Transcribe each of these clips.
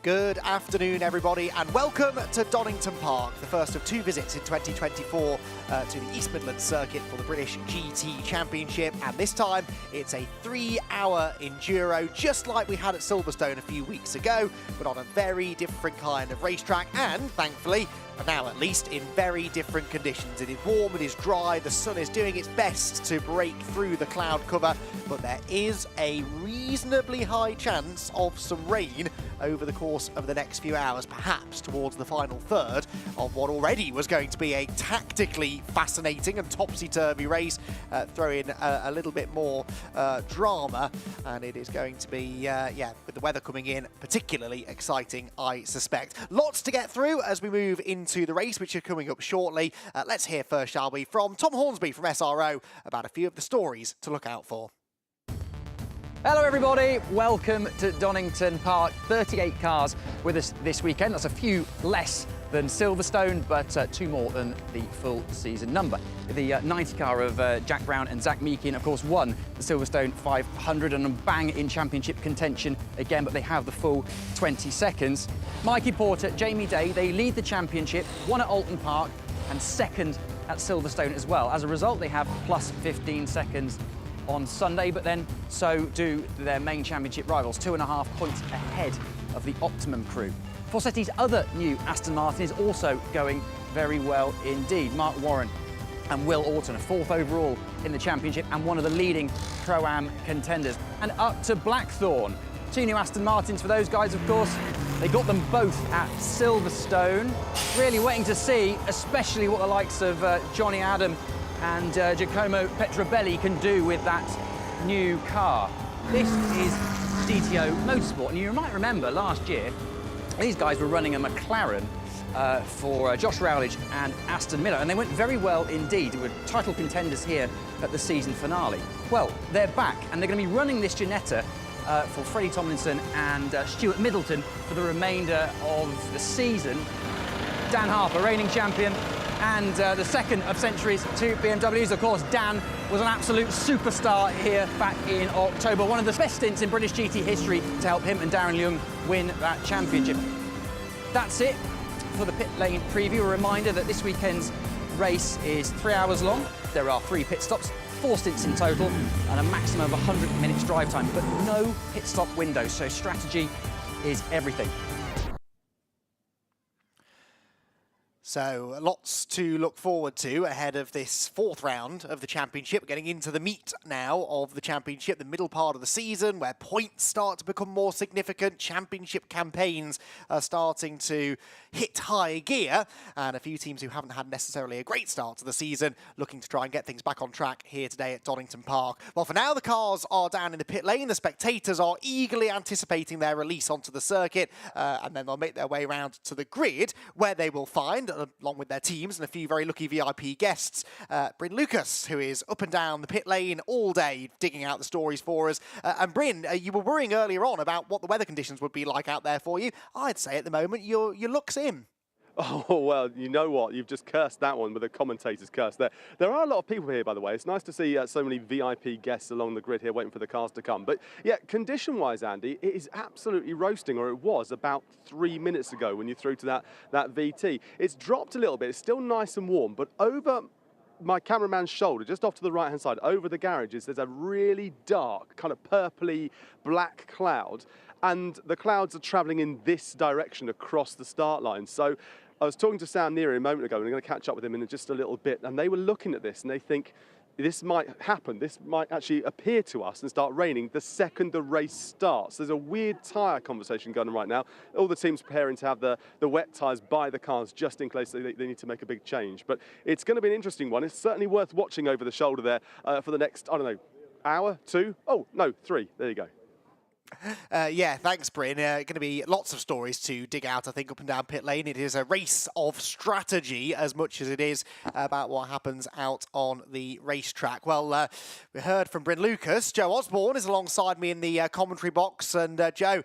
Good afternoon, everybody, and welcome to Donington Park, the first of two visits in 2024 to the East Midlands circuit for the British GT Championship. And this time, it's a 3-hour enduro, just like we had at Silverstone a few weeks ago, but on a very different kind of racetrack, and thankfully, for now at least, in very different conditions. It is warm, it is dry, the sun is doing its best to break through the cloud cover, but there is a reasonably high chance of some rain over the course of the next few hours, perhaps towards the final third of what already was going to be a tactically fascinating and topsy-turvy race. Throw in a little bit more drama, and it is going to be, with the weather coming in, particularly exciting, I suspect. Lots to get through as we move into the race, which are coming up shortly. Let's hear first, shall we, from Tom Hornsby from SRO about a few of the stories to look out for. Hello everybody, welcome to Donington Park. 38 cars with us this weekend. That's a few less than Silverstone, but two more than the full season number. The 90 car of Jack Brown and Zach Meekin, of course, won the Silverstone 500 and bang in championship contention again, but they have the full 20 seconds. Mikey Porter, Jamie Day, they lead the championship, won at Alton Park and second at Silverstone as well. As a result, they have plus 15 seconds on Sunday, but then so do their main championship rivals, 2.5 points ahead of the Optimum crew. Fossetti's other new Aston Martin is also going very well indeed. Mark Warren and Will Orton are 4th overall in the championship and one of the leading Pro-Am contenders. And up to Blackthorn. Two new Aston Martins for those guys, of course. They got them both at Silverstone. Really waiting to see, especially what the likes of Johnny Adam and Giacomo Petrobelli can do with that new car. This is SRO Motorsport, and you might remember last year, these guys were running a McLaren for Josh Rowledge and Aston Miller, and they went very well indeed. They were title contenders here at the season finale. Well, they're back, and they're going to be running this Ginetta for Freddie Tomlinson and Stuart Middleton for the remainder of the season. Dan Harper, reigning champion, and the second of Century's two BMWs. Of course, Dan was an absolute superstar here back in October. One of the best stints in British GT history to help him and Darren Young win that championship. That's it for the pit lane preview. A reminder that this weekend's race is 3 hours long. There are 3 pit stops, 4 stints in total, and a maximum of 100 minutes drive time, but no pit stop windows, so strategy is everything. So lots to look forward to ahead of this 4th round of the championship. We're getting into the meat now of the championship, the middle part of the season, where points start to become more significant. Championship campaigns are starting to hit high gear, and a few teams who haven't had necessarily a great start to the season looking to try and get things back on track here today at Donington Park. Well, for now, the cars are down in the pit lane. The spectators are eagerly anticipating their release onto the circuit, and then they'll make their way around to the grid, where they will find, along with their teams and a few very lucky VIP guests, Bryn Lucas, who is up and down the pit lane all day digging out the stories for us. And Bryn, you were worrying earlier on about what the weather conditions would be like out there for you. I'd say at the moment your luck's in. Oh, well, you know what? You've just cursed that one with a commentator's curse there. There are a lot of people here, by the way. It's nice to see so many VIP guests along the grid here waiting for the cars to come. But, yeah, condition-wise, Andy, it is absolutely roasting, or it was about 3 minutes ago when you threw to that VT. It's dropped a little bit. It's still nice and warm, but over my cameraman's shoulder, just off to the right-hand side, over the garages, there's a really dark, kind of purpley black cloud, and the clouds are travelling in this direction across the start line. So I was talking to Sam Neary a moment ago, and I'm going to catch up with him in just a little bit, and they were looking at this, and they think this might happen. This might actually appear to us and start raining the second the race starts. There's a weird tyre conversation going on right now. All the teams preparing to have the wet tyres by the cars just in case they need to make a big change. But it's going to be an interesting one. It's certainly worth watching over the shoulder there for the next, I don't know, hour, 2? Oh, no, 3. There you go. Yeah, thanks, Bryn. Going to be lots of stories to dig out, I think, up and down pit lane. It is a race of strategy as much as it is about what happens out on the racetrack. Well, we heard from Bryn Lucas. Joe Osborne is alongside me in the commentary box. And Joe,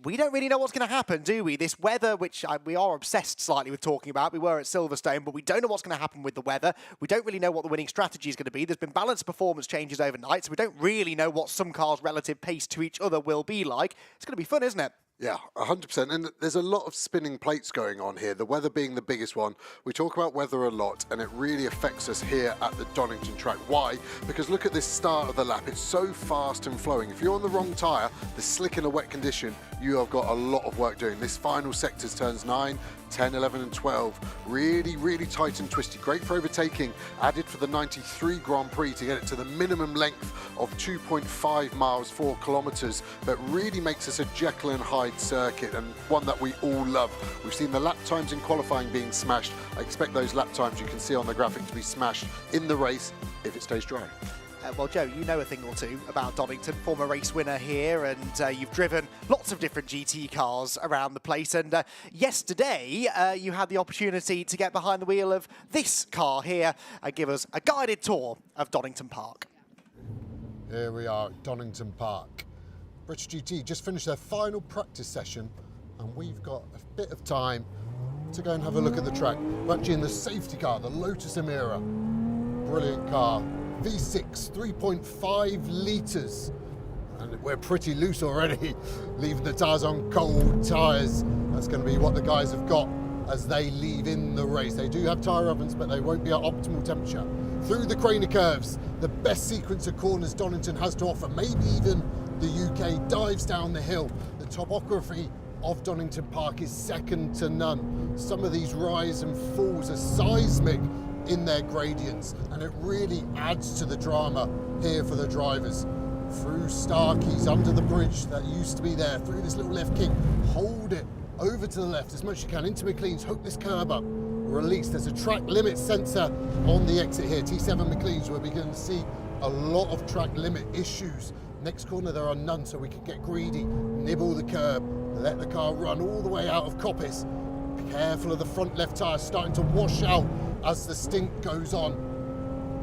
we don't really know what's going to happen, do we? This weather, which we are obsessed slightly with talking about. We were at Silverstone, but we don't know what's going to happen with the weather. We don't really know what the winning strategy is going to be. There's been balanced performance changes overnight, so we don't really know what some cars' relative pace to each other will be like. It's going to be fun, isn't it? Yeah, 100%. And there's a lot of spinning plates going on here, the weather being the biggest one. We talk about weather a lot, and it really affects us here at the Donington track. Why? Because look at this start of the lap. It's so fast and flowing. If you're on the wrong tyre, the slick in a wet condition, you have got a lot of work doing. This final sector's turns 9, 10, 11 and 12. Really, really tight and twisty. Great for overtaking. Added for the 93 Grand Prix to get it to the minimum length of 2.5 miles, 4 kilometres. But really makes us a Jekyll and Hyde circuit, and one that we all love. We've seen the lap times in qualifying being smashed. I expect those lap times you can see on the graphic to be smashed in the race if it stays dry. Well, Joe, you know a thing or two about Donington, former race winner here, and you've driven lots of different GT cars around the place. And yesterday, you had the opportunity to get behind the wheel of this car here and give us a guided tour of Donington Park. Here we are at Donington Park. British GT just finished their final practice session, and we've got a bit of time to go and have a look at the track. We're actually in the safety car, the Lotus Emira. Brilliant car. V6, 3.5 litres, and we're pretty loose already, leaving the tyres on cold tyres. That's going to be what the guys have got as they leave in the race. They do have tyre ovens, but they won't be at optimal temperature. Through the Craner curves, the best sequence of corners Donington has to offer, maybe even the UK, dives down the hill. The topography of Donington Park is second to none. Some of these rise and falls are seismic in their gradients, and it really adds to the drama here for the drivers. Through Starkeys, under the bridge that used to be there, through this little left kick, hold it over to the left as much as you can, into McLean's, hook this curb up, release. There's a track limit sensor on the exit here, T7 McLean's, where we're going to see a lot of track limit issues. Next corner there are none, so we can get greedy, nibble the curb, let the car run all the way out of Coppice. Careful of the front left tyre starting to wash out as the stint goes on.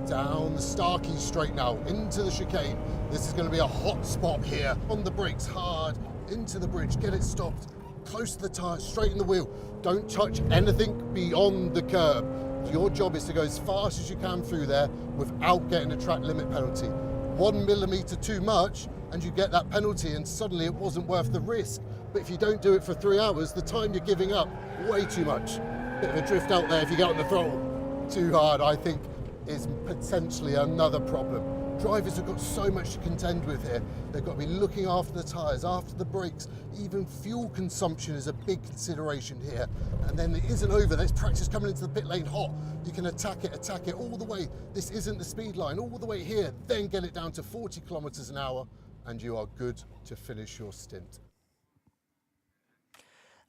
Down the Starkey straight now, into the chicane. This is going to be a hot spot here. On the brakes, hard, into the bridge, get it stopped. Close to the tyre, straighten the wheel. Don't touch anything beyond the curb. Your job is to go as fast as you can through there without getting a track limit penalty. 1 millimetre too much and you get that penalty, and suddenly it wasn't worth the risk. But if you don't do it for 3 hours, the time you're giving up, way too much. Bit of a drift out there if you get on the throttle too hard, I think, is potentially another problem. Drivers have got so much to contend with here. They've got to be looking after the tyres, after the brakes. Even fuel consumption is a big consideration here. And then it isn't over. There's practice coming into the pit lane hot. You can attack it all the way. This isn't the speed line, all the way here. Then get it down to 40 kilometres an hour and you are good to finish your stint.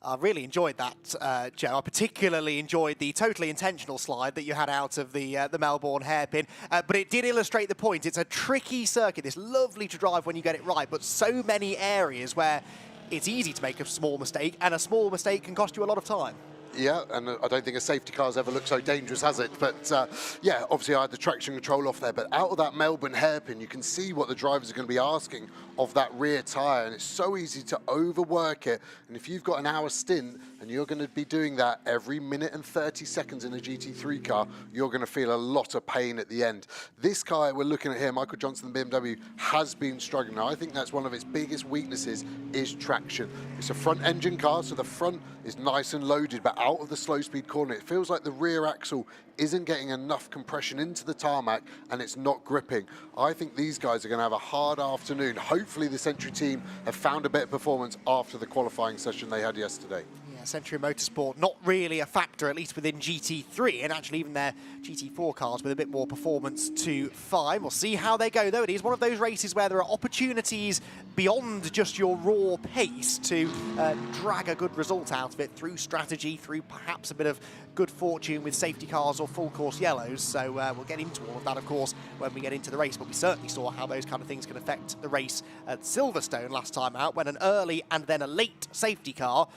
I really enjoyed that, Joe. I particularly enjoyed the totally intentional slide that you had out of the Melbourne hairpin, but it did illustrate the point. It's a tricky circuit. It's lovely to drive when you get it right, but so many areas where it's easy to make a small mistake, and a small mistake can cost you a lot of time. Yeah, and I don't think a safety car's ever looked so dangerous, has it? But yeah, obviously I had the traction control off there, but out of that Melbourne hairpin, you can see what the drivers are going to be asking of that rear tyre, and it's so easy to overwork it. And if you've got an hour stint and you're going to be doing that every minute and 30 seconds in a GT3 car, you're going to feel a lot of pain at the end. This car we're looking at here, Michael Johnson, the BMW, has been struggling. Now, I think that's one of its biggest weaknesses is traction. It's a front engine car, so the front is nice and loaded, but out of the slow speed corner, it feels like the rear axle isn't getting enough compression into the tarmac and it's not gripping. I think these guys are going to have a hard afternoon. Hopefully the Century team have found a better performance after the qualifying session they had yesterday. Century Motorsport not really a factor, at least within GT3, and actually even their GT4 cars with a bit more performance to find. We'll see how they go, though. It is one of those races where there are opportunities beyond just your raw pace to drag a good result out of it through strategy, through perhaps a bit of good fortune with safety cars or full course yellows. So we'll get into all of that, of course, when we get into the race, but we certainly saw how those kind of things can affect the race at Silverstone last time out, when an early and then a late safety car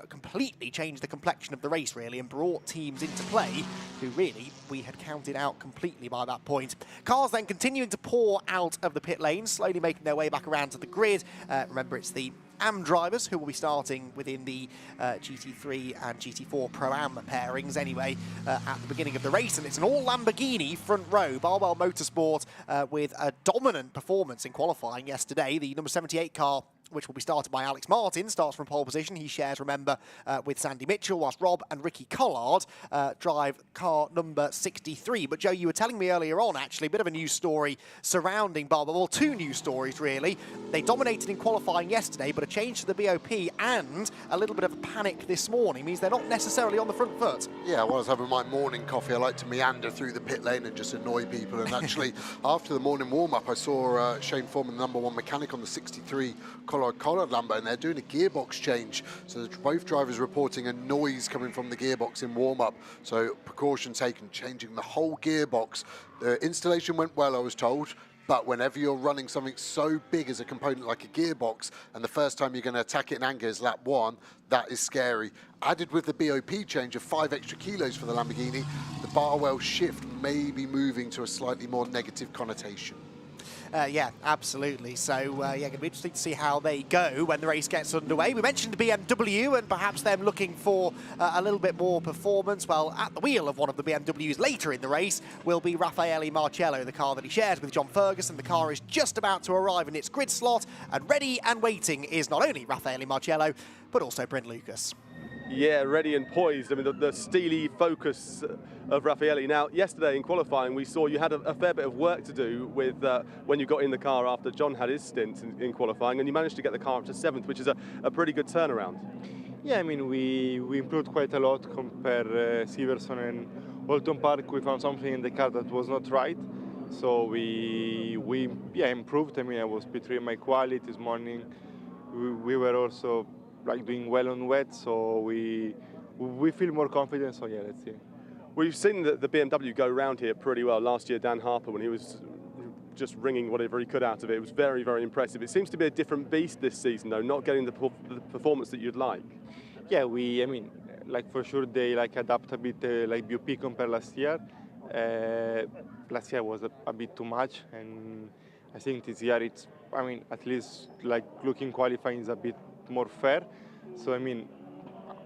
completely changed the complexion of the race, really, and brought teams into play who really we had counted out completely by that point. Cars then continuing to pour out of the pit lane, slowly making their way back around to the grid. Remember, it's the AM drivers who will be starting within the GT3 and GT4 Pro-Am pairings anyway at the beginning of the race, and it's an all Lamborghini front row. Barwell Motorsport with a dominant performance in qualifying yesterday. The number 78 car which will be started by Alex Martin, starts from pole position. He shares, remember, with Sandy Mitchell, whilst Rob and Ricky Collard drive car number 63. But Joe, you were telling me earlier on, actually, a bit of a news story surrounding Barber. Well, two news stories, really. They dominated in qualifying yesterday, but a change to the BOP and a little bit of a panic this morning means they're not necessarily on the front foot. Yeah, while I was having my morning coffee, I like to meander through the pit lane and just annoy people. And actually, after the morning warm-up, I saw Shane Foreman, the #1 mechanic on the 63 Collard Lambo, and they're doing a gearbox change. So both drivers reporting a noise coming from the gearbox in warm-up. So precaution taken, changing the whole gearbox. The installation went well, I was told. But whenever you're running something so big as a component like a gearbox, and the first time you're going to attack it in anger is lap 1, that is scary. Added with the BOP change of 5 extra kilos for the Lamborghini, the Barwell shift may be moving to a slightly more negative connotation. Yeah, absolutely. So, yeah, going to be interesting to see how they go when the race gets underway. We mentioned BMW and perhaps them looking for a little bit more performance. Well, at the wheel of one of the BMWs later in the race will be Raffaele Marcello, the car that he shares with John Ferguson. The car is just about to arrive in its grid slot, and ready and waiting is not only Raffaele Marcello, but also Bryn Lucas. Yeah, ready and poised. I mean, the steely focus of Raffaele. Now, yesterday in qualifying, we saw you had a fair bit of work to do with when you got in the car after John had his stint in qualifying, and you managed to get the car up to 7th, which is a pretty good turnaround. Yeah, I mean, we improved quite a lot compared Severson and Walton Park. We found something in the car that was not right, so we improved. I mean, I was P3 in my quali this morning. We were also like doing well on wet, so we feel more confident. So yeah, let's see. We've seen the BMW go around here pretty well. Last year, Dan Harper, when he was just wringing whatever he could out of it, it was very, very impressive. It seems to be a different beast this season, though, not getting the performance that you'd like. Yeah, I mean, like for sure they like adapt a bit like BOP compared last year. Last year was a bit too much, and I think this year it's, I mean, at least like looking qualifying is a bit more fair. So I mean,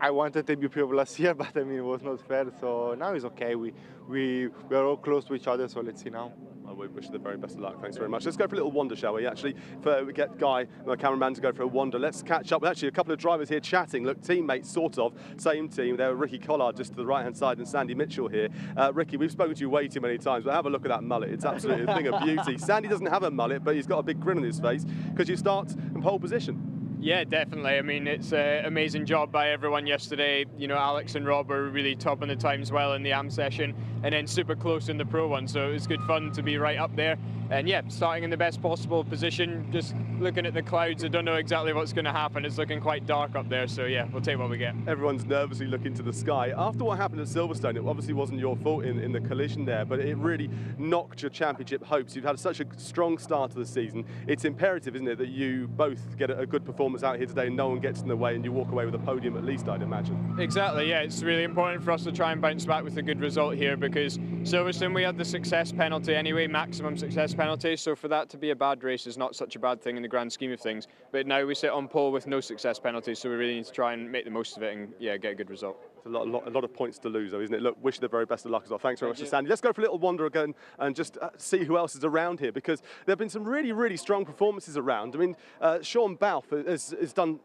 I wanted the BOP of last year, but I mean it was not fair. So now it's okay. We are all close to each other. So let's see now. Well, we wish you the very best of luck. Thanks very much. Let's go for a little wander, shall we? Actually, we get Guy, my cameraman, to go for a wander. Let's catch up with actually a couple of drivers here chatting. Look, teammates, sort of, same team. There were Ricky Collard just to the right-hand side and Sandy Mitchell here. Ricky, we've spoken to you way too many times, but have a look at that mullet. It's absolutely a thing of beauty. Sandy doesn't have a mullet, but he's got a big grin on his face because you start in pole position. Yeah, definitely. I mean, it's an amazing job by everyone yesterday. You know, Alex and Rob are really top on the times well in the AM session, and then super close in the Pro one. So it was good fun to be right up there. And yeah, starting in the best possible position, just looking at the clouds. I don't know exactly what's going to happen. It's looking quite dark up there. So yeah, we'll take what we get. Everyone's nervously looking to the sky. After what happened at Silverstone, it obviously wasn't your fault in the collision there, but it really knocked your championship hopes. You've had such a strong start to the season. It's imperative, isn't it, that you both get a good performance out here today and no one gets in the way and you walk away with a podium at least, I'd imagine. Exactly, yeah. It's really important for us to try and bounce back with a good result here because Silverstone, we had the success penalty anyway, maximum success penalty, so for that to be a bad race is not such a bad thing in the grand scheme of things. But now we sit on pole with no success penalty, so we really need to try and make the most of it and yeah, get a good result. It's a lot of points to lose, though, isn't it? Look, wish you the very best of luck as well. Thanks very much to Sandy. Let's go for a little wander again and just see who else is around here because there have been some really, really strong performances around. I mean, Sean Balfe has done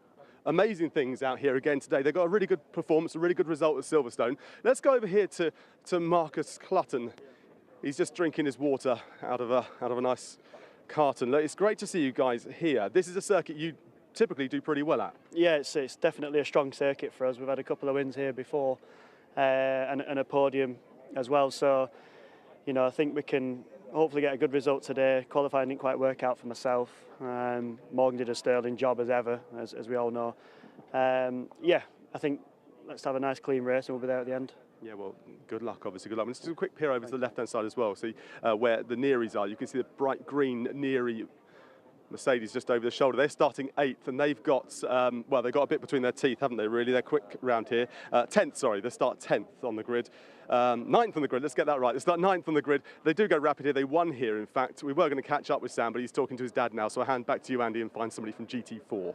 amazing things out here again today. They've got a really good performance, a really good result at Silverstone. Let's go over here to Marcus Clutton. He's just drinking his water out of a nice carton. Look, it's great to see you guys here. This is a circuit you typically do pretty well at. Yeah, it's definitely a strong circuit for us. We've had a couple of wins here before and a podium as well. So, you know, I think we can hopefully get a good result today. Qualifying didn't quite work out for myself. Morgan did a sterling job as ever, as we all know. Yeah, I think let's have a nice clean race and we'll be there at the end. Yeah, well, good luck, obviously, good luck. Let's do a quick peer over to the left-hand side as well, see where the Nearys are. You can see the bright green Neary Mercedes just over the shoulder. They're starting 8th, and they've got, well, they've got a bit between their teeth, haven't they, really? They're quick around here. 10th, sorry, they start 10th on the grid. 9th on the grid, let's get that right. They start 9th on the grid. They do go rapid here. They won here, in fact. We were going to catch up with Sam, but he's talking to his dad now, so I'll hand back to you, Andy, and find somebody from GT4.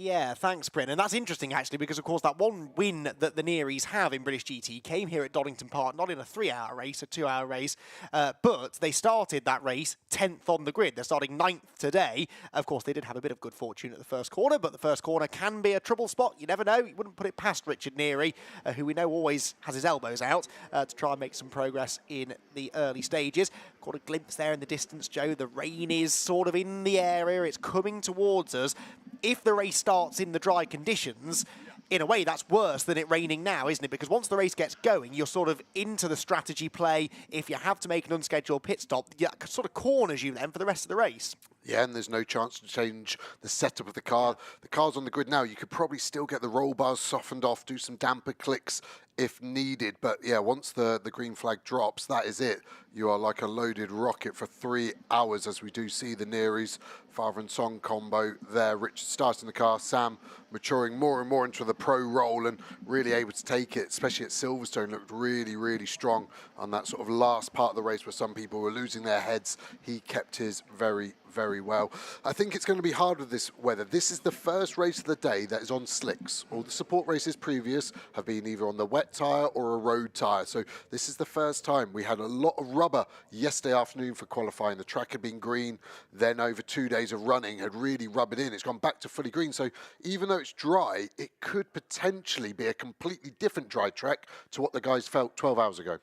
Yeah, thanks, Bryn. And that's interesting, actually, because, of course, that one win that the Nearies have in British GT came here at Donington Park, not in a 3-hour race, a 2-hour race, but they started that race 10th on the grid. They're starting 9th today. Of course, they did have a bit of good fortune at the first corner, but the first corner can be a trouble spot. You never know. You wouldn't put it past Richard Neary, who we know always has his elbows out, to try and make some progress in the early stages. Caught a glimpse there in the distance, Joe. The rain is sort of in the area. It's coming towards us. If the race starts in the dry conditions, in a way that's worse than it raining now, isn't it? Because once the race gets going, you're sort of into the strategy play. If you have to make an unscheduled pit stop, that sort of corners you then for the rest of the race. Yeah, and there's no chance to change the setup of the car. The car's on the grid now. You could probably still get the roll bars softened off, do some damper clicks if needed. But yeah, once the green flag drops, that is it. You are like a loaded rocket for 3 hours, as we do see the Nearies father and son combo there. Richard starting the car, Sam maturing more and more into the pro role and really able to take it, especially at Silverstone, looked really, really strong on that sort of last part of the race where some people were losing their heads. He kept his very, very well. I think it's going to be hard with this weather. This is the first race of the day that is on slicks. All the support races previous have been either on the wet tyre or a road tyre. So this is the first time. We had a lot of rubber yesterday afternoon for qualifying. The track had been green, then over 2 days of running had really rubbed it in. It's gone back to fully green. So even though it's dry, it could potentially be a completely different dry track to what the guys felt 12 hours ago.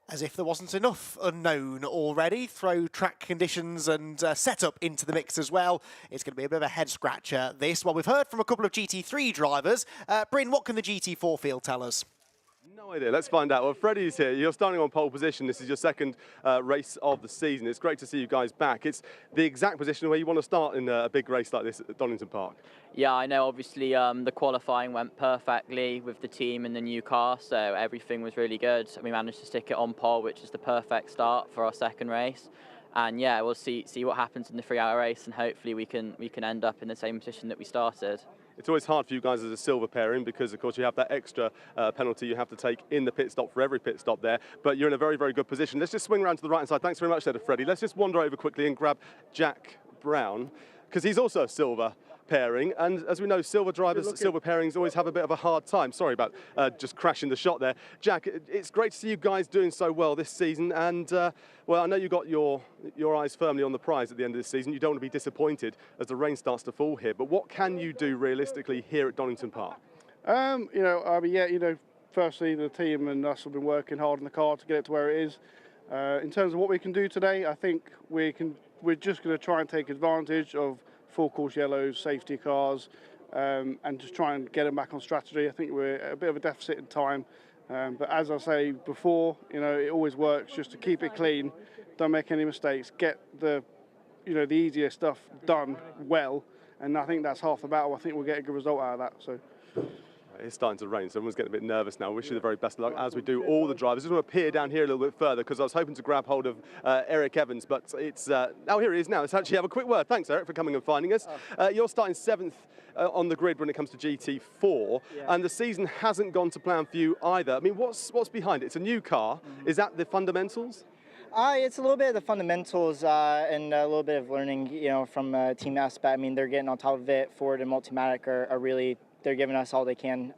As if there wasn't enough unknown already. Throw track conditions and setup into the mix as well. It's going to be a bit of a head-scratcher, this. Well, we've heard from a couple of GT3 drivers. Bryn, what can the GT4 field tell us? No idea. Let's find out. Well, Freddie's here. You're starting on pole position. This is your second race of the season. It's great to see you guys back. It's the exact position where you want to start in a big race like this at Donington Park. Yeah, I know. Obviously, the qualifying went perfectly with the team and the new car, so everything was really good. We managed to stick it on pole, which is the perfect start for our second race. And yeah, we'll see what happens in the 3-hour race, and hopefully we can end up in the same position that we started. It's always hard for you guys as a silver pairing because, of course, you have that extra penalty you have to take in the pit stop for every pit stop there. But you're in a very, very good position. Let's just swing around to the right-hand side. Thanks very much there to Freddie. Let's just wander over quickly and grab Jack Brown, because he's also a silver pairing, and as we know, silver drivers, silver pairings always have a bit of a hard time. Sorry about just crashing the shot there. Jack, it's great to see you guys doing so well this season, and well, I know you got your eyes firmly on the prize at the end of this season. You don't want to be disappointed as the rain starts to fall here, but what can you do realistically here at Donington Park? Firstly, the team and us have been working hard on the car to get it to where it is. In terms of what we can do today, I think we're just going to try and take advantage of full course yellows, safety cars, and just try and get them back on strategy. I think we're at a bit of a deficit in time, but as I say before, it always works just to keep it clean, don't make any mistakes, get the easier stuff done well, and I think that's half the battle. I think we'll get a good result out of that. So. It's starting to rain, so everyone's getting a bit nervous now. Wish you the very best of luck, as we do all the drivers. I just want to peer down here a little bit further, because I was hoping to grab hold of Eric Evans, but it's oh, here he is now. Let's actually have a quick word. Thanks, Eric, for coming and finding us. You're starting 7th on the grid when it comes to GT4, and the season hasn't gone to plan for you either. I mean, what's behind it? It's a new car. Is that the fundamentals? It's a little bit of the fundamentals and a little bit of learning, from team aspect. I mean, they're getting on top of it. Ford and Multimatic are really, they're giving us all they can.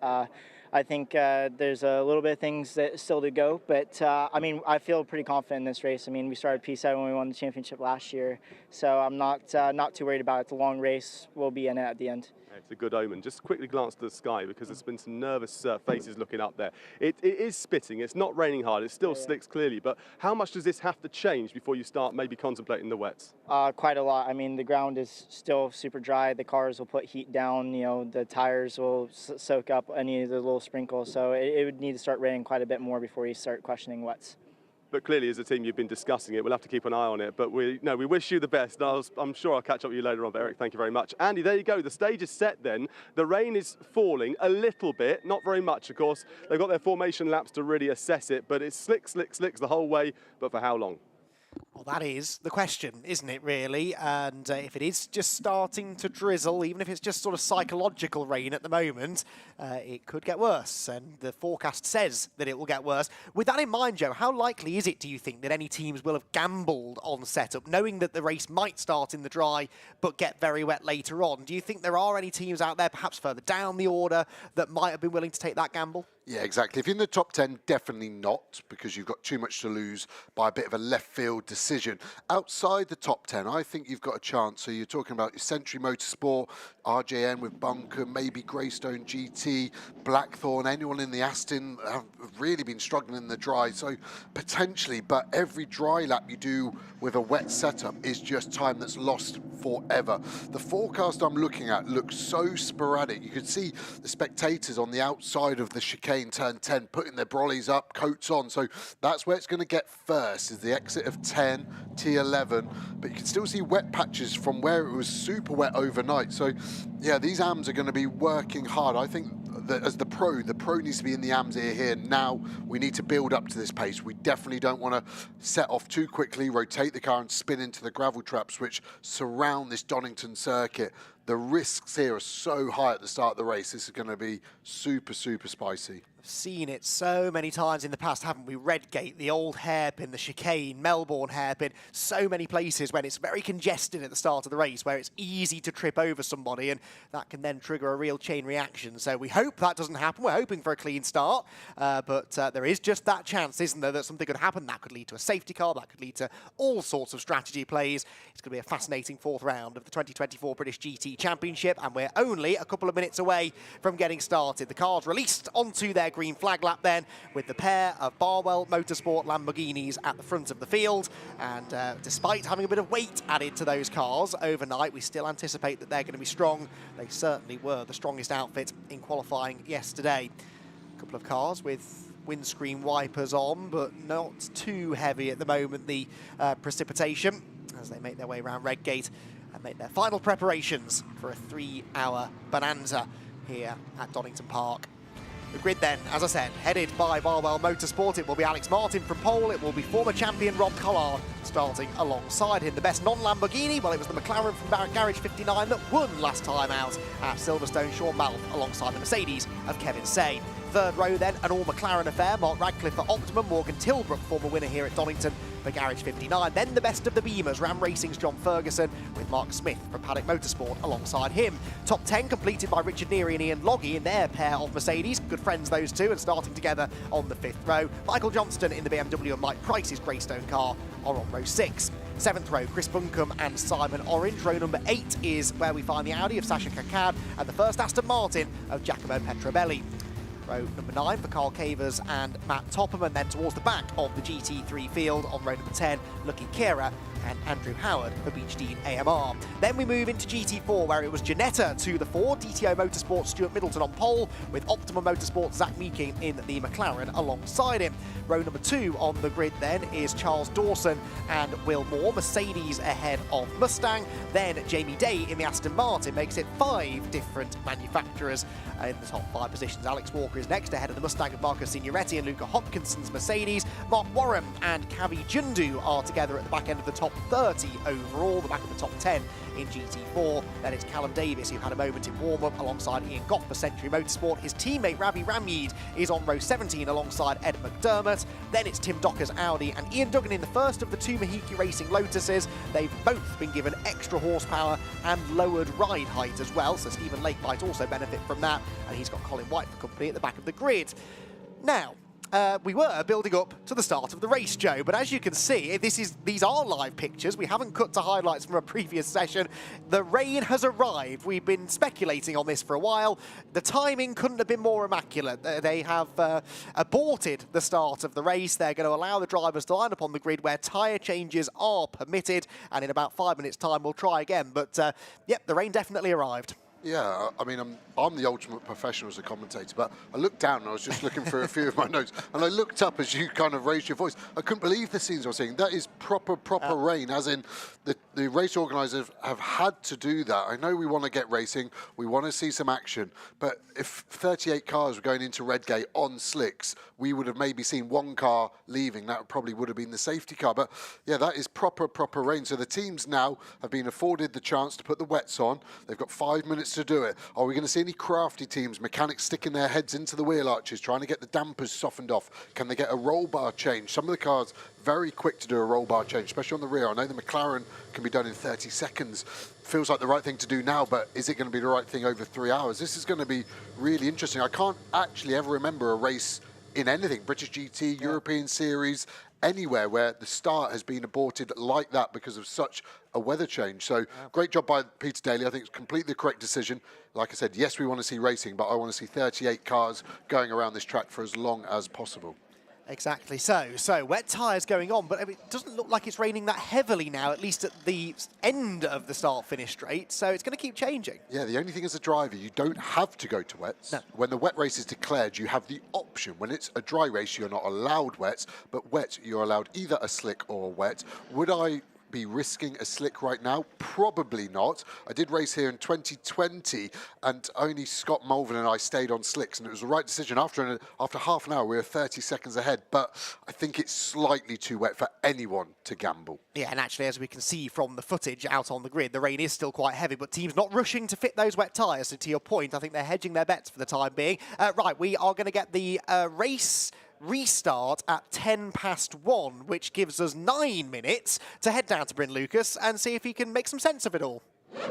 I think there's a little bit of things that still to go, but I feel pretty confident in this race. I mean, we started P7 when we won the championship last year, so I'm not too worried about it. The long race will be in it at the end. It's a good omen. Just quickly glance to the sky, because there's been some nervous faces looking up there. It is spitting. It's not raining hard. It still slicks clearly. But how much does this have to change before you start maybe contemplating the wets? Quite a lot. I mean, the ground is still super dry. The cars will put heat down. The tires will soak up any of the little sprinkles. So it would need to start raining quite a bit more before you start questioning wets. But clearly, as a team, you've been discussing it. We'll have to keep an eye on it. But we wish you the best. I'm sure I'll catch up with you later on. But Eric, thank you very much. Andy, there you go. The stage is set then. The rain is falling a little bit, not very much, of course. They've got their formation laps to really assess it. But it's slick, slick, slicks the whole way. But for how long? Well, that is the question, isn't it, really? And if it is just starting to drizzle, even if it's just sort of psychological rain at the moment, it could get worse. And the forecast says that it will get worse. With that in mind, Joe, how likely is it, do you think, that any teams will have gambled on setup, knowing that the race might start in the dry but get very wet later on? Do you think there are any teams out there, perhaps further down the order, that might have been willing to take that gamble? Yeah, exactly. If you're in the top 10, definitely not, because you've got too much to lose by a bit of a left field decision. Outside the top 10, I think you've got a chance. So you're talking about your Century Motorsport, RJN with Bunker, maybe Greystone GT, Blackthorn, anyone in the Aston have really been struggling in the dry. So potentially, but every dry lap you do with a wet setup is just time that's lost forever. The forecast I'm looking at looks so sporadic. You could see the spectators on the outside of the chicane turn 10 putting their brollies up, coats on. So that's where it's going to get first, is the exit of 10, T11. But you can still see wet patches from where it was super wet overnight. So yeah, these AMs are going to be working hard. I think that as the pro needs to be in the AM's ear here. Now we need to build up to this pace. We definitely don't want to set off too quickly, rotate the car and spin into the gravel traps which surround this Donington circuit. The risks here are so high at the start of the race. This is going to be super, super spicy. We've seen it so many times in the past, haven't we? Redgate, the old hairpin, the chicane, Melbourne hairpin, so many places when it's very congested at the start of the race, where it's easy to trip over somebody, and that can then trigger a real chain reaction. So we hope that doesn't happen. We're hoping for a clean start, but there is just that chance, isn't there, that something could happen. That could lead to a safety car, that could lead to all sorts of strategy plays. It's going to be a fascinating fourth round of the 2024 British GT Championship, and we're only a couple of minutes away from getting started. The cars released onto their green flag lap then, with the pair of Barwell Motorsport Lamborghinis at the front of the field. And despite having a bit of weight added to those cars overnight, we still anticipate that they're going to be strong. They certainly were the strongest outfit in qualifying yesterday. A couple of cars with windscreen wipers on, but not too heavy at the moment, the precipitation, as they make their way around Redgate and make their final preparations for a 3-hour bonanza here at Donington Park. The grid then, as I said, headed by Barwell Motorsport. It will be Alex Martin from pole. It will be former champion Rob Collard starting alongside him. The best non-Lamborghini, well, it was the McLaren from Garage 59 that won last time out at Silverstone, Sean Malth, alongside the Mercedes of Kevin Say. Third row then, an all-McLaren affair. Mark Radcliffe for Optimum, Morgan Tilbrook, former winner here at Donington for Garage 59. Then the best of the Beamers, Ram Racing's John Ferguson, with Mark Smith from Paddock Motorsport alongside him. Top 10 completed by Richard Neary and Ian Loggy in their pair of Mercedes. Good friends, those two, and starting together on the 5th row. Michael Johnston in the BMW and Mike Price's Greystone car are on row 6. 7th row, Chris Buncombe and Simon Orange. Row number 8 is where we find the Audi of Sasha Kakad and the first Aston Martin of Giacomo Petrobelli. Row number 9 for Carl Cavers and Matt Topham, and then towards the back of the GT3 field on row number 10, Lucky Kira and Andrew Howard for Beechdean AMR. Then we move into GT4, where it was Janetta to the 4, DTO Motorsport Stuart Middleton on pole, with Optimum Motorsport Zach Meeking in the McLaren alongside him. Row number 2 on the grid then is Charles Dawson and Will Moore, Mercedes ahead of Mustang. Then Jamie Day in the Aston Martin makes it 5 different manufacturers in the top 5 positions. Alex Walker is next ahead of the Mustang of Marco Signoretti and Luca Hopkinson's Mercedes. Mark Warren and Kavi Jundu are together at the back end of the top 30 overall, the back of the top 10 in GT4. Then it's Callum Davis, who had a moment in warm-up alongside Ian Goff for Century Motorsport. His teammate Ravi Ramyeed is on row 17 alongside Ed McDermott. Then it's Tim Docker's Audi and Ian Duggan in the first of the 2 Mahiki Racing Lotuses. They've both been given extra horsepower and lowered ride height as well, so Stephen Lake might also benefit from that, and he's got Colin White for company at the back of the grid. Now, we were building up to the start of the race, Joe, but as you can see, these are live pictures. We haven't cut to highlights from a previous session. The rain has arrived. We've been speculating on this for a while. The timing couldn't have been more immaculate. They have aborted the start of the race. They're going to allow the drivers to line up on the grid where tyre changes are permitted, and in about 5 minutes' time, we'll try again. But, yep, the rain definitely arrived. Yeah, I mean, I'm the ultimate professional as a commentator, but I looked down and I was just looking through a few of my notes, and I looked up as you kind of raised your voice. I couldn't believe the scenes I was seeing. That is proper rain, as in the the race organisers have had to do that. I know we want to get racing, we want to see some action, but if 38 cars were going into Redgate on slicks, we would have maybe seen one car leaving. That probably would have been the safety car. But yeah, that is proper rain. So the teams now have been afforded the chance to put the wets on. They've got 5 minutes to do it. Are we going to see any crafty teams, mechanics sticking their heads into the wheel arches, trying to get the dampers softened off? Can they get a roll bar change? Some of the cars very quick to do a roll bar change, especially on the rear. I know the McLaren can be done in 30 seconds. Feels like the right thing to do now, but is it going to be the right thing over 3 hours? This is going to be really interesting. I can't actually ever remember a race in anything, British GT, European Series, anywhere where the start has been aborted like that because of such a weather change. So great job by Peter Daly. I think it's completely the correct decision. Like I said, yes, we want to see racing, but I want to see 38 cars going around this track for as long as possible. Exactly so. So wet tyres going on, but it doesn't look like it's raining that heavily now, at least at the end of the start-finish straight. So it's going to keep changing. Yeah, the only thing as a driver, you don't have to go to wets. No. When the wet race is declared, you have the option. When it's a dry race, you're not allowed wets, but wet, you're allowed either a slick or a wet. Would I be risking a slick right now? Probably not. I did race here in 2020 and only Scott Mulvin and I stayed on slicks, and it was the right decision. After half an hour we were 30 seconds ahead, but I think it's slightly too wet for anyone to gamble. Yeah, and actually, as we can see from the footage out on the grid, the rain is still quite heavy, but teams not rushing to fit those wet tyres. So to your point, I think they're hedging their bets for the time being. Right, we are going to get the race restart at 1:10, which gives us 9 minutes to head down to Bryn Lucas and see if he can make some sense of it all.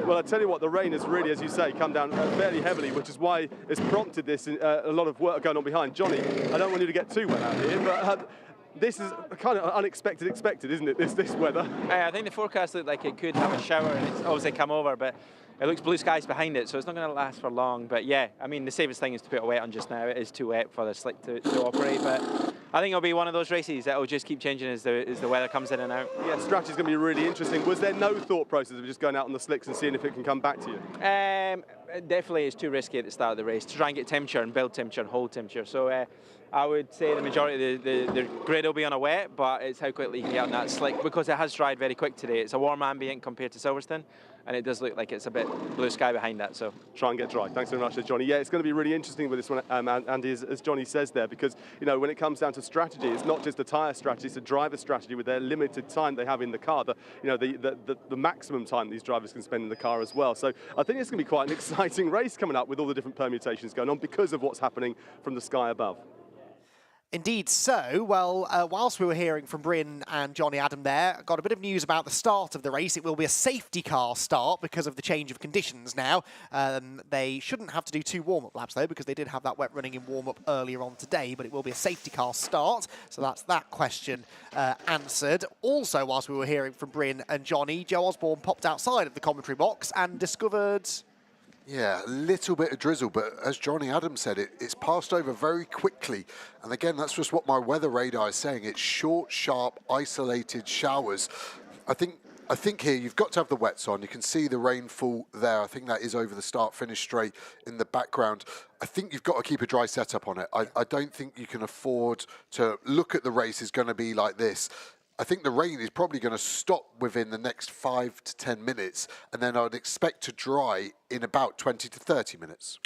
Well, I tell you what, the rain has really, as you say, come down fairly heavily, which is why it's prompted this, a lot of work going on behind. Johnny, I don't want you to get too wet out here, but this is kind of unexpected expected, isn't it, this weather? I think the forecast looked like it could have a shower, and it's obviously come over, but it looks blue skies behind it, so it's not going to last for long. But yeah, I mean, the safest thing is to put a wet on just now. It is too wet for the slick to operate, but I think it'll be one of those races that will just keep changing as the weather comes in and out. Yeah, strategy's going to be really interesting. Was there no thought process of just going out on the slicks and seeing if it can come back to you? Definitely it's too risky at the start of the race to try and get temperature and build temperature and hold temperature. So I would say the majority of the grid will be on a wet, but it's how quickly you can get on that slick, because it has dried very quick today. It's a warm ambient compared to Silverstone, and it does look like it's a bit blue sky behind that. So try and get dry. Thanks very much, Johnny. Yeah, it's going to be really interesting with this one, Andy, as Johnny says there, because when it comes down to strategy, it's not just a tyre strategy; it's a driver strategy with their limited time they have in the car. The maximum time these drivers can spend in the car as well. So I think it's going to be quite an exciting race coming up with all the different permutations going on because of what's happening from the sky above. Indeed so. Well, whilst we were hearing from Bryn and Johnny Adam there, got a bit of news about the start of the race. It will be a safety car start because of the change of conditions now. They shouldn't have to do 2 warm-up laps, though, because they did have that wet running in warm-up earlier on today, but it will be a safety car start. So that's that question answered. Also, whilst we were hearing from Bryn and Johnny, Joe Osborne popped outside of the commentary box and discovered... Yeah, a little bit of drizzle, but as Johnny Adams said, it's passed over very quickly. And again, that's just what my weather radar is saying. It's short, sharp, isolated showers. I think here you've got to have the wets on. You can see the rainfall there. I think that is over the start-finish straight in the background. I think you've got to keep a dry setup on it. I don't think you can afford to look at the race is going to be like this. I think the rain is probably going to stop within the next 5 to 10 minutes, and then I'd expect to dry in about 20 to 30 minutes.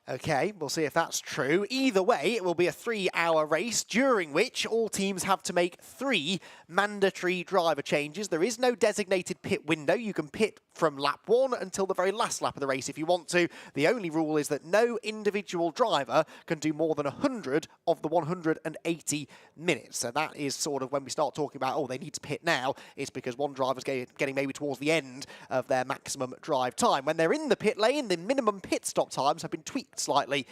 Okay, we'll see if that's true. Either way, it will be a 3-hour race, during which all teams have to make 3 mandatory driver changes. There is no designated pit window. You can pit from lap 1 until the very last lap of the race if you want to. The only rule is that no individual driver can do more than 100 of the 180 minutes. So that is sort of when we start talking about, oh, they need to pit now, it's because one driver's getting maybe towards the end of their maximum drive time. When they're in the pit lane, the minimum pit stop times have been tweaked slightly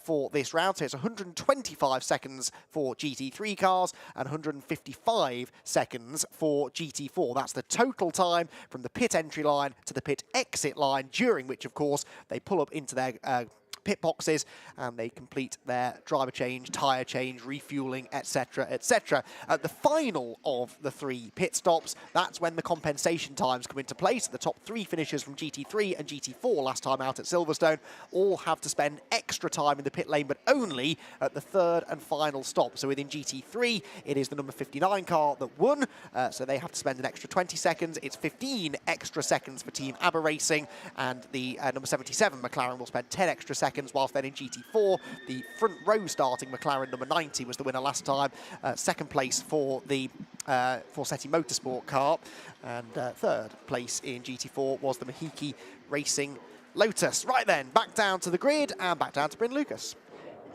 for this round. So it's 125 seconds for GT3 cars and 155 seconds for GT4. That's the total time from the pit entry line to the pit exit line, during which, of course, they pull up into their pit boxes and they complete their driver change, tyre change, refueling, etc, etc. At the final of the 3 pit stops, that's when the compensation times come into place. The top 3 finishers from GT3 and GT4 last time out at Silverstone all have to spend extra time in the pit lane, but only at the 3rd and final stop. So within GT3, it is the number 59 car that won, so they have to spend an extra 20 seconds. It's 15 extra seconds for Team ABBA Racing, and the number 77 McLaren will spend 10 extra seconds, whilst then in GT4, the front row starting McLaren number 90 was the winner last time. Second place for the SRO Motorsports car, and 3rd place in GT4 was the Mahiki Racing Lotus. Right then, back down to the grid and back down to Bryn Lucas.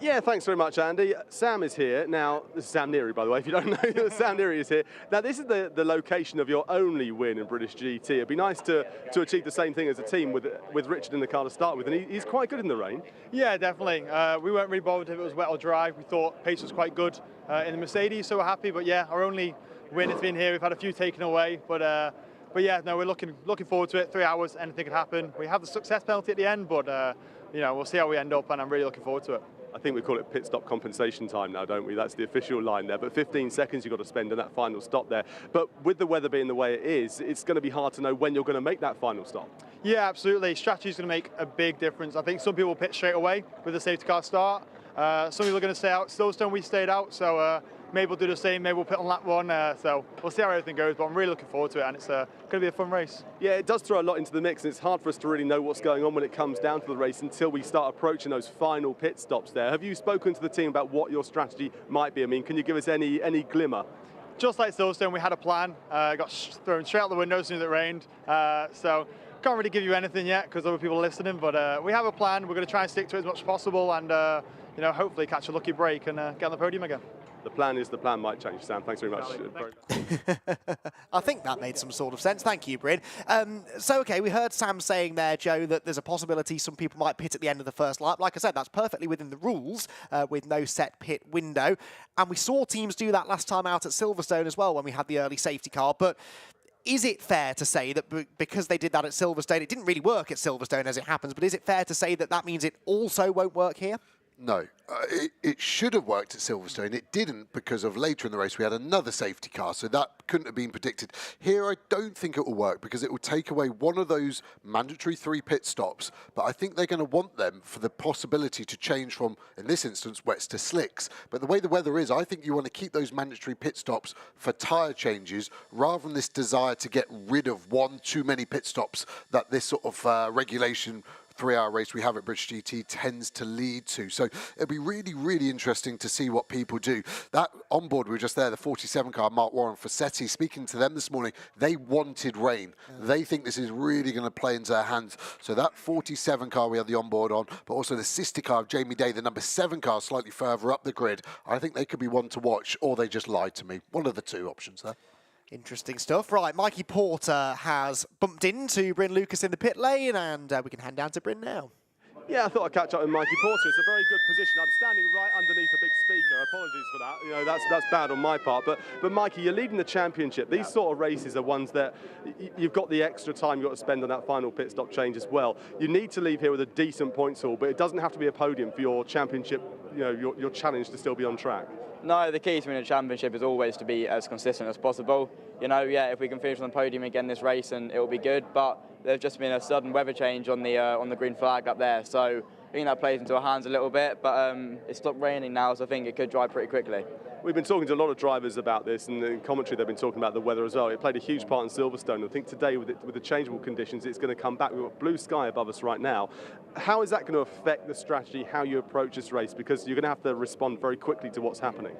Yeah, thanks very much, Andy. Sam is here. Now, this is Sam Neary, by the way, if you don't know, Sam Neary is here. Now, this is the location of your only win in British GT. It'd be nice to achieve the same thing as a team with Richard in the car to start with, and he's quite good in the rain. Yeah, definitely. We weren't really bothered if it was wet or dry. We thought pace was quite good in the Mercedes, so we're happy. But yeah, our only win has been here. We've had a few taken away, but yeah, no, we're looking forward to it. 3 hours, anything could happen. We have the success penalty at the end, but you know, we'll see how we end up, and I'm really looking forward to it. I think we call it pit stop compensation time now, don't we? That's the official line there. But 15 seconds you've got to spend on that final stop there. But with the weather being the way it is, it's going to be hard to know when you're going to make that final stop. Yeah, absolutely. Strategy is going to make a big difference. I think some people will pit straight away with the safety car start. Some people are going to stay out. Silverstone, we stayed out, so maybe we'll do the same. Maybe we'll pit on lap 1. So we'll see how everything goes, but I'm really looking forward to it, and it's going to be a fun race. Yeah, it does throw a lot into the mix, and it's hard for us to really know what's going on when it comes down to the race until we start approaching those final pit stops there. Have you spoken to the team about what your strategy might be? I mean, can you give us any glimmer? Just like Silverstone, we had a plan. Got thrown straight out the window as soon as it rained. So can't really give you anything yet because other people are listening, but we have a plan. We're going to try and stick to it as much as possible, and you know, hopefully catch a lucky break and get on the podium again. The plan is the plan might change, Sam. Thanks very much. I think that made some sort of sense. Thank you, Bryn. So, okay, we heard Sam saying there, Joe, that there's a possibility some people might pit at the end of the first lap. Like I said, that's perfectly within the rules with no set pit window. And we saw teams do that last time out at Silverstone as well when we had the early safety car. But is it fair to say that because they did that at Silverstone, it didn't really work at Silverstone as it happens, but is it fair to say that that means it also won't work here? No, it should have worked at Silverstone. It didn't because of later in the race we had another safety car, so that couldn't have been predicted. Here I don't think it will work because it will take away one of those mandatory 3 pit stops, but I think they're going to want them for the possibility to change from, in this instance, wets to slicks. But the way the weather is, I think you want to keep those mandatory pit stops for tyre changes rather than this desire to get rid of one too many pit stops that this sort of regulation 3-hour race we have at British GT tends to lead to. So it'll be really, really interesting to see what people do. That onboard, we were just there, the 47 car, Mark Warren Fossetti, speaking to them this morning, they wanted rain. Yeah. They think this is really going to play into their hands. So that 47 car we had the onboard on, but also the sister car of Jamie Day, the number 7 car slightly further up the grid. I think they could be one to watch, or they just lied to me. One of the 2 options there. Interesting stuff. Right, Mikey Porter has bumped into Bryn Lucas in the pit lane, and we can hand down to Bryn now. Yeah, I thought I'd catch up with Mikey Porter. It's a very good position. I'm standing right underneath a big speaker. Apologies for that. You know, that's bad on my part. But Mikey, you're leading the championship. These sort of races are ones that you've got the extra time you've got to spend on that final pit stop change as well. You need to leave here with a decent points haul, but it doesn't have to be a podium for your championship, you know, your challenge to still be on track. No, the key to winning a championship is always to be as consistent as possible. You know, yeah, if we can finish on the podium again this race, and it will be good. But there's just been a sudden weather change on the green flag up there, so I think that plays into our hands a little bit. But it's stopped raining now, so I think it could dry pretty quickly. We've been talking to a lot of drivers about this, and in commentary they've been talking about the weather as well. It played a huge part in Silverstone. I think today, with the changeable conditions, it's going to come back. We've got blue sky above us right now. How is that going to affect the strategy, how you approach this race? Because you're going to have to respond very quickly to what's happening.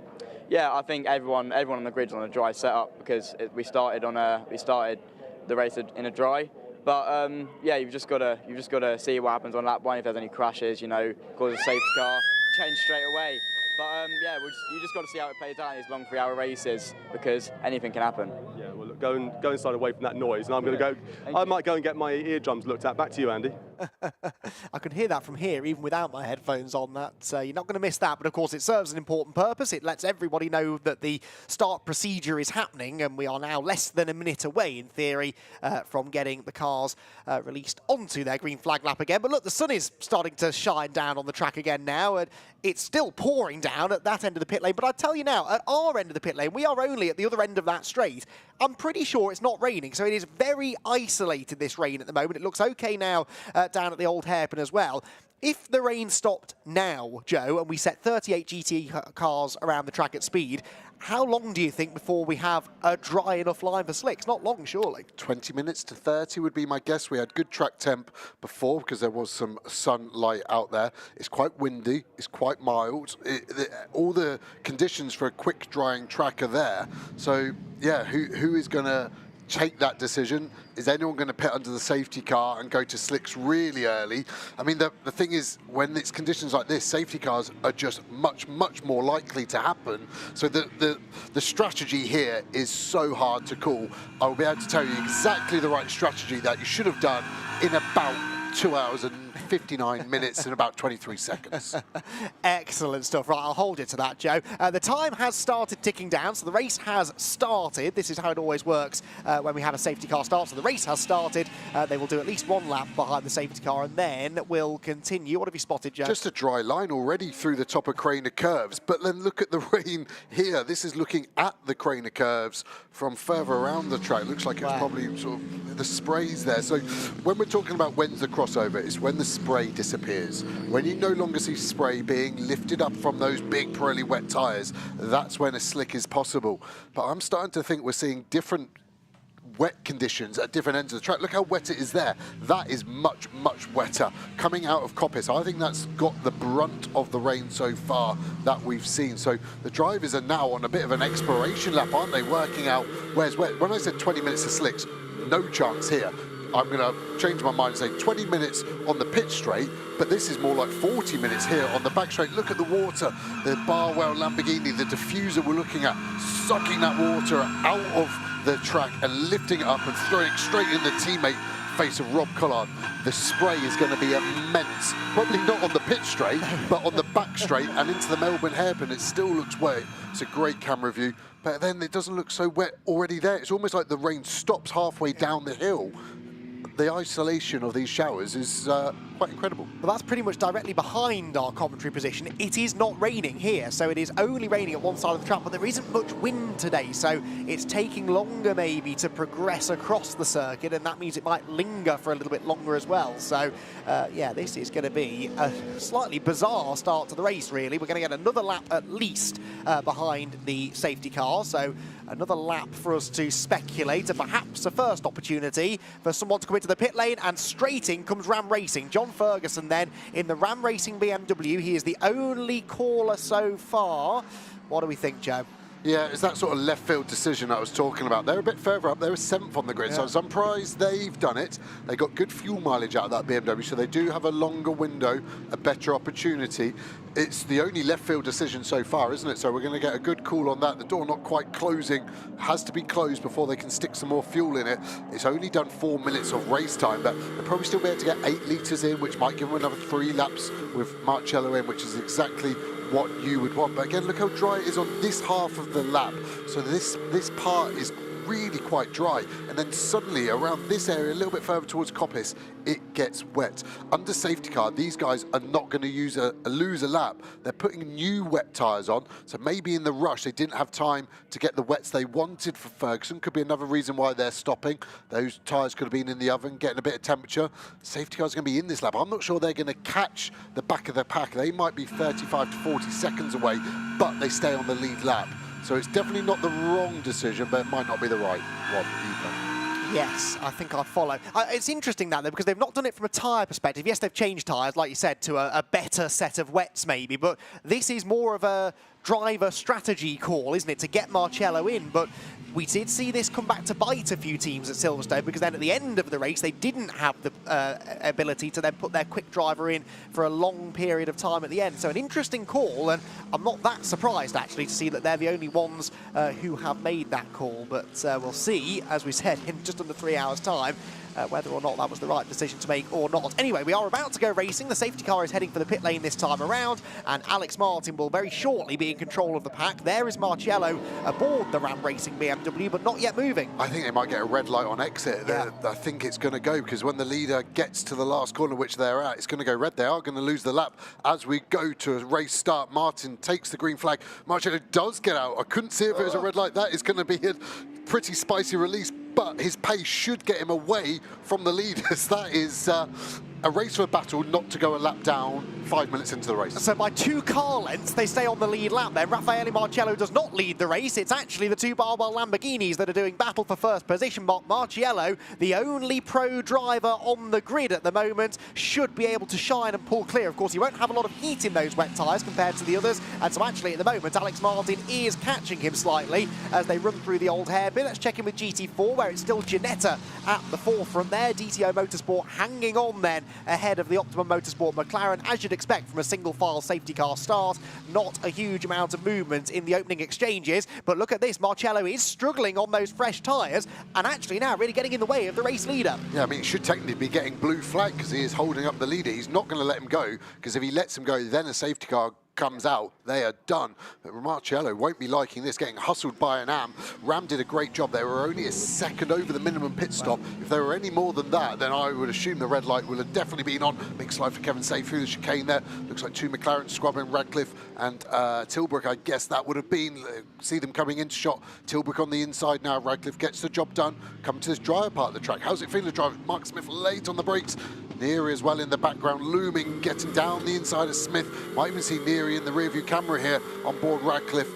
Yeah, I think everyone on the grid's on a dry setup because we started the race in a dry. But yeah, you've just got to see what happens on lap 1. If there's any crashes, you know, cause a safety car, change straight away. But yeah, you just got to see how it plays out in these long 3-hour races because anything can happen. Yeah, well, look, go inside away from that noise, and I'm going to go. I might go and get my eardrums looked at. Back to you, Andy. I can hear that from here, even without my headphones on. That you're not going to miss that, but of course it serves an important purpose. It lets everybody know that the start procedure is happening, and we are now less than a minute away, in theory, from getting the cars released onto their green flag lap again. But look, the sun is starting to shine down on the track again now, and it's still pouring down at that end of the pit lane. But I tell you now, at our end of the pit lane, we are only at the other end of that straight. I'm pretty sure it's not raining, so it is very isolated, this rain at the moment. It looks okay now down at the old hairpin as well. If the rain stopped now, Joe, and we set 38 GT cars around the track at speed, how long do you think before we have a dry enough line for slicks? Not long, surely. 20 minutes to 30 would be my guess. We had good track temp before because there was some sunlight out there. It's quite windy. It's quite mild. All the conditions for a quick drying track are there. So, yeah, who is going to take that decision? Is anyone going to pit under the safety car and go to slicks really early? I mean, the thing is, when it's conditions like this, safety cars are just much more likely to happen. So the strategy here is so hard to call. I'll be able to tell you exactly the right strategy that you should have done in about 2 hours and 59 minutes and about 23 seconds. Excellent stuff. Right, I'll hold it to that, Joe. The time has started ticking down, so the race has started. This is how it always works when we have a safety car start. So the race has started. They will do at least one lap behind the safety car, and then we'll continue. What have you spotted, Joe? Just a dry line already through the top of Craner Curves, but then look at the rain here. This is looking at the Craner Curves from further around the track. Looks like it's probably sort of the sprays there. So when we're talking about when's the crossover, it's when the spray disappears. When you no longer see spray being lifted up from those big Pirelli wet tyres, that's when a slick is possible. But I'm starting to think we're seeing different wet conditions at different ends of the track. Look how wet it is there. That is much wetter. Coming out of Coppice, I think that's got the brunt of the rain so far that we've seen. So the drivers are now on a bit of an exploration lap, aren't they? Working out where's wet. When I said 20 minutes of slicks, no chance here. I'm going to change my mind and say 20 minutes on the pit straight, but this is more like 40 minutes here on the back straight. Look at the water, the Barwell Lamborghini, the diffuser we're looking at, sucking that water out of the track and lifting it up and throwing it straight in the teammate face of Rob Collard. The spray is going to be immense. Probably not on the pit straight, but on the back straight and into the Melbourne hairpin. It still looks wet. It's a great camera view, but then it doesn't look so wet already there. It's almost like the rain stops halfway down the hill. The isolation of these showers is quite incredible. Well, that's pretty much directly behind our commentary position. It is not raining here, so it is only raining at one side of the track, but there isn't much wind today, so it's taking longer maybe to progress across the circuit, and that means it might linger for a little bit longer as well. So, yeah, this is going to be a slightly bizarre start to the race, really. We're going to get another lap at least behind the safety car, so another lap for us to speculate, and perhaps a first opportunity for someone to come into the pit lane, and straight in comes Ram Racing. John Ferguson then in the Ram Racing BMW. He is the only caller so far. What do we think, Joe? Yeah, it's that sort of left field decision I was talking about. They're a bit further up. They were 7th on the grid, so I'm surprised they've done it. They got good fuel mileage out of that BMW, so they do have a longer window, a better opportunity. It's the only left field decision so far, isn't it? So we're going to get a good call on that. The door not quite closing, has to be closed before they can stick some more fuel in it. It's only done 4 minutes of race time, but they'll probably still be able to get 8 litres in, which might give them another 3 laps with Marcello in, which is exactly what you would want. But again, look how dry it is on this half of the lap. So this part is really quite dry, and then suddenly around this area a little bit further towards Coppice it gets wet. Under safety car, these guys are not going to lose a lap. They're putting new wet tyres on, so maybe in the rush they didn't have time to get the wets they wanted for Ferguson. Could be another reason why they're stopping. Those tyres could have been in the oven, getting a bit of temperature. Safety car's going to be in this lap. I'm not sure they're going to catch the back of the pack. They might be 35 to 40 seconds away, but they stay on the lead lap. So it's definitely not the wrong decision, but it might not be the right one either. Yes, I think I follow. It's interesting that, though, because they've not done it from a tyre perspective. Yes, they've changed tyres, like you said, to a better set of wets maybe, but this is more of a driver strategy call, isn't it, to get Marcello in? But we did see this come back to bite a few teams at Silverstone, because then at the end of the race they didn't have the ability to then put their quick driver in for a long period of time at the end. So an interesting call, and I'm not that surprised actually to see that they're the only ones who have made that call. But we'll see, as we said, in just under 3 hours time, whether or not that was the right decision to make or not. Anyway, we are about to go racing. The safety car is heading for the pit lane this time around, and Alex Martin will very shortly be in control of the pack. There is Marciello aboard the Ram Racing BMW, but not yet moving. I think they might get a red light on exit. Yeah. I think it's going to go, because when the leader gets to the last corner, which they're at, it's going to go red. They are going to lose the lap as we go to a race start. Martin takes the green flag. Marciello does get out. I couldn't see if it was a red light. That is going to be a pretty spicy release, but his pace should get him away from the leaders. That is a race for a battle, not to go a lap down 5 minutes into the race. So by 2 car lengths, they stay on the lead lap then. Raffaele Marciello does not lead the race. It's actually the 2 Barbell Lamborghinis that are doing battle for first position. But Marciello, the only pro driver on the grid at the moment, should be able to shine and pull clear. Of course, he won't have a lot of heat in those wet tyres compared to the others. And so actually, at the moment, Alex Martin is catching him slightly as they run through the old hairpin. Let's check in with GT4, where it's still Ginetta at the forefront there. DTO Motorsport hanging on then ahead of the Optimum Motorsport McLaren, as you'd expect from a single file safety car start. Not a huge amount of movement in the opening exchanges, but look at this, Marciello is struggling on those fresh tyres and actually now really getting in the way of the race leader. Yeah, I mean, he should technically be getting blue flag because he is holding up the leader. He's not going to let him go, because if he lets him go, then a safety car comes out, they are done. But Marciello won't be liking this, getting hustled by an AM. Ram did a great job. They were only a second over the minimum pit stop. If there were any more than that, then I would assume the red light will have definitely been on. Big slide for Kevin Say through the chicane there. Looks like 2 McLaren scrubbing Radcliffe and Tilbrook. I guess that would have been, see them coming into shot. Tilbrook on the inside now. Radcliffe gets the job done. Coming to this drier part of the track. How's it feeling to drive? Mark Smith late on the brakes. Neary as well in the background, looming, getting down the inside of Smith. Might even see Neary in the rearview camera here on board Radcliffe.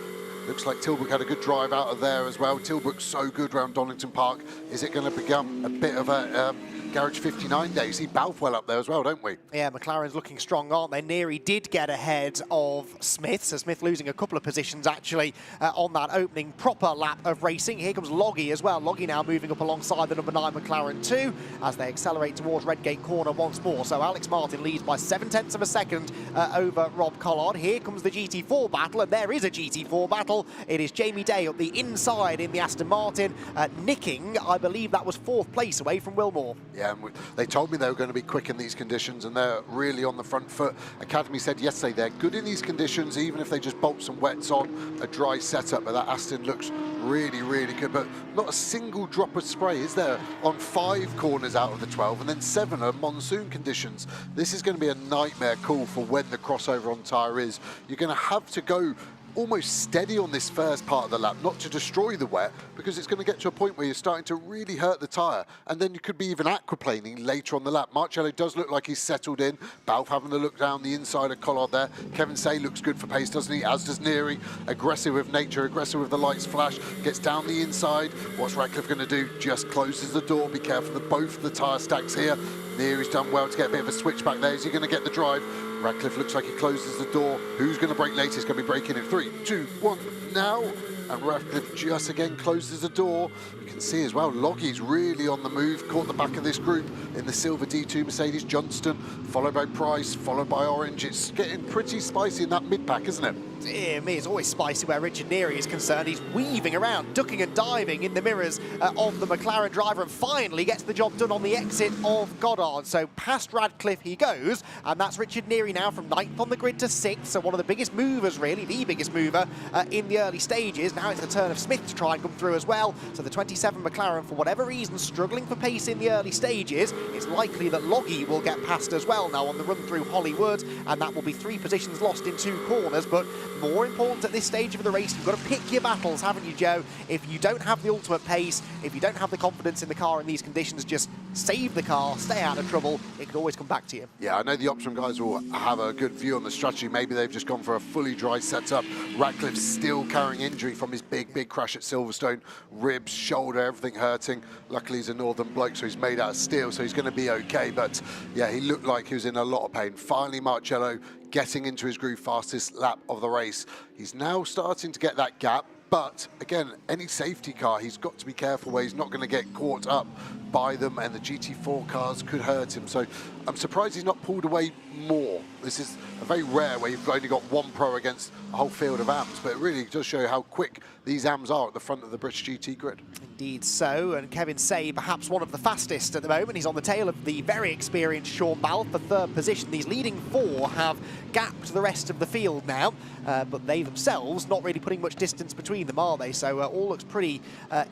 Looks like Tilbrook had a good drive out of there as well. Tilbrook's so good around Donington Park. Is it going to become a bit of a Garage 59 day? See Balfwell up there as well, don't we? Yeah, McLaren's looking strong, aren't they? Neary did get ahead of Smith, so Smith losing a couple of positions actually on that opening proper lap of racing. Here comes Loggy as well. Loggy now moving up alongside the number 9 McLaren 2 as they accelerate towards Redgate corner once more. So Alex Martin leads by 7/10 of a second over Rob Collard. Here comes the GT4 battle, and there is a GT4 battle. It is Jamie Day up the inside in the Aston Martin, nicking, I believe that was 4th place away from Wilmore. Yeah, and they told me they were going to be quick in these conditions, and they're really on the front foot. Academy said yesterday they're good in these conditions, even if they just bolt some wets on a dry setup. But that Aston looks really, really good. But not a single drop of spray, is there, on 5 corners out of the 12, and then 7 are monsoon conditions. This is going to be a nightmare call for when the crossover on tyre is. You're going to have to go almost steady on this first part of the lap, not to destroy the wet, because it's going to get to a point where you're starting to really hurt the tyre, and then you could be even aquaplaning later on the lap. Marciello does look like he's settled in. Balf having a look down the inside of Collard there. Kevin Say looks good for pace, doesn't he? As does Neary. Aggressive with nature, aggressive with the lights flash, gets down the inside. What's Radcliffe going to do? Just closes the door. Be careful of both the tyre stacks here. Neary's done well to get a bit of a switch back there. Is he going to get the drive? Radcliffe looks like he closes the door. Who's going to brake latest? Going to be braking in 3, 2, 1 now. And Radcliffe just again closes the door. You can see as well, Loggy's really on the move, caught the back of this group in the silver D2 Mercedes. Johnston, followed by Price, followed by Orange. It's getting pretty spicy in that mid-pack, isn't it? Dear me, it's always spicy where Richard Neary is concerned. He's weaving around, ducking and diving in the mirrors of the McLaren driver, and finally gets the job done on the exit of Goddard. So past Radcliffe he goes, and that's Richard Neary now from 9th on the grid to 6th. So one of the biggest movers, really, the biggest mover in the early stages. Now it's the turn of Smith to try and come through as well. So the 27 McLaren, for whatever reason, struggling for pace in the early stages. It's likely that Loggy will get past as well now on the run through Hollywood, and that will be 3 positions lost in 2 corners. But more important at this stage of the race, you've got to pick your battles, haven't you, Joe? If you don't have the ultimate pace, if you don't have the confidence in the car in these conditions, just save the car, stay out of trouble. It could always come back to you. Yeah, I know the Optimum guys will have a good view on the strategy. Maybe they've just gone for a fully dry setup. Radcliffe's still carrying injury from his big crash at Silverstone. Ribs, shoulder, everything hurting. Luckily, he's a northern bloke, so he's made out of steel, so he's going to be okay. But yeah, he looked like he was in a lot of pain. Finally, Marciello getting into his groove, fastest lap of the race. He's now starting to get that gap, but again, any safety car, he's got to be careful where he's not going to get caught up by them, and the GT4 cars could hurt him. So I'm surprised he's not pulled away more. This is a very rare where you've only got one pro against a whole field of AMs, but it really does show how quick these AMs are at the front of the British GT grid. Indeed so, and Kevin Say, perhaps one of the fastest at the moment. He's on the tail of the very experienced Sean Ball for third position. These leading four have gapped the rest of the field now, but they themselves not really putting much distance between them, are they? So all looks pretty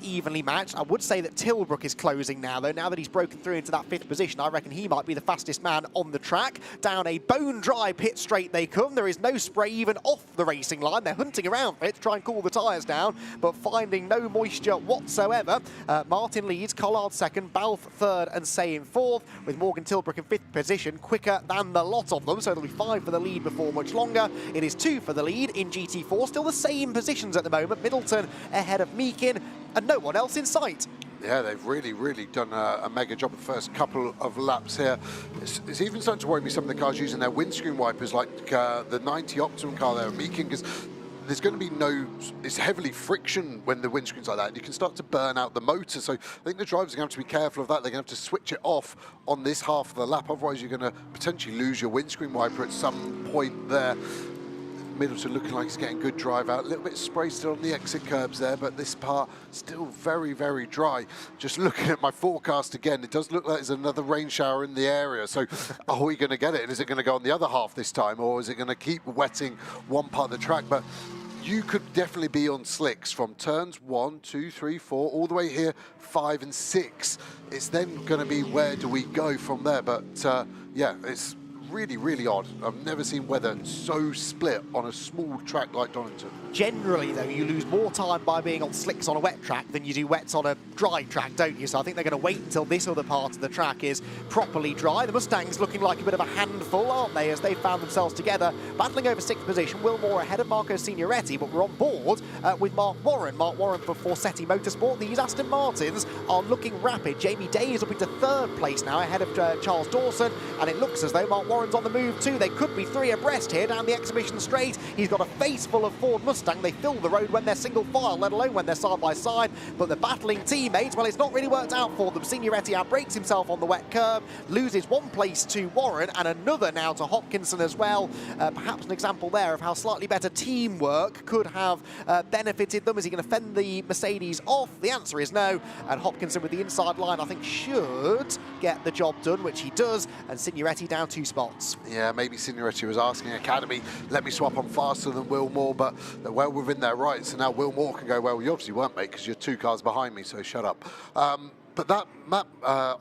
evenly matched. I would say that Tilbrook is closing now, though. Now that he's broken through into that fifth position, I reckon he might be the fastest man on the track. Down a bone-dry pit straight they come. There is no spray even off the racing line. They're hunting around for it to try and cool the tyres down, but finding no moisture whatsoever. Martin leads, Collard second, Balfe third and Say in fourth, with Morgan Tilbrook in fifth position, quicker than the lot of them, so it'll be 5 for the lead before much longer. It is 2 for the lead in GT4, still the same positions at the moment. Middleton ahead of Meakin, and no one else in sight. Yeah, they've really done a mega job the first couple of laps here. It's even starting to worry me, some of the cars using their windscreen wipers, like the 90 Optimum car there, Meakin, because there's going to be it's heavily friction when the windscreen's like that. You can start to burn out the motor. So I think the drivers are going to have to be careful of that. They're going to have to switch it off on this half of the lap. Otherwise, you're going to potentially lose your windscreen wiper at some point there. Middleton looking like he's getting good drive out. A little bit of spray still on the exit curbs there, but this part still very dry. Just looking at my forecast again, it does look like there's another rain shower in the area. So are we going to get it? And is it going to go on the other half this time, or is it going to keep wetting one part of the track? But you could definitely be on slicks from turns 1, 2, 3, 4, all the way here, 5 and 6. It's then going to be where do we go from there? But yeah, it's really odd. I've never seen weather so split on a small track like Donington. Generally, though, you lose more time by being on slicks on a wet track than you do wets on a dry track, don't you? So I think they're going to wait until this other part of the track is properly dry. The Mustangs looking like a bit of a handful, aren't they, as they found themselves together, battling over 6th position. Will Moore ahead of Marco Signoretti, but we're on board with Mark Warren. Mark Warren for Forsetti Motorsport. These Aston Martins are looking rapid. Jamie Day is up into 3rd place now, ahead of Charles Dawson, and it looks as though Mark Warren's on the move too. They could be 3 abreast here down the exhibition straight. He's got a face full of Ford Mustang. They fill the road when they're single file, let alone when they're side by side. But the battling teammates, well, it's not really worked out for them. Signoretti outbreaks himself on the wet curb, loses 1 place to Warren and another now to Hopkinson as well. Perhaps an example there of how slightly better teamwork could have benefited them. Is he going to fend the Mercedes off? The answer is no. And Hopkinson with the inside line, I think, should get the job done, which he does. And Signoretti down 2 spots. Yeah, maybe Signoretti was asking Academy, let me swap on faster than Will Moore, but they're well within their rights. And now Will Moore can go, well, you obviously weren't, mate, because you're 2 cars behind me, so shut up. But that map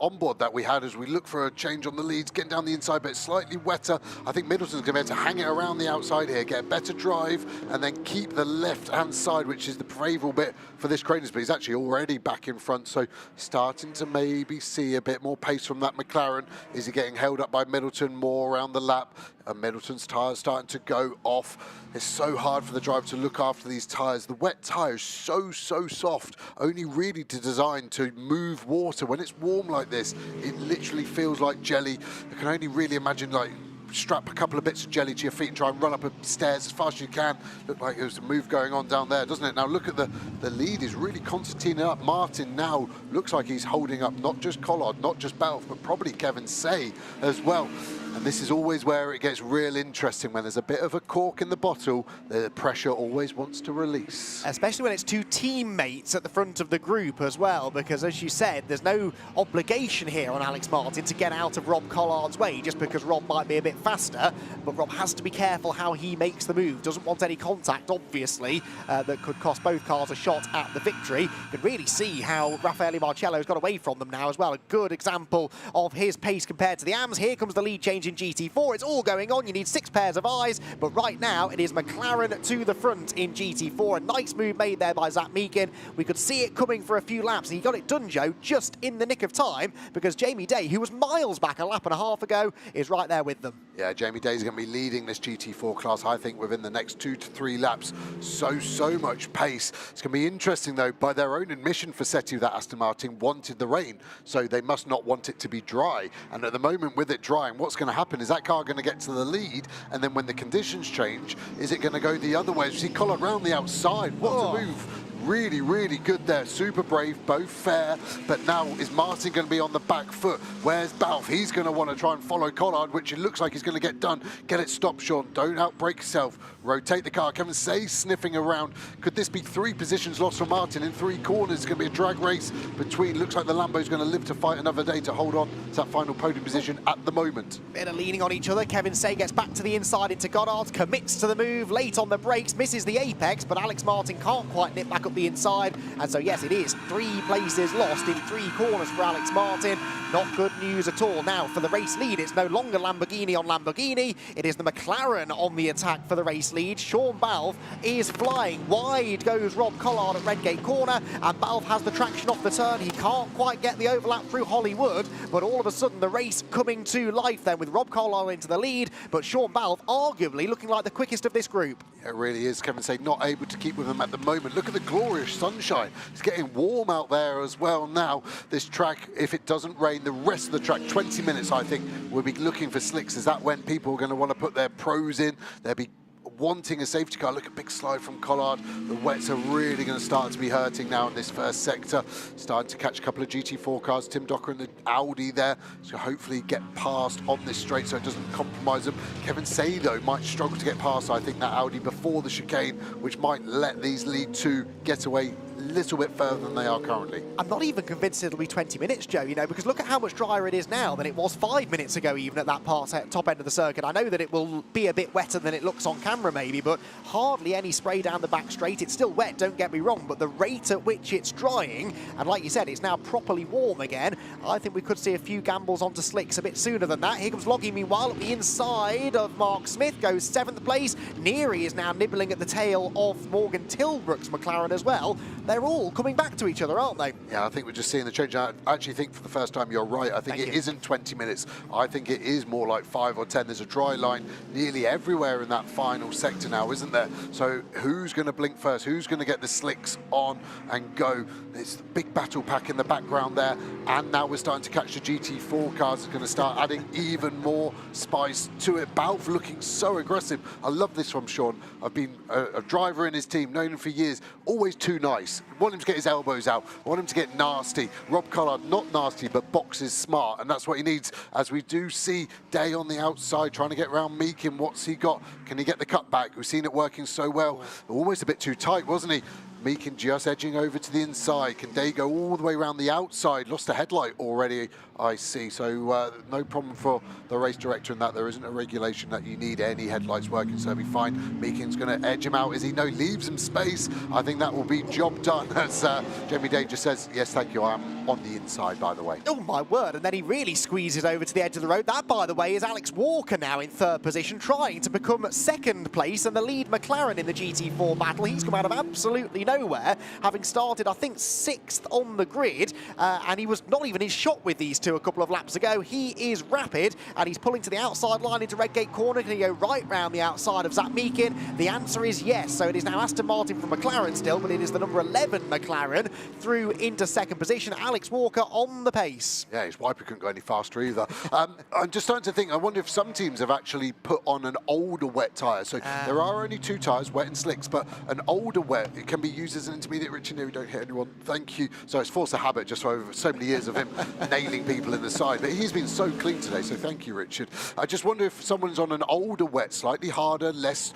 onboard that we had as we look for a change on the leads, getting down the inside, but it's slightly wetter. I think Middleton's going to be able to hang it around the outside here, get a better drive, and then keep the left-hand side, which is the favourable bit for this Craners, but he's actually already back in front, so starting to maybe see a bit more pace from that McLaren. Is he getting held up by Middleton more around the lap? And Middleton's tyres starting to go off. It's so hard for the driver to look after these tyres. The wet tyre is so soft, only really designed to move water. When it's warm like this, it literally feels like jelly. I can only really imagine, like, strap a couple of bits of jelly to your feet and try and run up the stairs as fast as you can. Look like there's a move going on down there, doesn't it? Now look at the lead is really concertining up. Martin now looks like he's holding up not just Collard, not just Balfe, but probably Kevin Say as well. And this is always where it gets real interesting. When there's a bit of a cork in the bottle, the pressure always wants to release. Especially when it's 2 teammates at the front of the group as well, because as you said, there's no obligation here on Alex Martin to get out of Rob Collard's way just because Rob might be a bit faster, but Rob has to be careful how he makes the move. Doesn't want any contact, obviously, that could cost both cars a shot at the victory. You can really see how Raffaele Marcello's got away from them now as well. A good example of his pace compared to the AMs. Here comes the lead change in GT4. It's all going on. You need 6 pairs of eyes, but right now it is McLaren to the front in GT4. A nice move made there by Zach Meakin. We could see it coming for a few laps, and he got it done, Joe, just in the nick of time, because Jamie Day, who was miles back a lap and a half ago, is right there with them. Yeah, Jamie Day's going to be leading this GT4 class, I think, within the next 2 to 3 laps. So much pace. It's going to be interesting, though, by their own admission, Forsetti, that Aston Martin wanted the rain, so they must not want it to be dry. And at the moment, with it drying, what's going to happen is that car going to get to the lead, and then when the conditions change, is it going to go the other way? You see Collard round the outside. What a move really, really good there. Super brave, both fair, but now is Martin going to be on the back foot? Where's Balf? He's going to want to try and follow Collard, which it looks like he's going to get done. Get it stopped, Sean. Don't outbrake yourself. Rotate the car. Kevin Say sniffing around. Could this be 3 positions lost for Martin in 3 corners? It's going to be a drag race between. Looks like the Lambo's going to live to fight another day to hold on to that final podium position at the moment. Bit of leaning on each other. Kevin Say gets back to the inside into Goddard, commits to the move, late on the brakes, misses the apex, but Alex Martin can't quite nip back up the inside. And so, yes, it is 3 places lost in 3 corners for Alex Martin. Not good news at all. Now, for the race lead, it's no longer Lamborghini on Lamborghini. It is the McLaren on the attack for the race lead. Sean Balfe is flying. Wide goes Rob Collard at Redgate corner, and Balfe has the traction off the turn. He can't quite get the overlap through Hollywood, but all of a sudden the race coming to life then with Rob Collard into the lead, but Sean Balfe arguably looking like the quickest of this group. Yeah, it really is. Kevin Say not able to keep with them at the moment. Look at the glorious sunshine. It's getting warm out there as well now. This track, if it doesn't rain, the rest of the track, 20 minutes, I think, we'll be looking for slicks. Is that when people are going to want to put their pros in? They'll be wanting a safety car. Look at big slide from Collard. The wets are really going to start to be hurting now in this first sector. Starting to catch a couple of GT4 cars. Tim Docker and the Audi there. So hopefully get past on this straight so it doesn't compromise them. Kevin Say, though, might struggle to get past, I think, that Audi before the chicane, which might let these lead 2 get away a little bit further than they are currently. I'm not even convinced it'll be 20 minutes, Joe, you know, because look at how much drier it is now than it was 5 minutes ago, even at that top end of the circuit. I know that it will be a bit wetter than it looks on camera maybe, but hardly any spray down the back straight. It's still wet, don't get me wrong, but the rate at which it's drying, and like you said, it's now properly warm again, I think we could see a few gambles onto slicks a bit sooner than that. Here comes Loggy, meanwhile, at the inside of Mark Smith, goes 7th place. Neary is now nibbling at the tail of Morgan Tilbrook's McLaren as well. They're all coming back to each other, aren't they? Yeah, I think we're just seeing the change. I actually think for the first time you're right. I think it isn't 20 minutes. I think it is more like 5 or 10. There's a dry line nearly everywhere in that final sector now, isn't there? So who's going to blink first? Who's going to get the slicks on and go? There's the big battle pack in the background there. And now we're starting to catch the GT4 cars. It's going to start adding even more spice to it. Balfe looking so aggressive. I love this from Sean. I've been a driver in his team, known him for years. Always too nice. Want him to get his elbows out. I want him to get nasty. Rob Collard, not nasty, but boxes smart, and that's what he needs. As we do see Day on the outside trying to get around Meakin. What's he got? Can he get the cutback? We've seen it working so well. Almost a bit too tight, wasn't he? Meakin just edging over to the inside. Can Day go all the way around the outside? Lost a headlight already, I see. So no problem for the race director in that. There isn't a regulation that you need any headlights working, so he'll be fine. Meakin's going to edge him out. Is he? No, leaves him space. I think that will be job done. As Jamie Day just says, yes, thank you, I'm on the inside, by the way. Oh, my word. And then he really squeezes over to the edge of the road. That, by the way, is Alex Walker now in 3rd position, trying to become 2nd place and the lead McLaren in the GT4 battle. He's come out of absolutely nowhere, having started, I think, 6th on the grid, and he was not even in shot with these two a couple of laps ago. He is rapid, and he's pulling to the outside line into Redgate corner. Can he go right round the outside of Zach Meakin? The answer is yes. So it is now Aston Martin from McLaren still, but it is the number 11 McLaren through into 2nd position. Alex Walker on the pace. Yeah, his wiper couldn't go any faster either. I'm just starting to think, I wonder if some teams have actually put on an older wet tyre. So there are only 2 tyres, wet and slicks, but an older wet, it can be used as an intermediate. Richard Neary, don't hit anyone, thank you. So it's force of habit just over so many years of him nailing people in the side. But he's been so clean today, so thank you, Richard. I just wonder if someone's on an older wet, slightly harder, less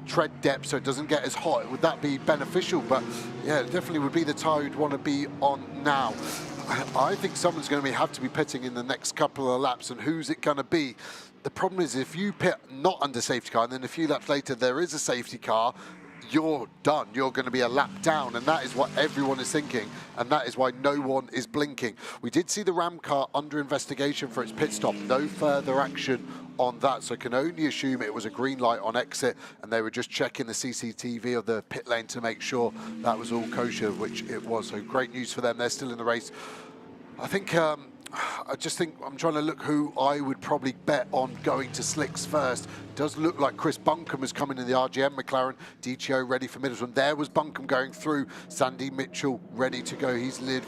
tread depth, so it doesn't get as hot. Would that be beneficial? But yeah, it definitely would be the tyre you'd want to be on now. I think someone's going to have to be pitting in the next couple of laps, and who's it going to be? The problem is if you pit not under safety car, and then a few laps later there is a safety car, you're done. You're going to be a lap down, and that is what everyone is thinking, and that is why no one is blinking. We did see the Ram car under investigation for its pit stop. No further action on that, so can only assume it was a green light on exit, and they were just checking the CCTV of the pit lane to make sure that was all kosher, which it was. So great news for them. They're still in the race. I think I just think I'm trying to look who I would probably bet on going to slicks first. Does look like Chris Buncombe is coming in the RGM McLaren. DTO ready for Middleton. There was Buncombe going through. Sandy Mitchell ready to go. His lid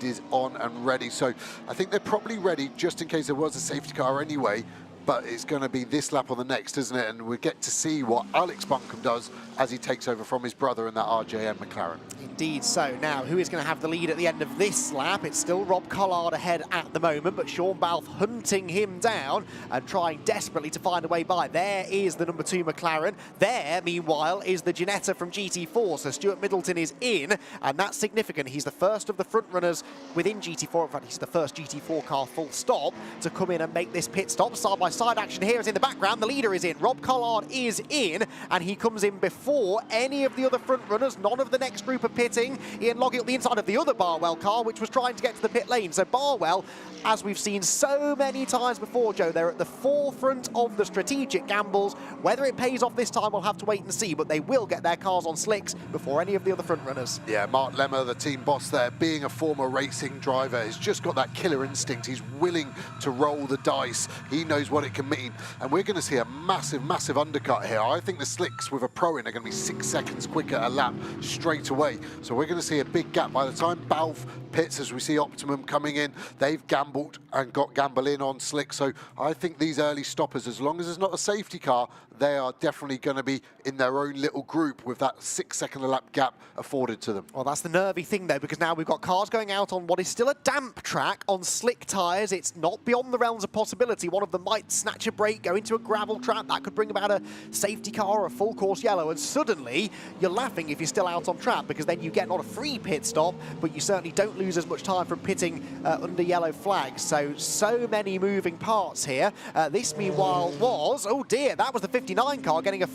is on and ready. So I think they're probably ready just in case there was a safety car anyway. but it's going to be this lap on the next, isn't it? And we get to see what Alex Buncombe does as he takes over from his brother in that RJM McLaren. Indeed so. Now, who is going to have the lead at the end of this lap? It's still Rob Collard ahead at the moment, but Sean Balfe hunting him down and trying desperately to find a way by. There is the number 2 McLaren. There, meanwhile, is the Ginetta from GT4. So Stuart Middleton is in, and that's significant. He's the first of the front runners within GT4. In fact, he's the first GT4 car full stop to come in and make this pit stop. Side-by-side action here is in the background. The leader is in. Rob Collard is in, and he comes in before any of the other front runners. None of the next group are pitting. Ian Loggett on the inside of the other Barwell car, which was trying to get to the pit lane. So Barwell, as we've seen so many times before, Joe, they're at the forefront of the strategic gambles. Whether it pays off this time, we'll have to wait and see, but they will get their cars on slicks before any of the other front runners. Yeah, Mark Lemmer, the team boss there, being a former racing driver, has just got that killer instinct. He's willing to roll the dice. He knows what it can mean. And we're going to see a massive, massive undercut here. I think the slicks with a pro in are going to be 6 seconds quicker a lap straight away. So we're going to see a big gap by the time Balfe pits, as we see Optimum coming in. They've gambled and got gamble in on slick. So I think these early stoppers, as long as it's not a safety car, they are definitely going to be in their own little group with that 6 second a lap gap afforded to them. Well, that's the nervy thing, though, because now we've got cars going out on what is still a damp track on slick tyres. It's not beyond the realms of possibility. One of them might snatch a break, go into a gravel trap. That could bring about a safety car or a full course yellow. And suddenly, you're laughing if you're still out on track, because then you get not a free pit stop, but you certainly don't lose as much time from pitting under yellow flags. So many moving parts here. This, meanwhile, was, oh dear, that was the 59 car getting a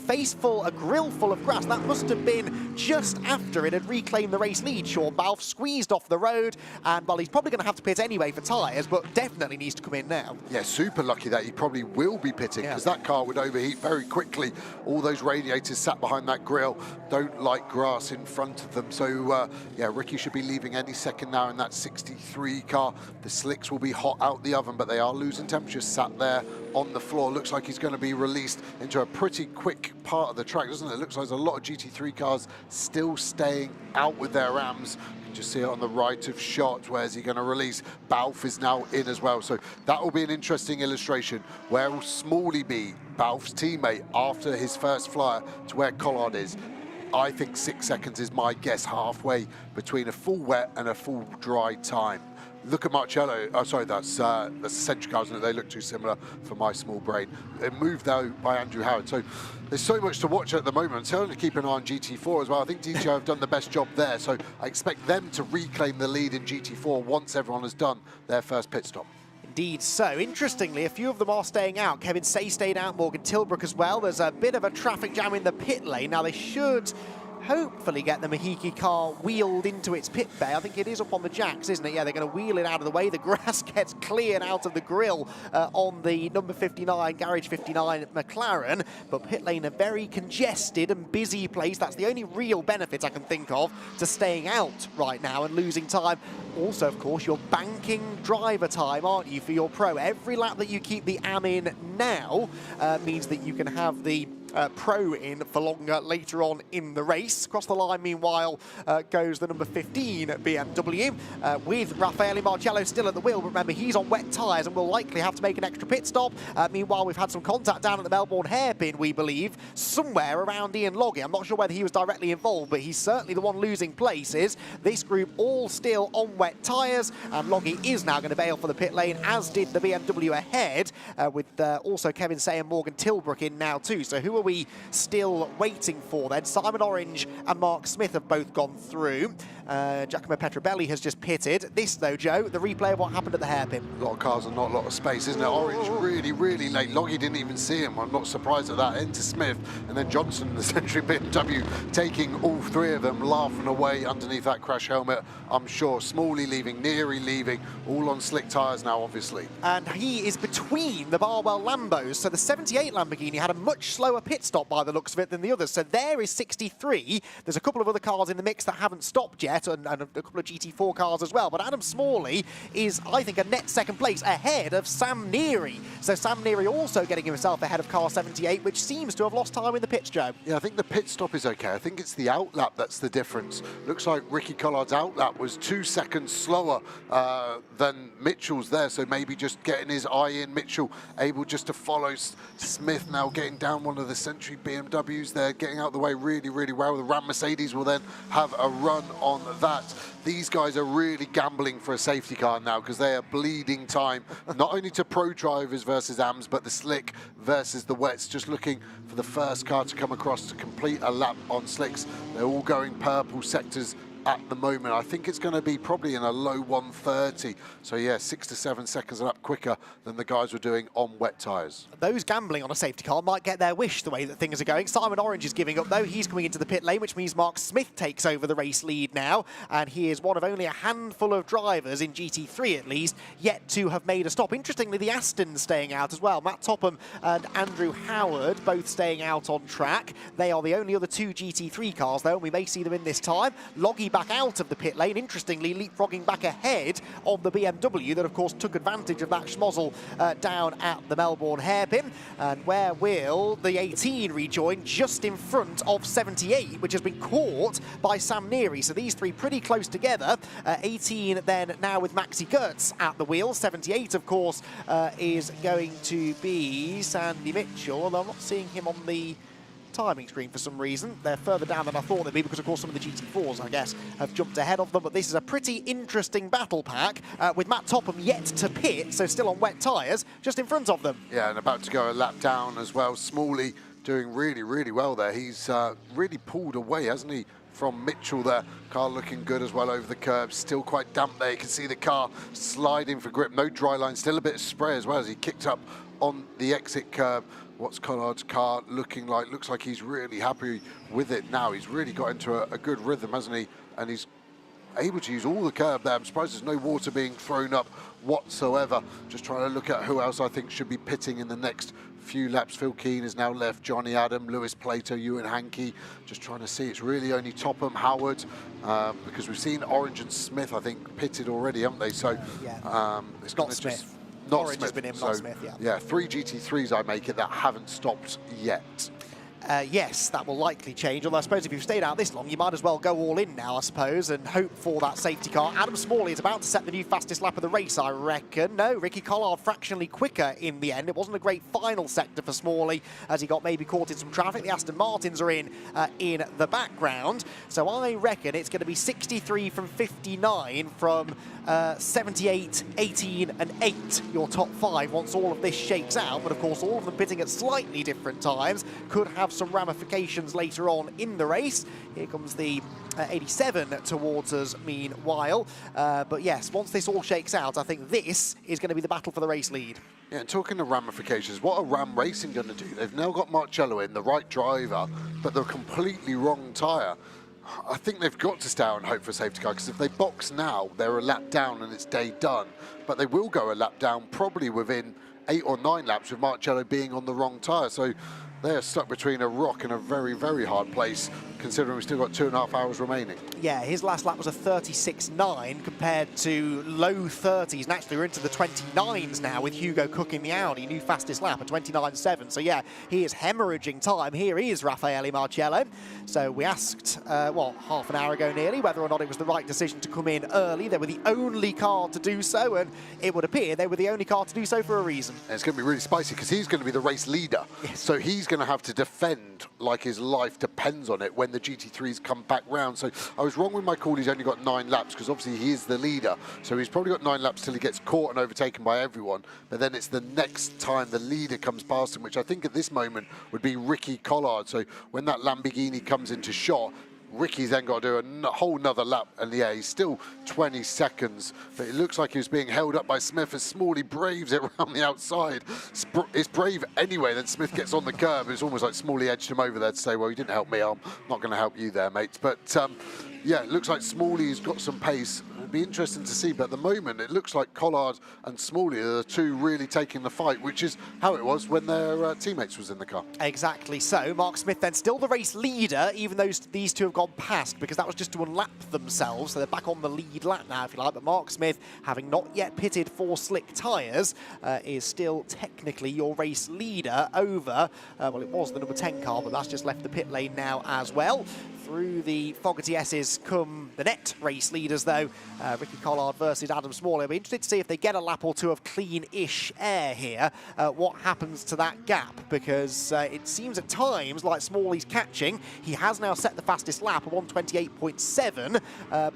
grill full of grass. That must have been just after it had reclaimed the race lead. Sean Balfe squeezed off the road, and, well, he's probably going to have to pit anyway for tyres, but definitely needs to come in now. Yeah, super lucky that he probably will be pitting, because that car would overheat very quickly. All those radiators sat behind that grill don't like grass in front of them. So, yeah, Ricky should be leaving any second now in that 63 car. The slicks will be hot out the oven, but they are losing temperature sat there on the floor. Looks like he's going to be released into a pretty quick part of the track, doesn't it? Looks like there's a lot of GT3 cars still staying out with their rams. You can just see it on the right of shot. Where's he going to release? Balfe is now in as well. So that will be an interesting illustration. Where will Smalley be, Balfe's teammate, after his first flyer to where Collard is? I think 6 seconds is my guess, halfway between a full wet and a full dry time. Look at Marcello. Oh, sorry, that's the Century cars, isn't it? They look too similar for my small brain. It moved, though, by Andrew Howard. So there's so much to watch at the moment. So to keep an eye on GT4 as well. I think DJI have done the best job there. So I expect them to reclaim the lead in GT4 once everyone has done their first pit stop. Indeed so. Interestingly, a few of them are staying out. Kevin Say stayed out, Morgan Tilbrook as well. There's a bit of a traffic jam in the pit lane. Now, they should hopefully get the Mahiki car wheeled into its pit bay. I think it is up on the jacks, isn't it? Yeah, they're going to wheel it out of the way. The grass gets cleared out of the grill on the number 59, Garage 59 McLaren. But pit lane, a very congested and busy place. That's the only real benefit I can think of to staying out right now and losing time. Also, of course, you're banking driver time, aren't you, for your pro? Every lap that you keep the AM in now means that you can have the pro in for longer later on in the race. Across the line, meanwhile, goes the number 15 BMW with Raffaele Marcello still at the wheel. But remember, he's on wet tyres and will likely have to make an extra pit stop. Meanwhile, we've had some contact down at the Melbourne hairpin, we believe, somewhere around Ian Loggett. I'm not sure whether he was directly involved, but he's certainly the one losing places. This group all still on wet tyres, and Loggett is now going to bail for the pit lane, as did the BMW ahead, with also Kevin Say and Morgan Tilbrook in now too. So who are we still waiting for then? Simon Orange and Mark Smith have both gone through. Giacomo Petrobelli has just pitted. This, though, Joe, the replay of what happened at the hairpin. A lot of cars and not a lot of space, isn't it? Orange really, really late. Logie didn't even see him. I'm not surprised at that. Into Smith, and then Johnson, the Century BMW, taking all three of them, laughing away underneath that crash helmet, I'm sure. Smalley leaving, Neary leaving, all on slick tyres now, obviously. And he is between the Barwell Lambos. So the 78 Lamborghini had a much slower pit stop by the looks of it than the others. So there is 63. There's a couple of other cars in the mix that haven't stopped yet, and a couple of GT4 cars as well. But Adam Smalley is, I think, a net second place ahead of Sam Neary. So Sam Neary also getting himself ahead of car 78, which seems to have lost time in the pits, Joe. Yeah, I think the pit stop is okay. I think it's the outlap that's the difference. Looks like Ricky Collard's outlap was 2 seconds slower than Mitchell's there, so maybe just getting his eye in. Mitchell able just to follow Smith, now getting down one of the Century BMWs there, getting out the way really, really well. The Ram Mercedes will then have a run on that. These guys are really gambling for a safety car now because they are bleeding time, not only to pro drivers versus AMs, but the slick versus the wets, just looking for the first car to come across to complete a lap on slicks. They're all going purple sectors at the moment. I think it's going to be probably in a low 130. So yeah, 6 to 7 seconds up quicker than the guys were doing on wet tyres. Those gambling on a safety car might get their wish the way that things are going. Simon Orange is giving up though. He's coming into the pit lane, which means Mark Smith takes over the race lead now. And he is one of only a handful of drivers in GT3 at least yet to have made a stop. Interestingly, the Aston's staying out as well. Matt Topham and Andrew Howard both staying out on track. They are the only other 2 GT3 cars though, and we may see them in this time. Loggy back out of the pit lane, interestingly leapfrogging back ahead of the BMW that of course took advantage of that schmozzle down at the Melbourne hairpin. And where will the 18 rejoin? Just in front of 78, which has been caught by Sam Neary. So these three pretty close together. 18 then now with Maxi Gertz at the wheel. 78 of course is going to be Sandy Mitchell, although I'm not seeing him on the timing screen for some reason. They're further down than I thought they'd be because, of course, some of the GT4s, I guess, have jumped ahead of them. But this is a pretty interesting battle pack with Matt Topham yet to pit, so still on wet tyres, just in front of them. Yeah, and about to go a lap down as well. Smalley doing really, really well there. He's really pulled away, hasn't he, from Mitchell there. Car looking good as well over the curb. Still quite damp there. You can see the car sliding for grip. No dry line. Still a bit of spray as well as he kicked up on the exit curb. What's Collard's car looking like? Looks like he's really happy with it now. He's really got into a good rhythm, hasn't he? And he's able to use all the curb there. I'm surprised there's no water being thrown up whatsoever. Just trying to look at who else I think should be pitting in the next few laps. Phil Keane is now left, Johnny Adam, Lewis Plato, Ewan Hankey. Just trying to see, it's really only Topham, Howard, because we've seen Orange and Smith, I think, pitted already, haven't they? So yeah. It's not Smith. Not Orange Smith. has been in, So, not Smith, yeah. Yeah, 3 GT3s I make it that haven't stopped yet. Yes, that will likely change, although I suppose if you've stayed out this long, you might as well go all in now, I suppose, and hope for that safety car. Adam Smalley is about to set the new fastest lap of the race, I reckon. No, Ricky Collard fractionally quicker in the end. It wasn't a great final sector for Smalley, as he got maybe caught in some traffic. The Aston Martins are in the background, so I reckon it's going to be 63 from 59 from 78, 18 and 8, your top 5 once all of this shakes out. But of course, all of them pitting at slightly different times could have some ramifications later on in the race. Here comes the 87 towards us meanwhile. But yes, once this all shakes out, I think this is going to be the battle for the race lead. Yeah, and talking of ramifications, what are Ram Racing going to do? They've now got Marcello in, the right driver, but the completely wrong tyre. I think they've got to stay out and hope for a safety car, because if they box now, they're a lap down and it's day done. But they will go a lap down probably within 8 or 9 laps with Marcello being on the wrong tyre. So they're stuck between a rock and a very, very hard place, considering we've still got 2.5 hours remaining. Yeah, his last lap was a 36.9 compared to low 30s, and actually we're into the 29s now with Hugo Cook in the Audi, new fastest lap, a 29.7. So yeah, he is hemorrhaging time. Here is Raffaele Marcello. So we asked, half an hour ago nearly, whether or not it was the right decision to come in early. They were the only car to do so, and it would appear they were the only car to do so for a reason. And it's going to be really spicy, because he's going to be the race leader. Yes. So he's going to have to defend like his life depends on it when the GT3s come back round. So I was wrong when my call he's only got 9 laps, because obviously he is the leader. So he's probably got 9 laps till he gets caught and overtaken by everyone. But then it's the next time the leader comes past him, which I think at this moment would be Ricky Collard. So when that Lamborghini comes into shot, Ricky's then got to do a whole nother lap, and yeah, he's still 20 seconds, but it looks like he was being held up by Smith as Smalley braves it around the outside. It's brave anyway, then Smith gets on the curb. It's almost like Smalley edged him over there to say, well, you didn't help me, I'm not going to help you there, mates. But yeah, it looks like Smalley's got some pace. it'd be interesting to see. But at the moment, it looks like Collard and Smalley are the two really taking the fight, which is how it was when their teammates was in the car. Exactly so. Mark Smith then still the race leader, even though these two have gone past, because that was just to unlap themselves. So they're back on the lead lap now, if you like. But Mark Smith, having not yet pitted for slick tyres, is still technically your race leader over, well, it was the number 10 car, but that's just left the pit lane now as well. Through the Fogarty S's come the net race leaders, though. Ricky Collard versus Adam Smalley. I'll be interested to see if they get a lap or two of clean-ish air here. What happens to that gap? Because it seems at times like Smalley's catching. He has now set the fastest lap of 1:28.7,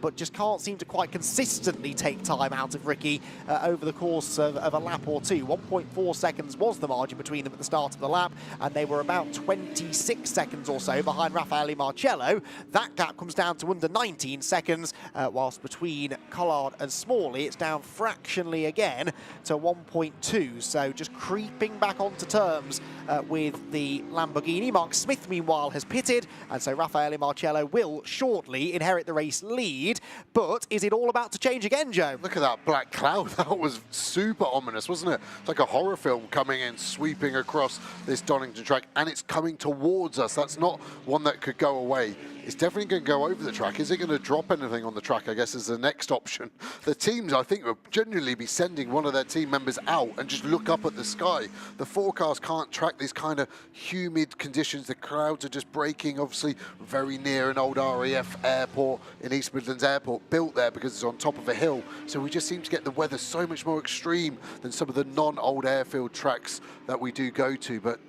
but just can't seem to quite consistently take time out of Ricky over the course of a lap or two. 1.4 seconds was the margin between them at the start of the lap, and they were about 26 seconds or so behind Raffaele Marcello. That gap comes down to under 19 seconds, whilst between Collard and Smalley, it's down fractionally again to 1.2. So just creeping back onto terms with the Lamborghini. Mark Smith, meanwhile, has pitted, and so Raffaele Marcello will shortly inherit the race lead. But is it all about to change again, Joe? Look at that black cloud. That was super ominous, wasn't it? It's like a horror film coming in, sweeping across this Donington track, and it's coming towards us. That's not one that could go away. It's definitely going to go over the track. Is it going to drop anything on the track, I guess, is the next option. The teams, I think, will generally be sending one of their team members out and just look up at the sky. The forecast can't track these kind of humid conditions. The clouds are just breaking, obviously, very near an old RAF airport in East Midlands Airport, built there because it's on top of a hill. So we just seem to get the weather so much more extreme than some of the non-old airfield tracks that we do go to. But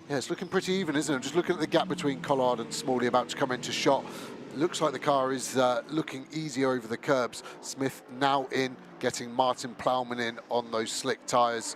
yeah, it's looking pretty even, isn't it? Just looking at the gap between Collard and Smalley about to come into shot. Looks like the car is looking easier over the curbs. Smith now in, getting Martin Plowman in on those slick tyres.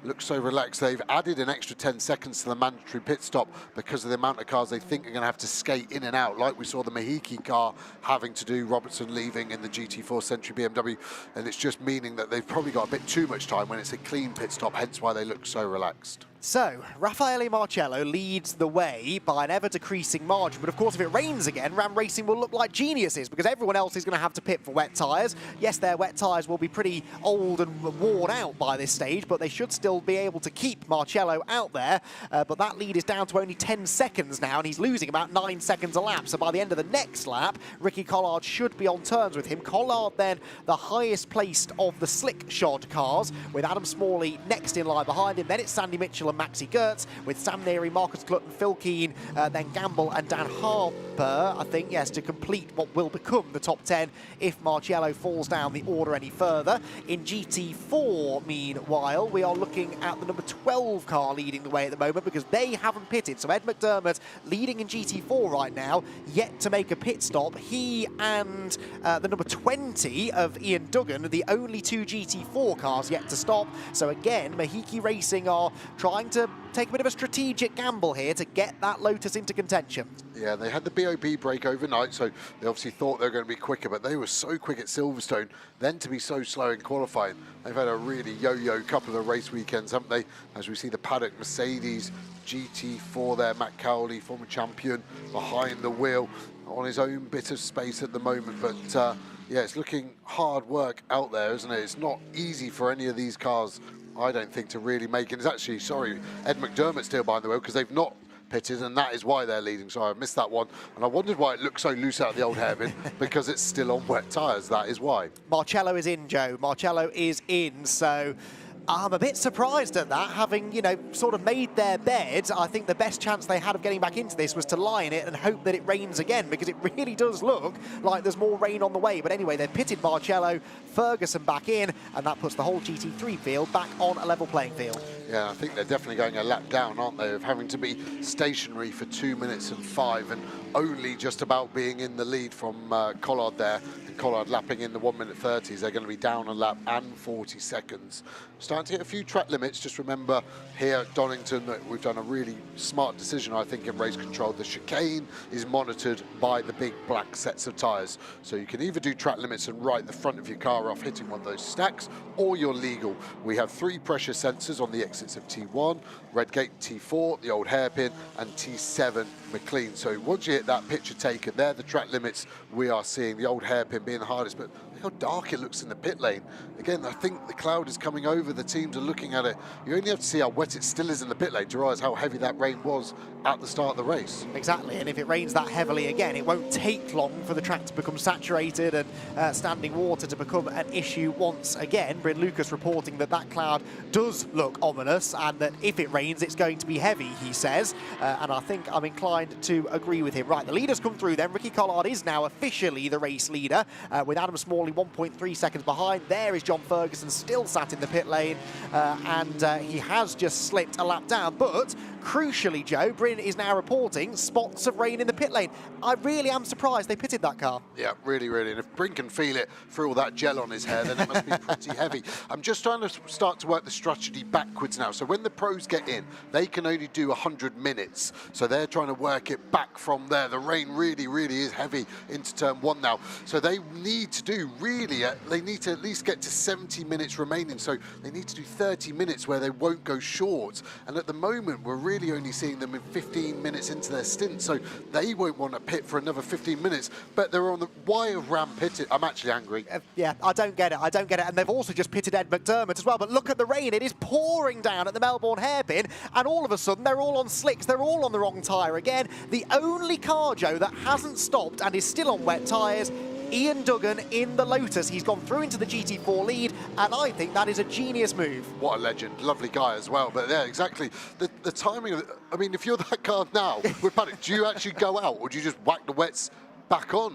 Looks so relaxed. They've added an extra 10 seconds to the mandatory pit stop because of the amount of cars they think are going to have to skate in and out, like we saw the Mahiki car having to do, Robertson leaving in the GT4 Century BMW, and it's just meaning that they've probably got a bit too much time when it's a clean pit stop, hence why they look so relaxed. So, Raffaele Marcello leads the way by an ever-decreasing margin, but of course if it rains again, Ram Racing will look like geniuses because everyone else is going to have to pit for wet tyres. Yes, their wet tyres will be pretty old and worn out by this stage, but they should still be able to keep Marcello out there. But that lead is down to only 10 seconds now, and he's losing about 9 seconds a lap. So by the end of the next lap, Ricky Collard should be on terms with him. Collard then the highest placed of the slick shod cars, with Adam Smalley next in line behind him. Then it's Sandy Mitchell and Maxi Gertz, with Sam Neary, Marcus Clutton, Phil Keane, then Gamble and Dan Harper, I think, yes, to complete what will become the top 10 if Marcello falls down the order any further. In GT4, meanwhile, we are looking at the number 12 car leading the way at the moment because they haven't pitted. So Ed McDermott leading in GT4 right now, yet to make a pit stop. He and the number 20 of Ian Duggan are the only two GT4 cars yet to stop. So again, Mahiki Racing are trying to take a bit of a strategic gamble here to get that Lotus into contention. Yeah, they had the BOP break overnight, so they obviously thought they were going to be quicker, but they were so quick at Silverstone, then to be so slow in qualifying. They've had a really yo-yo couple of race weekends, haven't they? As we see the paddock Mercedes GT4 there, Matt Cowley, former champion, behind the wheel on his own bit of space at the moment. But yeah, it's looking hard work out there, isn't it? It's not easy for any of these cars, I don't think, to really make it. It's actually, sorry, Ed McDermott's still behind the wheel because they've not pitted, and that is why they're leading. Sorry, I missed that one. And I wondered why it looked so loose out of the old hairpin, because it's still on wet tyres. That is why. Marcello is in, Joe. Marcello is in, so I'm a bit surprised at that, having, you know, sort of made their bed. I think the best chance they had of getting back into this was to lie in it and hope that it rains again, because it really does look like there's more rain on the way. But anyway, they've pitted Marcello, Ferguson back in, and that puts the whole GT3 field back on a level playing field. Yeah, I think they're definitely going a lap down, aren't they, of having to be stationary for 2 minutes and 5 and only just about being in the lead from Collard there. Collard lapping in the 1:30s. They're going to be down a lap and 40 seconds. Starting to hit a few track limits. Just remember here at Donington that we've done a really smart decision, I think, in race control. The chicane is monitored by the big black sets of tyres. So you can either do track limits and write the front of your car off hitting one of those stacks, or you're legal. We have 3 pressure sensors on the exits of T1, Redgate, T4, the old hairpin, and T7 McLean. So once you hit that picture taken, they're the track limits we are seeing. The old hairpin being the hardest, but how dark it looks in the pit lane. Again, I think the cloud is coming over, the teams are looking at it. You only have to see how wet it still is in the pit lane to realise how heavy that rain was at the start of the race. Exactly, and if it rains that heavily again, it won't take long for the track to become saturated and standing water to become an issue once again. Bryn Lucas reporting that that cloud does look ominous and that if it rains, it's going to be heavy, he says. And I think I'm inclined to agree with him. Right, the leaders come through then. Ricky Collard is now officially the race leader with Adam Smalley 1.3 seconds behind. There is John Ferguson still sat in the pit lane and he has just slipped a lap down. But crucially, Joe, Bryn is now reporting spots of rain in the pit lane. I really am surprised they pitted that car. Yeah, really, really. And if Bryn can feel it through all that gel on his hair, then it must be pretty heavy. I'm just trying to start to work the strategy backwards now. So when the pros get in, they can only do 100 minutes. So they're trying to work it back from there. The rain really, really is heavy into turn one now. So they need to do really, they need to at least get to 70 minutes remaining. So they need to do 30 minutes where they won't go short. And at the moment, we're really only seeing them in 15 minutes into their stint. So they won't want to pit for another 15 minutes. But they're on the wire Ram pitted. I'm actually angry. Yeah, I don't get it. I don't get it. And they've also just pitted Ed McDermott as well. But look at the rain. It is pouring down at the Melbourne hairpin. And all of a sudden, they're all on slicks. They're all on the wrong tyre again. The only car, Joe, that hasn't stopped and is still on wet tyres, Ian Duggan in the Lotus. He's gone through into the GT4 lead, and I think that is a genius move. What a legend. Lovely guy as well. But yeah, exactly. The timing of it, I mean, if you're that car now with paddock, do you actually go out or do you just whack the wets back on?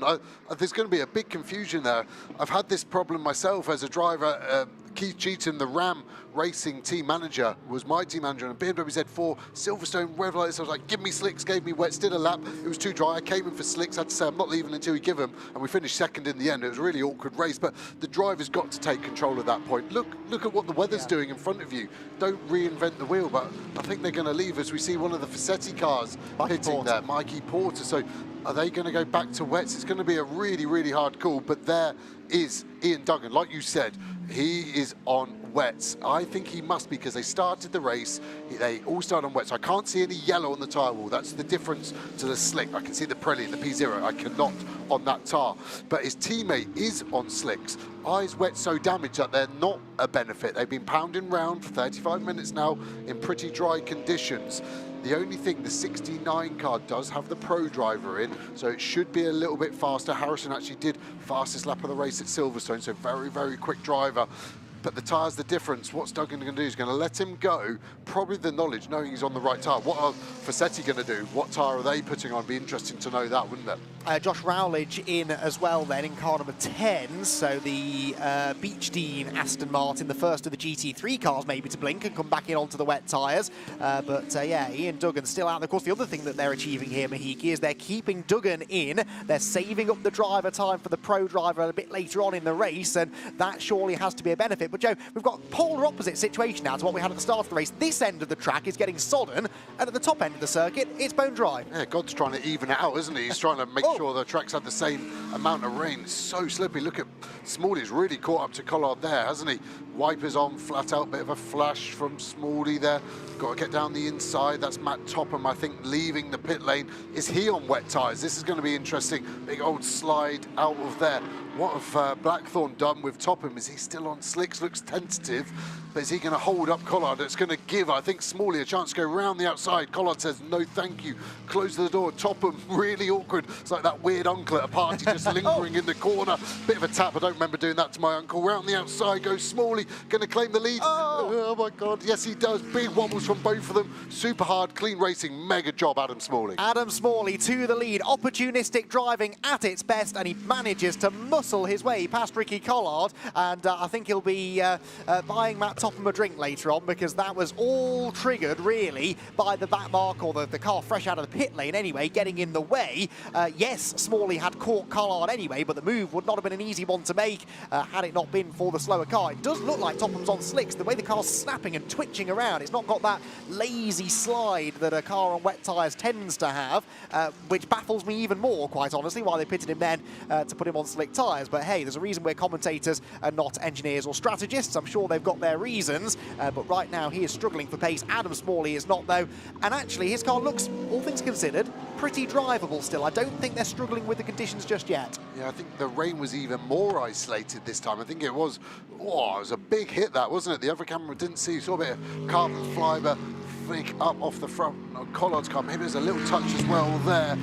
There's going to be a big confusion there. I've had this problem myself as a driver. Keith Cheatham, the Ram Racing team manager, was my team manager on a BMW Z4, Silverstone, wherever like this. I was like, give me slicks, gave me wets, did a lap. It was too dry. I came in for slicks. I had to say, I'm not leaving until we give them. And we finished second in the end. It was a really awkward race, but the driver's got to take control at that point. Look at what the weather's doing in front of you. Don't reinvent the wheel, but I think they're going to leave us. We see one of the Facchetti cars pitting there, Mikey Porter. So are they going to go back to wets? It's going to be a really, really hard call, but there is Ian Duggan. Like you said, he is on wets. I think he must be because they started the race, they all started on wets. I can't see any yellow on the tyre wall. That's the difference to the slick. I can see the Pirelli, the P0. I cannot on that tyre. But his teammate is on slicks. Eyes wet so damaged that they're not a benefit. They've been pounding round for 35 minutes now in pretty dry conditions. The only thing, the 69 car does have the pro driver in, so it should be a little bit faster. Harrison actually did fastest lap of the race at Silverstone, so very, very quick driver. But the tyre's the difference. What's Duggan going to do? He's going to let him go, probably the knowledge, knowing he's on the right tyre. What are Facchetti going to do? What tyre are they putting on? Be interesting to know that, wouldn't it? Josh Rowledge in as well then in car number 10, so the Beach Dean Aston Martin, the first of the GT3 cars maybe to blink and come back in onto the wet tyres. Yeah, Ian Duggan still out. And of course, the other thing that they're achieving here, Mahiki, is they're keeping Duggan in. They're saving up the driver time for the pro driver a bit later on in the race, and that surely has to be a benefit. But Joe, we've got polar opposite situation now to what we had at the start of the race. This end of the track is getting sodden, and at the top end of the circuit, it's bone dry. Yeah, God's trying to even it out, isn't he? He's trying to make sure the track's had the same amount of rain. It's so slippy. Look at Smalley's really caught up to Collard there, hasn't he? Wipers on, flat out, bit of a flash from Smalley there. Got to get down the inside. That's Matt Topham, I think, leaving the pit lane. Is he on wet tyres? This is going to be interesting. Big old slide out of there. What have Blackthorn done with Topham? Is he still on slicks? Looks tentative, but is he going to hold up Collard? It's going to give, I think, Smalley a chance to go round the outside. Collard says, no, thank you. Close the door. Topham, really awkward. It's like that weird uncle at a party just lingering in the corner. Bit of a tap. I don't remember doing that to my uncle. Round the outside goes Smalley. Going to claim the lead. Oh, my God. Yes, he does. Big wobbles from both of them. Super hard, clean racing. Mega job, Adam Smalley. Adam Smalley to the lead. Opportunistic driving at its best, and he manages to muscle his way past Ricky Collard, and I think he'll be buying Matt Topham a drink later on, because that was all triggered really by the back mark, or the car fresh out of the pit lane anyway, getting in the way. Yes, Smalley had caught Collard anyway, but the move would not have been an easy one to make had it not been for the slower car. It does look like Topham's on slicks. The way the car's snapping and twitching around, it's not got that lazy slide that a car on wet tyres tends to have, which baffles me even more, quite honestly, why they pitted him then to put him on slick tyres. But hey, there's a reason we're commentators and not engineers or strategists. I'm sure they've got their reasons. reasons, but right now he is struggling for pace. Adam Smalley is not, though, and actually his car looks, all things considered, pretty drivable still. I don't think they're struggling with the conditions just yet. Yeah, I think the rain was even more isolated this time. I think it was a big hit, that, wasn't it? The other camera didn't see. You saw a bit of carbon fibre flick up off the front. Collard's car, maybe there's a little touch as well there.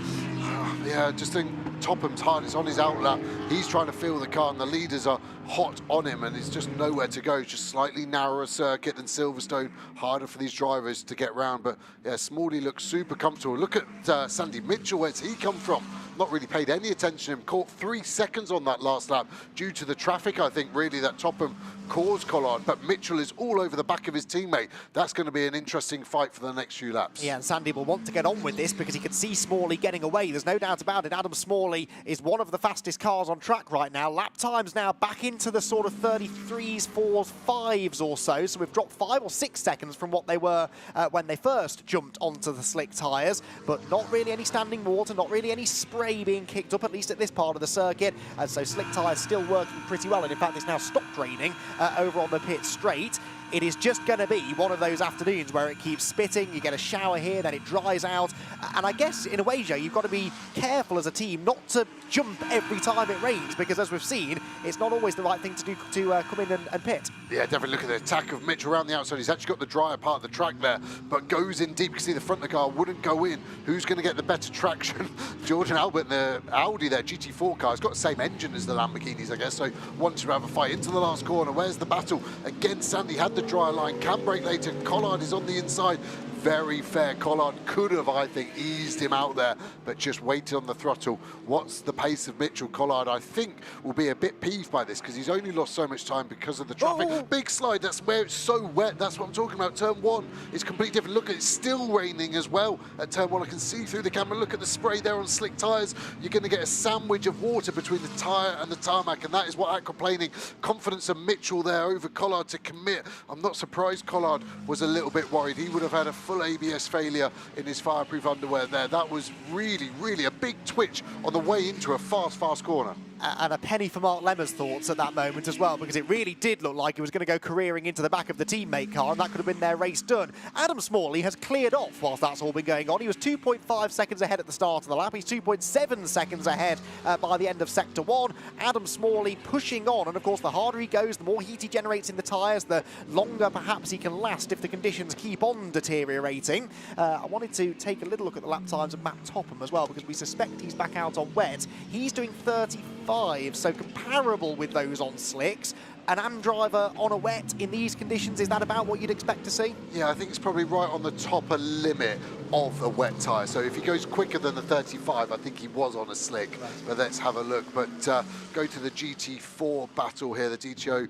Yeah, just think Topham's hard. It's on his outlap. He's trying to feel the car, and the leaders are hot on him, and he's just nowhere to go. Just slightly narrower circuit than Silverstone. Harder for these drivers to get round. But yeah, Smalley looks super comfortable. Look at Sandy Mitchell. Where's he come from? Not really paid any attention to him. Caught 3 seconds on that last lap due to the traffic, I think, really, that Topham caused Collard. But Mitchell is all over the back of his teammate. That's going to be an interesting fight for the next few laps. Yeah, and Sandy will want to get on with this because he can see Smalley getting away. There's no doubt about it. Adam Smalley is one of the fastest cars on track right now. Lap times now back into the sort of 33s, 4s, 5s or so. So we've dropped 5 or 6 seconds from what they were when they first jumped onto the slick tyres. But not really any standing water, not really any spray being kicked up, at least at this part of the circuit. And so slick tyres still working pretty well. And in fact, it's now stopped raining over on the pit straight. It is just going to be one of those afternoons where it keeps spitting, you get a shower here, then it dries out. And I guess, in a way, Joe, you've got to be careful as a team not to jump every time it rains, because as we've seen, it's not always the right thing to do to come in and pit. Yeah, definitely look at the attack of Mitch around the outside. He's actually got the drier part of the track there, but goes in deep. You can see the front of the car wouldn't go in. Who's going to get the better traction? Jordan Albert in the Audi there, GT4 car. It's got the same engine as the Lamborghinis, I guess, so wanted to have a fight into the last corner. Where's the battle? Again, Sandy had the dry line, can brake later. Collard is on the inside. Very fair. Collard could have, I think, eased him out there, but just waited on the throttle. What's the pace of Mitchell? Collard, I think, will be a bit peeved by this because he's only lost so much time because of the traffic. Oh. Big slide, that's where it's so wet. That's what I'm talking about. Turn 1 is completely different. Look, it's still raining as well at turn 1. I can see through the camera. Look at the spray there on slick tyres. You're going to get a sandwich of water between the tyre and the tarmac, and that is what aquaplaning. Confidence of Mitchell there over Collard to commit. I'm not surprised Collard was a little bit worried. He would have had a full ABS failure in his fireproof underwear there. That was really, really a big twitch on the way into a fast corner. And a penny for Mark Lemmer's thoughts at that moment as well, because it really did look like he was going to go careering into the back of the teammate car, and that could have been their race done. Adam Smalley has cleared off whilst that's all been going on. He was 2.5 seconds ahead at the start of the lap. He's 2.7 seconds ahead by the end of Sector 1. Adam Smalley pushing on, and of course the harder he goes, the more heat he generates in the tyres, the longer perhaps he can last if the conditions keep on deteriorating. I wanted to take a little look at the lap times of Matt Topham as well, because we suspect he's back out on wet. He's doing 35, so comparable with those on slicks. An AM driver on a wet in these conditions, is that about what you'd expect to see? Yeah, I think it's probably right on the topper limit of a wet tyre. So if he goes quicker than the 35, I think he was on a slick. Right. But let's have a look. But go to the GT4 battle here, the DTO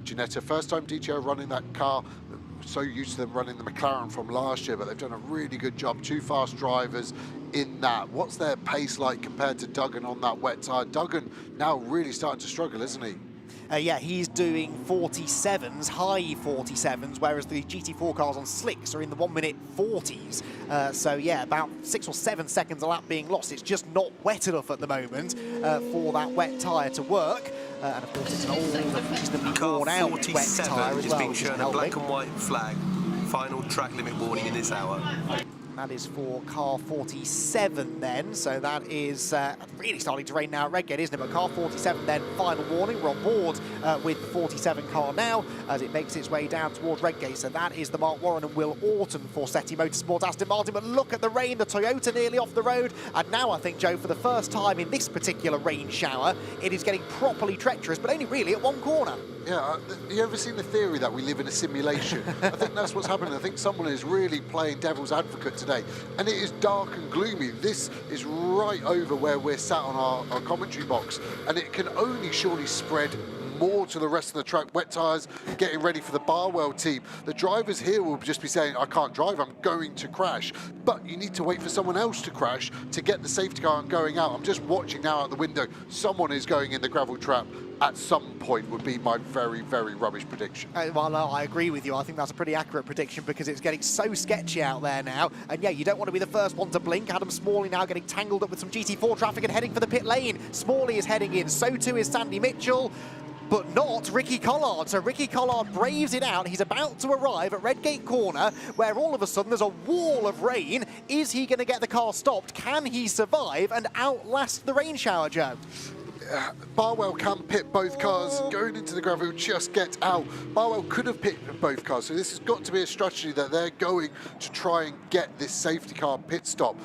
Ginetta. First time DTO running that car. So used to them running the McLaren from last year, but they've done a really good job. 2 fast drivers in that. What's their pace like compared to Duggan on that wet tyre? Duggan now really starting to struggle, isn't he? Yeah, he's doing 47s, high 47s, whereas the GT4 cars on slicks are in the 1-minute 40s. So yeah, about 6 or 7 seconds a lap being lost. It's just not wet enough at the moment for that wet tyre to work. And of course, it's an old, reasonably worn out wet tyre as well. Is being shown a black and white flag. Final track limit warning in this hour. That is for car 47 then, so that is really starting to rain now at Redgate, isn't it? But car 47 then, final warning. We're on board with the 47 car now as it makes its way down towards Redgate. So that is the Mark Warren and Will Orton for SRO Motorsports Aston Martin. But look at the rain, the Toyota nearly off the road. And now I think, Joe, for the first time in this particular rain shower, it is getting properly treacherous, but only really at one corner. Yeah, you ever seen the theory that we live in a simulation? I think that's what's happening. I think someone is really playing devil's advocate today. And it is dark and gloomy. This is right over where we're sat on our commentary box. And it can only surely spread more to the rest of the track. Wet tyres, getting ready for the Barwell team. The drivers here will just be saying, I can't drive, I'm going to crash. But you need to wait for someone else to crash to get the safety car and going out. I'm just watching now out the window. Someone is going in the gravel trap at some point would be my very, very rubbish prediction. Well, no, I agree with you. I think that's a pretty accurate prediction because it's getting so sketchy out there now. And yeah, you don't want to be the first one to blink. Adam Smalley now getting tangled up with some GT4 traffic and heading for the pit lane. Smalley is heading in, so too is Sandy Mitchell. but not Ricky Collard. So Ricky Collard braves it out. He's about to arrive at Redgate Corner, where all of a sudden there's a wall of rain. Is he going to get the car stopped? Can he survive and outlast the rain shower, Joe? Barwell can pit both cars going into the gravel, just get out. Barwell could have pit both cars, so this has got to be a strategy that they're going to try and get this safety car pit stop.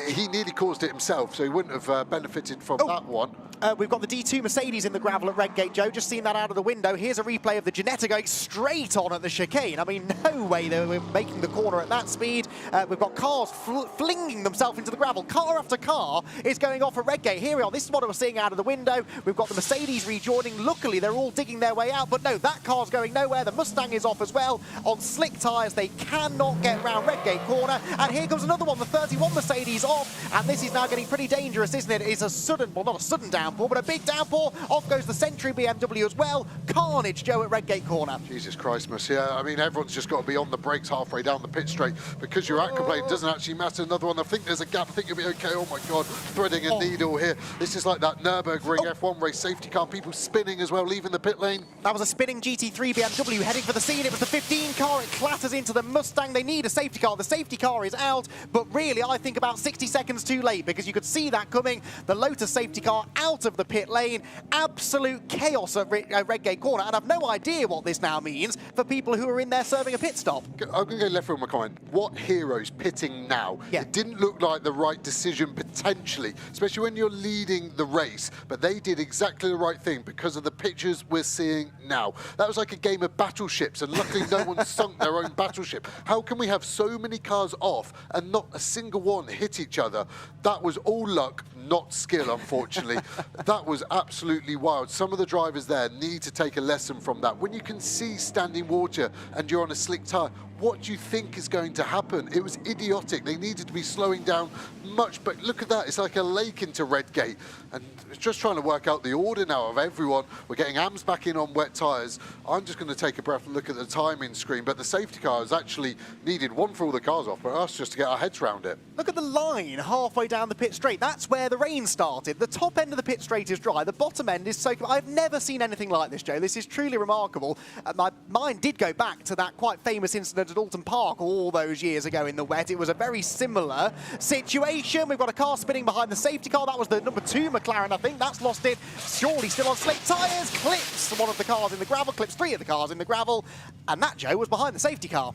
He nearly caused it himself, so he wouldn't have benefited from that one. We've got the D2 Mercedes in the gravel at Redgate, Joe. Just seen that out of the window. Here's a replay of the Ginetta going straight on at the chicane. I mean, no way they were making the corner at that speed. We've got cars flinging themselves into the gravel. Car after car is going off at Redgate. Here we are. This is what I was seeing out of the window. We've got the Mercedes rejoining. Luckily, they're all digging their way out. But no, that car's going nowhere. The Mustang is off as well. On slick tyres, they cannot get round Redgate Corner. And here comes another one, the 31 Mercedes off. And this is now getting pretty dangerous, isn't it? It's a sudden, well, not a sudden downpour, but a big downpour. Off goes the Century BMW as well. Carnage, Joe, at Redgate Corner. Jesus Christmas, yeah. I mean, everyone's just got to be on the brakes halfway down the pit straight because your aquaplane doesn't actually matter. Another one, I think there's a gap. I think you'll be okay. Oh my God, threading a needle here. This is like that Nürburgring F1 race safety car. People spinning as well, leaving the pit lane. That was a spinning GT3 BMW heading for the scene. It was the 15 car. It clatters into the Mustang. They need a safety car. The safety car is out, but really, I think about 60 seconds too late because you could see that coming. The Lotus safety car out of the pit lane. Absolute chaos at Redgate Corner, and I've no idea what this now means for people who are in there serving a pit stop. I'm going to go left field with my comment. What heroes pitting now? Yeah. It didn't look like the right decision potentially, especially when you're leading the race, but they did exactly the right thing because of the pictures we're seeing now. That was like a game of battleships, and luckily no one sunk their own battleship. How can we have so many cars off and not a single one hit each other? That was all luck, not skill, unfortunately. That was absolutely wild. Some of the drivers there need to take a lesson from that. When you can see standing water and you're on a slick tyre, what do you think is going to happen? It was idiotic. They needed to be slowing down much, but look at that. It's like a lake into Redgate. And it's just trying to work out the order now of everyone. We're getting AMS back in on wet tyres. I'm just going to take a breath and look at the timing screen, but the safety car has actually needed one for all the cars off, but us just to get our heads around it. Look at the line halfway down the pit straight. That's where the rain started. The top end of the pit straight is dry. The bottom end is soaking. I've never seen anything like this, Joe. This is truly remarkable. My mind did go back to that quite famous incident at Alton Park all those years ago in the wet. It was a very similar situation. We've got a car spinning behind the safety car. That was the number 2 McLaren, I think. That's lost it. Surely still on slick tyres. Clips one of the cars in the gravel. Clips 3 of the cars in the gravel. And that, Joe, was behind the safety car.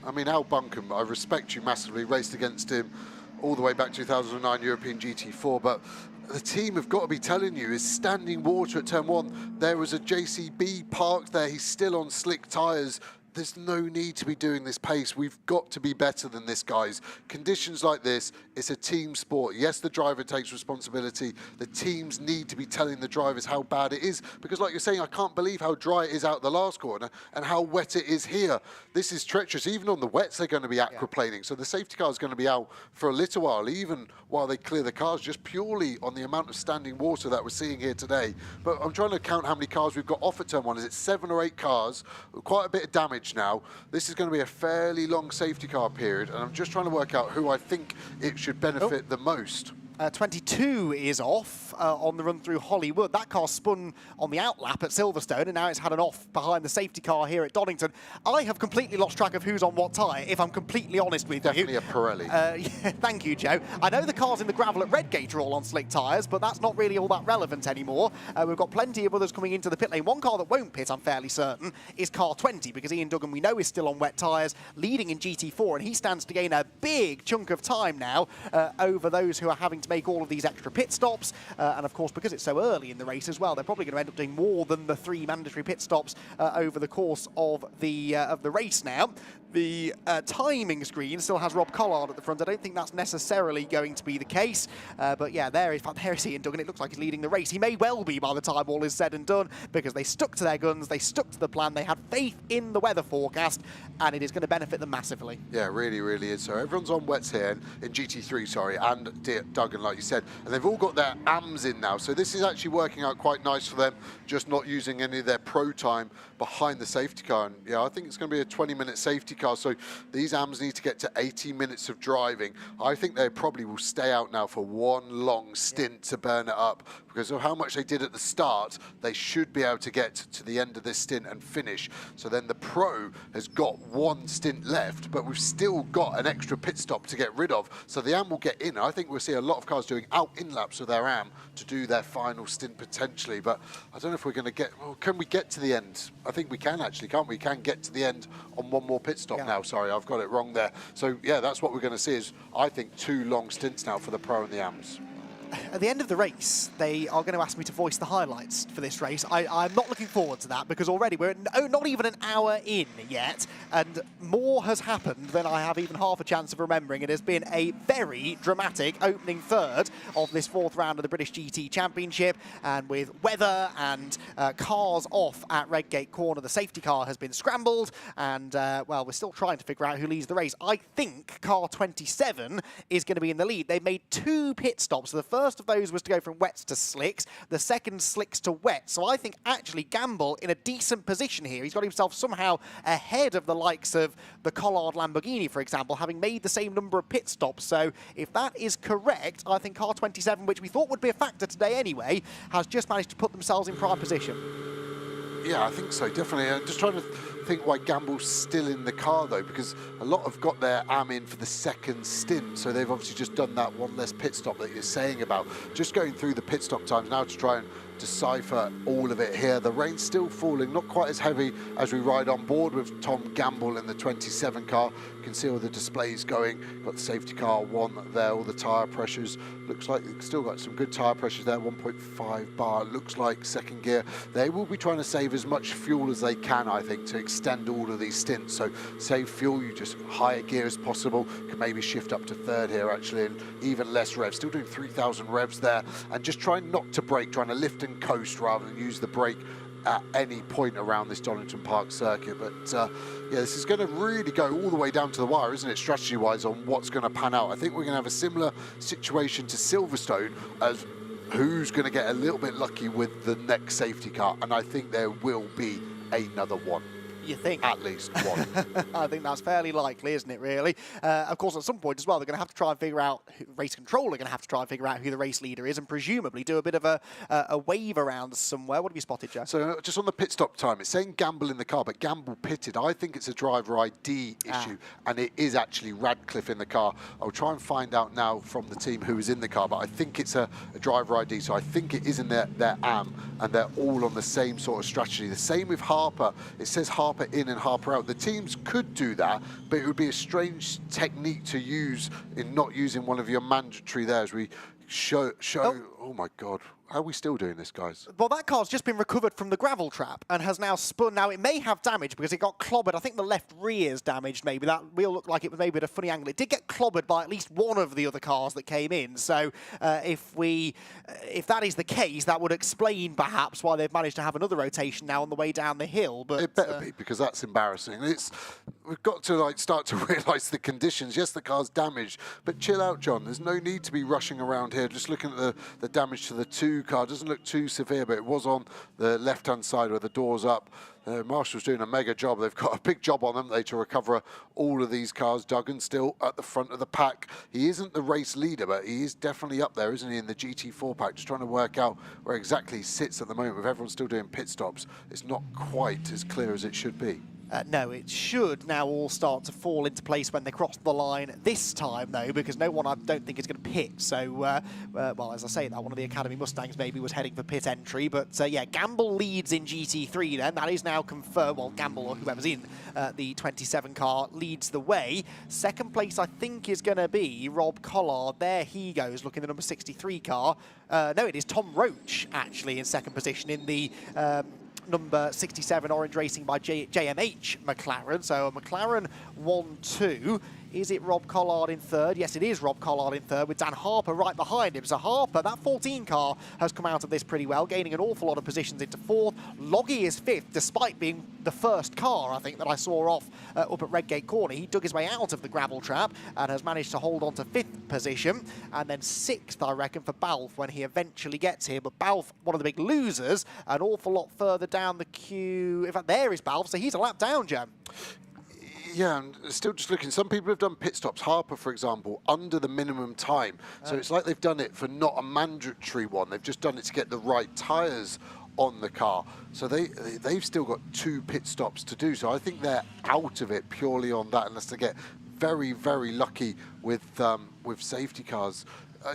I mean, Al Buncombe, I respect you massively. Raced against him all the way back 2009 European GT4, but the team have got to be telling you, is standing water at turn 1. There was a JCB parked there. He's still on slick tyres. There's no need to be doing this pace. We've got to be better than this, guys. Conditions like this, it's a team sport. Yes, the driver takes responsibility. The teams need to be telling the drivers how bad it is. Because like you're saying, I can't believe how dry it is out the last corner and how wet it is here. This is treacherous. Even on the wets, they're going to be aquaplaning. So the safety car is going to be out for a little while, even while they clear the cars, just purely on the amount of standing water that we're seeing here today. But I'm trying to count how many cars we've got off at turn 1. Is it 7 or 8 cars? Quite a bit of damage now. This is going to be a fairly long safety car period, and I'm just trying to work out who I think it should benefit the most. 22 is off on the run through Hollywood. That car spun on the outlap at Silverstone, and now it's had an off behind the safety car here at Donington. I have completely lost track of who's on what tyre, if I'm completely honest with Definitely you. Definitely a Pirelli. Yeah, thank you, Joe. I know the cars in the gravel at Redgate are all on slick tyres, but that's not really all that relevant anymore. We've got plenty of others coming into the pit lane. One car that won't pit, I'm fairly certain, is car 20, because Ian Duggan, we know, is still on wet tyres, leading in GT4, and he stands to gain a big chunk of time now over those who are having to make all of these extra pit stops. And of course, because it's so early in the race as well, they're probably going to end up doing more than the 3 mandatory pit stops over the course of the race now. The timing screen still has Rob Collard at the front. I don't think that's necessarily going to be the case. But yeah, there is Ian Duggan. It looks like he's leading the race. He may well be by the time all is said and done, because they stuck to their guns, they stuck to the plan, they had faith in the weather forecast, and it is going to benefit them massively. Yeah, really, really is. So everyone's on wets here, in GT3, sorry, and Duggan Duggan, like you said, and they've all got their AMs in now, so this is actually working out quite nice for them, just not using any of their pro time behind the safety car. And yeah, I think it's going to be a 20-minute safety car, so these AMs need to get to 80 minutes of driving. I think they probably will stay out now for one long stint to burn it up, because of how much they did at the start. They should be able to get to the end of this stint and finish. So then the pro has got one stint left, but we've still got an extra pit stop to get rid of. So the AM will get in. I think we'll see a lot of cars doing out-in laps with their AM to do their final stint potentially. But I don't know if we're going to get, well, can we get to the end? I think we can actually, can't we? Can get to the end on one more pit stop now. Sorry, I've got it wrong there. So yeah, that's what we're going to see is, I think, 2 long stints now for the pro and the AMs. At the end of the race, they are going to ask me to voice the highlights for this race. I'm not looking forward to that because already we're not even an hour in yet, and more has happened than I have even half a chance of remembering. It has been a very dramatic opening third of this 4th round of the British GT Championship, and with weather and cars off at Redgate Corner, the safety car has been scrambled, and well, we're still trying to figure out who leads the race. I think car 27 is going to be in the lead. They made 2 pit stops. So the first of those was to go from wets to slicks, the second slicks to wet. So I think actually Gamble in a decent position here. He's got himself somehow ahead of the likes of the Collard Lamborghini, for example, having made the same number of pit stops. So if that is correct, I think car 27, which we thought would be a factor today anyway, has just managed to put themselves in prime position. Yeah, I think so, definitely. I'm just trying to think why Gamble's still in the car, though, because a lot have got their AM in for the second stint, so they've obviously just done that one less pit stop that you're saying about. Just going through the pit stop times now to try and decipher all of it here. The rain's still falling, not quite as heavy as we ride on board with Tom Gamble in the 27 car. You can see all the displays going. Got the safety car 1 there, all the tyre pressures. Looks like they've still got some good tyre pressures there, 1.5 bar, looks like second gear. They will be trying to save as much fuel as they can, I think, to extend all of these stints. So save fuel, you just higher gear as possible, can maybe shift up to 3rd here actually, and even less revs, still doing 3,000 revs there, and just trying not to brake, trying to lift and coast rather than use the brake at any point around this Donington Park circuit. But yeah, this is going to really go all the way down to the wire, isn't it, strategy-wise, on what's going to pan out. I think we're going to have a similar situation to Silverstone as who's going to get a little bit lucky with the next safety car, and I think there will be another one. You think? At least one. I think that's fairly likely, isn't it, really? Of course, at some point as well, they're going to have to try and figure out, race control are going to have to try and figure out who the race leader is and presumably do a bit of a wave around somewhere. What have you spotted, Jeff? So just on the pit stop time, it's saying Gamble in the car, but Gamble pitted. I think it's a driver ID issue, and it is actually Radcliffe in the car. I'll try and find out now from the team who is in the car, but I think it's a driver ID, so I think it is in their AM, and they're all on the same sort of strategy. The same with Harper. It says Harper in and Harper out. The teams could do that, but it would be a strange technique to use in not using one of your mandatory there as we show. Oh my God. How are we still doing this, guys? Well, that car's just been recovered from the gravel trap and has now spun. Now, it may have damage because it got clobbered. I think the left rear's damaged, maybe. That wheel looked like it was maybe at a funny angle. It did get clobbered by at least one of the other cars that came in. So if that is the case, that would explain perhaps why they've managed to have another rotation now on the way down the hill. But it better be, because that's embarrassing. We've got to start to realise the conditions. Yes, the car's damaged, but chill out, John. There's no need to be rushing around here. Just looking at the damage to the 2 car, doesn't look too severe, but it was on the left-hand side where the door's up. Marshall's doing a mega job. They've got a big job on them to recover all of these cars. Duggan still at the front of the pack. He isn't the race leader, but he is definitely up there, isn't he, in the GT4 pack? Just trying to work out where exactly he sits at the moment. With everyone still doing pit stops, it's not quite as clear as it should be. No, it should now all start to fall into place when they cross the line this time, though, because no one, I don't think, is going to pit. So, well, as I say that, one of the Academy Mustangs maybe was heading for pit entry. But, yeah, Gamble leads in GT3 then. That is now confirmed. Well, Gamble or whoever's in the 27 car leads the way. Second place, I think, is going to be Rob Collard. There he goes, looking at the number 63 car. No, it is Tom Roach, actually, in second position in the number 67 Orange Racing by JMH McLaren. So a McLaren 1-2. Is it Rob Collard in third? Yes, it is Rob Collard in third with Dan Harper right behind him. So Harper, that 14 car, has come out of this pretty well, gaining an awful lot of positions into fourth. Loggy is 5th, despite being the first car, I think, that I saw off up at Redgate Corner. He dug his way out of the gravel trap and has managed to hold on to 5th position. And then 6th, I reckon, for Balf when he eventually gets here. But Balf, one of the big losers, an awful lot further down the queue. In fact, there is Balf, so he's a lap down, Jem. Yeah, and still just looking, some people have done pit stops, Harper, for example, under the minimum time. So it's like they've done it for not a mandatory one. They've just done it to get the right tyres on the car. So they've still got 2 pit stops to do. So I think they're out of it purely on that, unless they get very, very lucky with safety cars.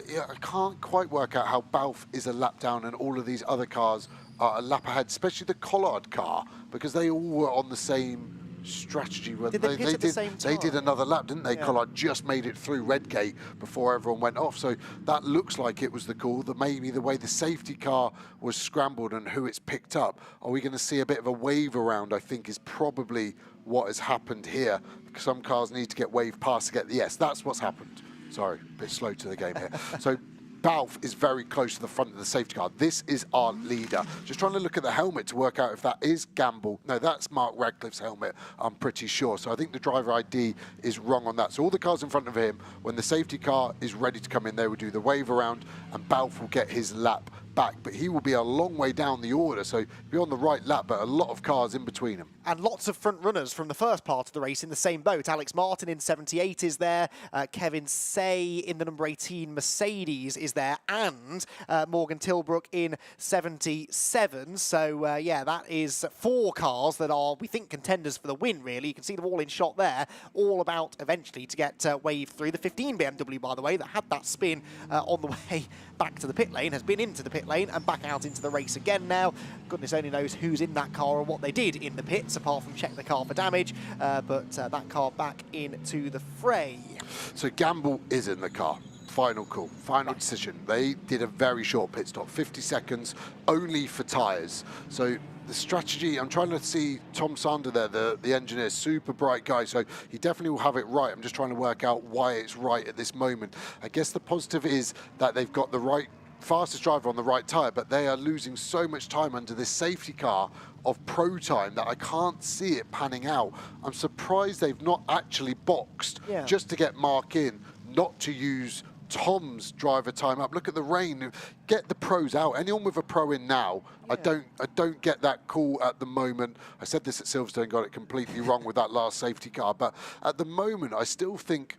Yeah, I can't quite work out how Balf is a lap down and all of these other cars are a lap ahead, especially the Collard car, because they all were on the same strategy. Did they pit at the same time? They did another lap, didn't they? Yeah. Collard just made it through Redgate before everyone went off. So that looks like it was the call. That maybe the way the safety car was scrambled and who it's picked up. Are we going to see a bit of a wave around, I think, is probably what has happened here. Because some cars need to get waved past to get... Yes, that's what's happened. Sorry, a bit slow to the game here. So Balf is very close to the front of the safety car. This is our leader. Just trying to look at the helmet to work out if that is Gamble. No, that's Mark Radcliffe's helmet, I'm pretty sure. So I think the driver ID is wrong on that. So all the cars in front of him, when the safety car is ready to come in, they will do the wave around and Balf will get his lap back. But he will be a long way down the order, so he'll be on the right lap, but a lot of cars in between him. And lots of front runners from the first part of the race in the same boat. Alex Martin in 78 is there, Kevin Say in the number 18 Mercedes is there, and Morgan Tilbrook in 77. So yeah, that is 4 cars that are, we think, contenders for the win, really. You can see them all in shot there, all about eventually to get waved through. The 15 BMW, by the way, that had that spin on the way back to the pit lane, has been into the pit lane and back out into the race again now. Goodness only knows who's in that car and what they did in the pits, apart from check the car for damage, but that car back into the fray. So Gamble is in the car. Final call, final decision. They did a very short pit stop, 50 seconds, only for tyres. So the strategy, I'm trying to see Tom Sander there, the engineer, super bright guy, so he definitely will have it right. I'm just trying to work out why it's right at this moment. I guess the positive is that they've got the right fastest driver on the right tyre, but they are losing so much time under this safety car of pro time that I can't see it panning out. I'm surprised they've not actually boxed just to get Mark in, not to use Tom's driver time up. Look at the rain. Get the pros out. Anyone with a pro in now, I don't get that call at the moment. I said this at Silverstone, got it completely wrong with that last safety car, but at the moment I still think,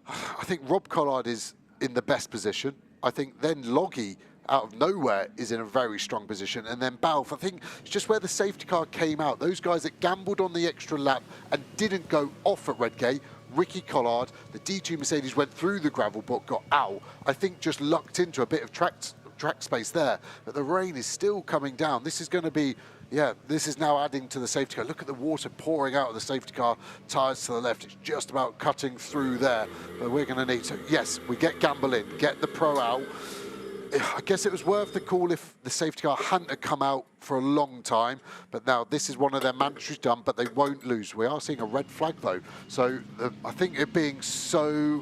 I think Rob Collard is in the best position. I think then Loggy out of nowhere is in a very strong position, and then Balf, I think it's just where the safety car came out. Those guys that gambled on the extra lap and didn't go off at Redgate, Ricky Collard, the D2 Mercedes went through the gravel but got out. I think just lucked into a bit of track space there, but the rain is still coming down. This is going to be, yeah, this is now adding to the safety car. Look at the water pouring out of the safety car, tyres to the left. It's just about cutting through there, but we're going to need to, yes, we get Gamble in, get the pro out. I guess it was worth the call if the safety car hadn't have come out for a long time, but now this is one of their mandatories done, but they won't lose. We are seeing a red flag though, so I think it being so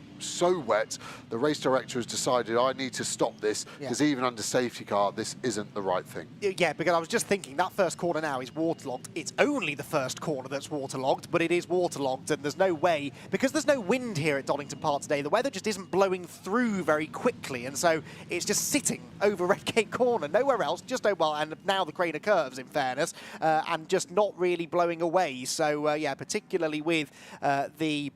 wet, the race director has decided I need to stop this, because even under safety car this isn't the right thing. Yeah, because I was just thinking that first corner now is waterlogged. It's only the first corner that's waterlogged, but it is waterlogged, and there's no way, because there's no wind here at Donington Park today, the weather just isn't blowing through very quickly, and so it's just sitting over Redgate Corner, nowhere else, just well, and now the Craner curves in fairness, and just not really blowing away. So yeah, particularly with the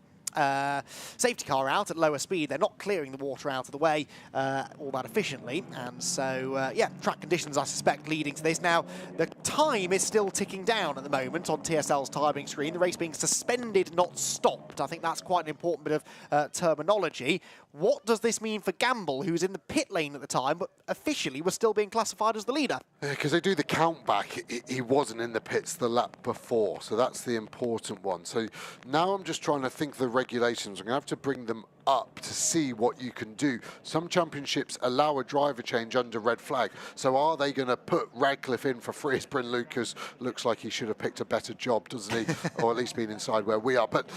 safety car out at lower speed, they're not clearing the water out of the way all that efficiently, and so yeah, track conditions I suspect leading to this. Now the time is still ticking down at the moment on TSL's timing screen, the race being suspended, not stopped. I think that's quite an important bit of terminology. What does this mean for Gamble, who's in the pit lane at the time, but officially was still being classified as the leader? Because they do the count back, he wasn't in the pits the lap before, so that's the important one. So now I'm just trying to think of the regulations. I'm going to have to bring them up to see what you can do. Some championships allow a driver change under red flag, so are they going to put Radcliffe in for free? Bryn Lucas looks like he should have picked a better job, doesn't he? Or at least been inside where we are. But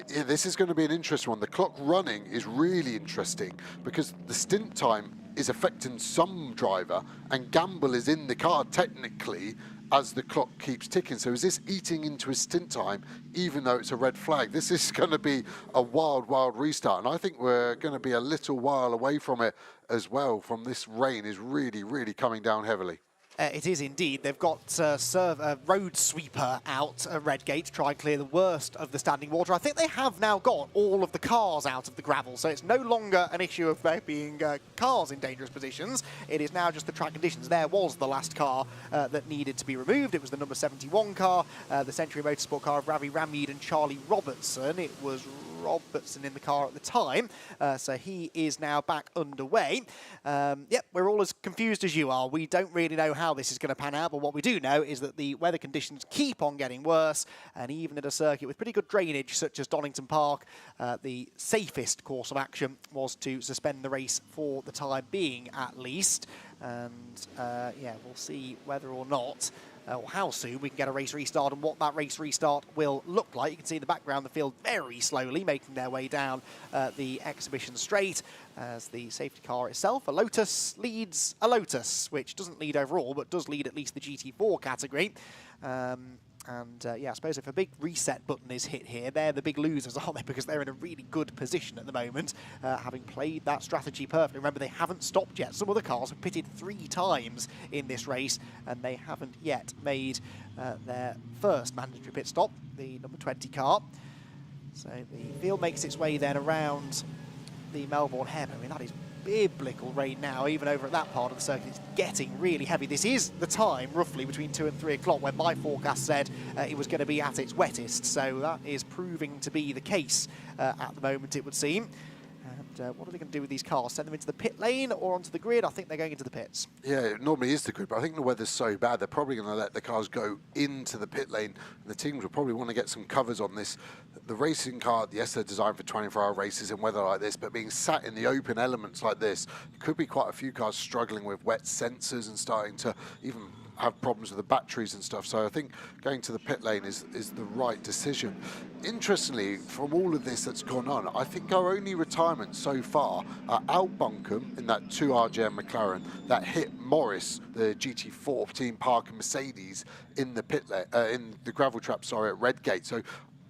this is going to be an interesting one. The clock running is really interesting because the stint time is affecting some driver, and gamble is in the car technically as the clock keeps ticking. So is this eating into his stint time, even though it's a red flag? This is going to be a wild, wild restart, and I think we're going to be a little while away from it as well, from this rain is really, really coming down heavily. It is indeed. They've got a road sweeper out at Redgate to try and clear the worst of the standing water. I think they have now got all of the cars out of the gravel, so it's no longer an issue of there being cars in dangerous positions. It is now just the track conditions. There was the last car that needed to be removed. It was the number 71 car, the Century Motorsport car of Ravi Rammeed and Charlie Robertson. It was Robertson in the car at the time, so he is now back underway. Yep, we're all as confused as you are. We don't really know how this is going to pan out, but what we do know is that the weather conditions keep on getting worse, and even at a circuit with pretty good drainage such as Donington Park, the safest course of action was to suspend the race for the time being at least. And yeah, we'll see whether or not or how soon we can get a race restart and what that race restart will look like. You can see in the background the field very slowly making their way down the exhibition straight as the safety car itself, a Lotus, leads a Lotus, which doesn't lead overall but does lead at least the GT4 category. Yeah, I suppose if a big reset button is hit here, they're the big losers, aren't they? Because they're in a really good position at the moment, having played that strategy perfectly. Remember, they haven't stopped yet. Some other cars have pitted 3 times in this race, and they haven't yet made their first mandatory pit stop, the number 20 car. So the field makes its way then around the Melbourne Hem. I mean, that is biblical rain now, even over at that part of the circuit. It's getting really heavy. This is the time, roughly, between 2 and 3 o'clock when my forecast said it was going to be at its wettest. So that is proving to be the case at the moment, it would seem. And what are they going to do with these cars? Send them into the pit lane or onto the grid? I think they're going into the pits. Yeah, it normally is the grid, but I think the weather's so bad, they're probably going to let the cars go into the pit lane. And the teams will probably want to get some covers on this. The racing car, yes, they're designed for 24-hour races in weather like this, but being sat in the open elements like this, there could be quite a few cars struggling with wet sensors and starting to even have problems with the batteries and stuff. So I think going to the pit lane is the right decision. Interestingly, from all of this that's gone on, I think our only retirement so far are Al Buncombe in that 2 RJM McLaren that hit Morris, the GT4 Team Parker Mercedes, in the pit in the gravel trap, sorry, at Redgate. So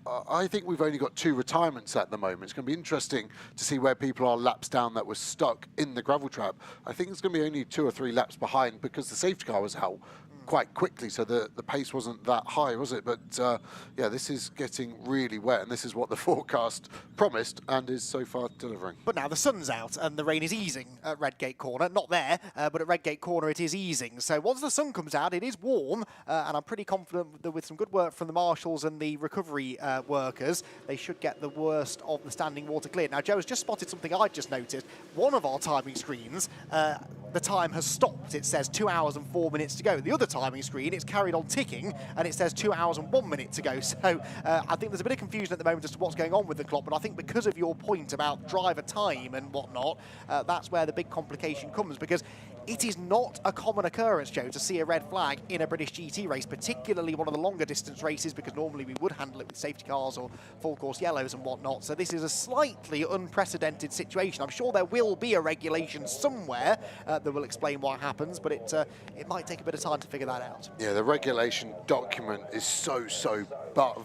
I think we've only got 2 retirements at the moment. It's going to be interesting to see where people are laps down that were stuck in the gravel trap. I think it's going to be only 2 or 3 laps behind because the safety car was out quite quickly, so the pace wasn't that high, was it? But yeah, this is getting really wet, and this is what the forecast promised and is so far delivering. But now the sun's out and the rain is easing at Redgate Corner. Not there, but at Redgate Corner it is easing. So once the sun comes out, it is warm, and I'm pretty confident that with some good work from the marshals and the recovery workers, they should get the worst of the standing water cleared. Now, Joe has just spotted something I just noticed. One of our timing screens, the time has stopped. It says 2 hours and 4 minutes to go. The other timing screen, it's carried on ticking, and it says 2 hours and 1 minute to go. So I think there's a bit of confusion at the moment as to what's going on with the clock, but I think because of your point about driver time and whatnot, that's where the big complication comes, because it is not a common occurrence, Joe, to see a red flag in a British GT race, particularly one of the longer distance races, because normally we would handle it with safety cars or full course yellows and whatnot. So this is a slightly unprecedented situation. I'm sure there will be a regulation somewhere that will explain what happens, but it might take a bit of time to figure that out. Yeah, the regulation document is so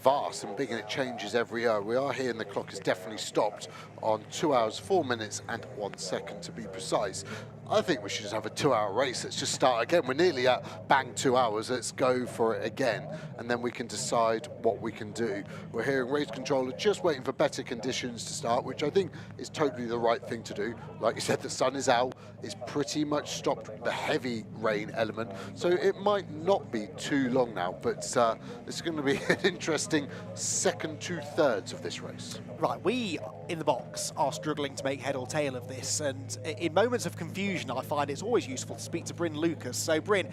vast and big, and it changes every hour. We are here, and the clock is definitely stopped on 2 hours, 4 minutes and 1 second to be precise. I think we should just have a 2-hour race. Let's just start again. We're nearly at bang 2 hours. Let's go for it again, and then we can decide what we can do. We're hearing race controller just waiting for better conditions to start, which I think is totally the right thing to do. Like you said, the sun is out. It's pretty much stopped the heavy rain element, so it might not be too long now, but it's going to be an interesting second 2/3 of this race. Right, we in the box are struggling to make head or tail of this, and in moments of confusion I find it's always useful to speak to Bryn Lucas. So Bryn,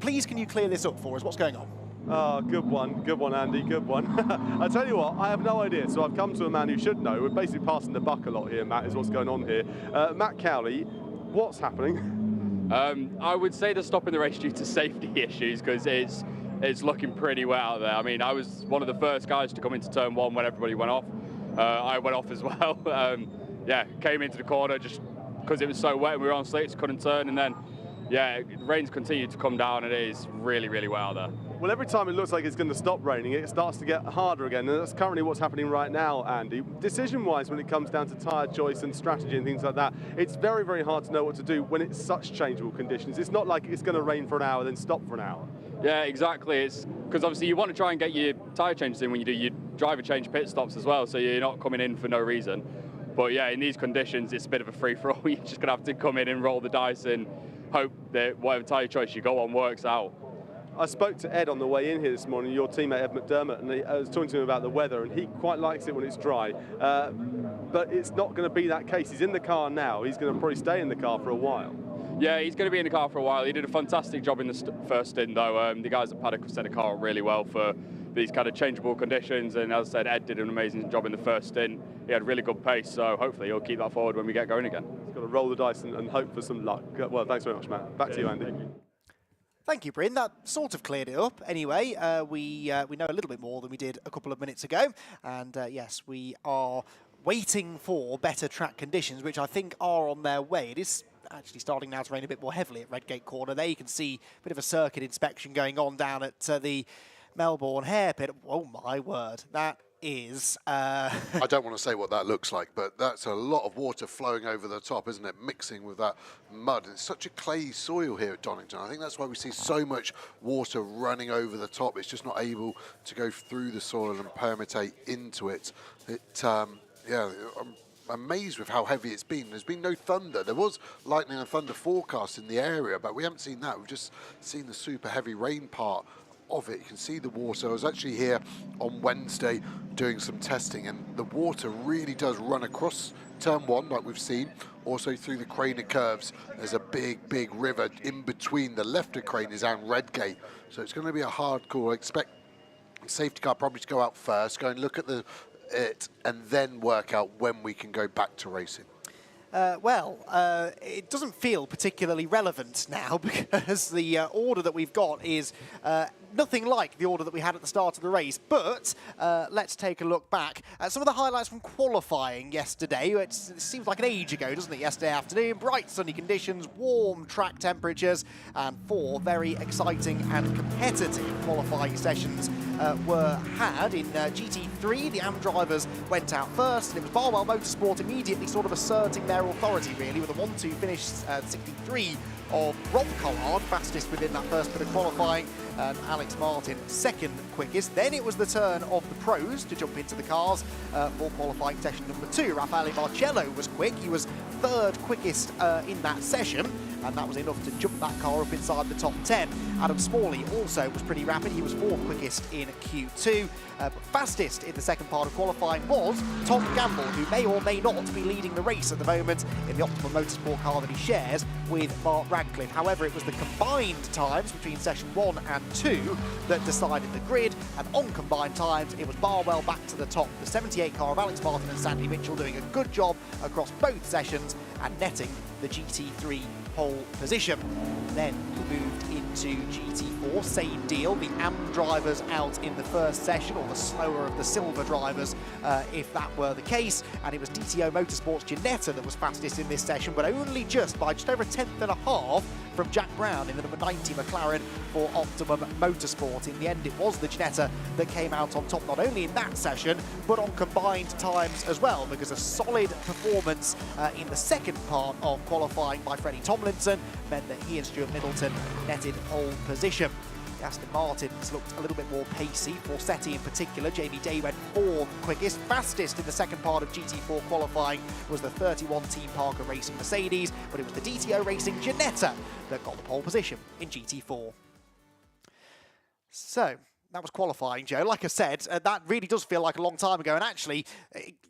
please can you clear this up for us? What's going on? Oh, good one, Andy, good one. I tell you what, I have no idea, so I've come to a man who should know. We're basically passing the buck a lot here, Matt, is what's going on here. Matt Cowley, what's happening? I would say they're stopping the race due to safety issues, because it's looking pretty wet out there. I mean, I was one of the first guys to come into turn 1 when everybody went off. I went off as well. Yeah, came into the corner, just because it was so wet and we were on slicks, couldn't turn, and then yeah, the rain's continued to come down and it is really, really wet out there. Well, every time it looks like it's going to stop raining, it starts to get harder again, and that's currently what's happening right now, Andy. Decision-wise, when it comes down to tyre choice and strategy and things like that, it's very, very hard to know what to do when it's such changeable conditions. It's not like it's going to rain for an hour, then stop for an hour. Yeah, exactly. It's because obviously you want to try and get your tyre changes in when you do your driver change pit stops as well, so you're not coming in for no reason. But yeah, in these conditions, it's a bit of a free-for-all. You're just going to have to come in and roll the dice and hope that whatever tyre choice you go on works out. I spoke to Ed on the way in here this morning, your teammate Ed McDermott, and I was talking to him about the weather, and he quite likes it when it's dry. But it's not going to be that case. He's in the car now. He's going to probably stay in the car for a while. Yeah, he's going to be in the car for a while. He did a fantastic job in the first stint, though. The guys at Paddock have set the car up really well for these kind of changeable conditions, and as I said, Ed did an amazing job in the first stint. He had really good pace, so hopefully he'll keep that forward when we get going again. He's got to roll the dice and hope for some luck. Well, thanks very much, Matt. Back to you, Andy. Thank you, Bryn. That sort of cleared it up. Anyway, we know a little bit more than we did a couple of minutes ago. And yes, we are waiting for better track conditions, which I think are on their way. It is actually starting now to rain a bit more heavily at Redgate Corner. There you can see a bit of a circuit inspection going on down at the Melbourne hairpit. Oh, my word. That is... I don't want to say what that looks like, but that's a lot of water flowing over the top, isn't it? Mixing with that mud. It's such a clayey soil here at Donington. I think that's why we see so much water running over the top. It's just not able to go through the soil and permeate into it. Yeah, I'm amazed with how heavy it's been. There's been no thunder. There was lightning and thunder forecast in the area, but we haven't seen that. We've just seen the super heavy rain part of it. You can see the water. I was actually here on Wednesday doing some testing, and the water really does run across turn one like we've seen, also through the Craner curves. There's a big river in between the left of Craners and Redgate, so it's going to be a hard call. I expect safety car probably to go out first, go and look at it and then work out when we can go back to racing. It doesn't feel particularly relevant now because the order that we've got is nothing like the order that we had at the start of the race. But let's take a look back at some of the highlights from qualifying yesterday. It seems like an age ago, doesn't it? Yesterday afternoon, bright sunny conditions, warm track temperatures, and 4 very exciting and competitive qualifying sessions were had. In GT3, the AM drivers went out first, and it was Barwell Motorsport immediately sort of asserting their authority, really, with a 1-2 finish, 63 of Rob Collard, fastest within that first bit of qualifying, and Alex Martin second quickest. Then it was the turn of the pros to jump into the cars for qualifying session number 2. Raffaele Barcello was quick. He was third quickest in that session, and that was enough to jump that car up inside the top 10. Adam Smalley also was pretty rapid. He was 4th quickest in Q2. But fastest in the second part of qualifying was Tom Gamble, who may or may not be leading the race at the moment in the Optimum Motorsport car that he shares with Mark Radcliffe. However, it was the combined times between session 1 and 2 that decided the grid, and on combined times it was Barwell back to the top. The 78 car of Alex Martin and Sandy Mitchell doing a good job across both sessions and netting the GT3 pole position. Then we moved into GT4, same deal. The AM drivers out in the first session, or the slower of the silver drivers, if that were the case. And it was DTO Motorsports Ginetta that was fastest in this session, but only just by just over a tenth and a half from Jack Brown in the number 90 McLaren for Optimum Motorsport. In the end, it was the Ginetta that came out on top, not only in that session, but on combined times as well, because a solid performance in the second part of qualifying by Freddie Tomlinson meant that he and Stuart Middleton netted pole position. The Aston Martins looked a little bit more pacey. Forsetti in particular. Jamie Day went 4th quickest. Fastest in the second part of GT4 qualifying was the 31 Team Parker Racing Mercedes, but it was the DTO Racing Ginetta that got the pole position in GT4. So, that was qualifying, Joe. Like I said, that really does feel like a long time ago. And actually,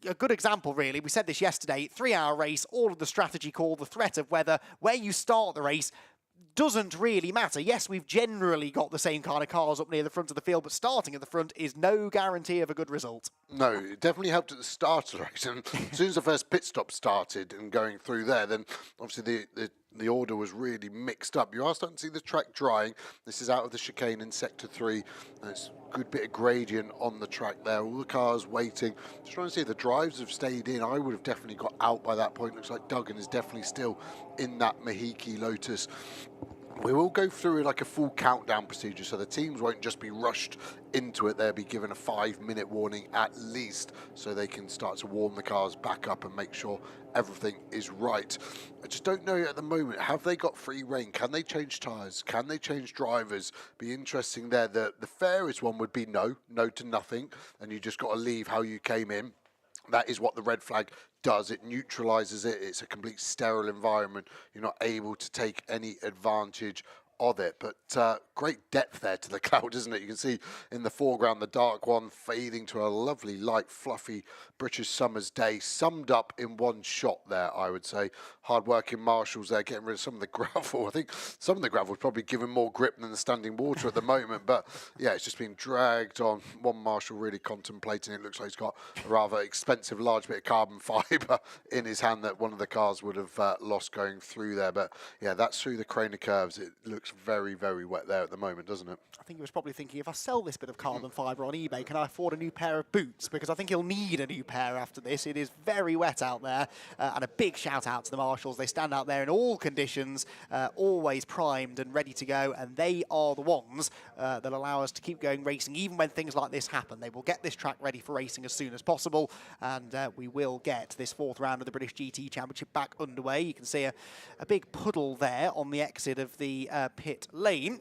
a good example, really. We said this yesterday, 3-hour race, all of the strategy call, the threat of weather, where you start the race doesn't really matter. Yes, we've generally got the same kind of cars up near the front of the field, but starting at the front is no guarantee of a good result. No, it definitely helped at the start of the race. And as soon as the first pit stop started and going through there, then obviously the the order was really mixed up. You are starting to see the track drying. This is out of the chicane in Sector 3. And it's a good bit of gradient on the track there. All the cars waiting. Just trying to see, the drives have stayed in. I would have definitely got out by that point. Looks like Duggan is definitely still in that Mahiki Lotus. We will go through like a full countdown procedure, so the teams won't just be rushed into it. They'll be given a 5-minute warning at least, so they can start to warm the cars back up and make sure everything is right. I just don't know at the moment, have they got free rein? Can they change tyres? Can they change drivers? Be interesting there. The fairest one would be no to nothing, and you just got to leave how you came in. That is what the red flag does. It neutralises it. It's a complete sterile environment. You're not able to take any advantage of it. But great depth there to the cloud, isn't it? You can see in the foreground the dark one fading to a lovely, light, fluffy British summer's day, summed up in one shot there, I would say. Hard-working marshals there, getting rid of some of the gravel. I think some of the gravel is probably giving more grip than the standing water at the moment. But, yeah, it's just been dragged on. One marshal really contemplating it. Looks like he's got a rather expensive, large bit of carbon fibre in his hand that one of the cars would have lost going through there. But, yeah, that's through the Craner curves. It looks very, very wet there at the moment, doesn't it? I think he was probably thinking, if I sell this bit of carbon fibre on eBay, can I afford a new pair of boots? Because I think he'll need a new pair after this. It is very wet out there. And a big shout out to the marshals. They stand out there in all conditions, always primed and ready to go. And they are the ones that allow us to keep going racing, even when things like this happen. They will get this track ready for racing as soon as possible. And we will get this 4th round of the British GT Championship back underway. You can see a big puddle there on the exit of the pit lane.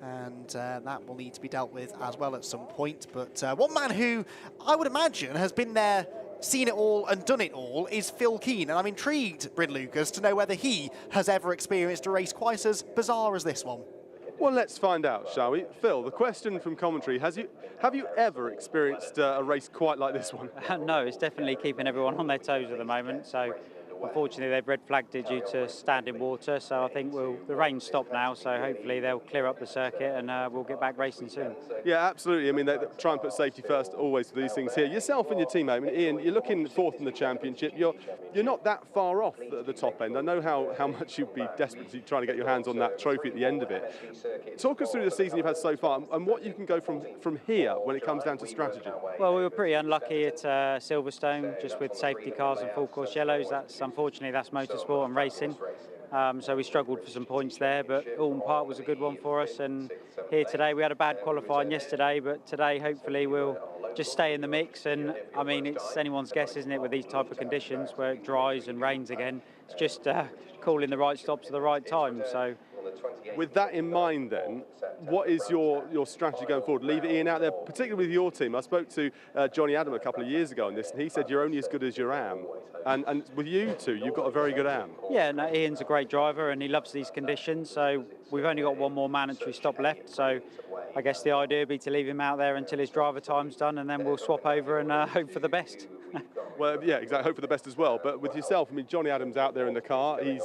And that will need to be dealt with as well at some point. But one man who I would imagine has been there, seen it all and done it all is Phil Keane. And I'm intrigued, Bryn Lucas, to know whether he has ever experienced a race quite as bizarre as this one. Well, let's find out, shall we? Phil, the question from commentary, have you ever experienced a race quite like this one? No, it's definitely keeping everyone on their toes at the moment. So unfortunately, they've red flagged it due to standing water. So I think the rain's stopped now. So hopefully they'll clear up the circuit and we'll get back racing soon. Yeah, absolutely. I mean, they try and put safety first always for these things here. Yourself and your teammate, I mean, Ian, you're looking 4th in the championship. You're not that far off the top end. I know how much you'd be desperately trying to get your hands on that trophy at the end of it. Talk us through the season you've had so far and what you can go from here when it comes down to strategy. Well, we were pretty unlucky at Silverstone, just with safety cars and full course yellows. Unfortunately, that's motorsport and racing. So we struggled for some points there, but Alton Park was a good one for us. And here today, we had a bad qualifying yesterday, but today, hopefully, we'll just stay in the mix. And I mean, it's anyone's guess, isn't it, with these type of conditions where it dries and rains again. It's just calling the right stops at the right time. So, with that in mind, then, what is your strategy going forward? Leave Ian out there, particularly with your team. I spoke to Johnny Adam a couple of years ago on this, and he said you're only as good as your AM. And with you two, you've got a very good AM. Yeah, no, Ian's a great driver, and he loves these conditions. So we've only got one more mandatory stop left. So I guess the idea would be to leave him out there until his driver time's done, and then we'll swap over and hope for the best. Well, yeah, exactly. Hope for the best as well. But with yourself, I mean, Johnny Adam's out there in the car. He's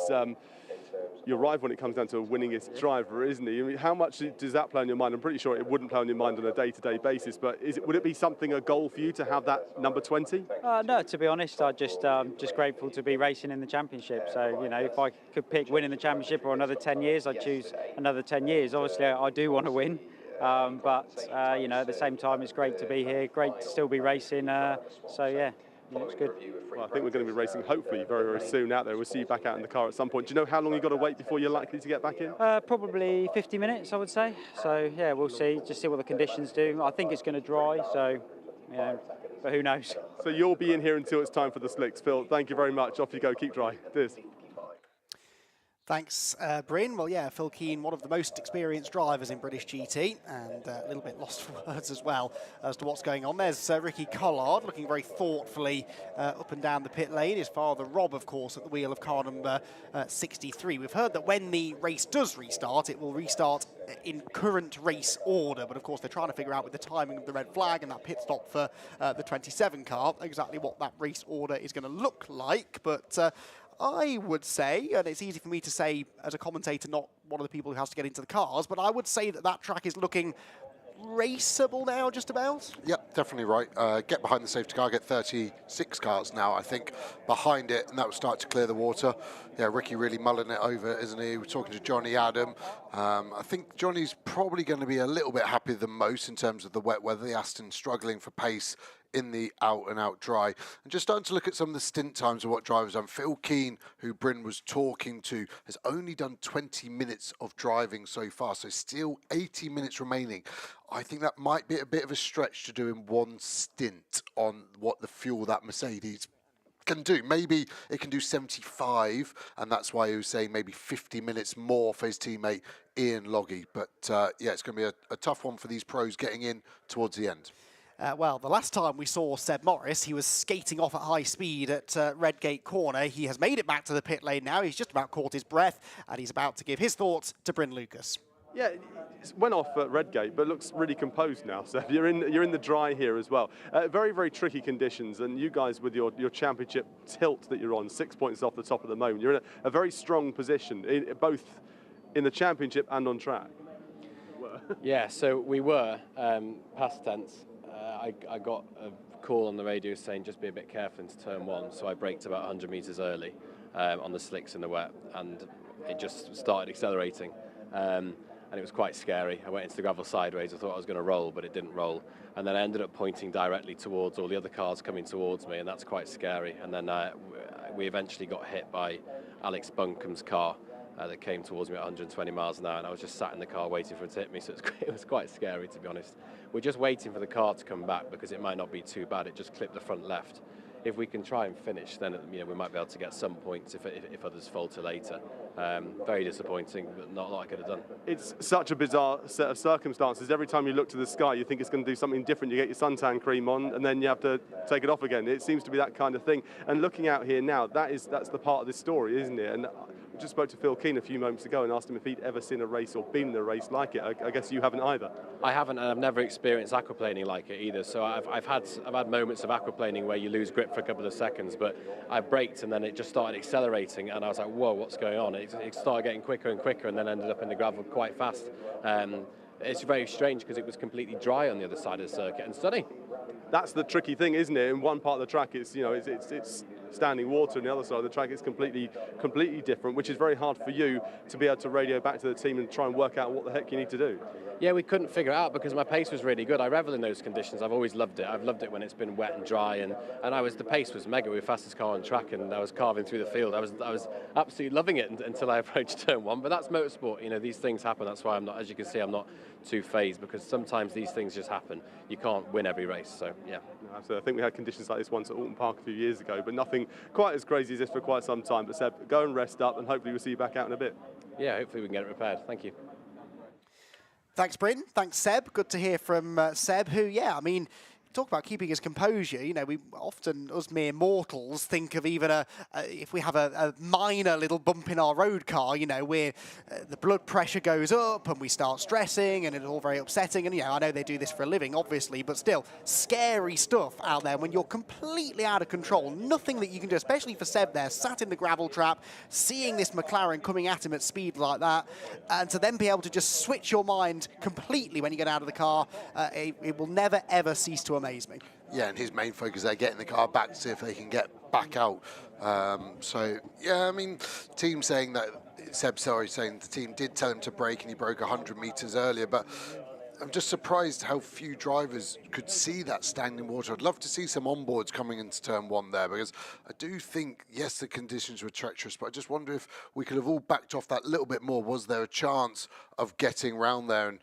your rival when it comes down to a winningest driver, isn't he? I mean, how much does that play on your mind? I'm pretty sure it wouldn't play on your mind on a day-to-day basis, but would it be something, a goal for you to have that number 20? No, to be honest, I'm just grateful to be racing in the championship. So, you know, if I could pick winning the championship or another 10 years, I'd choose another 10 years. Obviously, I do want to win. But, you know, at the same time, it's great to be here, great to still be racing. So, yeah. Yeah, it's good. Well, I think we're going to be racing hopefully very, very soon out there. We'll see you back out in the car at some point. Do you know how long you've got to wait before you're likely to get back in? Probably 50 minutes, I would say. So, yeah, we'll see. Just see what the conditions do. I think it's going to dry, so, you know, but who knows? So you'll be in here until it's time for the slicks. Phil, thank you very much. Off you go. Keep dry. Cheers. Thanks, Bryn. Well, yeah, Phil Keane, one of the most experienced drivers in British GT, and a little bit lost for words as well as to what's going on. There's Ricky Collard looking very thoughtfully up and down the pit lane. His father, Rob, of course, at the wheel of car number 63. We've heard that when the race does restart, it will restart in current race order, but of course they're trying to figure out with the timing of the red flag and that pit stop for the 27 car exactly what that race order is going to look like. But I would say, and it's easy for me to say as a commentator, not one of the people who has to get into the cars, but I would say that that track is looking raceable now, just about? Yep, definitely right. Get behind the safety car, get 36 cars now, I think, behind it, and that will start to clear the water. Yeah, Ricky really mulling it over, isn't he? We're talking to Johnny Adam. I think Johnny's probably going to be a little bit happier than most in terms of the wet weather. The Aston struggling for pace in the out-and-out dry. And just starting to look at some of the stint times of what drivers done. Phil Keane, who Bryn was talking to, has only done 20 minutes of driving so far, so still 80 minutes remaining. I think that might be a bit of a stretch to do in one stint on what the fuel that Mercedes can do. Maybe it can do 75, and that's why he was saying maybe 50 minutes more for his teammate Ian Loggy. But yeah, it's going to be a tough one for these pros getting in towards the end. Well, the last time we saw Seb Morris, he was skating off at high speed at Redgate corner. He has made it back to the pit lane now. He's just about caught his breath, and he's about to give his thoughts to Bryn Lucas. Yeah, it went off at Redgate, but looks really composed now. So you're in the dry here as well. Very, very tricky conditions, and you guys with your championship tilt that you're on, 6 points off the top at the moment, you're in a very strong position, both in the championship and on track. Yeah, so we were past tense. I got a call on the radio saying just be a bit careful into turn one, so I braked about 100 metres early on the slicks in the wet, and it just started accelerating. And it was quite scary. I went into the gravel sideways. I thought I was going to roll, but it didn't roll. And then I ended up pointing directly towards all the other cars coming towards me, and that's quite scary. And then we eventually got hit by Alex Bunkum's car that came towards me at 120 miles an hour, and I was just sat in the car waiting for it to hit me, so it was quite scary, to be honest. We're just waiting for the car to come back because it might not be too bad. It just clipped the front left. If we can try and finish, then we might be able to get some points if others falter later. Very disappointing, but not a lot I could have done. It's such a bizarre set of circumstances. Every time you look to the sky, you think it's going to do something different. You get your suntan cream on, and then you have to take it off again. It seems to be that kind of thing. And looking out here now, that's the part of this story, isn't it? And I just spoke to Phil Keane a few moments ago and asked him if he'd ever seen a race or been in a race like it. I guess you haven't either. I haven't, and I've never experienced aquaplaning like it either. So I've had moments of aquaplaning where you lose grip for a couple of seconds, but I braked and then it just started accelerating, and I was like, whoa, what's going on? It started getting quicker and quicker, and then ended up in the gravel quite fast. It's very strange because it was completely dry on the other side of the circuit and sunny. That's the tricky thing, isn't it? In one part of the track, it's standing water, and the other side of the track, it's completely different, which is very hard for you to be able to radio back to the team and try and work out what the heck you need to do. Yeah, we couldn't figure it out because my pace was really good. I revel in those conditions. I've always loved it. I've loved it when it's been wet and dry, and the pace was mega. We were the fastest car on track, and I was carving through the field. I was absolutely loving it until I approached turn one. But that's motorsport. These things happen. That's why I'm not, as you can see, I'm not too phased, because sometimes these things just happen. You can't win every race. So yeah. Absolutely. I think we had conditions like this once at Alton Park a few years ago, but nothing quite as crazy as this for quite some time. But Seb, go and rest up, and hopefully we'll see you back out in a bit. Yeah, hopefully we can get it repaired. Thank you. Thanks, Bryn. Thanks, Seb. Good to hear from Seb, who, yeah, I mean, talk about keeping his composure. We often, us mere mortals, think of even if we have a minor little bump in our road car, where the blood pressure goes up and we start stressing and it's all very upsetting. And, I know they do this for a living, obviously, but still, scary stuff out there when you're completely out of control. Nothing that you can do, especially for Seb there, sat in the gravel trap, seeing this McLaren coming at him at speed like that, and to then be able to just switch your mind completely when you get out of the car, it will never, ever cease to amaze me. Yeah, and his main focus there, getting the car back to see if they can get back out. So, yeah, I mean, team saying that, Seb, saying the team did tell him to brake and he broke 100 metres earlier, but I'm just surprised how few drivers could see that standing water. I'd love to see some onboards coming into turn one there, because I do think, yes, the conditions were treacherous, but I just wonder if we could have all backed off that little bit more. Was there a chance of getting round there? And,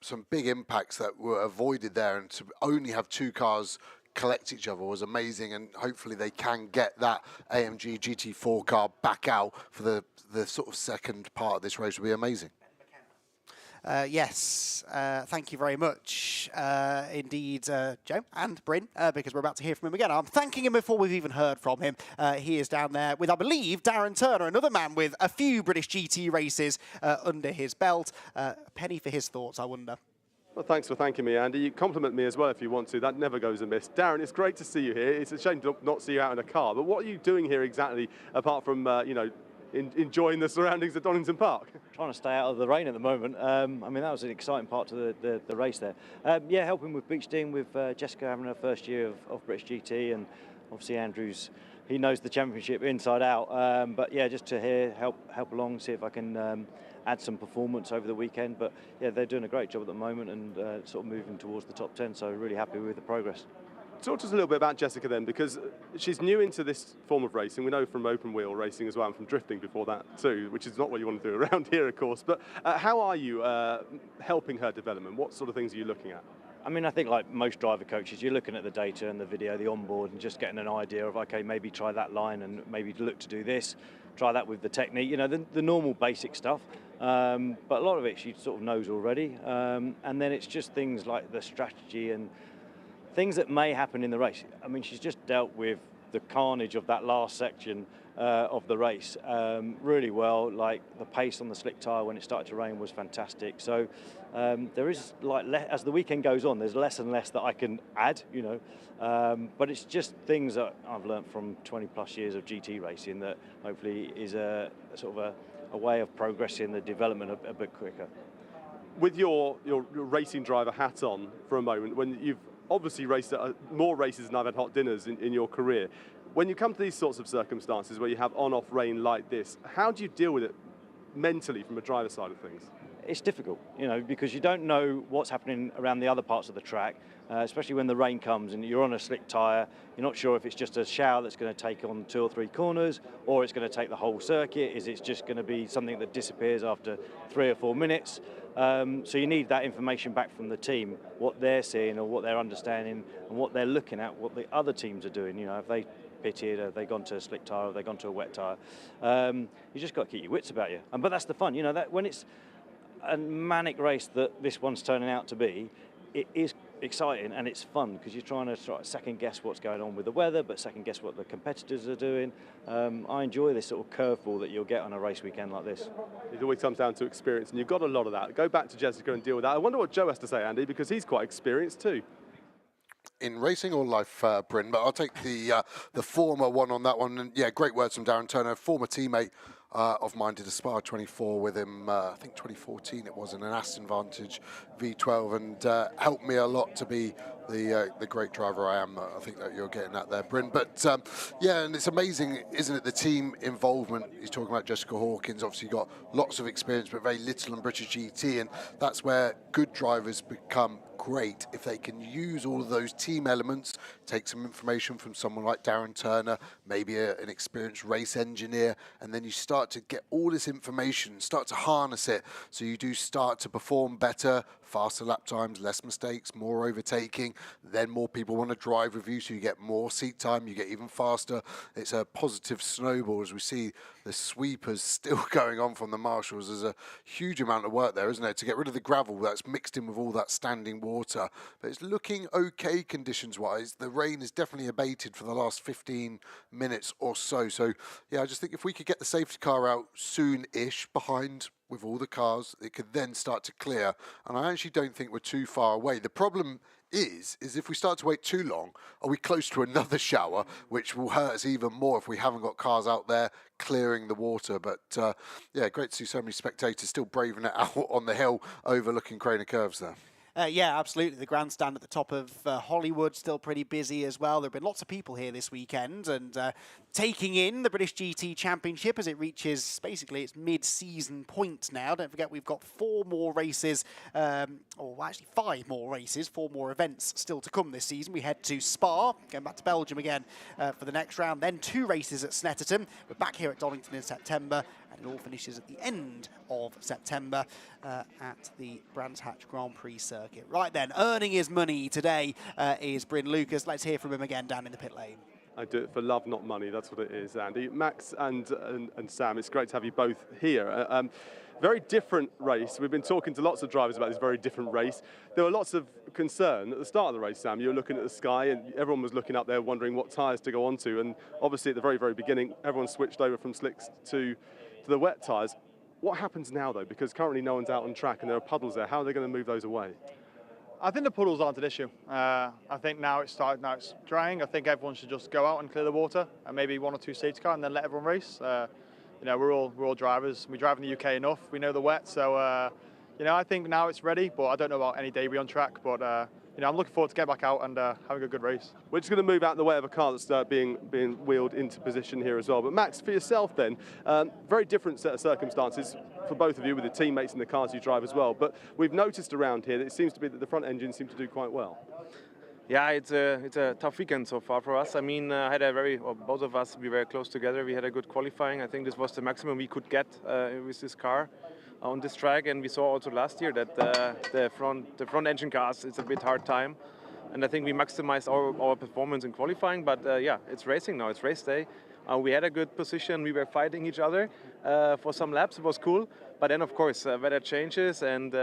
some big impacts that were avoided there, and to only have two cars collect each other was amazing, and hopefully they can get that AMG GT4 car back out for the sort of second part of this race. Will be amazing. Yes, thank you very much indeed, Joe and Bryn, because we're about to hear from him again. I'm thanking him before we've even heard from him. He is down there with, I believe, Darren Turner, another man with a few British GT races under his belt. Penny for his thoughts, I wonder. Well, thanks for thanking me, Andy. You compliment me as well if you want to. That never goes amiss. Darren, it's great to see you here. It's a shame to not see you out in a car, but what are you doing here exactly, apart from, enjoying the surroundings of Donington Park? Trying to stay out of the rain at the moment. I mean, that was an exciting part to the race there. Yeah, helping with Beach Team, with Jessica having her first year of British GT, and obviously Andrew's, he knows the championship inside out. But yeah, just to help along, see if I can add some performance over the weekend. But yeah, they're doing a great job at the moment and sort of moving towards the top 10. So really happy with the progress. Talk to us a little bit about Jessica then, because she's new into this form of racing. We know from open wheel racing as well, and from drifting before that too, which is not what you want to do around here, of course. But how are you helping her development? What sort of things are you looking at? I mean, I think like most driver coaches, you're looking at the data and the video, the onboard, and just getting an idea of, okay, maybe try that line and maybe look to do this, try that with the technique, you know, the normal basic stuff. But a lot of it she sort of knows already. And then it's just things like the strategy and things that may happen in the race. I mean, she's just dealt with the carnage of that last section of the race really well. Like the pace on the slick tyre when it started to rain was fantastic. So there is, like, as the weekend goes on, there's less and less that I can add, you know. But it's just things that I've learnt from 20 plus years of GT racing that hopefully is a sort of a way of progressing the development a bit quicker. With your racing driver hat on for a moment, when you've obviously raced more races than I've had hot dinners in your career, when you come to these sorts of circumstances where you have on-off rain like this, how do you deal with it mentally from a driver's side of things? It's difficult, you know, because you don't know what's happening around the other parts of the track, especially when the rain comes and you're on a slick tyre. You're not sure if it's just a shower that's going to take on 2 or 3 corners, or it's going to take the whole circuit. Is it just going to be something that disappears after 3 or 4 minutes? So you need that information back from the team, what they're seeing or what they're understanding and what they're looking at, what the other teams are doing. You know, have they pitted, have they gone to a slick tyre, have they gone to a wet tyre? You just got to keep your wits about you. But that's the fun, you know, that when it's a manic race that this one's turning out to be, it is exciting and it's fun because you're trying to second guess what's going on with the weather, but second guess what the competitors are doing. I enjoy this sort of curveball that you'll get on a race weekend like this. It always comes down to experience, and you've got a lot of that. Go back to Jessica and deal with that. I wonder what Joe has to say, Andy, because he's quite experienced too. In racing or life, Bryn, but I'll take the former one on that one. And yeah, great words from Darren Turner, former teammate of mine, did a Spa 24 with him, I think 2014 it was, in an Aston Vantage V12, and helped me a lot to be the great driver I am. I think that you're getting at there, Bryn. But yeah, and it's amazing, isn't it, the team involvement. He's talking about Jessica Hawkins, obviously got lots of experience, but very little in British GT, and that's where good drivers become great if they can use all of those team elements, take some information from someone like Darren Turner, maybe an experienced race engineer, and then you start to get all this information, start to harness it, so you do start to perform better, faster lap times, less mistakes, more overtaking, then more people want to drive with you, so you get more seat time, you get even faster. It's a positive snowball as we see the sweepers still going on from the marshals. There's a huge amount of work there, isn't there, to get rid of the gravel that's mixed in with all that standing water. But it's looking okay conditions-wise. The rain is definitely abated for the last 15 minutes or so. So, yeah, I just think if we could get the safety car out soon-ish behind with all the cars, it could then start to clear. And I actually don't think we're too far away. The problem is if we start to wait too long, are we close to another shower, which will hurt us even more if we haven't got cars out there clearing the water. But yeah, great to see so many spectators still braving it out on the hill overlooking Craner Curves there. Yeah, absolutely. The grandstand at the top of Hollywood still pretty busy as well. There have been lots of people here this weekend and taking in the British GT Championship as it reaches basically its mid-season point now. Don't forget we've got 4 more races, or actually 5 more races, 4 more events still to come this season. We head to Spa, going back to Belgium again for the next round, then 2 races at Snetterton. We're back here at Donington in September, and it all finishes at the end of September at the Brands Hatch Grand Prix circuit. Right then, earning his money today is Bryn Lucas. Let's hear from him again down in the pit lane. I do it for love, not money. That's what it is, Andy. Max and Sam, it's great to have you both here. Very different race. We've been talking to lots of drivers about this very different race. There were lots of concern at the start of the race, Sam. You were looking at the sky and everyone was looking up there wondering what tyres to go onto. And obviously at the very, very beginning, everyone switched over from slicks to the wet tyres. What happens now, though? Because currently no one's out on track and there are puddles there. How are they going to move those away? I think the puddles aren't an issue. I think now it's drying. I think everyone should just go out and clear the water and maybe 1 or 2 safety car and then let everyone race. you know, we're all drivers. We drive in the UK enough. We know the wet, so you know, I think now it's ready. But I don't know about any debris on track. But you know, I'm looking forward to getting back out and having a good race. We're just going to move out the way of a car that's being wheeled into position here as well. But Max, for yourself then, very different set of circumstances for both of you with the teammates and the cars you drive as well. But we've noticed around here that it seems to be that the front engine seems to do quite well. Yeah, it's a tough weekend so far for us. I mean, both of us, we were close together. We had a good qualifying. I think this was the maximum we could get with this car on this track. And we saw also last year that the front engine cars, it's a bit hard time. And I think we maximized our performance in qualifying. But yeah, it's racing now. It's race day. We had a good position. We were fighting each other for some laps. It was cool. But then, of course, weather changes, and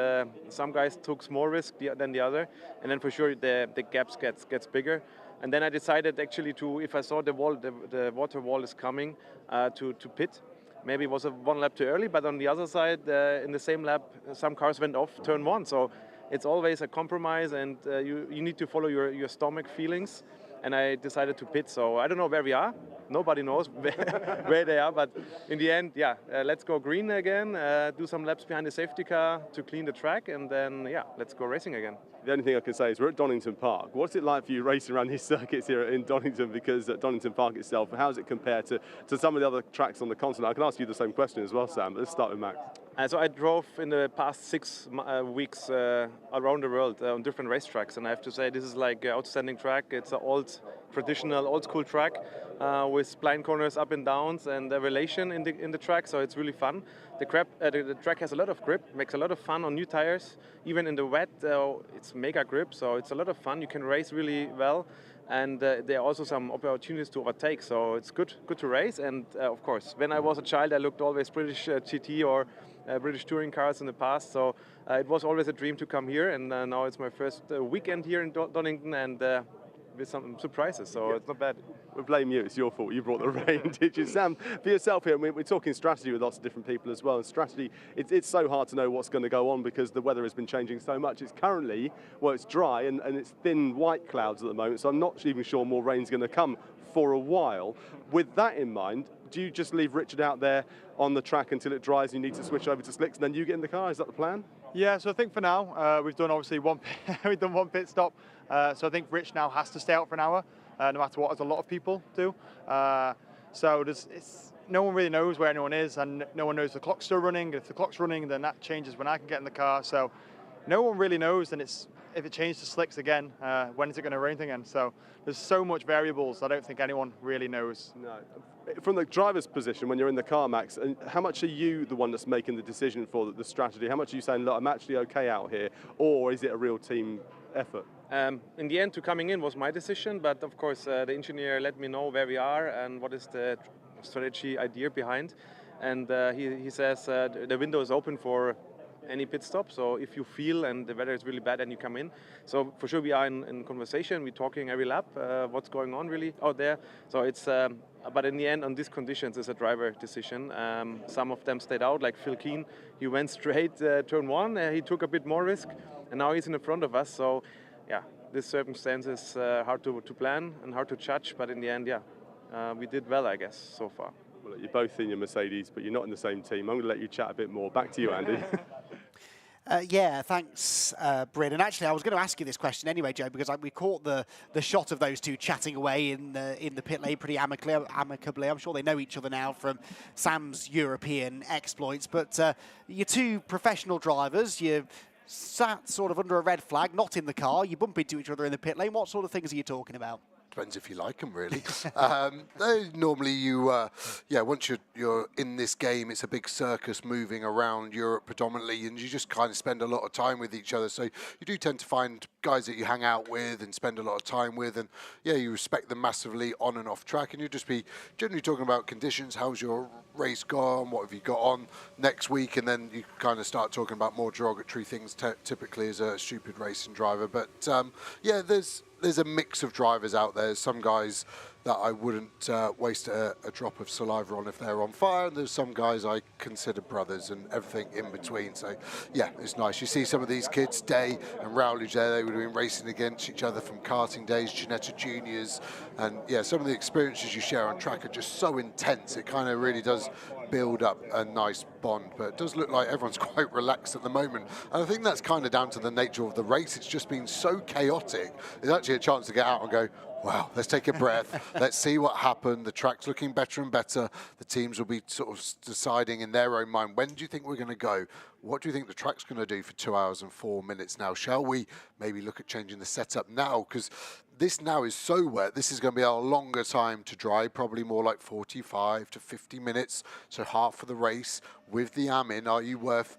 some guys took more risk than the other. And then, for sure, the gaps gets bigger. And then I decided actually to, if I saw the water wall is coming, to pit. Maybe it was one lap too early, but on the other side, in the same lap, some cars went off turn one. So it's always a compromise, and you need to follow your stomach feelings. And I decided to pit. So I don't know where we are. Nobody knows where they are. But in the end, yeah, let's go green again, do some laps behind the safety car to clean the track, and then, yeah, let's go racing again. The only thing I can say is we're at Donington Park. What's it like for you racing around these circuits here in Donington? Because at Donington Park itself, how does it compare to some of the other tracks on the continent? I can ask you the same question as well, Sam, but let's start with Max. So I drove in the past 6 weeks around the world on different racetracks, and I have to say this is like an outstanding track. It's an traditional, old-school track with blind corners, up and downs, and a relation in the track, so it's really fun. The track has a lot of grip, makes a lot of fun on new tires. Even in the wet, it's mega grip, so it's a lot of fun. You can race really well, and there are also some opportunities to overtake, so it's good to race. And of course, when I was a child, I looked always British GT or British touring cars in the past, so it was always a dream to come here, and now it's my first weekend here in Donington, and with some surprises, so it's not bad. We'll blame you, it's your fault, you brought the rain, did you? Sam, for yourself here, we're talking strategy with lots of different people as well, and strategy, it's so hard to know what's going to go on because the weather has been changing so much. It's currently, well, it's dry and it's thin white clouds at the moment, so I'm not even sure more rain's going to come for a while. With that in mind, do you just leave Richard out there on the track until it dries and you need to switch over to slicks and then you get in the car? Is that the plan? Yeah, so I think for now, we've done obviously one pit stop. So I think Rich now has to stay out for an hour, no matter what, as a lot of people do. So no one really knows where anyone is, and no one knows the clock's still running. If the clock's running, then that changes when I can get in the car. So no one really knows, and if it changes to slicks again, when is it going to rain again? So there's so much variables, I don't think anyone really knows. No. From the driver's position, when you're in the car, Max, and how much are you the one that's making the decision for the strategy? How much are you saying, look, I'm actually okay out here, or is it a real team effort? In the end, to coming in was my decision, but of course the engineer let me know where we are and what is the strategy idea behind. And he says the window is open for any pit stop, so if you feel and the weather is really bad and you come in. So for sure we are in conversation, we're talking every lap, what's going on really out there. So it's, but in the end on these conditions it's a driver decision. Some of them stayed out, like Phil Keen, he went straight turn one, he took a bit more risk and now he's in the front of us. So yeah, this circumstance is hard to plan and hard to judge, but in the end, yeah, we did well, I guess, so far. Well, you're both in your Mercedes, but you're not in the same team. I'm going to let you chat a bit more. Back to you, Andy. Yeah, thanks, Bryn. And actually, I was going to ask you this question anyway, Joe, because we caught the shot of those two chatting away in the pit lane pretty amicably. I'm sure they know each other now from Sam's European exploits. But you're two professional drivers. You're sat sort of under a red flag, not in the car. You bump into each other in the pit lane. What sort of things are you talking about? Depends if you like them, really. Normally, once you're in this game, it's a big circus moving around Europe predominantly, and you just kind of spend a lot of time with each other. So you do tend to find guys that you hang out with and spend a lot of time with, and yeah, you respect them massively on and off track, and you just be generally talking about conditions. How's your race gone? What have you got on next week? And then you kind of start talking about more derogatory things, typically as a stupid racing driver. But yeah, there's a mix of drivers out there. Some guys that I wouldn't waste a drop of saliva on if they're on fire. And there's some guys I consider brothers and everything in between. So yeah, it's nice. You see some of these kids, Day and Rowledge there, they would have been racing against each other from karting days, Ginetta Juniors. And yeah, some of the experiences you share on track are just so intense. It kind of really does build up a nice bond, but it does look like everyone's quite relaxed at the moment. And I think that's kind of down to the nature of the race. It's just been so chaotic. There's actually a chance to get out and go, wow, let's take a breath. Let's see what happened. The track's looking better and better. The teams will be sort of deciding in their own mind, when do you think we're going to go? What do you think the track's going to do for 2 hours and 4 minutes now? Shall we maybe look at changing the setup now? Because this now is so wet. This is going to be a longer time to dry, probably more like 45 to 50 minutes. So half of the race with the AM in. Are you worth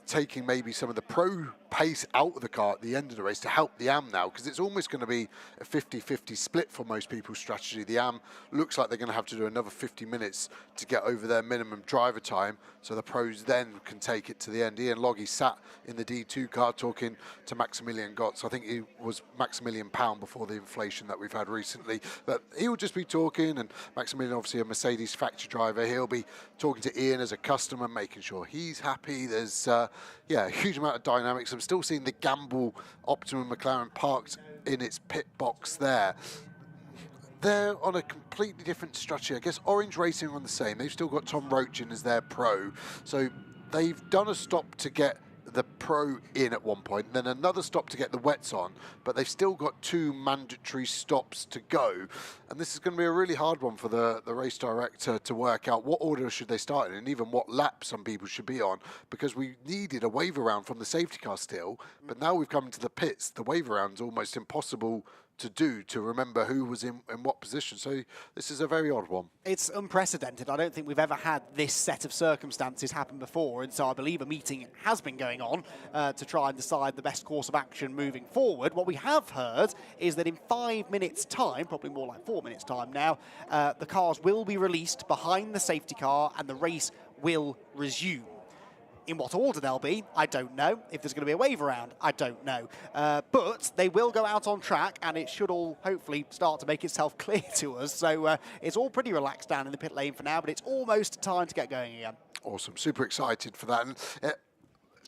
taking maybe some of the pro pace out of the car at the end of the race to help the AM now? Because it's almost going to be a 50-50 split for most people's strategy. The AM looks like they're going to have to do another 50 minutes to get over their minimum driver time, so the pros then can take it to the end. Ian Loggy sat in the D2 car talking to Maximilian Gotts. I think he was Maximilian Pound before the inflation that we've had recently, but he'll just be talking, and Maximilian, obviously a Mercedes factory driver, he'll be talking to Ian as a customer, making sure he's happy. There's yeah, a huge amount of dynamics. I'm still seeing the Gamble Optimum McLaren parked in its pit box there. They're on a completely different strategy. I guess Orange Racing are on the same. They've still got Tom Roach in as their pro. So they've done a stop to get the pro in at one point, then another stop to get the wets on, but they've still got 2 mandatory stops to go. And this is going to be a really hard one for the race director to work out what order should they start in, and even what lap some people should be on, because we needed a wave around from the safety car still, but now we've come to the pits. The wave around's almost impossible to do, to remember who was in what position. So this is a very odd one. It's unprecedented. I don't think we've ever had this set of circumstances happen before, and so I believe a meeting has been going on to try and decide the best course of action moving forward. What we have heard is that in 5 minutes' time, probably more like 4 minutes' time now, the cars will be released behind the safety car and the race will resume. In what order they'll be, I don't know. If there's going to be a wave around, I don't know. But they will go out on track, and it should all hopefully start to make itself clear to us. So it's all pretty relaxed down in the pit lane for now, but it's almost time to get going again. Awesome. Super excited for that. And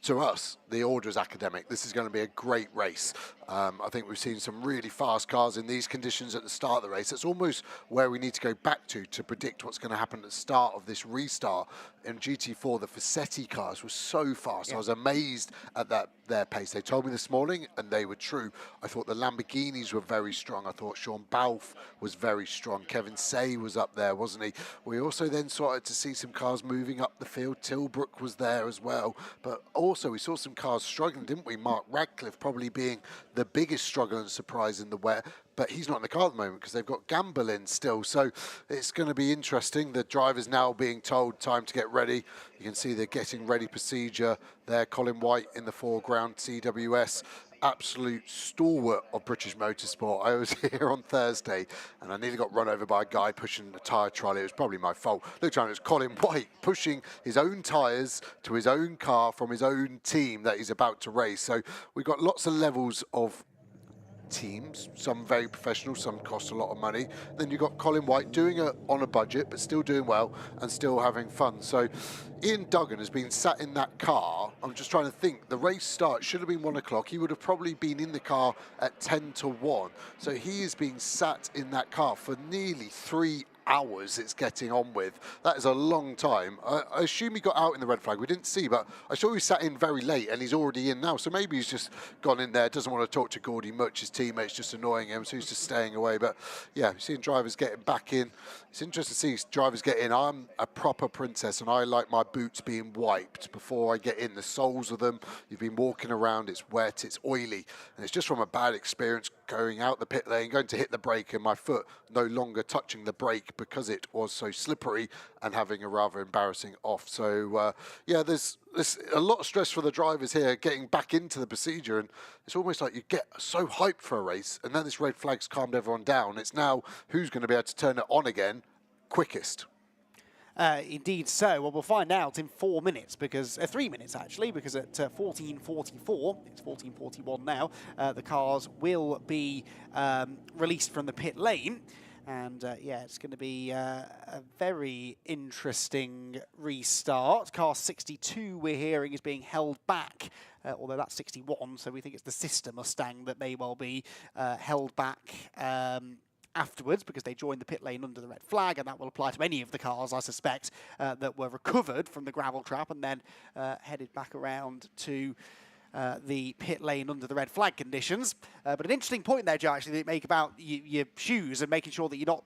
to us, the order is academic. This is going to be a great race. I think we've seen some really fast cars in these conditions at the start of the race. It's almost where we need to go back to predict what's going to happen at the start of this restart. In GT4, the Fassetti cars were so fast. Yeah. I was amazed at their pace. They told me this morning, and they were true. I thought the Lamborghinis were very strong. I thought Sean Balfe was very strong. Kevin Say was up there, wasn't he? We also then started to see some cars moving up the field. Tilbrook was there as well. But also we saw some cars struggling, didn't we? Mark Radcliffe probably being the biggest struggle and surprise in the wet, but he's not in the car at the moment because they've got Gamble in still. So it's going to be interesting. The driver's now being told time to get ready. You can see the getting ready procedure there. Colin White in the foreground, CWS. Absolute stalwart of British motorsport. I was here on Thursday and I nearly got run over by a guy pushing a tyre trolley. It was probably my fault. Looked around, it was Colin White pushing his own tyres to his own car from his own team that he's about to race. So we've got lots of levels of teams, some very professional, some cost a lot of money. Then you've got Colin White doing it on a budget, but still doing well and still having fun. So Ian Duggan has been sat in that car. I'm just trying to think, the race start should have been 1 o'clock. He would have probably been in the car at 10 to 1. So he is being sat in that car for nearly 3 hours it's getting on with. That is a long time. I assume he got out in the red flag. We didn't see, but I saw he sat in very late and he's already in now. So maybe he's just gone in there, doesn't want to talk to Gordy much. His teammates just annoying him, so he's just staying away. But yeah, seeing drivers getting back in. It's interesting to see drivers get in. I'm a proper princess and I like my boots being wiped before I get in. The soles of them, you've been walking around, it's wet, it's oily, and it's just from a bad experience going out the pit lane, going to hit the brake and my foot no longer touching the brake because it was so slippery and having a rather embarrassing off. So yeah, there's a lot of stress for the drivers here getting back into the procedure, and it's almost like you get so hyped for a race and then this red flag's calmed everyone down. It's now who's going to be able to turn it on again quickest. Indeed so. Well, we'll find out in 4 minutes, because 3 minutes actually, because at 14:44, it's 14:41 now, the cars will be released from the pit lane. And yeah, it's going to be a very interesting restart. Car 62, we're hearing, is being held back, although that's 61, so we think it's the sister Mustang that may well be held back afterwards, because they joined the pit lane under the red flag, and that will apply to any of the cars, I suspect, that were recovered from the gravel trap and then headed back around to the pit lane under the red flag conditions. But an interesting point there, Joe, actually, that you make about your shoes and making sure that your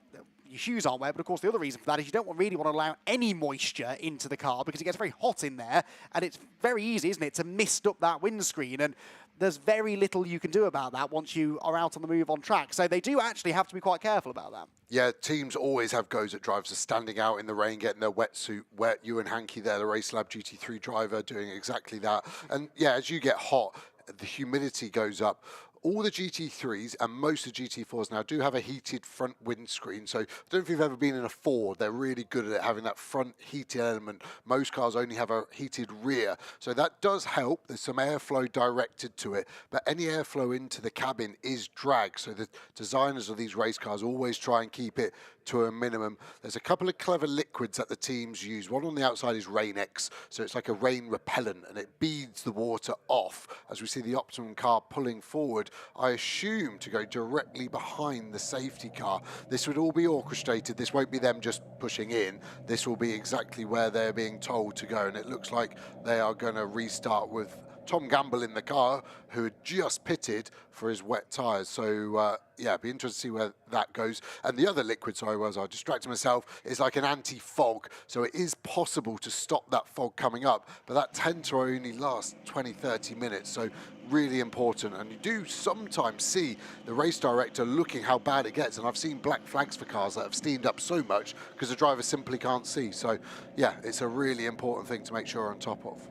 shoes aren't wet. But of course, the other reason for that is you don't really want to allow any moisture into the car, because it gets very hot in there, and it's very easy, isn't it, to mist up that windscreen. And there's very little you can do about that once you are out on the move on track. So they do actually have to be quite careful about that. Yeah, teams always have goes at drivers are standing out in the rain, getting their wetsuit wet. Ewan Hankey there, the Race Lab GT3 driver, doing exactly that. And yeah, as you get hot, the humidity goes up. All the GT3s and most of the GT4s now do have a heated front windscreen. So I don't know if you've ever been in a Ford, they're really good at it, having that front heated element. Most cars only have a heated rear. So that does help. There's some airflow directed to it, but any airflow into the cabin is drag. So the designers of these race cars always try and keep it to a minimum. There's a couple of clever liquids that the teams use. One on the outside is Rain-X, so it's like a rain repellent, and it beads the water off. As we see the Optimum car pulling forward, I assume to go directly behind the safety car. This would all be orchestrated. This won't be them just pushing in. This will be exactly where they're being told to go, and it looks like they are going to restart with Tom Gamble in the car, who had just pitted for his wet tyres. So, yeah, it'd be interesting to see where that goes. And the other liquid, sorry, I distracted myself, is like an anti-fog. So it is possible to stop that fog coming up, but that tends to only last 20, 30 minutes. So really important. And you do sometimes see the race director looking how bad it gets. And I've seen black flags for cars that have steamed up so much because the driver simply can't see. So, yeah, it's a really important thing to make sure we're on top of.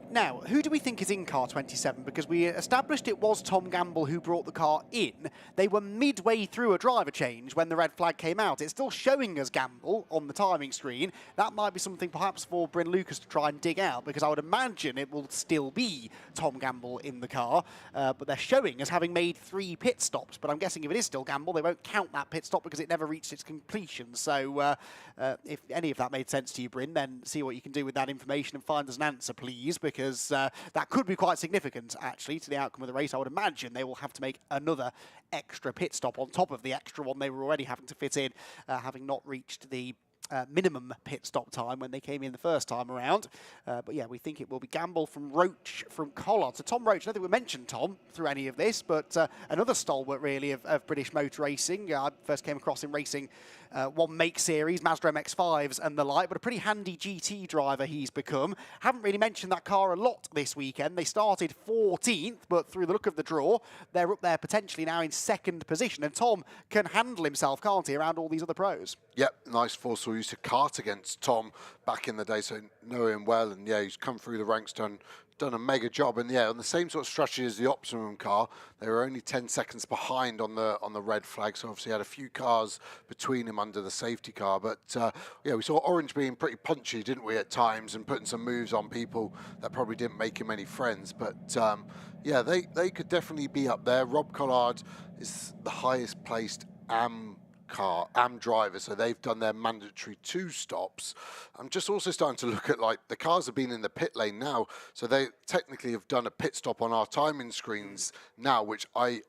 Now, who do we think is in car 27? Because we established it was Tom Gamble who brought the car in. They were midway through a driver change when the red flag came out. It's still showing us Gamble on the timing screen. That might be something perhaps for Bryn Lucas to try and dig out, because I would imagine it will still be Tom Gamble in the car. But they're showing as having made 3 pit stops. But I'm guessing if it is still Gamble, they won't count that pit stop because it never reached its completion. So if any of that made sense to you, Bryn, then see what you can do with that information and find us an answer, please, because that could be quite significant, actually, to the outcome of the race. I would imagine they will have to make another extra pit stop on top of the extra one they were already having to fit in, having not reached the minimum pit stop time when they came in the first time around. But yeah, we think it will be Gamble from Roach from Collard. So Tom Roach, I don't think we mentioned Tom through any of this, but another stalwart really of British motor racing. I first came across him racing one make series, Mazda MX-5s and the like, but a pretty handy GT driver he's become. Haven't really mentioned that car a lot this weekend. They started 14th, but through the look of the draw, they're up there potentially now in 2nd position. And Tom can handle himself, can't he, around all these other pros? Yep, nice force. We used to kart against Tom back in the day, so know him well. And yeah, he's come through the ranks, done a mega job. And yeah, on the same sort of strategy as the Optimum car, they were only 10 seconds behind on the red flag. So obviously had a few cars between him under the safety car. But yeah, we saw Orange being pretty punchy, didn't we, at times, and putting some moves on people that probably didn't make him any friends. But yeah, they could definitely be up there. Rob Collard is the highest placed AM driver, so they've done their mandatory 2 stops. I'm just also starting to look at, like, the cars have been in the pit lane now, so they technically have done a pit stop on our timing screens now, which I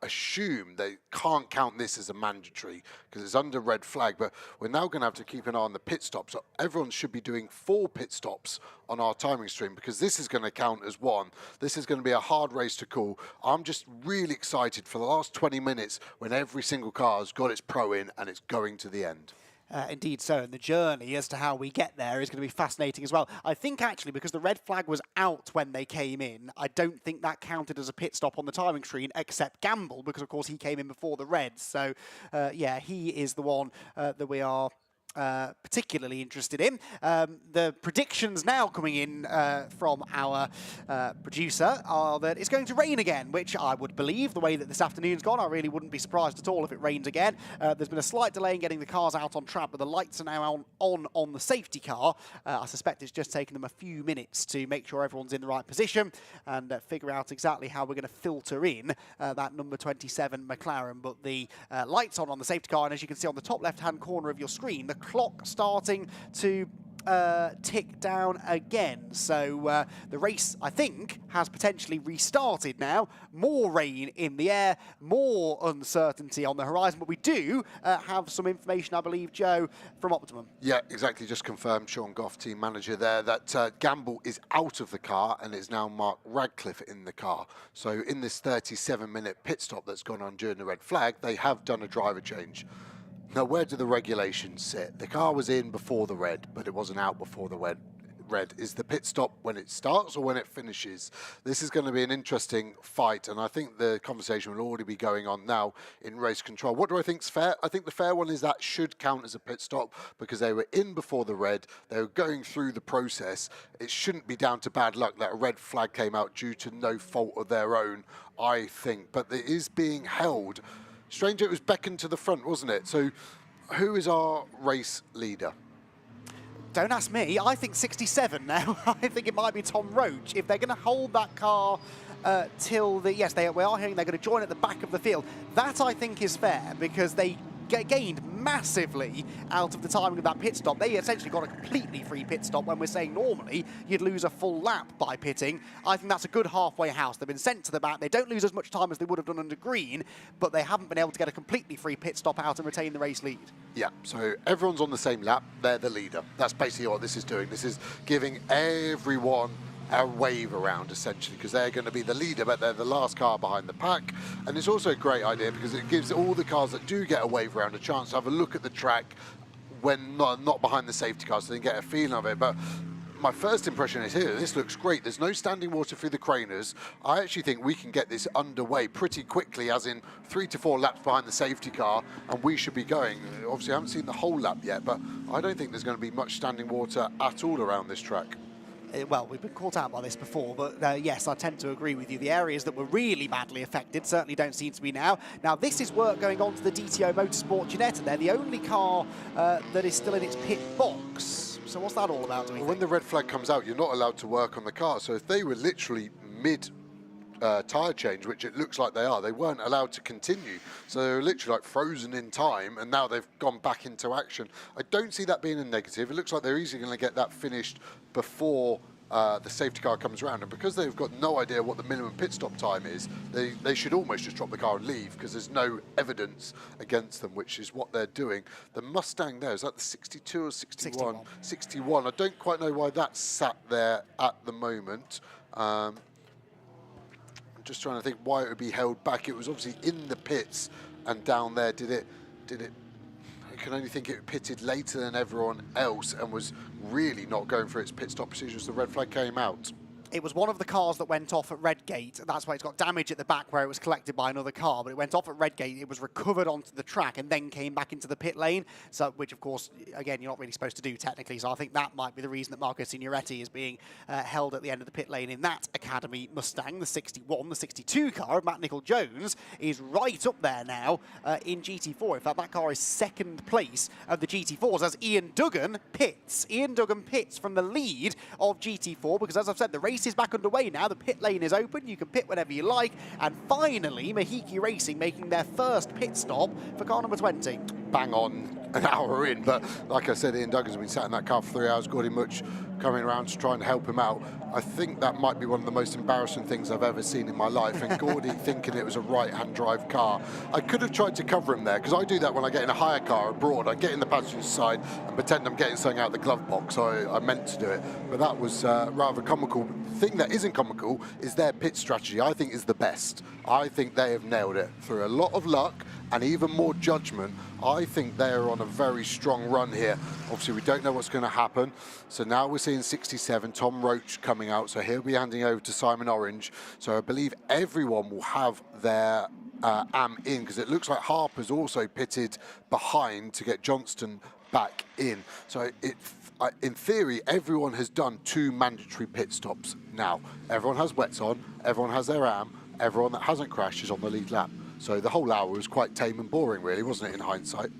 assume they can't count this as a mandatory because it's under red flag, but we're now going to have to keep an eye on the pit stops. So everyone should be doing 4 pit stops on our timing stream, because this is going to count as 1. This is going to be a hard race to call. I'm just really excited for the last 20 minutes when every single car has got its pro in and it's going to the end. Indeed so, and the journey as to how we get there is going to be fascinating as well. I think actually because the red flag was out when they came in, I don't think that counted as a pit stop on the timing screen, except Gamble, because of course he came in before the reds. So yeah, he is the one that we are particularly interested in. The predictions now coming in from our producer are that it's going to rain again, which I would believe the way that this afternoon's gone. I really wouldn't be surprised at all if it rains again. There's been a slight delay in getting the cars out on track, but the lights are now on the safety car. I suspect it's just taken them a few minutes to make sure everyone's in the right position and figure out exactly how we're going to filter in that number 27 McLaren. But the lights on the safety car, and as you can see on the top left-hand corner of your screen, the clock starting to tick down again. So the race, I think, has potentially restarted now. More rain in the air, more uncertainty on the horizon, but we do have some information, I believe, Joe, from Optimum. Yeah, exactly. Just confirmed, Sean Goff, team manager there, that Gamble is out of the car and it's now Mark Radcliffe in the car. So in this 37-minute pit stop that's gone on during the red flag, they have done a driver change. Now, where do the regulations sit? The car was in before the red, but it wasn't out before the red. Is the pit stop when it starts or when it finishes? This is going to be an interesting fight, and I think the conversation will already be going on now in race control. What do I think is fair? I think the fair one is that should count as a pit stop because they were in before the red. They were going through the process. It shouldn't be down to bad luck that a red flag came out due to no fault of their own, I think. But it is being held. Strange, it was beckoned to the front, wasn't it? So who is our race leader? Don't ask me. I think 67 now. I think it might be Tom Roach. If they're going to hold that car till the... Yes, we are hearing they're going to join at the back of the field. That, I think, is fair because they gained massively out of the timing of that pit stop. They essentially got a completely free pit stop when we're saying normally you'd lose a full lap by pitting. I think that's a good halfway house. They've been sent to the back. They don't lose as much time as they would have done under green, but they haven't been able to get a completely free pit stop out and retain the race lead. Yeah, so everyone's on the same lap. They're the leader. That's basically what this is doing. This is giving everyone a wave around, essentially, because they're going to be the leader, but they're the last car behind the pack. And it's also a great idea because it gives all the cars that do get a wave around a chance to have a look at the track when not behind the safety car, so they get a feeling of it. But my first impression is here, this looks great. There's no standing water through the craners. I actually think we can get this underway pretty quickly, as in 3 to 4 laps behind the safety car, and we should be going. Obviously, I haven't seen the whole lap yet, but I don't think there's going to be much standing water at all around this track. Well, we've been caught out by this before, but yes, I tend to agree with you. The areas that were really badly affected certainly don't seem to be now. Now, this is work going on to the DTO Motorsport Ginetta. They're the only car that is still in its pit box. So what's that all about, do we think? When the red flag comes out, you're not allowed to work on the car. So if they were literally mid tyre change, which it looks like they are, they weren't allowed to continue. So they're literally like frozen in time, and now they've gone back into action. I don't see that being a negative. It looks like they're easily going to get that finished before the safety car comes around, and because they've got no idea what the minimum pit stop time is, they should almost just drop the car and leave because there's no evidence against them, which is what they're doing. The Mustang there, is that the 62 or 61? 61. I don't quite know why that's sat there at the moment. I'm just trying to think why it would be held back. It was obviously in the pits and down there. Did it I can only think it pitted later than everyone else and was really not going for its pit stop procedures. The red flag came out. It was one of the cars that went off at Redgate. That's why it's got damage at the back where it was collected by another car, but it went off at Redgate. It was recovered onto the track and then came back into the pit lane, so which, of course, again, you're not really supposed to do technically, so I think that might be the reason that Marco Signoretti is being held at the end of the pit lane in that Academy Mustang. The 61, the 62 car of Matt Nicol-Jones is right up there now in GT4. In fact, that car is second place of the GT4s as Ian Duggan pits. Ian Duggan pits from the lead of GT4 because, as I've said, the race is back underway now. The pit lane is open. You can pit whenever you like. And finally, Mahiki Racing making their first pit stop for car number 20. Bang on an hour in, but like I said, Ian Duggan's been sat in that car for 3 hours. Gordy Much coming around to try and help him out. I think that might be one of the most embarrassing things I've ever seen in my life, and Gordy thinking it was a right-hand drive car. I could have tried to cover him there, because I do that when I get in a hire car abroad. I get in the passenger side and pretend I'm getting something out of the glove box. I meant to do it, but that was rather comical. The thing that isn't comical is their pit strategy. I think is the best. I think they have nailed it through a lot of luck and even more judgment. I think they're on a very strong run here. Obviously, we don't know what's going to happen. So now we're seeing 67, Tom Roach coming out. So he'll be handing over to Simon Orange. So I believe everyone will have their AM in, because it looks like Harper's also pitted behind to get Johnston back in. So in theory, everyone has done 2 mandatory pit stops now. Everyone has wets on, everyone has their AM, everyone that hasn't crashed is on the lead lap. So the whole hour was quite tame and boring, really, wasn't it, in hindsight?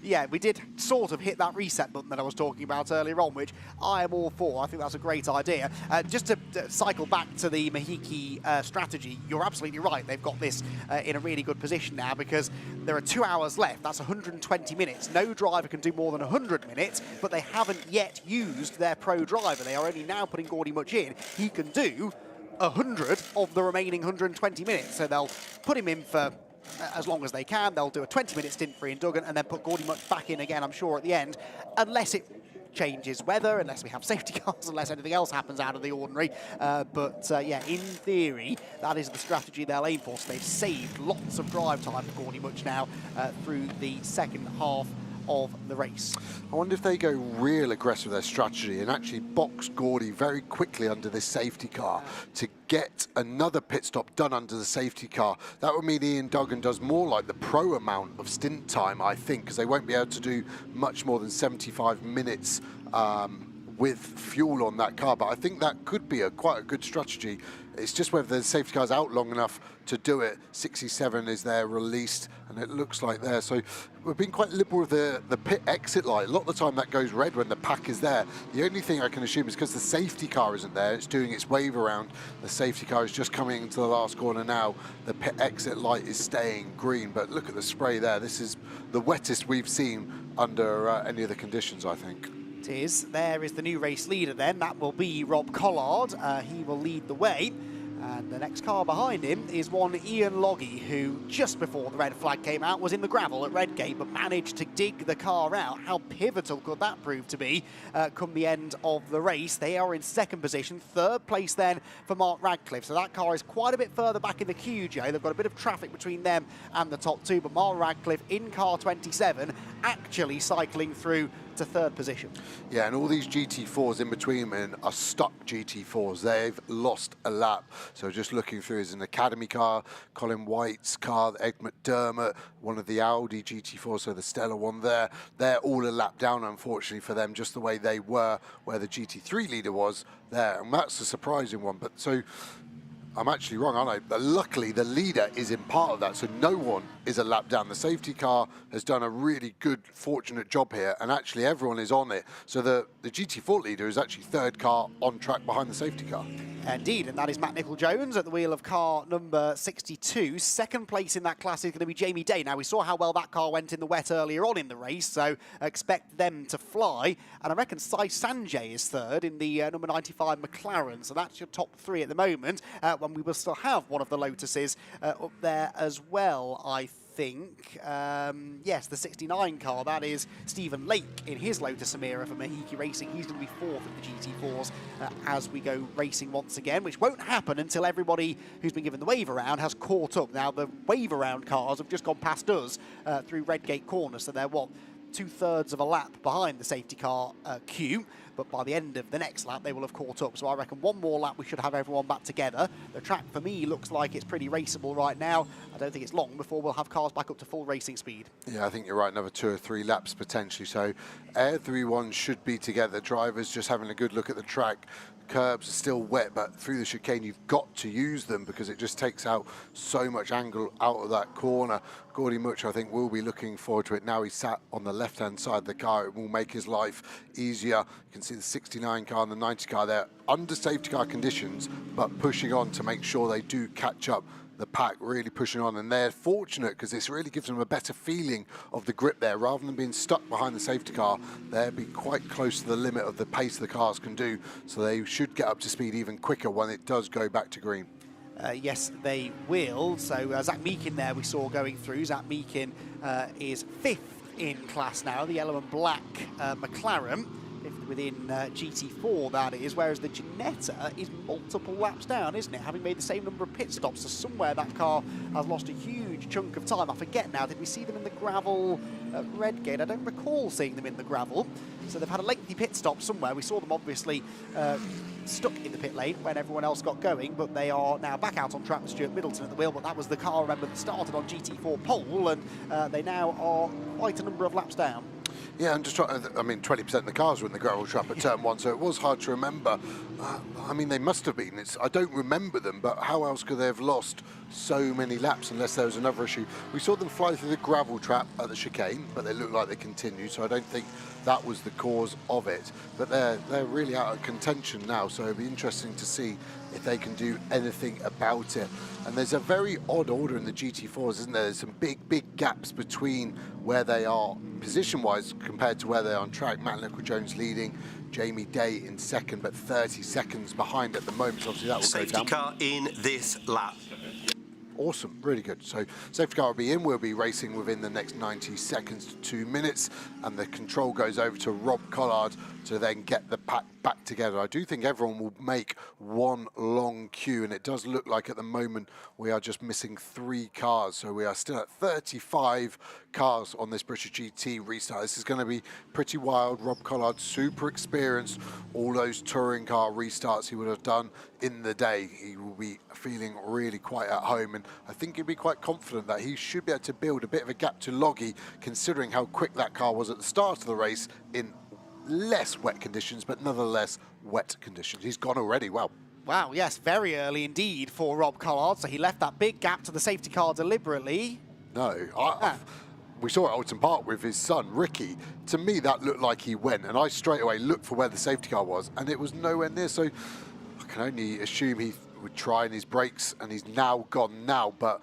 Yeah, we did sort of hit that reset button that I was talking about earlier on, which I am all for. I think that's a great idea. Just to cycle back to the Mahiki strategy, you're absolutely right. They've got this in a really good position now because there are 2 hours left. That's 120 minutes. No driver can do more than 100 minutes, but they haven't yet used their pro driver. They are only now putting Gordy Much in. He can do 100 of the remaining 120 minutes, so they'll put him in for as long as they can. They'll do a 20-minute stint for Ian Duggan and then put Gordy Much back in again, I'm sure, at the end, unless it changes weather, unless we have safety cars, unless anything else happens out of the ordinary. Yeah, in theory, that is the strategy they'll aim for. So they've saved lots of drive time for Gordy Much now through the second half of the race. I wonder if they go real aggressive with their strategy and actually box Gordy very quickly under this safety car to get another pit stop done under the safety car. That would mean Ian Duggan does more like the pro amount of stint time, I think, because they won't be able to do much more than 75 minutes with fuel on that car. But I think that could be quite a good strategy. It's just whether the safety car's out long enough to do it. 67 is there released, and it looks like there. So we've been quite liberal with the pit exit light. A lot of the time that goes red when the pack is there. The only thing I can assume is because the safety car isn't there, it's doing its wave around. The safety car is just coming into the last corner now. The pit exit light is staying green, but look at the spray there. This is the wettest we've seen under any of the conditions, I think. It is. There is the new race leader then. That will be Rob Collard. He will lead the way. And the next car behind him is one Ian Loggy, who just before the red flag came out was in the gravel at Redgate, but managed to dig the car out. How pivotal could that prove to be come the end of the race? They are in second position, third place then for Mark Radcliffe. So that car is quite a bit further back in the queue, Joe. They've got a bit of traffic between them and the top two, but Mark Radcliffe in car 27 actually cycling through to third position. Yeah, and all these GT4s in between them are stuck GT4s. They've lost a lap. So just looking through is an Academy car, Colin White's car, Ed McDermott, one of the Audi GT4s, so the stellar one there. They're all a lap down, unfortunately, for them, just the way they were, where the GT3 leader was there. And that's a surprising one. But so I'm actually wrong, aren't I? But luckily, the leader is in part of that, so no one is a lap down. The safety car has done a really good, fortunate job here, and actually everyone is on it. So the GT4 leader is actually third car on track behind the safety car. Indeed, and that is Matt Nicol-Jones at the wheel of car number 62. Second place in that class is going to be Jamie Day. Now, we saw how well that car went in the wet earlier on in the race, so expect them to fly. And I reckon Sai Sanjay is third in the number 95 McLaren, so that's your top three at the moment, when we will still have one of the Lotuses up there as well, I think. Yes, the 69 car, that is Stephen Lake in his Lotus Emira for Mahiki Racing. He's going to be fourth of the GT4s as we go racing once again, which won't happen until everybody who's been given the wave around has caught up. Now, the wave around cars have just gone past us through Redgate Corner, so they're, what, 2/3 of a lap behind the safety car queue, but by the end of the next lap they will have caught up. So I reckon one more lap we should have everyone back together. The track for me looks like it's pretty raceable right now. I don't think it's long before we'll have cars back up to full racing speed. Yeah, I think you're right, another 2 or 3 laps potentially, so everyone should be together. Drivers just having a good look at the track. Curbs are still wet, but through the chicane you've got to use them because it just takes out so much angle out of that corner. Gordy Much, I think, will be looking forward to it. Now he's sat on the left-hand side of the car. It will make his life easier. You can see the 69 car and the 90 car there under safety car conditions, but pushing on to make sure they do catch up. The pack really pushing on, and they're fortunate because this really gives them a better feeling of the grip there. Rather than being stuck behind the safety car, they'll be quite close to the limit of the pace the cars can do, so they should get up to speed even quicker when it does go back to green. Yes, they will. So Zach Meakin there we saw going through. Zach Meakin is 5th in class now, the yellow and black McLaren. Within GT4, that is, whereas the Ginetta is multiple laps down, isn't it? Having made the same number of pit stops, so somewhere that car has lost a huge chunk of time. I forget now, did we see them in the gravel at Redgate? I don't recall seeing them in the gravel. So they've had a lengthy pit stop somewhere. We saw them obviously stuck in the pit lane when everyone else got going, but they are now back out on track with Stuart Middleton at the wheel. But that was the car, remember, that started on GT4 pole, and they now are quite a number of laps down. Yeah, I'm just trying. I mean, 20% of the cars were in the gravel trap at turn 1, so it was hard to remember. I mean, they must have been. I don't remember them, but how else could they have lost so many laps unless there was another issue? We saw them fly through the gravel trap at the chicane, but they looked like they continued, so I don't think that was the cause of it. But they're really out of contention now, so it'll be interesting to see if they can do anything about it. And there's a very odd order in the GT4s, isn't there? There's some big gaps between where they are position-wise compared to where they are on track. Matt Lickle-Jones leading, Jamie Day in second, but 30 seconds behind at the moment. So obviously that will Safety go down. car in this lap. Awesome, really good. So safety car will be in. We'll be racing within the next 90 seconds to 2 minutes, and the control goes over to Rob Collard to then get the pack back together. I do think everyone will make one long queue, and it does look like at the moment we are just missing 3 cars. So we are still at 35 cars on this British GT restart. This is going to be pretty wild. Rob Collard, super experienced. All those touring car restarts he would have done in the day. He will be feeling really quite at home, and I think he'll be quite confident that he should be able to build a bit of a gap to Loggy, considering how quick that car was at the start of the race in less wet conditions, but nonetheless wet conditions. He's gone already. Wow. Wow, yes, very early indeed for Rob Collard, so he left that big gap to the safety car deliberately. No, we saw it at Alton Park with his son, Ricky. To me, that looked like he went, and I straight away looked for where the safety car was, and it was nowhere near, so I can only assume he would try in his brakes, and he's now gone now, but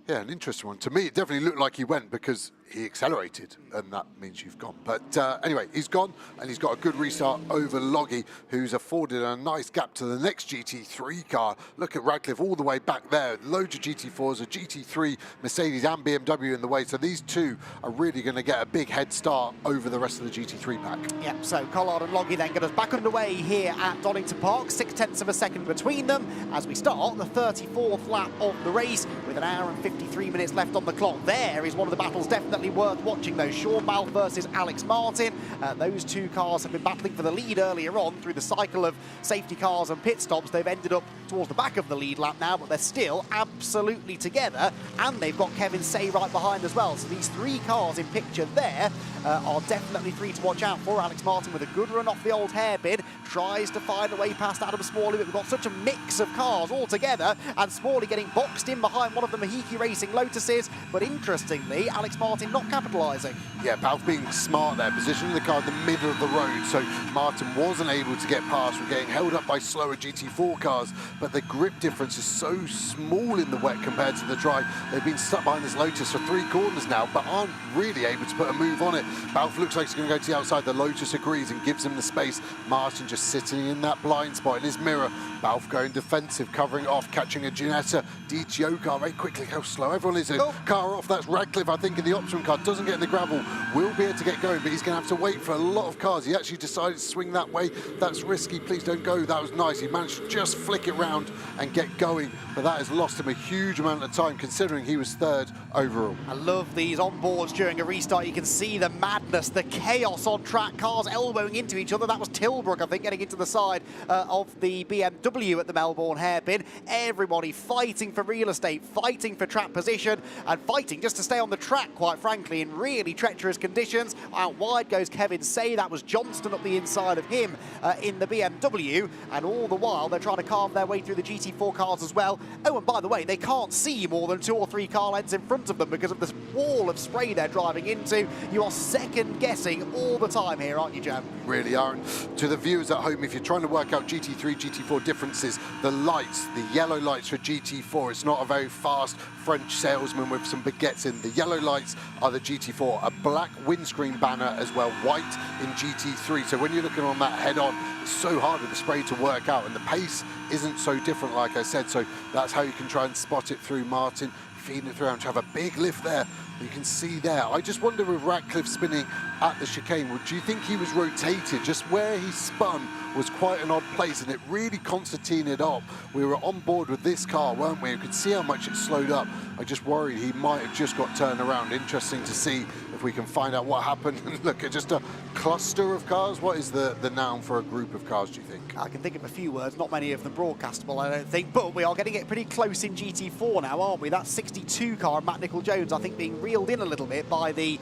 yeah, an interesting one. To me, it definitely looked like he went because he accelerated, and that means you've gone. But anyway, he's gone, and he's got a good restart over Loggy, who's afforded a nice gap to the next GT3 car. Look at Radcliffe all the way back there. Loads of GT4s, a GT3, Mercedes and BMW in the way. So these two are really going to get a big head start over the rest of the GT3 pack. Yeah, so Collard and Loggy then get us back underway here at Donington Park. 0.6 of a second between them as we start the 34th lap of the race with an hour and 53 minutes left on the clock. There is one of the battles definitely worth watching, though. Sean Balfe versus Alex Martin. Those two cars have been battling for the lead earlier on through the cycle of safety cars and pit stops. They've ended up towards the back of the lead lap now, but they're still absolutely together, and they've got Kevin Say right behind as well. So these 3 cars in picture there are definitely 3 to watch out for. Alex Martin with a good run off the old hairpin, tries to find a way past Adam Smalley, but we've got such a mix of cars all together, and Smalley getting boxed in behind one of the Mahiki Racing Lotuses, but interestingly, Alex Martin not capitalising. Yeah, Balfe being smart there, positioning the car in the middle of the road, so Martin wasn't able to get past. We're getting held up by slower GT4 cars, but the grip difference is so small in the wet compared to the dry. They've been stuck behind this Lotus for 3 corners now, but aren't really able to put a move on it. Balfe looks like he's going to go to the outside. The Lotus agrees and gives him the space. Martin just sitting in that blind spot in his mirror. Balfe going defensive, covering it off, catching a Ginetta DTO car very quickly. How slow everyone is. Car off, that's Radcliffe, I think, in the option car. Doesn't get in the gravel, will be able to get going, but he's going to have to wait for a lot of cars. He actually decided to swing that way. That's risky, please don't go. That was nice. He managed to just flick it round and get going, but that has lost him a huge amount of time considering he was 3rd overall. I love these onboards during a restart. You can see the madness, the chaos on track, cars elbowing into each other. That was Tilbrook, I think, getting into the side of the BMW at the Melbourne hairpin. Everybody fighting for real estate, fighting for track position, and fighting just to stay on the track, quite frankly, in really treacherous conditions. Out wide goes Kevin Say. That was Johnston up the inside of him in the BMW, and all the while they're trying to carve their way through the GT4 cars as well. Oh, and by the way, they can't see more than 2 or 3 car lengths in front of them because of this wall of spray they're driving into. You are second guessing all the time here, aren't you, Jam? Really are. And to the viewers at home, if you're trying to work out GT3, GT4 differences, the lights, the yellow lights for GT4, it's not a very fast French salesman with some baguettes in. The yellow lights are the GT4, a black windscreen banner as well, white in GT3. So when you're looking on that head-on, it's so hard with the spray to work out, and the pace isn't so different, like I said. So that's how you can try and spot it through Martin, feeding it through, and to have a big lift there. You can see there. I just wonder with Radcliffe spinning at the chicane, do you think he was rotated? Just where he spun was quite an odd place, and it really concertinaed up. We were on board with this car, weren't we? You could see how much it slowed up. I just worried he might have just got turned around. Interesting to see if we can find out what happened and look at just a cluster of cars. What is the noun for a group of cars, do you think? I can think of a few words, not many of them broadcastable, I don't think, but we are getting it pretty close in GT4 now, aren't we? That 62 car, Matt Nicol-Jones, I think being reeled in a little bit by the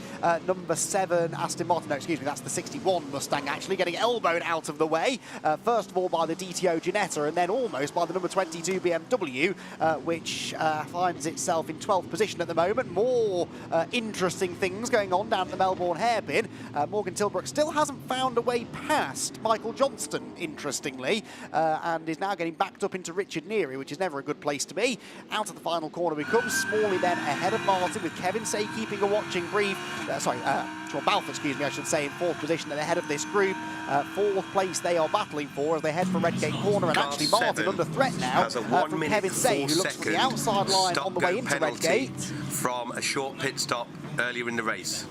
number 7 Aston Martin, no, excuse me, that's the 61 Mustang, actually, getting elbowed out of the way, first of all by the DTO Ginetta, and then almost by the number 22 BMW, which finds itself in 12th position at the moment. More interesting things going on down at the Melbourne hairpin. Morgan Tilbrook still hasn't found a way past Michael Johnston, interestingly, and is now getting backed up into Richard Neary, which is never a good place to be. Out of the final corner we come. Smalley then ahead of Martin, with Kevin Say keeping a watching brief. Sean Balfour, excuse me, I should say, in 4th position at the head of this group. 4th place they are battling for as they head for Redgate corner, and actually Martin under threat now from Kevin Say, who looks for the outside line on the way into Redgate. From a short pit stop earlier in the race.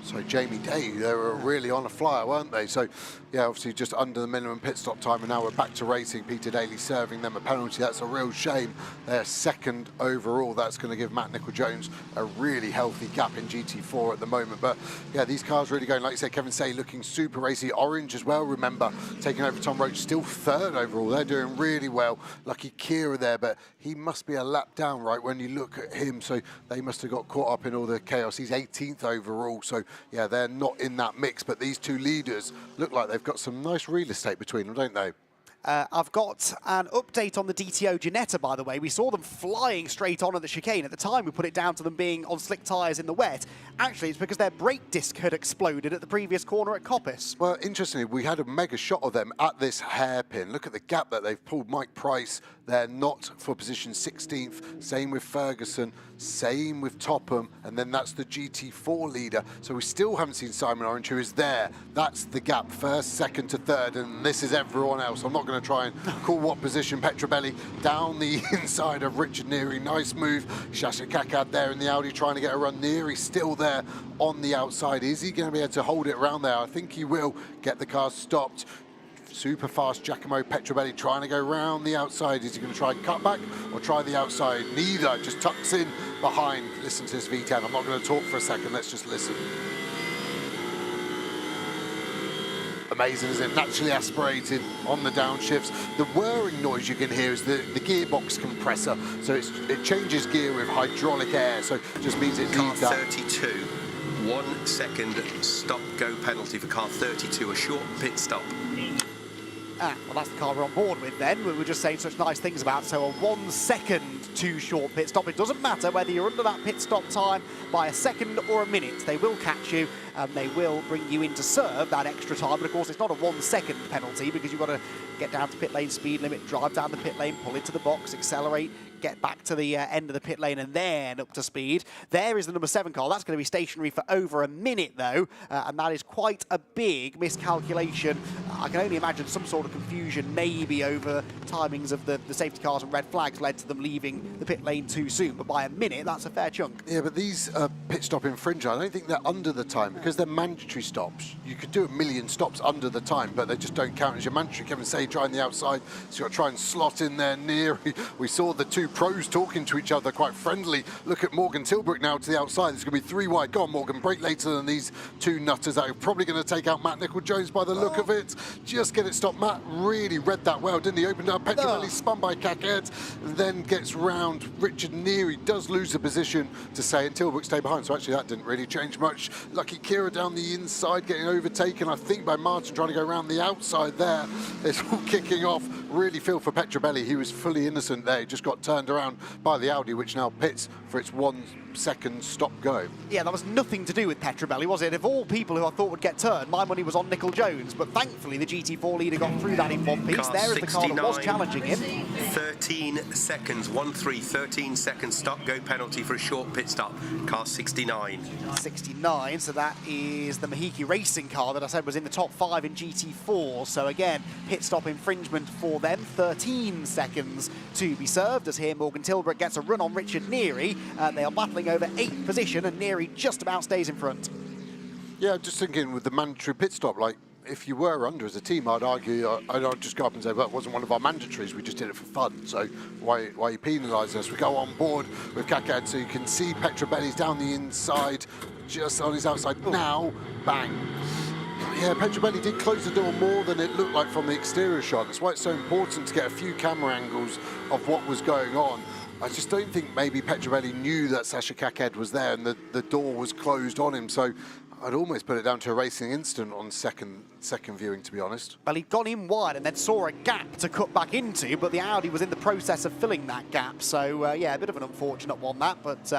So Jamie Day, they were really on a flyer, weren't they? So, yeah, obviously just under the minimum pit stop time, and now we're back to racing. Peter Daly serving them a penalty. That's a real shame. They're 2nd overall. That's going to give Matt Nicol-Jones a really healthy gap in GT4 at the moment. But, yeah, these cars really going, like you said, Kevin Say looking super racy. Orange as well, remember, taking over Tom Roach, still 3rd overall. They're doing really well. Lucky Kira there, but he must be a lap down, right, when you look at him. So they must have got caught up in all the chaos. He's 18th overall. So, yeah, they're not in that mix, but these two leaders look like they've got some nice real estate between them, don't they? I've got an update on the DTO Ginetta, by the way. We saw them flying straight on at the chicane. At the time, we put it down to them being on slick tyres in the wet. Actually, it's because their brake disc had exploded at the previous corner at Coppice. Well, interestingly, we had a mega shot of them at this hairpin. Look at the gap that they've pulled. Mike Price, they're not for position 16th. Same with Ferguson, same with Topham, and then that's the GT4 leader. So we still haven't seen Simon Orange, who is there. That's the gap, 1st, 2nd to 3rd, and this is everyone else. I'm not going to try and call what position. Petrobelli down the inside of Richard Neary. Nice move. Shasha Kakad there in the Audi trying to get a run. Neary still there on the outside. Is he going to be able to hold it around there? I think he will get the car stopped. Super fast Giacomo Petrobelli trying to go round the outside. Is he going to try cut back or try the outside? Neither, just tucks in behind. Listen to this V10. I'm not going to talk for a second. Let's just listen. Amazing, isn't it? Naturally aspirated on the downshifts. The whirring noise you can hear is the gearbox compressor. So it changes gear with hydraulic air. So it just means it needs that. 32. 1 second stop go penalty for car 32. A short pit stop. Well, that's the car we're on board with then. We were just saying such nice things about. So a 1 second too short pit stop. It doesn't matter whether you're under that pit stop time by a second or a minute. They will catch you and they will bring you in to serve that extra time. But of course, it's not a 1 second penalty because you've got to get down to pit lane speed limit, drive down the pit lane, pull into the box, accelerate, get back to the end of the pit lane and then up to speed. There is the number 7 car. That's going to be stationary for over a minute though, and that is quite a big miscalculation. I can only imagine some sort of confusion maybe over timings of the safety cars and red flags led to them leaving the pit lane too soon, but by a minute that's a fair chunk. Yeah, but these pit stop infringers, I don't think they're under the time because they're mandatory stops. You could do a million stops under the time, but they just don't count as your mandatory. Kevin Say trying the outside, so you've got to try and slot in there near. We saw the two pros talking to each other quite friendly. Look at Morgan Tilbrook now to the outside. There's going to be 3 wide. Go on, Morgan, break later than these two nutters that are probably going to take out Matt Nicol-Jones by the look of it. Just get it stopped. Matt really read that well, didn't he? Opened up, Petrobelli spun by Kaked, then gets round. Richard Neary does lose the position to Say, and Tilbrook stay behind. So actually that didn't really change much. Lucky Kira down the inside getting overtaken, I think, by Martin trying to go around the outside there. It's all kicking off. Really feel for Petrobelli. He was fully innocent there. He just got turned around by the Audi, which now pits for its 1 second stop go. Yeah, that was nothing to do with Petrobelli, was it? Of all people who I thought would get turned, my money was on Nicol-Jones, but thankfully the GT4 leader got through that in one piece. Car there is the car that was 69, challenging him. 13 seconds, 1-3, 13 second stop go penalty for a short pit stop. Car 69. 69, so that is the Mahiki Racing car that I said was in the top 5 in GT4. So again, pit stop infringement for them. 13 seconds to be served as here Morgan Tilbrook gets a run on Richard Neary. They are battling over 8th position and Neary just about stays in front. Yeah, just thinking with the mandatory pit stop, like if you were under as a team, I'd argue, I'd just go up and say, well, it wasn't one of our mandatories, we just did it for fun, so why are you penalising us? We go on board with Kakad, so you can see Petrobelli's down the inside, just on his outside. Now, bang. Yeah, Petrobelli did close the door more than it looked like from the exterior shot. That's why it's so important to get a few camera angles of what was going on. I just don't think maybe Petrobelli knew that Sasha Kaked was there and the door was closed on him. So I'd almost put it down to a racing incident on second viewing, to be honest. Well, he'd gone in wide and then saw a gap to cut back into, but the Audi was in the process of filling that gap. So, yeah, a bit of an unfortunate one, that, but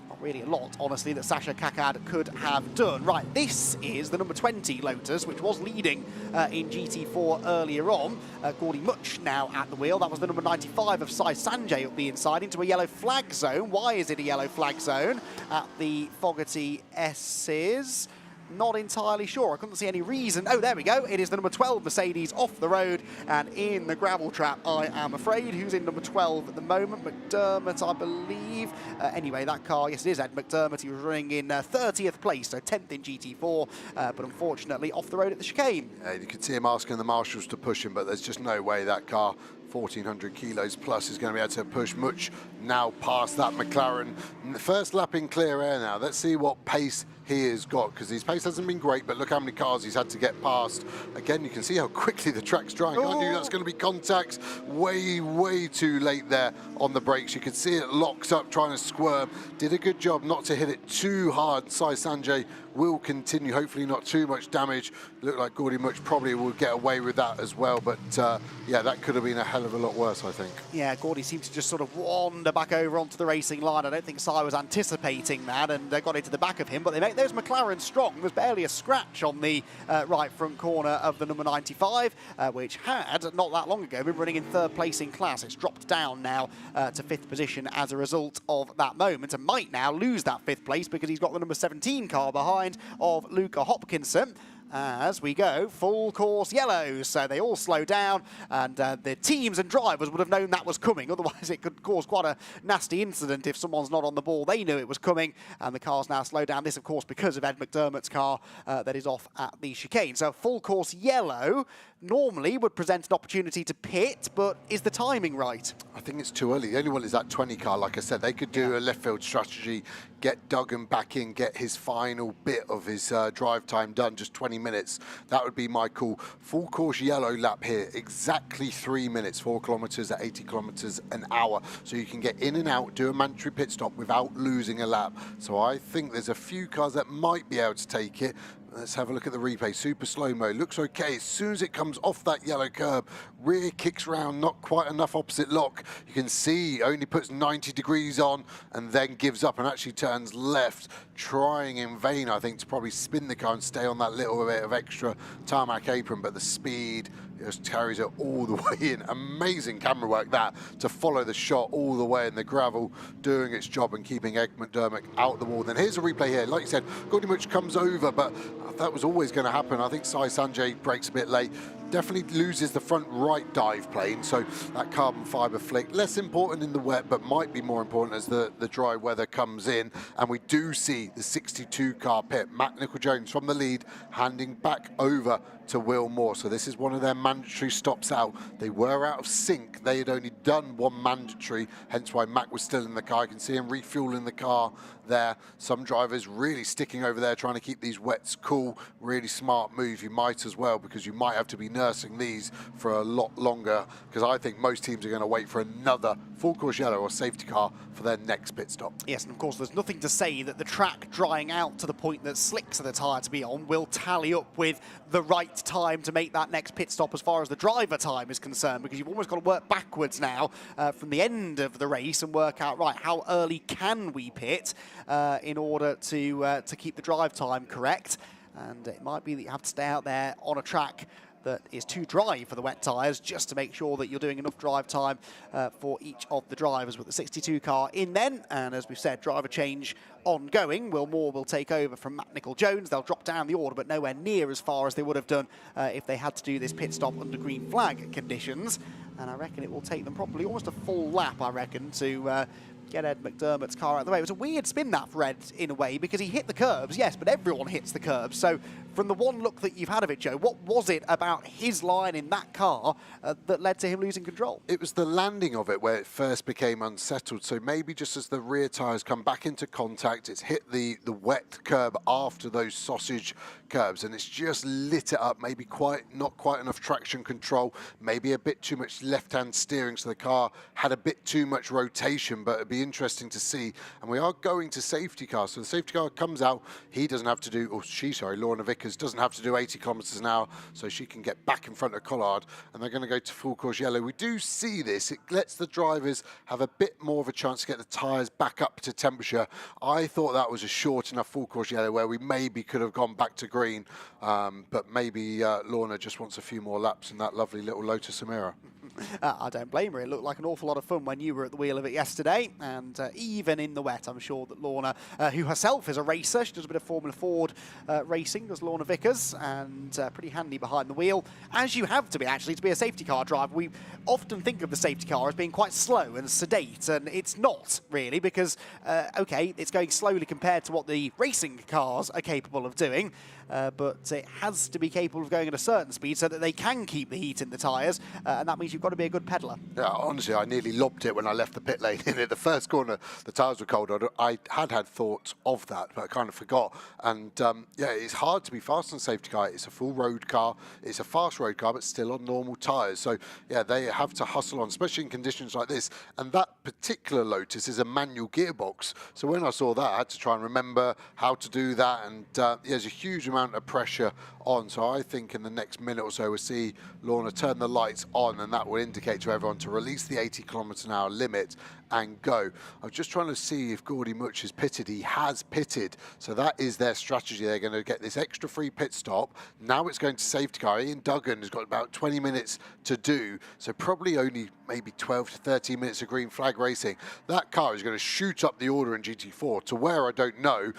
not really a lot, honestly, that Sasha Kakad could have done. Right, this is the number 20 Lotus, which was leading in GT4 earlier on. Gordy Much now at the wheel. That was the number 95 of Sai Sanjay up the inside into a yellow flag zone. Why is it a yellow flag zone at the Fogarty S's? Not entirely sure. I couldn't see any reason. Oh, there we go. It is the number 12 Mercedes off the road and in the gravel trap, I am afraid. Who's in number 12 at the moment? McDermott, I believe. Anyway, that car, yes, it is Ed McDermott. He was running in 30th place, so 10th in GT4, but unfortunately off the road at the chicane. Yeah, you could see him asking the marshals to push him, but there's just no way that car, 1,400 kilos plus, is going to be able to push Much now past that McLaren. First lap in clear air now. Let's see what pace he has got, because his pace hasn't been great, but look how many cars he's had to get past. Again, you can see how quickly the track's drying. I knew that's going to be contacts. Way too late there on the brakes. You could see it locks up, trying to squirm. Did a good job not to hit it too hard. Sai Sanjay will continue, hopefully not too much damage. Looked like Gordy Much probably will get away with that as well, but yeah, that could have been a hell of a lot worse, I think. Yeah, Gordy seemed to just sort of wander back over onto the racing line. I don't think Sai was anticipating that, and they got into the back of him, but they make those McLaren strong. There's barely a scratch on the right front corner of the number 95, which had, not that long ago, been running in third place in class. It's dropped down now to 5th position as a result of that moment, and might now lose that 5th place because he's got the number 17 car behind of Luca Hopkinson. As we go full course yellow, so they all slow down, and the teams and drivers would have known that was coming. Otherwise it could cause quite a nasty incident if someone's not on the ball. They knew it was coming, and the cars now slow down. This of course because of Ed McDermott's car that is off at the chicane. So full course yellow normally would present an opportunity to pit, but is the timing right? I think it's too early. The only one is that 20 car. Like I said, they could do a left field strategy, get Duggan back in, get his final bit of his drive time done, just 20 minutes. That would be my call. Full course yellow lap here, exactly 3 minutes, 4 kilometers at 80 kilometers an hour. So you can get in and out, do a mandatory pit stop without losing a lap. So I think there's a few cars that might be able to take it. Let's have a look at the replay. Super slow-mo. Looks okay. As soon as it comes off that yellow curb, rear kicks round, not quite enough opposite lock. You can see only puts 90 degrees on and then gives up and actually turns left, trying in vain, I think, to probably spin the car and stay on that little bit of extra tarmac apron, but the speed just carries it all the way in. Amazing camera work that, to follow the shot all the way in the gravel, doing its job and keeping Ed McDermott out the wall. Then here's a replay here. Like you said, Gordy Much comes over, but that was always going to happen. I think Sai Sanjay breaks a bit late. Definitely loses the front right dive plane, so that carbon fibre flick, less important in the wet, but might be more important as the dry weather comes in. And we do see the 62 car pit. Matt Nicol-Jones from the lead, handing back over to Will Moore. So this is one of their mandatory stops out. They were out of sync. They had only done one mandatory, hence why Mac was still in the car. You can see him refueling the car there. Some drivers really sticking over there, trying to keep these wets cool. Really smart move. You might as well, because you might have to be nursing these for a lot longer, because I think most teams are going to wait for another full course yellow or safety car for their next pit stop. Yes, and of course there's nothing to say that the track drying out to the point that slicks are the tyre to be on will tally up with the right time to make that next pit stop as far as the driver time is concerned, because you've almost got to work backwards now from the end of the race and work out, right, how early can we pit in order to keep the drive time correct. And it might be that you have to stay out there on a track that is too dry for the wet tyres, just to make sure that you're doing enough drive time for each of the drivers. With the 62 car in then, and as we've said, driver change ongoing. Will Moore will take over from Matt Nicol-Jones. They'll drop down the order, but nowhere near as far as they would have done if they had to do this pit stop under green flag conditions. And I reckon it will take them probably almost a full lap, I reckon, to get Ed McDermott's car out of the way. It was a weird spin that for Ed in a way, because he hit the curbs, yes, but everyone hits the curbs. So from the one look that you've had of it, Joe, what was it about his line in that car that led to him losing control? It was the landing of it where it first became unsettled. So maybe just as the rear tyres come back into contact, it's hit the wet curb after those sausage curbs, and it's just lit it up. Maybe not quite enough traction control, maybe a bit too much left-hand steering, so the car had a bit too much rotation. But it'd be interesting to see. And we are going to safety car, so the safety car comes out. He doesn't have to do, or she, sorry, Lorna Vickers doesn't have to do 80 kilometres an hour, so she can get back in front of Collard, and they're going to go to full course yellow. We do see this. It lets the drivers have a bit more of a chance to get the tyres back up to temperature. I thought that was a short enough full course yellow where we maybe could have gone back to green, but maybe Lorna just wants a few more laps in that lovely little Lotus Emira. I don't blame her. It looked like an awful lot of fun when you were at the wheel of it yesterday, and even in the wet, I'm sure that Lorna, who herself is a racer, she does a bit of Formula Ford racing, does Lorna Vickers, and pretty handy behind the wheel, as you have to be, actually, to be a safety car driver. We often think of the safety car as being quite slow and sedate, and it's not really, because, okay, it's going slowly compared to what the racing cars are capable of doing, but it has to be capable of going at a certain speed so that they can keep the heat in the tyres, and that means you've got to be a good pedaler. Yeah, honestly, I nearly lobbed it when I left the pit lane in it. The first corner, the tyres were cold. I had thoughts of that, but I kind of forgot. And yeah, it's hard to be fast on a safety car. It's a full road car. It's a fast road car, but still on normal tyres. So yeah, they have to hustle on, especially in conditions like this. And that particular Lotus is a manual gearbox. So when I saw that, I had to try and remember how to do that. And there's a huge amount of pressure on. So I think in the next minute or so, we'll see Lorna turn the lights on, and that will indicate to everyone to release the 80 kilometres an hour limit and go. I was just trying to see if Gordy Much has pitted. He has pitted, so that is their strategy. They're going to get this extra free pit stop. Now it's going to safety car. Ian Duggan has got about 20 minutes to do, so probably only maybe 12 to 13 minutes of green flag racing. That car is going to shoot up the order in GT4 to where I don't know.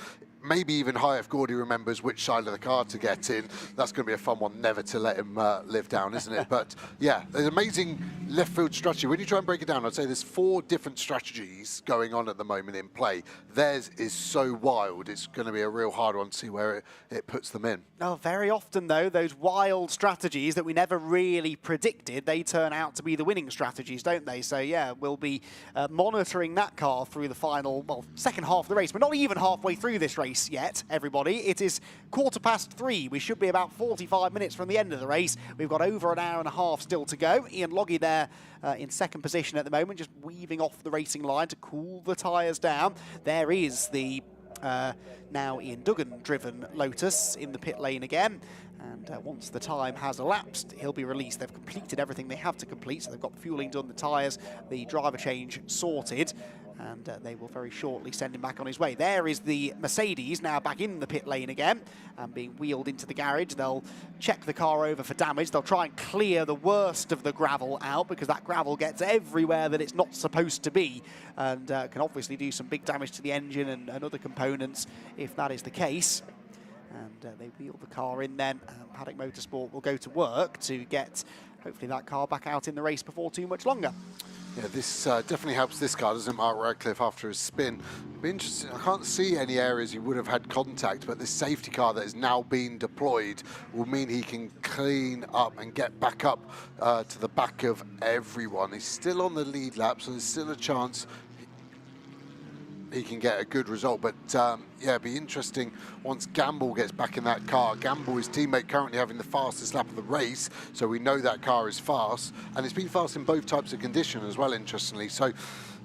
Maybe even higher if Gordy remembers which side of the car to get in. That's going to be a fun one, never to let him live down, isn't it? But yeah, there's amazing left field strategy. When you try and break it down, I'd say there's 4 different strategies going on at the moment in play. Theirs is so wild, it's going to be a real hard one to see where it puts them in. Oh, very often, though, those wild strategies that we never really predicted, they turn out to be the winning strategies, don't they? So yeah, we'll be monitoring that car through the final, well, second half of the race. We're not even halfway through this race yet, everybody. It is 3:15. We should be about 45 minutes from the end of the race. We've got over an hour and a half still to go. Ian Loggy there in second position at the moment, just weaving off the racing line to cool the tyres down. There is the now Ian Duggan-driven Lotus in the pit lane again. And once the time has elapsed, he'll be released. They've completed everything they have to complete, so they've got the fueling done, the tyres, the driver change sorted, and they will very shortly send him back on his way. There is the Mercedes now back in the pit lane again and being wheeled into the garage. They'll check the car over for damage. They'll try and clear the worst of the gravel out, because that gravel gets everywhere that it's not supposed to be, and can obviously do some big damage to the engine and other components if that is the case. And they wheel the car in then, and Paddock Motorsport will go to work to get, hopefully, that car back out in the race before too much longer. Yeah, this definitely helps this car, doesn't it, Mark Radcliffe, after his spin? It'd be interesting. I can't see any areas he would have had contact, but this safety car that has now been deployed will mean he can clean up and get back up to the back of everyone. He's still on the lead lap, so there's still a chance he can get a good result. But yeah, it'd be interesting once Gamble gets back in that car. Gamble, his teammate, currently having the fastest lap of the race, so we know that car is fast, and it's been fast in both types of condition as well, interestingly. So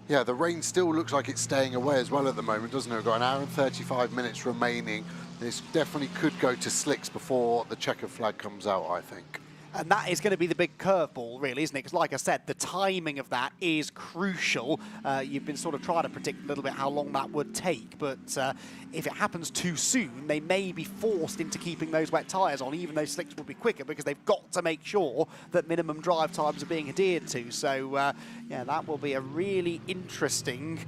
yeah, the rain still looks like it's staying away as well at the moment, doesn't it? We've got an hour and 35 minutes remaining. This definitely could go to slicks before the checkered flag comes out, I think. And that is going to be the big curveball, really, isn't it? Because like I said, the timing of that is crucial. You've been sort of trying to predict a little bit how long that would take, but if it happens too soon, they may be forced into keeping those wet tyres on, even though slicks will be quicker, because they've got to make sure that minimum drive times are being adhered to. So, yeah, that will be a really interesting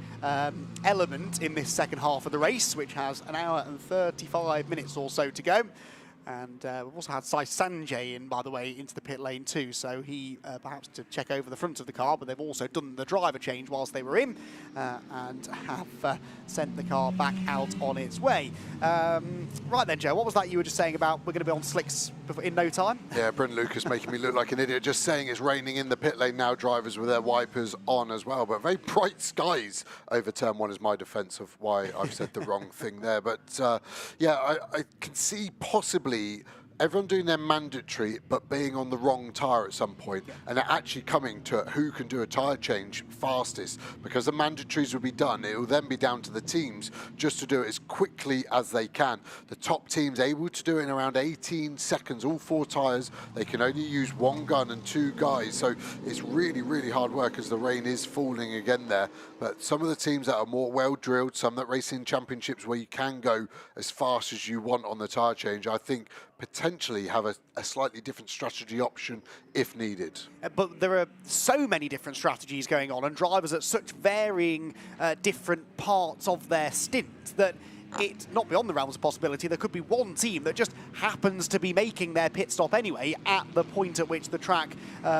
element in this second half of the race, which has an hour and 35 minutes or so to go. And we've also had Sai Sanjay in, by the way, into the pit lane too. So he perhaps to check over the front of the car, but they've also done the driver change whilst they were in and have sent the car back out on its way. Right then, Joe, what was that you were just saying about we're going to be on slicks in no time? Yeah, Brent Lucas making me look like an idiot, just saying it's raining in the pit lane now, drivers with their wipers on as well. But very bright skies over turn one is my defence of why I've said the wrong thing there. But yeah, I can see possibly everyone doing their mandatory but being on the wrong tyre at some point, and it actually coming to who can do a tyre change fastest, because the mandatories will be done. It will then be down to the teams just to do it as quickly as they can. The top teams able to do it in around 18 seconds, all 4 tyres. They can only use 1 gun and 2 guys, so it's really, really hard work as the rain is falling again there. But some of the teams that are more well drilled, some that race in championships where you can go as fast as you want on the tyre change, I think potentially have a slightly different strategy option if needed. But there are so many different strategies going on, and drivers at such varying different parts of their stint that it's not beyond the realms of possibility. There could be one team that just happens to be making their pit stop anyway at the point at which the track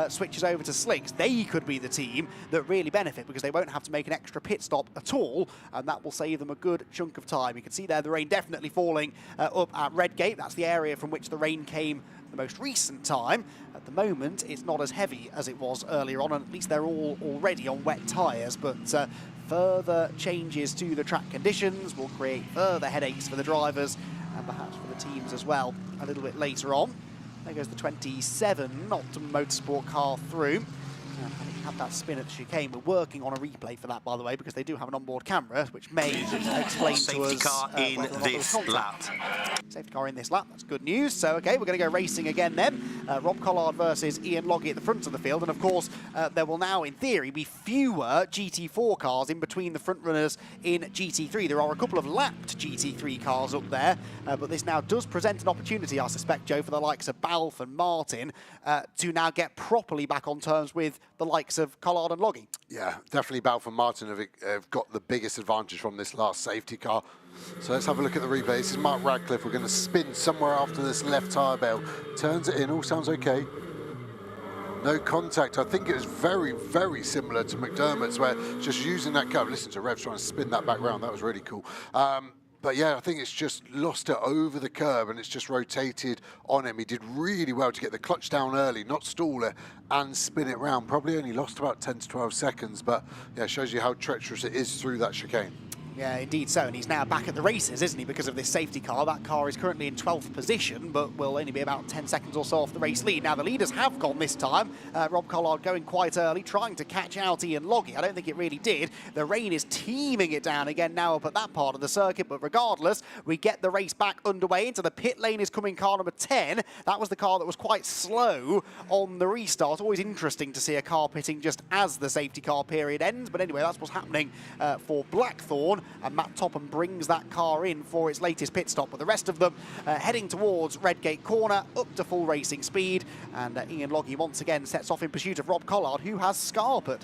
switches over to slicks. They could be the team that really benefit because they won't have to make an extra pit stop at all, and that will save them a good chunk of time. You can see there the rain definitely falling up at Redgate. That's the area from which the rain came the most recent time. At the moment, it's not as heavy as it was earlier on, and at least they're all already on wet tyres, but further changes to the track conditions will create further headaches for the drivers and perhaps for the teams as well a little bit later on. There goes the 27 Optimum Motorsport car through. Having had that spin at the chicane, we're working on a replay for that, by the way, because they do have an onboard camera, which may explain to us... Safety car in this lap. Safety car in this lap, that's good news. So, okay, we're going to go racing again then. Rob Collard versus Ian Logie at the front of the field, and of course, there will now, in theory, be fewer GT4 cars in between the front runners in GT3. There are a couple of lapped GT3 cars up there, but this now does present an opportunity, I suspect, Joe, for the likes of Balfe and Martin to now get properly back on terms with the likes of Collard and Logie. Yeah, definitely Balfe and Martin have got the biggest advantage from this last safety car. So let's have a look at the replay. This is Mark Radcliffe. We're going to spin somewhere after this left tyre bell. Turns it in, all sounds okay. No contact. I think it was very, very similar to McDermott's, where just using that curve. Listen to Revs trying to spin that back round. That was really cool. But yeah, I think it's just lost it over the curb and it's just rotated on him. He did really well to get the clutch down early, not stall it, and spin it round. Probably only lost about 10 to 12 seconds, but yeah, shows you how treacherous it is through that chicane. Yeah, indeed so, and he's now back at the races, isn't he, because of this safety car. That car is currently in 12th position, but will only be about 10 seconds or so off the race lead. Now, the leaders have gone this time. Rob Collard going quite early, trying to catch out Ian Logie. I don't think it really did. The rain is teeming it down again now up at that part of the circuit, but regardless, we get the race back underway. Into the pit lane is coming car number 10. That was the car that was quite slow on the restart. Always interesting to see a car pitting just as the safety car period ends, but anyway, that's what's happening for Blackthorn. And Matt Topham brings that car in for its latest pit stop, but the rest of them heading towards Redgate corner, up to full racing speed, and Ian Logie once again sets off in pursuit of Rob Collard, who has scarpered.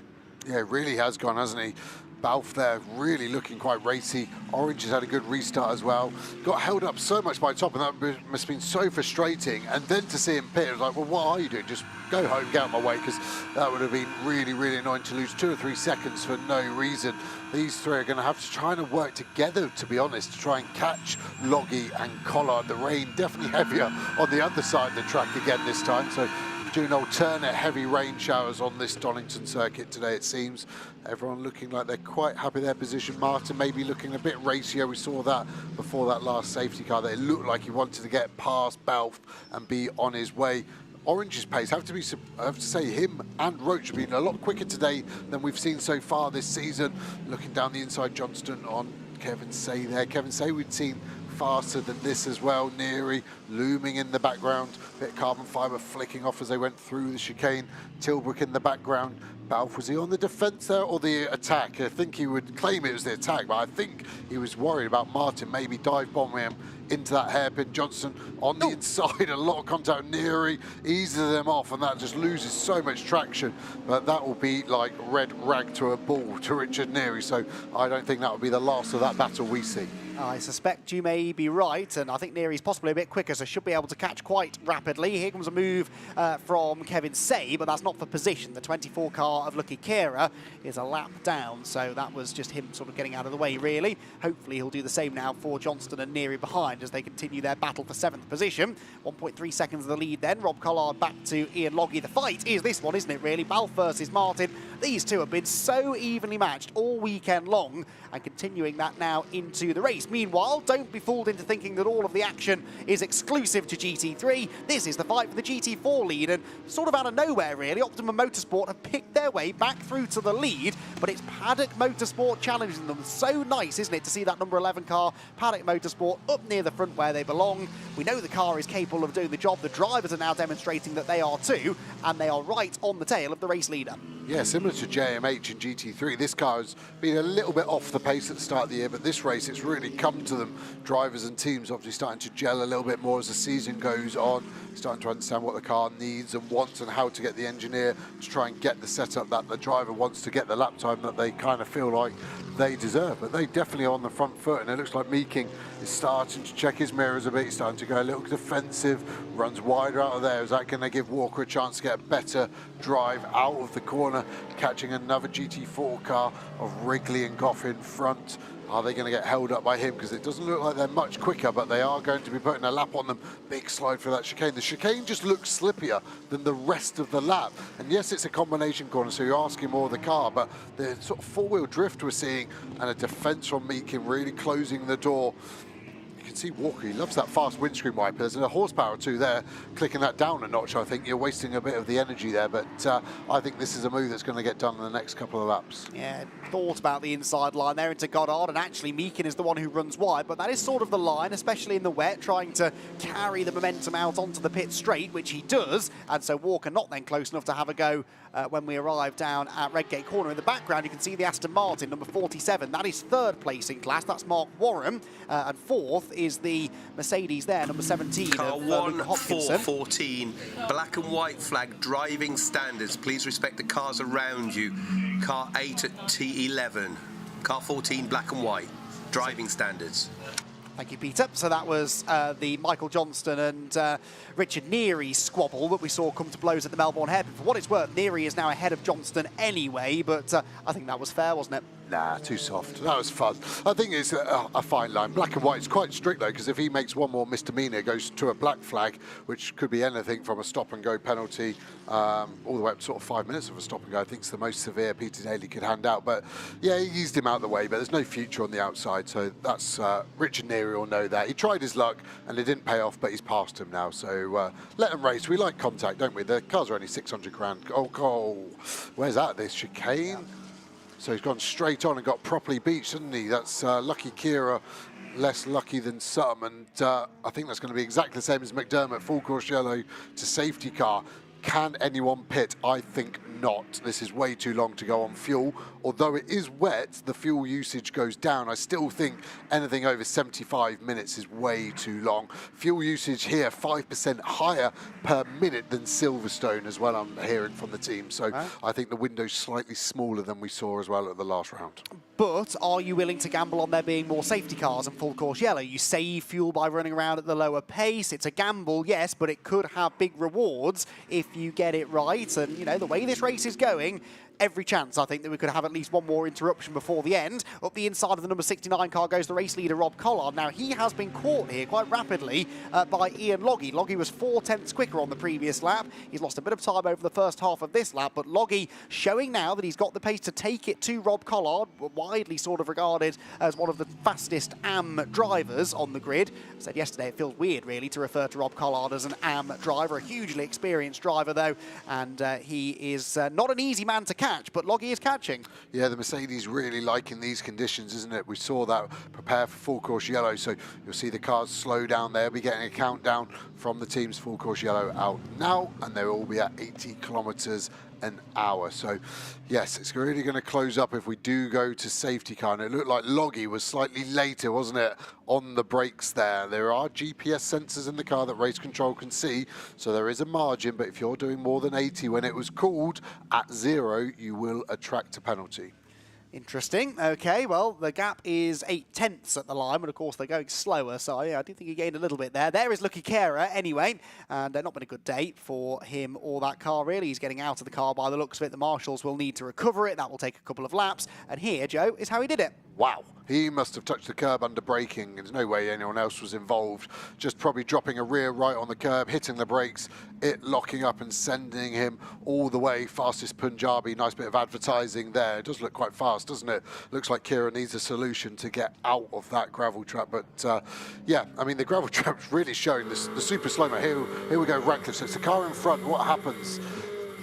Yeah, really has gone, hasn't he? Balfe there, really looking quite racy. Orange has had a good restart as well. Got held up so much by Topham, and that must have been so frustrating. And then to see him pit, it was like, well, what are you doing? Just go home, get out of my way, because that would have been really, really annoying to lose 2 or 3 seconds for no reason. These three are going to have to try and work together, to be honest, to try and catch Logie and Collard. The rain definitely heavier on the other side of the track again this time. So doing alternate heavy rain showers on this Donington circuit today, it seems. Everyone looking like they're quite happy with their position. Martin maybe looking a bit racier. We saw that before that last safety car, that it looked like he wanted to get past Balfe and be on his way. Orange's pace, I have to say, him and Roach have been a lot quicker today than we've seen so far this season. Looking down the inside, Johnston on Kevin Say there. Kevin Say we'd seen faster than this as well. Neary looming in the background, bit of carbon fibre flicking off as they went through the chicane. Tilbrook in the background. Balfe, was he on the defence there or the attack? I think he would claim it was the attack, but I think he was worried about Martin maybe dive bombing him into that hairpin. Johnson on the inside, a lot of contact with Neary, eases them off, and that just loses so much traction. But that will be like red rag to a bull to Richard Neary, so I don't think that will be the last of that battle we see. I suspect you may be right, and I think Neary's possibly a bit quicker, so should be able to catch quite rapidly. Here comes a move from Kevin Say, but that's not for position. The 24 car of Lucky Kira is a lap down, so that was just him sort of getting out of the way, really. Hopefully he'll do the same now for Johnston and Neary behind as they continue their battle for 7th position. 1.3 seconds of the lead then. Rob Collard back to Ian Loggy. The fight is this one, isn't it, really? Balfe versus Martin. These two have been so evenly matched all weekend long, and continuing that now into the race. Meanwhile, don't be fooled into thinking that all of the action is exclusive to GT3. This is the fight for the GT4 lead, and sort of out of nowhere, really, Optimum Motorsport have picked their way back through to the lead, but it's Paddock Motorsport challenging them. So nice, isn't it, to see that number 11 car, Paddock Motorsport, up near the front where they belong. We know the car is capable of doing the job. The drivers are now demonstrating that they are too, and they are right on the tail of the race leader. Yeah, similar to JMH and GT3, this car has been a little bit off the pace at the start of the year, but this race, it's really come to them. Drivers and teams obviously starting to gel a little bit more as the season goes on, starting to understand what the car needs and wants and how to get the engineer to try and get the setup that the driver wants to get the lap time that they kind of feel like they deserve. But they definitely are on the front foot, and it looks like Meeking is starting to check his mirrors a bit. He's starting to go a little defensive, runs wider out of there. Is that going to give Walker a chance to get a better drive out of the corner, catching another GT4 car of Wrigley and Goff in front? Are they going to get held up by him? Because it doesn't look like they're much quicker, but they are going to be putting a lap on them. Big slide for that chicane. The chicane just looks slippier than the rest of the lap. And yes, it's a combination corner, so you're asking more of the car, but the sort of four-wheel drift we're seeing and a defense from Meekin really closing the door. You can see Walker, he loves that fast windscreen wiper. There's a horsepower or two there. Clicking that down a notch, I think you're wasting a bit of the energy there, but I think this is a move that's going to get done in the next couple of laps. Yeah, thought about the inside line there into Goddard, and actually Meekin is the one who runs wide, but that is sort of the line, especially in the wet, trying to carry the momentum out onto the pit straight, which he does, and so Walker not then close enough to have a go when we arrive down at Redgate Corner. In the background, you can see the Aston Martin, number 47. That is third place in class. That's Mark Warren. And fourth is the Mercedes there, number 17. Car of, 1414, black and white flag, driving standards. Please respect the cars around you. Car 8 at T11. Car 14, black and white, driving standards. Thank you, Peter. So that was the Michael Johnston and Richard Neary squabble that we saw come to blows at the Melbourne Hairpin. For what it's worth, Neary is now ahead of Johnston anyway, but I think that was fair, wasn't it? Nah, too soft. That was fun. I think it's a fine line. Black and white is quite strict, though, because if he makes one more misdemeanor, it goes to a black flag, which could be anything from a stop-and-go penalty all the way up to sort of 5 minutes of a stop-and-go. I think it's the most severe Peter Daly could hand out. But, yeah, he eased him out of the way, but there's no future on the outside, so that's Richard Neary will know that. He tried his luck, and it didn't pay off, but he's past him now. So let him race. We like contact, don't we? The cars are only 600 grand. Oh, where's that? This chicane? So he's gone straight on and got properly beached, hasn't he? That's Lucky Kira, less lucky than some. And I think that's going to be exactly the same as McDermott, full course yellow to safety car. Can anyone pit? I think not. This is way too long to go on fuel. Although it is wet, the fuel usage goes down. I still think anything over 75 minutes is way too long. Fuel usage here, 5% higher per minute than Silverstone as well, I'm hearing from the team. So I think the window's slightly smaller than we saw as well at the last round. But are you willing to gamble on there being more safety cars and full course yellow? You save fuel by running around at the lower pace. It's a gamble, yes, but it could have big rewards if you get it right. And, you know, the way this race is going, every chance, I think, that we could have at least one more interruption before the end. Up the inside of the number 69 car goes the race leader, Rob Collard. Now, he has been caught here quite rapidly by Ian Loggy. Loggy was 4/10 quicker on the previous lap. He's lost a bit of time over the first half of this lap, but Loggy showing now that he's got the pace to take it to Rob Collard, widely sort of regarded as one of the fastest AM drivers on the grid. I said yesterday it feels weird, really, to refer to Rob Collard as an AM driver, a hugely experienced driver, though, and he is not an easy man to catch. But Loggy is catching. Yeah, the Mercedes really liking these conditions, isn't it? We saw that prepare for full course yellow, so you'll see the cars slow down there. We'll be getting a countdown from the team's full course yellow out now, and they'll all be at 80 kilometers an hour. So yes, it's really going to close up if we do go to safety car. And it looked like Loggy was slightly later, wasn't it, on the brakes there. There are GPS sensors in the car that race control can see, so there is a margin, but if you're doing more than 80 when it was called at 0, you will attract a penalty. Interesting. Okay, well, the gap is 8/10 at the line, but of course they're going slower, so yeah, I do think he gained a little bit there. There is Lucky Kera anyway, and not been a good day for him or that car, really. He's getting out of the car by the looks of it. The marshals will need to recover it. That will take a couple of laps, and here, Joe, is how he did it. Wow, he must have touched the curb under braking. There's no way anyone else was involved. Just probably dropping a rear right on the curb, hitting the brakes, it locking up and sending him all the way. Fastest Punjabi, nice bit of advertising there. It does look quite fast, doesn't it? Looks like Kira needs a solution to get out of that gravel trap. But yeah, I mean, the gravel trap's really showing this, the super slow-mo. Here we go, Ratcliffe. So it's the car in front. What happens?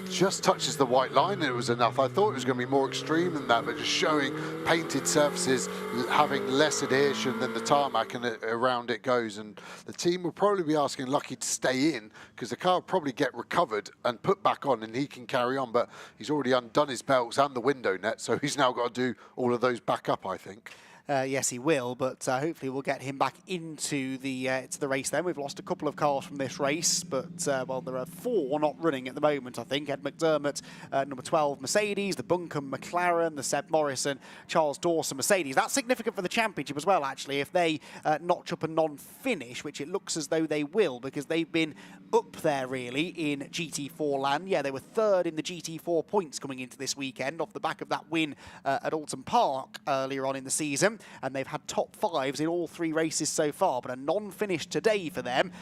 Just touches the white line and it was enough. I thought it was going to be more extreme than that, but just showing painted surfaces having less adhesion than the tarmac, and around it goes. And the team will probably be asking Lucky to stay in because the car will probably get recovered and put back on and he can carry on, but he's already undone his belts and the window net, so he's now got to do all of those back up, I think. Yes, he will, but hopefully we'll get him back into the race then. We've lost a couple of cars from this race, but, well, there are 4 not running at the moment, I think. Ed McDermott, number 12 Mercedes, the Buncombe McLaren, the Seb Morrison, Charles Dawson Mercedes. That's significant for the championship as well, actually, if they notch up a non-finish, which it looks as though they will, because they've been up there, really, in GT4 land. Yeah, they were 3rd in the GT4 points coming into this weekend off the back of that win at Alton Park earlier on in the season. And they've had top 5s in all 3 races so far, but a non-finish today for them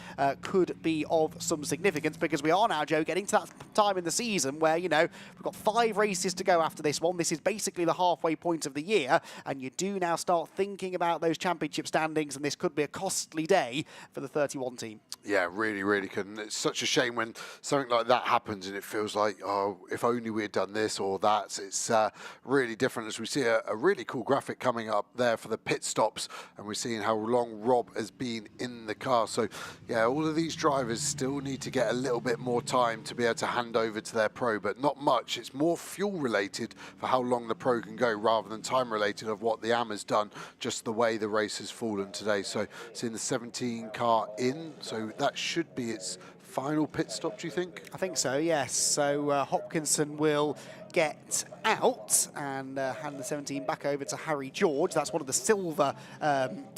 could be of some significance, because we are now, Joe, getting to that time in the season where, you know, we've got 5 races to go after this one. This is basically the halfway point of the year, and you do now start thinking about those championship standings, and this could be a costly day for the 31 team. Yeah, really, really could. And it's such a shame when something like that happens and it feels like, oh, if only we had done this or that. It's really different, as we see a really cool graphic coming up there for the pit stops, and we're seeing how long Rob has been in the car. So yeah, all of these drivers still need to get a little bit more time to be able to hand over to their pro, but not much. It's more fuel related for how long the pro can go rather than time related of what the AM has done, just the way the race has fallen today. So seeing the 17 car in, so that should be its final pit stop, do you think? I think so, yes. So Hopkinson will get out and hand the 17 back over to Harry George. That's one of the silver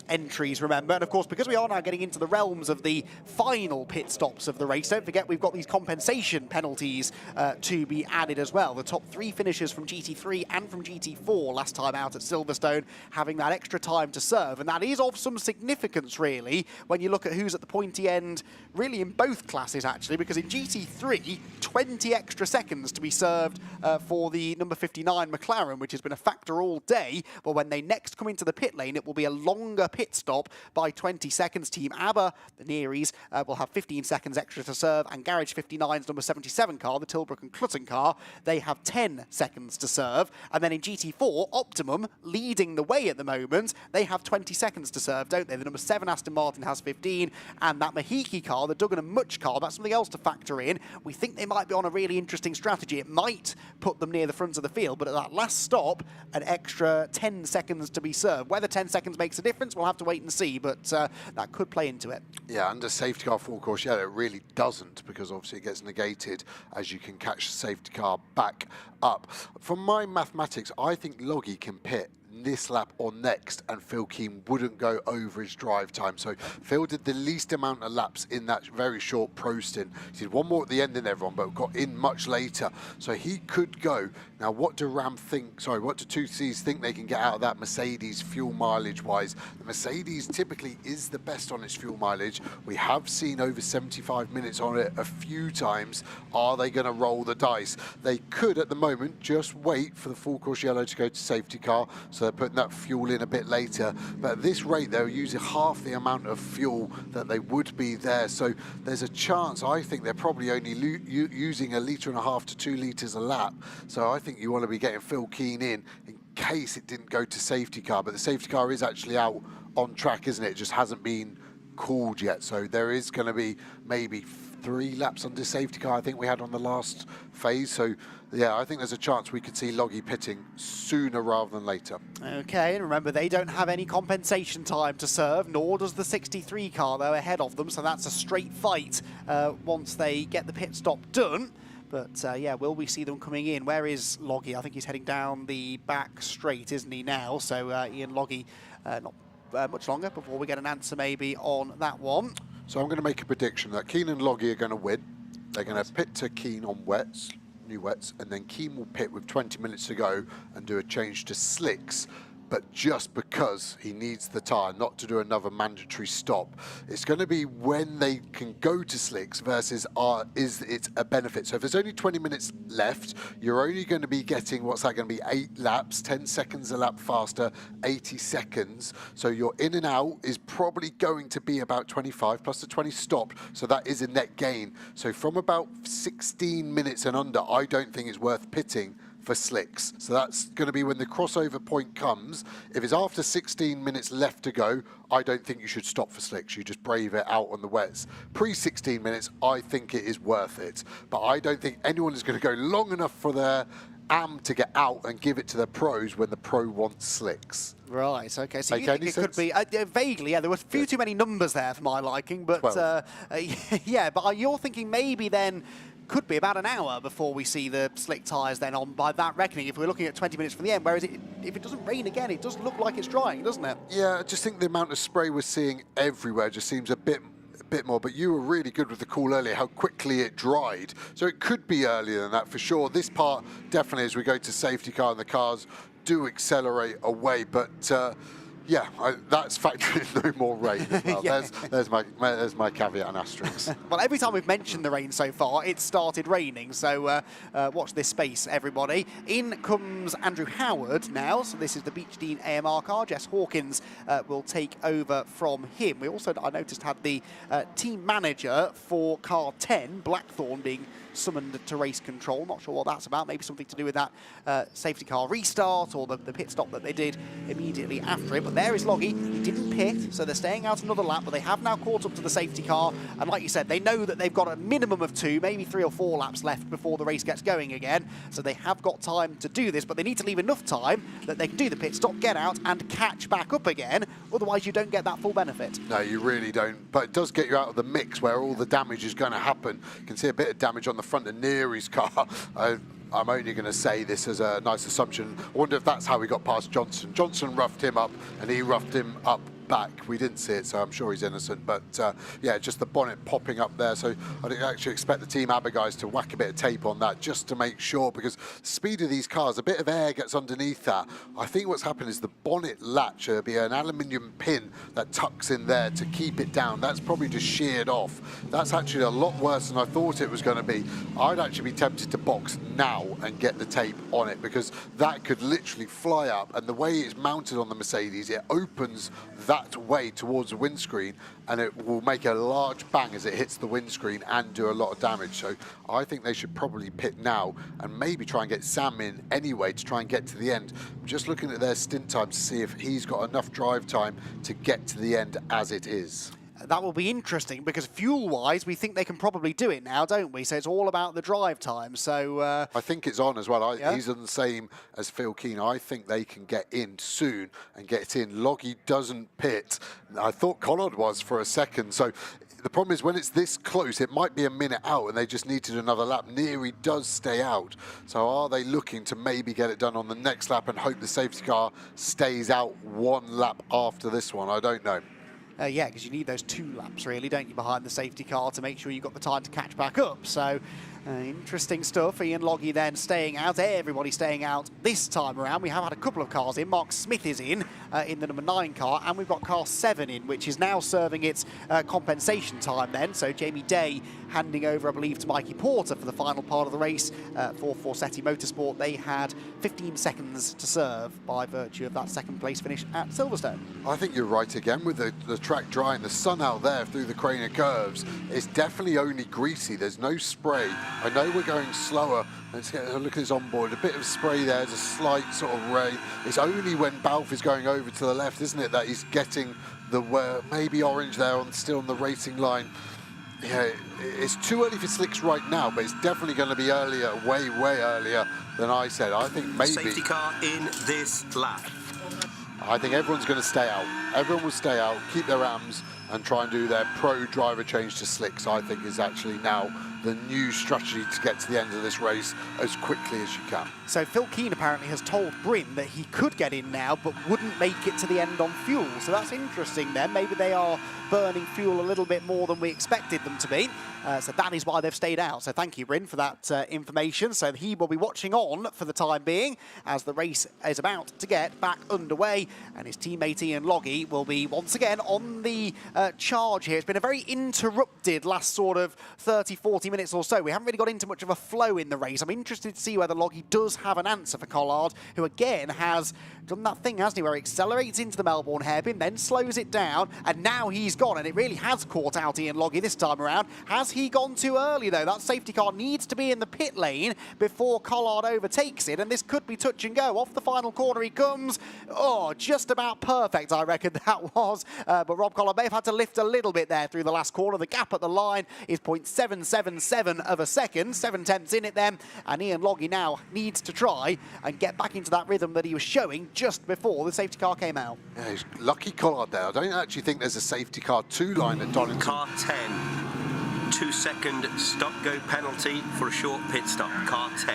entries, remember. And of course, because we are now getting into the realms of the final pit stops of the race, don't forget we've got these compensation penalties to be added as well. The top 3 finishers from GT3 and from GT4 last time out at Silverstone having that extra time to serve. And that is of some significance, really, when you look at who's at the pointy end, really in both classes, actually, because in GT3, 20 extra seconds to be served for the number 59 McLaren, which has been a factor all day. But when they next come into the pit lane, it will be a longer pit stop by 20 seconds. Team ABBA, the Nearies, will have 15 seconds extra to serve, and Garage 59's number 77 car, the Tilbrook and Clutton car, they have 10 seconds to serve. And then in GT4, Optimum, leading the way at the moment, they have 20 seconds to serve, don't they? The number 7 Aston Martin has 15, and that Mahiki car, the Duggan and Much car, that's something else to factor in. We think they might be on a really interesting strategy. It might put them near the front of the field, but at that last stop, an extra 10 seconds to be served. Whether 10 seconds makes a difference, we'll have to wait and see, but that could play into it. Yeah, under safety car full course, yeah, it really doesn't, because obviously it gets negated as you can catch the safety car back up. From my mathematics, I think Loggy can pit this lap or next, and Phil Keane wouldn't go over his drive time. So Phil did the least amount of laps in that very short pro stint. He did one more at the end than everyone, but got in much later. So he could go. Now, what do Ram think, sorry, what do 2Cs think they can get out of that Mercedes fuel mileage wise? The Mercedes typically is the best on its fuel mileage. We have seen over 75 minutes on it a few times. Are they going to roll the dice? They could at the moment just wait for the full course yellow to go to safety car, so they're putting that fuel in a bit later. But at this rate, they're using half the amount of fuel that they would be there. So there's a chance, I think they're probably only using 1.5 litres to 2 litres a lap. So I think you want to be getting Phil Keane in case it didn't go to safety car. But the safety car is actually out on track, isn't it? It just hasn't been called yet. So there is going to be maybe 3 laps under safety car, I think we had on the last phase. So yeah, I think there's a chance we could see Loggy pitting sooner rather than later. Okay, and remember, they don't have any compensation time to serve, nor does the 63 car, though, ahead of them. So that's a straight fight once they get the pit stop done. But yeah, will we see them coming in? Where is Loggy? I think he's heading down the back straight, isn't he now? So Ian Loggy, not much longer before we get an answer maybe on that one. So I'm going to make a prediction that Keane and Loggy are going to win. They're going to pit to Keane on wets, new wets, and then Keane will pit with 20 minutes to go and do a change to slicks. But just because he needs the tyre, not to do another mandatory stop. It's going to be when they can go to slicks versus is it a benefit. So if there's only 20 minutes left, you're only going to be getting, what's that going to be, 8 laps, 10 seconds a lap faster, 80 seconds. So your in and out is probably going to be about 25 plus the 20 stopped. So that is a net gain. So from about 16 minutes and under, I don't think it's worth pitting for slicks. So that's going to be when the crossover point comes. If it's after 16 minutes left to go, I don't think you should stop for slicks. You just brave it out on the wets. Pre-16 minutes, I think it is worth it. But I don't think anyone is going to go long enough for their AM to get out and give it to the pros when the pro wants slicks. Right, okay, so you think it could be, vaguely, yeah, there were a few too many numbers there for my liking, but yeah, but you're thinking maybe then could be about an hour before we see the slick tyres then on by that reckoning, if we're looking at 20 minutes from the end, whereas if it doesn't rain again, it does look like it's drying, doesn't it? Yeah, I just think the amount of spray we're seeing everywhere just seems a bit more, but you were really good with the call earlier, how quickly it dried. So it could be earlier than that for sure. This part, definitely, as we go to safety car and the cars do accelerate away, but yeah, that's factoring no more rain as well. Yeah. There's my caveat and asterisk. Well, every time we've mentioned the rain so far, it's started raining, so watch this space, everybody. In comes Andrew Howard now, so this is the Beechdean AMR car. Jess Hawkins will take over from him. We also, I noticed, had the team manager for car 10, Blackthorn, being summoned to race control. Not sure what that's about. Maybe something to do with that safety car restart or the pit stop that they did immediately after it. But there is Loggy. He didn't pit, so they're staying out another lap, but they have now caught up to the safety car. And like you said, they know that they've got a minimum of 2, maybe 3 or 4 laps left before the race gets going again. So they have got time to do this, but they need to leave enough time that they can do the pit stop, get out and catch back up again. Otherwise, you don't get that full benefit. No, you really don't. But it does get you out of the mix where all the damage is going to happen. You can see a bit of damage on the front of Neary's car. I'm only going to say this as a nice assumption. I wonder if that's how he got past Johnson. Johnson roughed him up and he roughed him up back. We didn't see it, so I'm sure he's innocent. But yeah, just the bonnet popping up there. So I'd actually expect the Team ABBA guys to whack a bit of tape on that just to make sure, because the speed of these cars, a bit of air gets underneath that. I think what's happened is the bonnet latch, there'll be an aluminium pin that tucks in there to keep it down. That's probably just sheared off. That's actually a lot worse than I thought it was going to be. I'd actually be tempted to box now and get the tape on it, because that could literally fly up, and the way it's mounted on the Mercedes, it opens that way towards the windscreen and it will make a large bang as it hits the windscreen and do a lot of damage. So I think they should probably pit now and maybe try and get Sam in anyway to try and get to the end. I'm just looking at their stint time to see if he's got enough drive time to get to the end as it is. That will be interesting, because fuel-wise, we think they can probably do it now, don't we? So it's all about the drive time. So I think it's on as well. He's on the same as Phil Keane. I think they can get in soon and get in. Loggy doesn't pit. I thought Collard was for a second. So the problem is when it's this close, it might be a minute out and they just need to do another lap. Neary does stay out. So are they looking to maybe get it done on the next lap and hope the safety car stays out 1 lap after this one? I don't know. Yeah, because you need those 2 laps, really, don't you, behind the safety car to make sure you've got the time to catch back up. So, interesting stuff. Ian Loggy then staying out. Everybody staying out this time around. We have had a couple of cars in. Mark Smith is in the number 9 car, and we've got car 7 in, which is now serving its compensation time then. So Jamie Day handing over, I believe, to Mikey Porter for the final part of the race for Forseti Motorsport. They had 15 seconds to serve by virtue of that second place finish at Silverstone. I think you're right again with the track drying, the sun out there through the Craner curves. It's definitely only greasy. There's no spray. I know we're going slower. Let's get a look at his onboard. A bit of spray there. There's a slight sort of rain. It's only when Balfe is going over to the left, isn't it, that he's getting the maybe orange there still on the racing line. Yeah, it's too early for slicks right now, but it's definitely going to be earlier, way earlier than I said. I think maybe safety car in this lap. I think everyone's going to stay out. Everyone will stay out, keep their AMs, and try and do their pro driver change to slicks, I think is actually now the new strategy to get to the end of this race as quickly as you can. So Phil Keane apparently has told Bryn that he could get in now, but wouldn't make it to the end on fuel. So that's interesting then. Maybe they are burning fuel a little bit more than we expected them to be. So that is why they've stayed out. So thank you, Bryn, for that information. So he will be watching on for the time being as the race is about to get back underway. And his teammate Ian Loggy will be once again on the charge here. It's been a very interrupted last sort of 30, 40 minutes or so. We haven't really got into much of a flow in the race. I'm interested to see whether Loggy does have an answer for Collard, who again has done that thing, hasn't he, where he accelerates into the Melbourne hairpin, then slows it down, and now he's gone, and it really has caught out Ian Loggy this time around. Has he gone too early, though? That safety car needs to be in the pit lane before Collard overtakes it, and this could be touch and go. Off the final corner he comes. Oh, just about perfect, I reckon that was. But Rob Collard may have had to lift a little bit there through the last corner. The gap at the line is 0.777 of a second, 7/10 in it then, and Ian Loggy now needs to try and get back into that rhythm that he was showing just before the safety car came out. Yeah, he's lucky Collard there. I don't actually think there's a safety car 2 line at Donington. Car 10, 2-second stop-go penalty for a short pit stop. Car 10.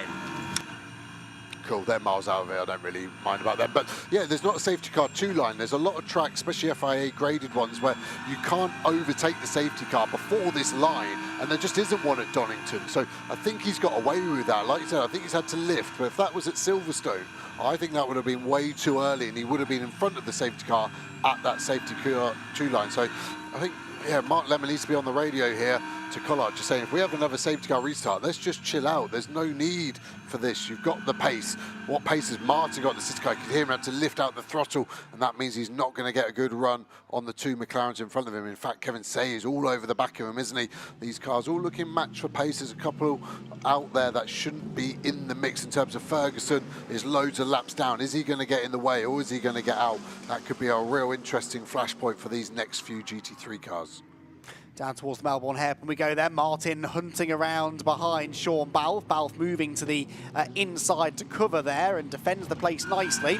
Cool, they're miles out of it, I don't really mind about that. But yeah, there's not a safety car 2 line. There's a lot of tracks, especially FIA graded ones, where you can't overtake the safety car before this line, and there just isn't one at Donington. So I think he's got away with that. Like you said, I think he's had to lift, but if that was at Silverstone, I think that would have been way too early, and he would have been in front of the safety car at that safety car 2 line. So I think, yeah, Mark Lemon needs to be on the radio here to Collard, just saying, if we have another safety car restart, let's just chill out. There's no need for this. You've got the pace. What pace has Martin got? The safety car, you can hear him have to lift out the throttle, and that means he's not going to get a good run on the 2 McLarens in front of him. In fact, Kevin Say is all over the back of him, isn't he? These cars all looking match for pace. There's a couple out there that shouldn't be in the mix in terms of Ferguson. Is loads of laps down. Is he going to get in the way, or is he going to get out? That could be a real interesting flashpoint for these next few GT3 cars. Down towards the Melbourne hairpin we go then. Martin hunting around behind Sean Balfe. Balfe moving to the inside to cover there and defends the place nicely.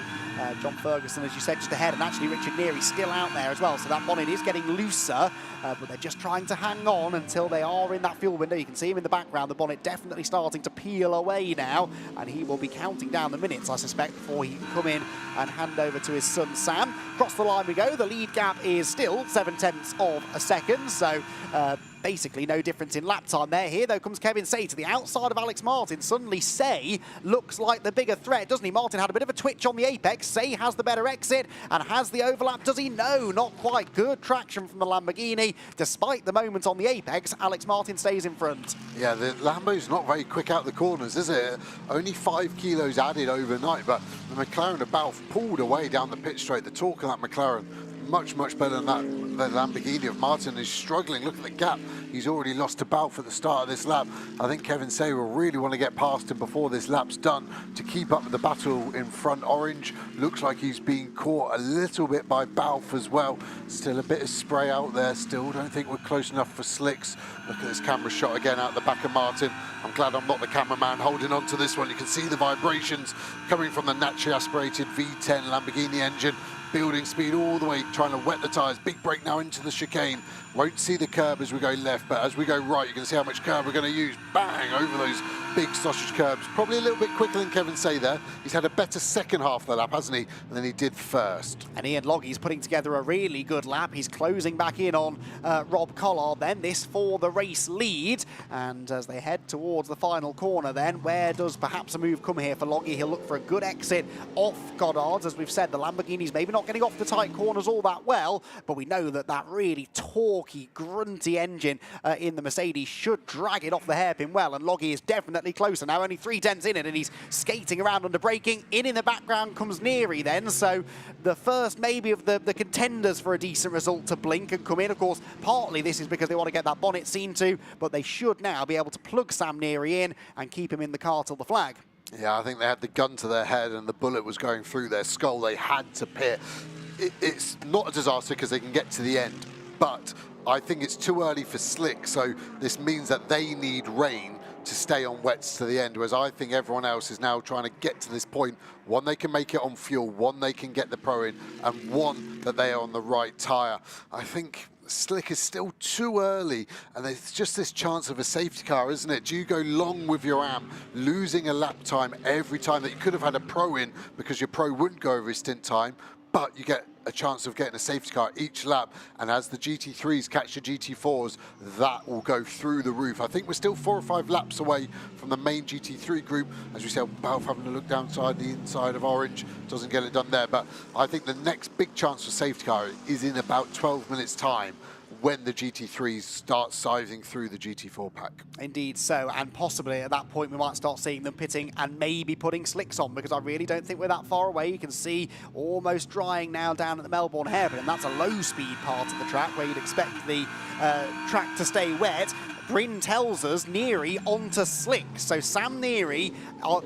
John Ferguson, as you said, just ahead, and actually Richard Neary still out there as well. So that bonnet is getting looser, but they're just trying to hang on until they are in that fuel window. You can see him in the background. The bonnet definitely starting to peel away now, and he will be counting down the minutes, I suspect, before he can come in and hand over to his son Sam. Across the line we go. The lead gap is still 0.7 of a second, so basically no difference in lap time there. Here, though, comes Kevin Say to the outside of Alex Martin. Suddenly, Say looks like the bigger threat, doesn't he? Martin had a bit of a twitch on the apex. Say has the better exit and has the overlap. Does he? No, not quite. Good traction from the Lamborghini. Despite the moment on the apex, Alex Martin stays in front. Yeah, the Lambo's not very quick out the corners, is it? Only 5 kilos added overnight, but the McLaren about pulled away down the pit straight. The torque of that McLaren much better than that. The Lamborghini of Martin is struggling. Look at the gap he's already lost to Balfe at the start of this lap. I think Kevin Say will really want to get past him before this lap's done to keep up with the battle in front. Orange looks like he's being caught a little bit by Balfe as well. Still a bit of spray out there still. Don't think we're close enough for slicks. Look at this camera shot again out the back of Martin. I'm glad I'm not the cameraman holding on to this one. You can see the vibrations coming from the naturally aspirated V10 Lamborghini engine. Building speed all the way, trying to wet the tyres. Big break now into the chicane. Won't see the curb as we go left, but as we go right, you can see how much curb we're going to use. Bang, over those big sausage curbs. Probably a little bit quicker than Kevin Say there. He's had a better second half of the lap, hasn't he, than he did first. And Ian Loggy's putting together a really good lap. He's closing back in on Rob Collard then. This for the race lead. And as they head towards the final corner then, where does perhaps a move come here for Loggy? He'll look for a good exit off Goddard's. As we've said, the Lamborghini's maybe not getting off the tight corners all that well, but we know that that really torquey, grunty engine in the Mercedes should drag it off the hairpin well, and Loggy is definitely closer now, only 0.3 in it, and he's skating around under braking. In the background comes Neary then, so the first maybe of the contenders for a decent result to blink and come in. Of course, partly this is because they want to get that bonnet seen to, but they should now be able to plug Sam Neary in and keep him in the car till the flag. Yeah, I think they had the gun to their head and the bullet was going through their skull. They had to pit. It's not a disaster because they can get to the end, but I think it's too early for slick, so this means that they need rain to stay on wets to the end, whereas I think everyone else is now trying to get to this point. One, they can make it on fuel, one, they can get the pro in, and one, that they are on the right tyre. I think slick is still too early, and there's just this chance of a safety car, isn't it? Do you go long with your AM, losing a lap time every time that you could have had a pro in because your pro wouldn't go over his stint time, but you get a chance of getting a safety car each lap, and as the GT3s catch the GT4s, that will go through the roof. I think we're still 4 or 5 laps away from the main GT3 group. As we said, Balf having a look downside the inside of Orange, doesn't get it done there, but I think the next big chance for safety car is in about 12 minutes time, when the GT3s start scything through the GT4 pack. Indeed so, and possibly at that point we might start seeing them pitting and maybe putting slicks on, because I really don't think we're that far away. You can see almost drying now down at the Melbourne hairpin, and that's a low-speed part of the track where you'd expect the track to stay wet. Bryn tells us Neary onto slick. So Sam Neary,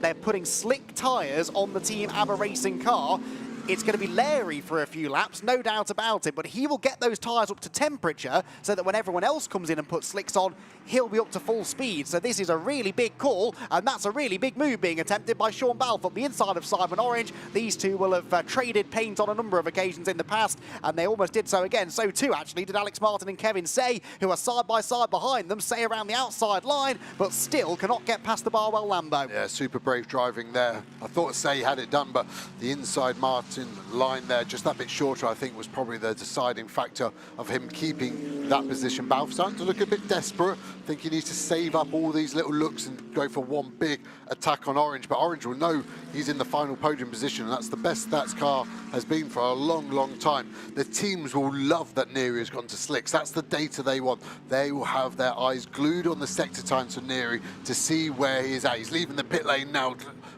they're putting slick tyres on the Team ABBA racing car. It's going to be Larry for a few laps, no doubt about it, but he will get those tyres up to temperature so that when everyone else comes in and puts slicks on, he'll be up to full speed. So this is a really big call, and that's a really big move being attempted by Sean Balfe on the inside of Simon Orange. These two will have traded paint on a number of occasions in the past, and they almost did so again. So too, actually, did Alex Martin and Kevin Say, who are side by side behind them, Say around the outside line, but still cannot get past the Barwell Lambo. Yeah, super brave driving there. I thought Say had it done, but the inside Martin line there, just that bit shorter, I think was probably the deciding factor of him keeping that position. Balfe starting to look a bit desperate. I think he needs to save up all these little looks and go for one big attack on Orange, but Orange will know he's in the final podium position, and that's the best that car has been for a long, long time. The teams will love that Neary has gone to slicks. That's the data they want. They will have their eyes glued on the sector times for Neary to see where he is at. He's leaving the pit lane now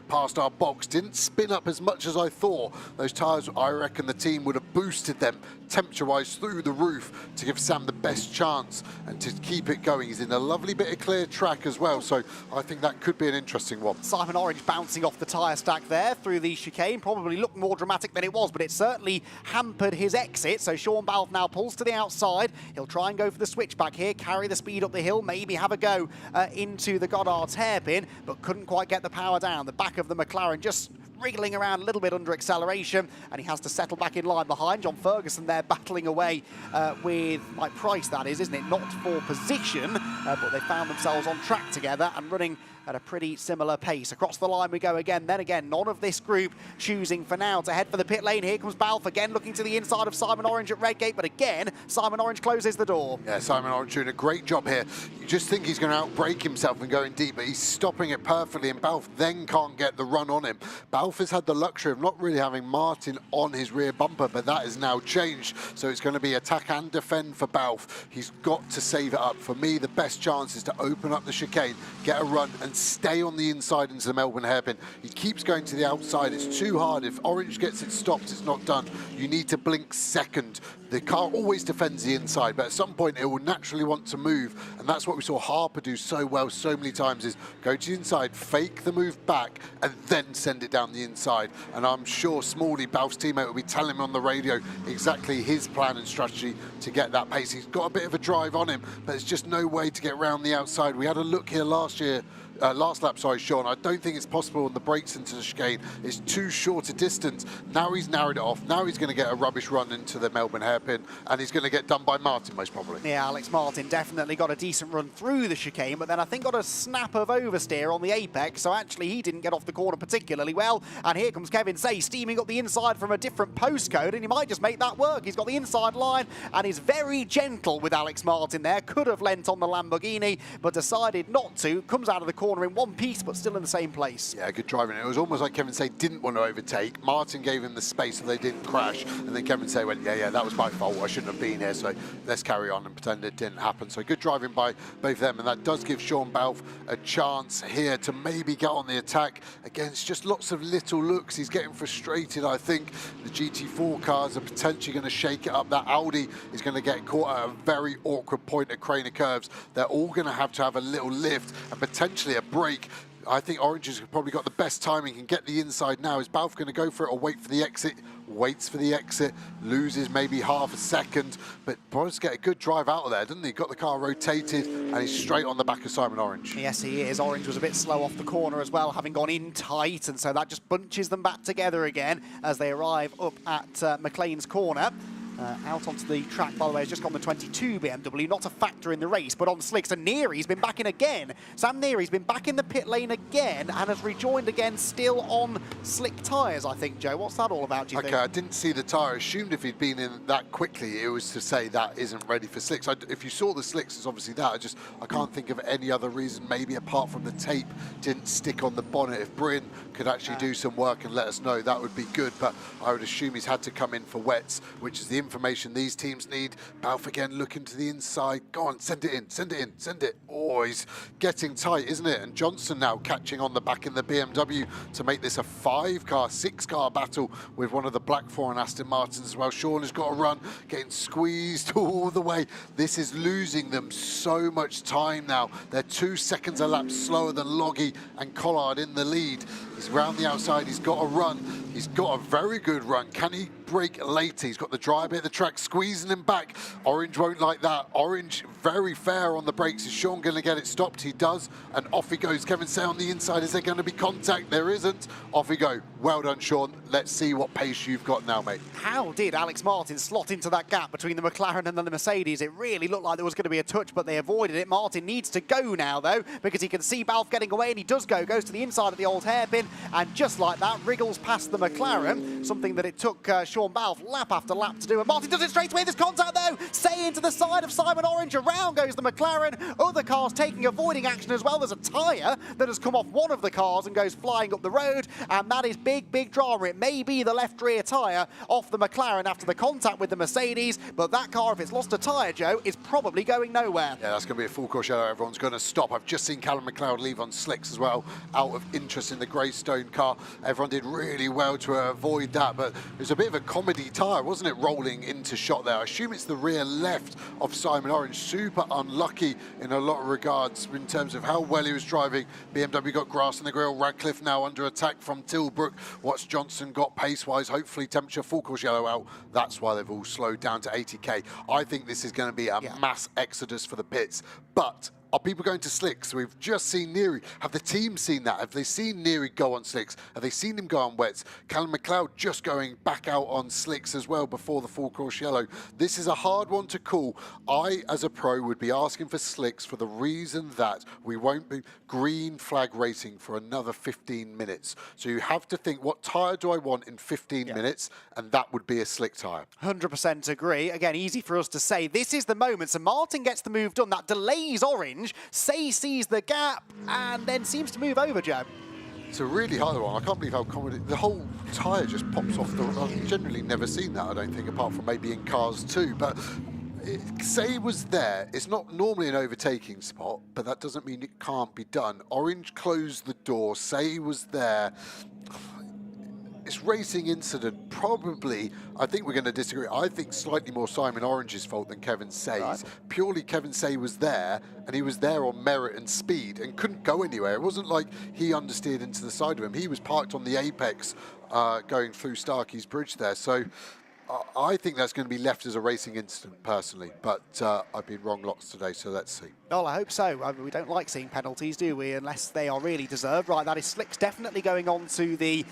past our box. Didn't spin up as much as I thought. Those tyres, I reckon the team would have boosted them temperature-wise through the roof to give Sam the best chance and to keep it going. He's in a lovely bit of clear track as well, so I think that could be an interesting one. Simon Orange bouncing off the tyre stack there through the chicane. Probably looked more dramatic than it was, but it certainly hampered his exit. So Sean Balfe now pulls to the outside. He'll try and go for the switchback here, carry the speed up the hill, maybe have a go into the Goddard's hairpin, but couldn't quite get the power down. The back of the McLaren just wriggling around a little bit under acceleration, and he has to settle back in line behind. John Ferguson there battling away with Mike Price, that is, isn't it? Not for position, but they found themselves on track together and running at a pretty similar pace. Across the line we go again. Then again, none of this group choosing for now to head for the pit lane. Here comes Balfe again, looking to the inside of Simon Orange at Redgate, but again, Simon Orange closes the door. Yeah, Simon Orange doing a great job here. You just think he's going to outbrake himself and going deep, but he's stopping it perfectly, and Balfe then can't get the run on him. Balfe has had the luxury of not really having Martin on his rear bumper, but that has now changed. So it's going to be attack and defend for Balfe. He's got to save it up. For me, the best chance is to open up the chicane, get a run, and stay on the inside into the Melbourne hairpin. He keeps going to the outside. It's too hard. If Orange gets it stopped, it's not done. You need to blink second. The car always defends the inside, but at some point it will naturally want to move, and that's what we saw Harper do so well so many times, is go to the inside, fake the move back, and then send it down the inside. And I'm sure Smalley, Balfe's teammate, will be telling him on the radio exactly his plan and strategy to get that pace. He's got a bit of a drive on him, but there's just no way to get around the outside. We had a look here last lap, sorry, Sean. I don't think it's possible on the brakes into the chicane. It's too short a distance. Now he's narrowed it off. Now he's going to get a rubbish run into the Melbourne hairpin, and he's going to get done by Martin, most probably. Yeah, Alex Martin definitely got a decent run through the chicane, but then I think got a snap of oversteer on the apex, so actually he didn't get off the corner particularly well. And here comes Kevin Say steaming up the inside from a different postcode, and he might just make that work. He's got the inside line and is very gentle with Alex Martin there. Could have lent on the Lamborghini, but decided not to. Comes out of the corner in one piece, but still in the same place. Yeah, good driving. It was almost like Kevin Say didn't want to overtake. Martin gave him the space so they didn't crash, and then Kevin Say went, yeah, that was my fault. I shouldn't have been here, so let's carry on and pretend it didn't happen. So good driving by both of them, and that does give Sean Balfe a chance here to maybe get on the attack. Again, it's just lots of little looks. He's getting frustrated, I think. The GT4 cars are potentially going to shake it up. That Audi is going to get caught at a very awkward point at Craner Curves. They're all going to have a little lift and potentially a break. I think Orange has probably got the best timing, can get the inside now. Is Balfe going to go for it or wait for the exit? Waits for the exit, loses maybe half a second, but does get a good drive out of there, doesn't he? Got the car rotated, and he's straight on the back of Simon Orange. Yes, he is. Orange was a bit slow off the corner as well, having gone in tight, and so that just bunches them back together again as they arrive up at McLean's corner. Out onto the track, by the way, has just gone the 22 BMW, not a factor in the race, but on slicks. And Neary's been back in again. Sam Neary's been back in the pit lane again and has rejoined again, still on slick tyres, I think, Joe. What's that all about, do you think? Okay, I didn't see the tyre. Assumed if he'd been in that quickly, it was to say that isn't ready for slicks. If you saw the slicks, it's obviously that. I can't think of any other reason, maybe apart from the tape didn't stick on the bonnet. If Bryn could actually do some work and let us know, that would be good. But I would assume he's had to come in for wets, which is the information these teams need. Balfe again looking to the inside. Go on, send it in, send it in, send it. Oh, he's getting tight, isn't it? And Johnson now catching on the back in the BMW to make this a 5-car, 6-car battle with one of the Blackthorn Aston Martins as well. Sean has got a run, getting squeezed all the way. This is losing them so much time now. They're 2 seconds a lap slower than Loggy and Collard in the lead. He's round the outside, he's got a run. He's got a very good run. Can he break later? He's got the dry bit of the track squeezing him back. Orange won't like that. Orange very fair on the brakes. Is Sean going to get it stopped? He does, and off he goes. Kevin Say on the inside. Is there going to be contact? There isn't. Off we go. Well done, Sean. Let's see what pace you've got now, mate. How did Alex Martin slot into that gap between the McLaren and the Mercedes? It really looked like there was going to be a touch, but they avoided it. Martin needs to go now, though, because he can see Balfe getting away, and he does go. Goes to the inside of the old hairpin, and just like that, wriggles past the McLaren, something that it took Sean Balfe lap after lap to do. And Martin does it straight away. There's contact, though. Say into the side of Simon Orange. Around goes the McLaren. Other cars taking avoiding action as well. There's a tyre that has come off one of the cars and goes flying up the road, and that is big, big drama. It may be the left rear tyre off the McLaren after the contact with the Mercedes, but that car, if it's lost a tyre, Joe, is probably going nowhere. Yeah, that's going to be a full course yellow. Everyone's going to stop. I've just seen Callum McLeod leave on slicks as well, out of interest in the Greystone car. Everyone did really well to avoid that, but it was a bit of a comedy tyre, wasn't it, rolling into shot there? I assume it's the rear left of Simon Orange. Super unlucky in a lot of regards in terms of how well he was driving. BMW got grass in the grille. Radcliffe now under attack from Tilbrook. What's Johnson got pace-wise? Hopefully temperature, full course yellow out. That's why they've all slowed down to 80k. I think this is going to be a mass exodus for the pits, but are people going to slicks? We've just seen Neary. Have the team seen that? Have they seen Neary go on slicks? Have they seen him go on wets? Callum McLeod just going back out on slicks as well before the full course yellow. This is a hard one to call. I, as a pro, would be asking for slicks for the reason that we won't be green flag racing for another 15 minutes. So you have to think, what tyre do I want in 15 minutes? And that would be a slick tyre. 100% agree. Again, easy for us to say. This is the moment. So Martin gets the move done. That delays Orange. Say sees the gap and then seems to move over, Joe. It's a really hard one. I can't believe how common the whole tyre just pops off the... I've generally never seen that, I don't think, apart from maybe in cars too. But Say was there. It's not normally an overtaking spot, but that doesn't mean it can't be done. Orange closed the door. Say was there. This racing incident, probably, I think we're going to disagree. I think slightly more Simon Orange's fault than Kevin Say's. Right. Purely Kevin Say was there, and he was there on merit and speed and couldn't go anywhere. It wasn't like he understeered into the side of him. He was parked on the apex going through Starkey's Bridge there. So I think that's going to be left as a racing incident, personally. But I've been wrong lots today, so let's see. Well, I hope so. I mean, we don't like seeing penalties, do we? Unless they are really deserved. Right, that is slicks definitely going on to the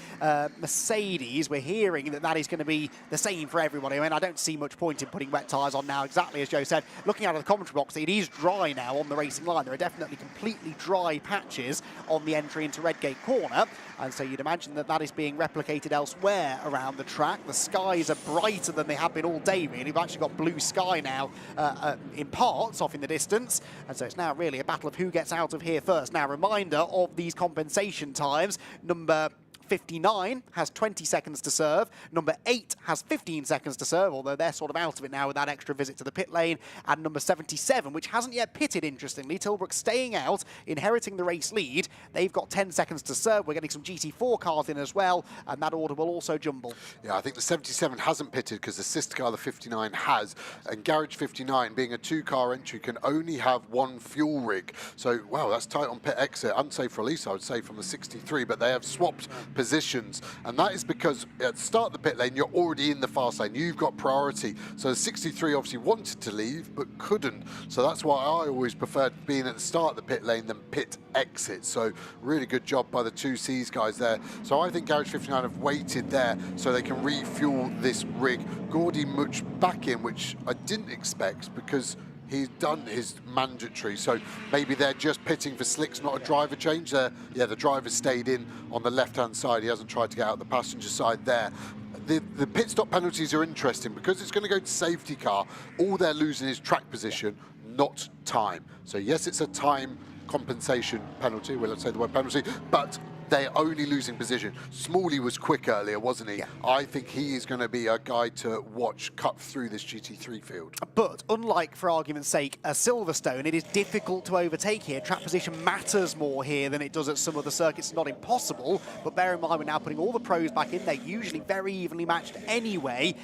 Mercedes. We're hearing that that is going to be the same for everybody. I mean, I don't see much point in putting wet tyres on now, exactly as Joe said. Looking out of the commentary box, it is dry now on the racing line. There are definitely completely dry patches on the entry into Redgate corner. And so you'd imagine that that is being replicated elsewhere around the track. The skies are brighter than they have been all day, really. We've actually got blue sky now in parts off in the distance. And so it's now really a battle of who gets out of here first. Now, reminder of these compensation times. Number 59 has 20 seconds to serve. Number 8 has 15 seconds to serve, although they're sort of out of it now with that extra visit to the pit lane. And number 77, which hasn't yet pitted, interestingly, Tilbrook staying out, inheriting the race lead. They've got 10 seconds to serve. We're getting some GT4 cars in as well, and that order will also jumble. Yeah, I think the 77 hasn't pitted because the sister car, the 59, has. And Garage 59, being a 2-car entry, can only have 1 fuel rig. So, wow, that's tight on pit exit. Unsafe release, I would say, from the 63, but they have swapped positions, and that is because at the start of the pit lane, you're already in the fast lane. You've got priority. So the 63 obviously wanted to leave, but couldn't. So that's why I always preferred being at the start of the pit lane than pit exit. So really good job by the 2Cs guys there. So I think Garage 59 have waited there so they can refuel this rig. Gordy Much back in, which I didn't expect because he's done his mandatory, so maybe they're just pitting for slicks, not a driver change there. Yeah, the driver stayed in on the left-hand side. He hasn't tried to get out the passenger side there. The pit stop penalties are interesting because it's going to go to safety car. All they're losing is track position, not time. So yes, it's a time compensation penalty. Well, let's say the word penalty, but they're only losing position. Smalley was quick earlier, wasn't he? Yeah. I think he is going to be a guy to watch cut through this GT3 field. But unlike, for argument's sake, a Silverstone, it is difficult to overtake here. Track position matters more here than it does at some other circuits. Not impossible, but bear in mind we're now putting all the pros back in. They're usually very evenly matched anyway.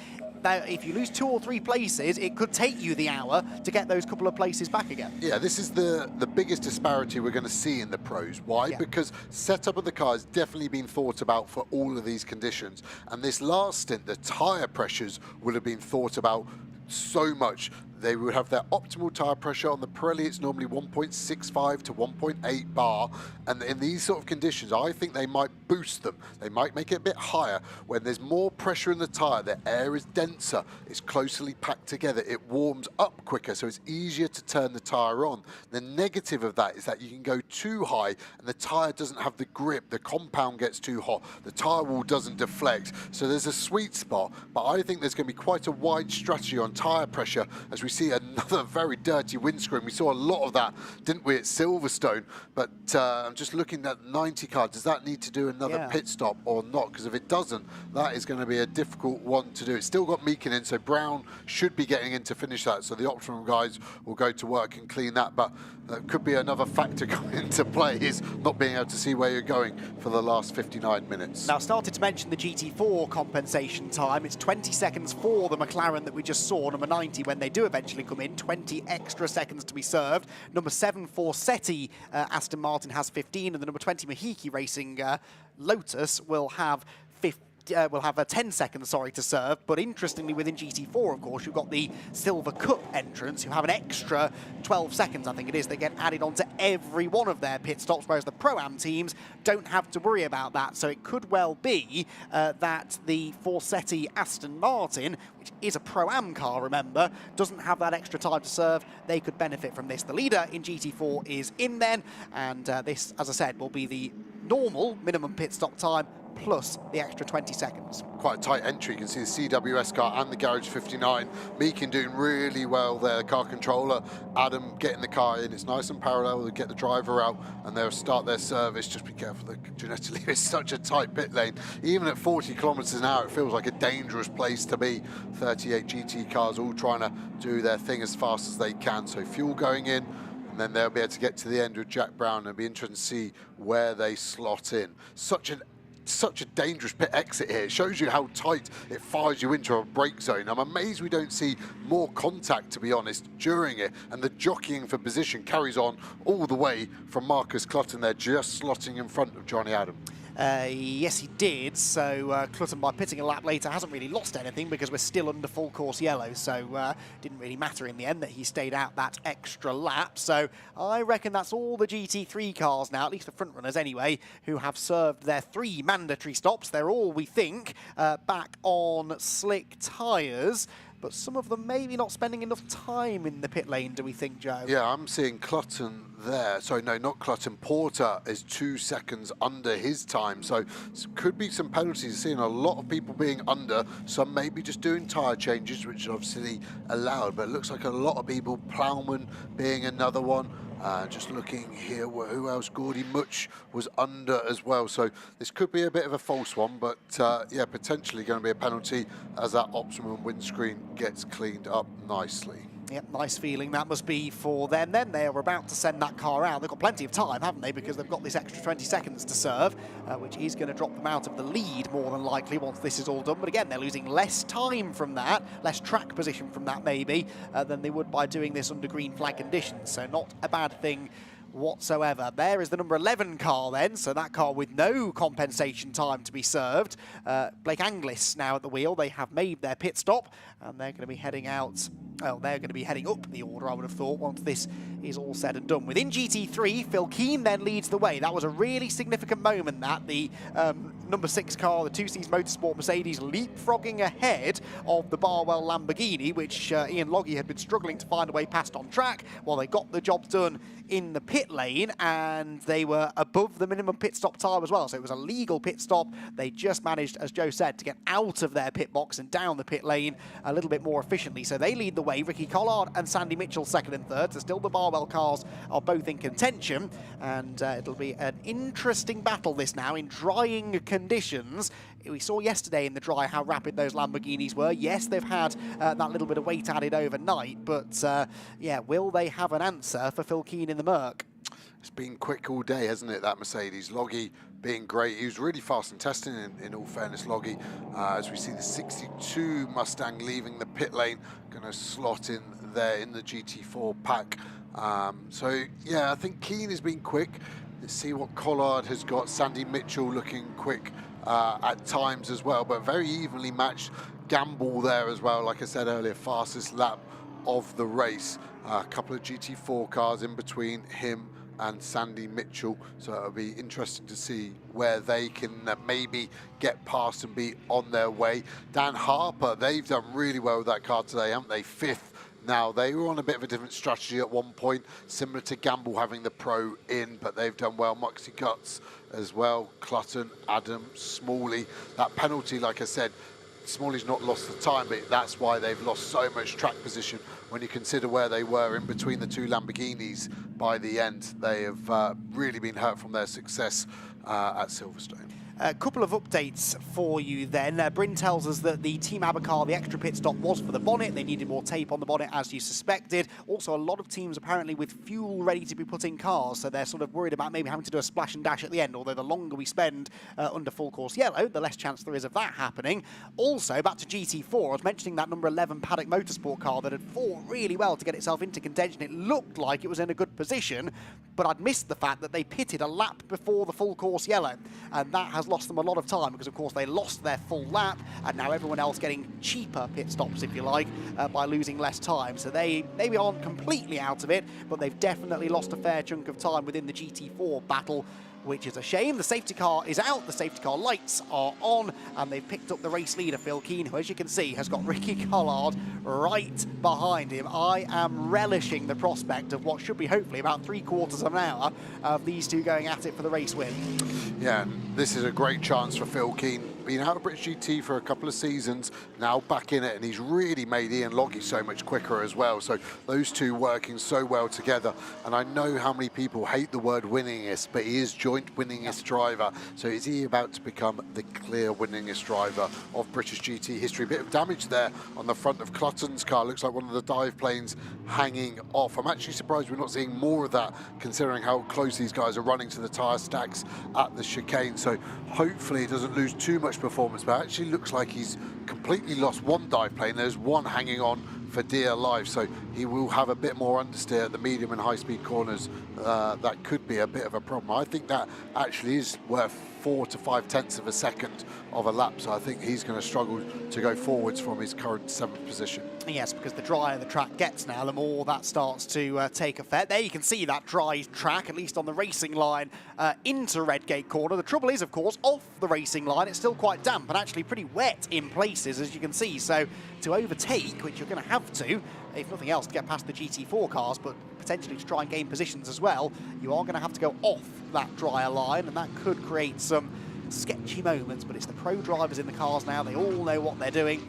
Now, if you lose 2 or 3 places, it could take you the hour to get those couple of places back again. Yeah, this is the biggest disparity we're going to see in the pros. Why? Yeah. Because setup of the car has definitely been thought about for all of these conditions. And this last stint, the tyre pressures will have been thought about so much. They would have their optimal tyre pressure. On the Pirelli, it's normally 1.65 to 1.8 bar. And in these sort of conditions, I think they might boost them. They might make it a bit higher. When there's more pressure in the tyre, the air is denser, it's closely packed together, it warms up quicker, so it's easier to turn the tyre on. The negative of that is that you can go too high and the tyre doesn't have the grip, the compound gets too hot, the tyre wall doesn't deflect. So there's a sweet spot, but I think there's going to be quite a wide strategy on tyre pressure as we see another very dirty windscreen. We saw a lot of that, didn't we, at Silverstone? But I'm just looking at the 90 car. Does that need to do another pit stop or not? Because if it doesn't, that is going to be a difficult one to do. It's still got Meekin in, so Brown should be getting in to finish that. So the optimum guys will go to work and clean that. But that could be another factor coming into play, is not being able to see where you're going for the last 59 minutes. Now, started to mention the GT4 compensation time. It's 20 seconds for the McLaren that we just saw, number 90, when they do eventually come in. 20 extra seconds to be served. Number 7, Forsetti, Aston Martin has 15, and the number 20 Mahiki Racing Lotus will have 15. We'll have 10 seconds, to serve. But interestingly, within GT4, of course, you've got the Silver Cup entrants who have an extra 12 seconds, I think it is. They get added onto every one of their pit stops, whereas the Pro-Am teams don't have to worry about that. So it could well be that the Forsetti Aston Martin, which is a Pro-Am car, remember, doesn't have that extra time to serve. They could benefit from this. The leader in GT4 is in then, and this, as I said, will be the normal minimum pit stop time plus the extra 20 seconds. Quite a tight entry. You can see the CWS car and the Garage 59. Meekin doing really well there. The car controller, Adam getting the car in. It's nice and parallel. They get the driver out and they'll start their service. Just be careful. Genetically, it's such a tight pit lane. Even at 40 kilometers an hour, it feels like a dangerous place to be. 38 GT cars all trying to do their thing as fast as they can. So fuel going in, and then they'll be able to get to the end with Jack Brown, and it'll be interesting to see where they slot in. Such a dangerous pit exit here. It shows you how tight it fires you into a brake zone. I'm amazed we don't see more contact, to be honest, during it. And the jockeying for position carries on all the way from Marcus Clutton there, just slotting in front of Johnny Adam. Yes, he did. So Clutton, by pitting a lap later, hasn't really lost anything because we're still under full course yellow. So didn't really matter in the end that he stayed out that extra lap. So I reckon that's all the GT3 cars now, at least the front runners anyway, who have served their 3 mandatory stops. They're all, we think, back on slick tyres. But some of them maybe not spending enough time in the pit lane, do we think, Joe? Yeah, I'm seeing Clutton there. Sorry, no, not Clutton. Porter is 2 seconds under his time. So could be some penalties. Seeing a lot of people being under. Some maybe just doing tyre changes, which is obviously allowed. But it looks like a lot of people, Plowman being another one. Just looking here, who else? Gordy Much was under as well. So this could be a bit of a false one, but yeah, potentially going to be a penalty as that optimum windscreen gets cleaned up nicely. Yep, nice feeling that must be for them. Then they are about to send that car out. They've got plenty of time, haven't they? Because they've got this extra 20 seconds to serve, which is going to drop them out of the lead more than likely once this is all done. But again, they're losing less time from that, less track position from that maybe, than they would by doing this under green flag conditions. So not a bad thing whatsoever. There is the number 11 car then, so that car with no compensation time to be served. Blake Anglis now at the wheel. They have made their pit stop, and they're going to be heading out. Well, they're going to be heading up the order, I would have thought, once this is all said and done. Within GT3, Phil Keane then leads the way. That was a really significant moment, that the number 6 car, the 2Cs Motorsport Mercedes, leapfrogging ahead of the Barwell Lamborghini, which Ian Loggy had been struggling to find a way past on track. Well, they got the job done in the pit lane, and they were above the minimum pit stop time as well. So it was a legal pit stop. They just managed, as Joe said, to get out of their pit box and down the pit lane a little bit more efficiently. So they lead the way. Ricky Collard and Sandy Mitchell second and third. So still the Barwell cars are both in contention, and it'll be an interesting battle this now in drying conditions. We saw yesterday in the dry how rapid those Lamborghinis were. Yes, they've had that little bit of weight added overnight, but yeah, will they have an answer for Phil Keane in the Merc? It's been quick all day, hasn't it, that Mercedes? Loggy being great. He was really fast in testing, in all fairness, Loggy. As we see the 62 Mustang leaving the pit lane, going to slot in there in the GT4 pack. So, yeah, I think Keane has been quick. Let's see what Collard has got. Sandy Mitchell looking quick at times as well, but very evenly matched. Gamble there as well, like I said earlier, fastest lap of the race. A couple of GT4 cars in between him and Sandy Mitchell, so it'll be interesting to see where they can maybe get past and be on their way. Dan Harper, they've done really well with that car today, haven't they? 5th. Now, they were on a bit of a different strategy at one point, similar to Gamble having the Pro in, but they've done well. Moxie Guts as well, Clutton, Adam, Smalley. That penalty, like I said, Smalley's not lost the time, but that's why they've lost so much track position when you consider where they were in between the 2 Lamborghinis by the end. They have really been hurt from their success at Silverstone. A couple of updates for you then. Bryn tells us that the Team Abacar, the extra pit stop was for the bonnet. They needed more tape on the bonnet, as you suspected. Also, a lot of teams apparently with fuel ready to be put in cars, so they're sort of worried about maybe having to do a splash and dash at the end, although the longer we spend under full course yellow, the less chance there is of that happening. Also, back to GT4, I was mentioning that number 11 Paddock Motorsport car that had fought really well to get itself into contention. It looked like it was in a good position, but I'd missed the fact that they pitted a lap before the full course yellow, and that has lost them a lot of time because, of course, they lost their full lap, and now everyone else getting cheaper pit stops, if you like, by losing less time. So they maybe aren't completely out of it, but they've definitely lost a fair chunk of time within the GT4 battle, which is a shame. The safety car is out, the safety car lights are on, and they've picked up the race leader, Phil Keane, who, as you can see, has got Ricky Collard right behind him. I am relishing the prospect of what should be hopefully about 3/4 of an hour of these two going at it for the race win. Yeah, this is a great chance for Phil Keane. Been out of British GT for a couple of seasons, now back in it, and he's really made Ian Loggy so much quicker as well. So those two working so well together. And I know how many people hate the word winningest, but he is joint winningest driver. So is he about to become the clear winningest driver of British GT history? A bit of damage there on the front of Clutton's car. Looks like one of the dive planes hanging off. I'm actually surprised we're not seeing more of that, considering how close these guys are running to the tyre stacks at the chicane. So hopefully he doesn't lose too much performance, but it actually looks like he's completely lost one dive plane. There's one hanging on for dear life, so he will have a bit more understeer at the medium and high speed corners. That could be a bit of a problem. I think that actually is worth 4 to 5/10 of a second of a lap, so I think he's going to struggle to go forwards from his current 7th position. Yes, because the drier the track gets now, the more that starts to take effect. There you can see that dry track, at least on the racing line, into Redgate corner. The trouble is, of course, off the racing line, it's still quite damp and actually pretty wet in places, as you can see. So to overtake, which you're going to have to, if nothing else, to get past the GT4 cars, but potentially to try and gain positions as well, you are going to have to go off that drier line, and that could create some sketchy moments. But it's the pro drivers in the cars now. They all know what they're doing,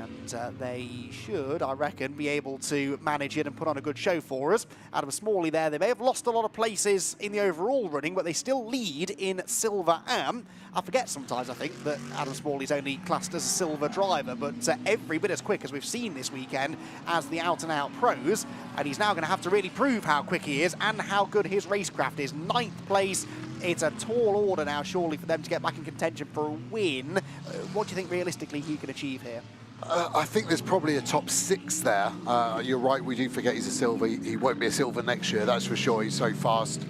and they should, I reckon, be able to manage it and put on a good show for us. Adam Smalley there, they may have lost a lot of places in the overall running, but they still lead in Silver Am. I forget sometimes, I think, that Adam Smalley's only classed as a silver driver, but every bit as quick as we've seen this weekend as the out-and-out pros, and he's now going to have to really prove how quick he is and how good his racecraft is. 9th place. It's a tall order now, surely, for them to get back in contention for a win. What do you think realistically he can achieve here? I think there's probably a top 6 there. You're right, we do forget he's a silver. He won't be a silver next year, that's for sure. He's so fast.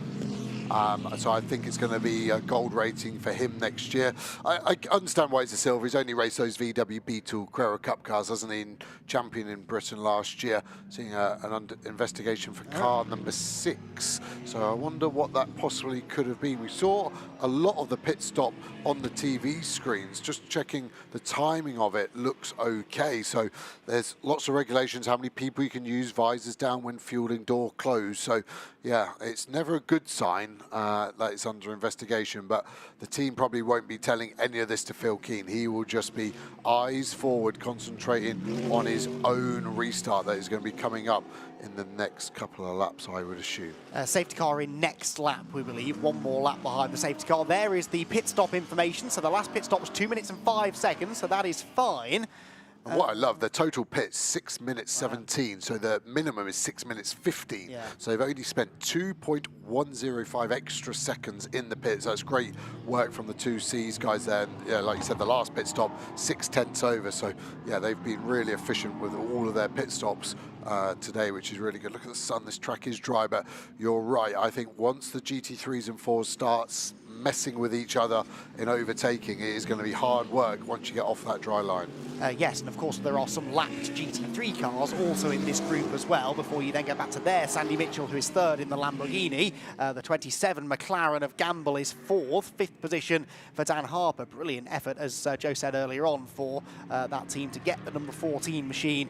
So I think it's going to be a gold rating for him next year. I understand why he's a silver. He's only raced those VW Beetle Carrera Cup cars, hasn't he? Champion in Britain last year, seeing an investigation for car number 6. So I wonder what that possibly could have been. We saw a lot of the pit stop on the TV screens. Just checking the timing of it looks okay. So there's lots of regulations, how many people you can use, visors down when fueling, door closed. So yeah, it's never a good sign that it's under investigation, but the team probably won't be telling any of this to Phil Keane. He will just be eyes forward, concentrating on his own restart that is going to be coming up in the next couple of laps, I would assume. Safety car in next lap, we believe. One more lap behind the safety car. There is the pit stop information. So the last pit stop was 2 minutes and 5 seconds, so that is fine. And what I love, the total pit's 6 minutes 17, so the minimum is 6 minutes 15. Yeah. So they've only spent 2.105 extra seconds in the pits. That's great work from the 2Cs guys there. And, yeah, like you said, the last pit stop, 6/10 over. So yeah, they've been really efficient with all of their pit stops today, which is really good. Look at the sun, this track is dry, but you're right. I think once the GT3s and 4s starts messing with each other in overtaking, it is going to be hard work once you get off that dry line. Yes, and of course there are some lapped GT3 cars also in this group as well, before you then get back to there. Sandy Mitchell, who is third in the Lamborghini. The 27 McLaren of Gamble is fourth. 5th position for Dan Harper. Brilliant effort, as Joe said earlier on, for that team to get the number 14 machine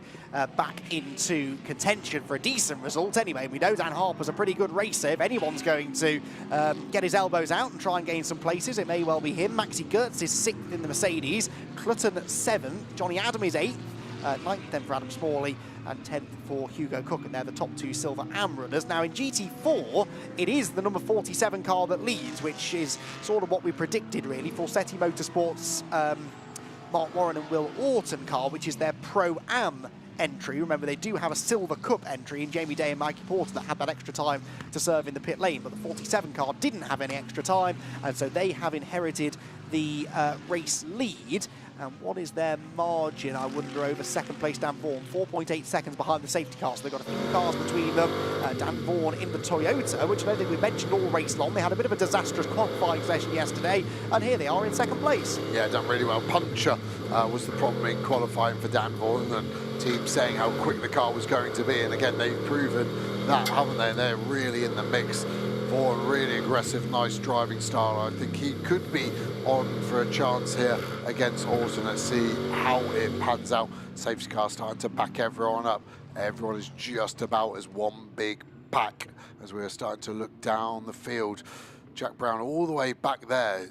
back into contention for a decent result. Anyway, we know Dan Harper's a pretty good racer. If anyone's going to get his elbows out and try and gain some places, it may well be him. Maxi Gertz is 6th in the Mercedes. Clutton 7th. Johnny Adam is 8th. 9th then for Adam Smalley, and 10th for Hugo Cook, and they're the top 2 silver AM runners. Now in GT4, it is the number 47 car that leads, which is sort of what we predicted really. Forseti Motorsports, Mark Warren and Will Orton car, which is their Pro-Am entry. Remember, they do have a Silver Cup entry in Jamie Day and Mikey Porter that had that extra time to serve in the pit lane, but the 47 car didn't have any extra time, and so they have inherited the race lead. And what is their margin, I wonder, over second place Dan Vaughan? 4.8 seconds behind the safety car, so they've got a few cars between them. Dan Vaughan in the Toyota, which I don't think we mentioned all race long. They had a bit of a disastrous qualifying session yesterday, and here they are in second place. Yeah, done really well. Puncher was the problem in qualifying for Dan Vaughan, and team saying how quick the car was going to be. And again, they've proven that, haven't they? They're really in the mix. Vaughan, really aggressive, nice driving style. I think he could be on for a chance here against Orton. Let's see how it pans out. Safety car starting to back everyone up. Everyone is just about as one big pack as we're starting to look down the field. Jack Brown all the way back there.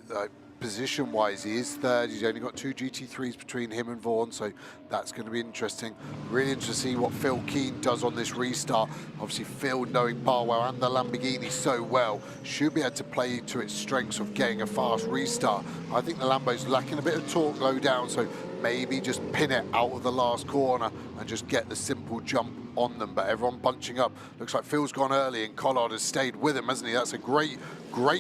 Position-wise, he is third. He's only got 2 GT3s between him and Vaughan, so that's going to be interesting. Really interesting to see what Phil Keane does on this restart. Obviously, Phil, knowing Barwell and the Lamborghini so well, should be able to play to its strengths of getting a fast restart. I think the Lambo's lacking a bit of torque low down, so maybe just pin it out of the last corner and just get the simple jump on them. But everyone bunching up. Looks like Phil's gone early and Collard has stayed with him, hasn't he? That's a great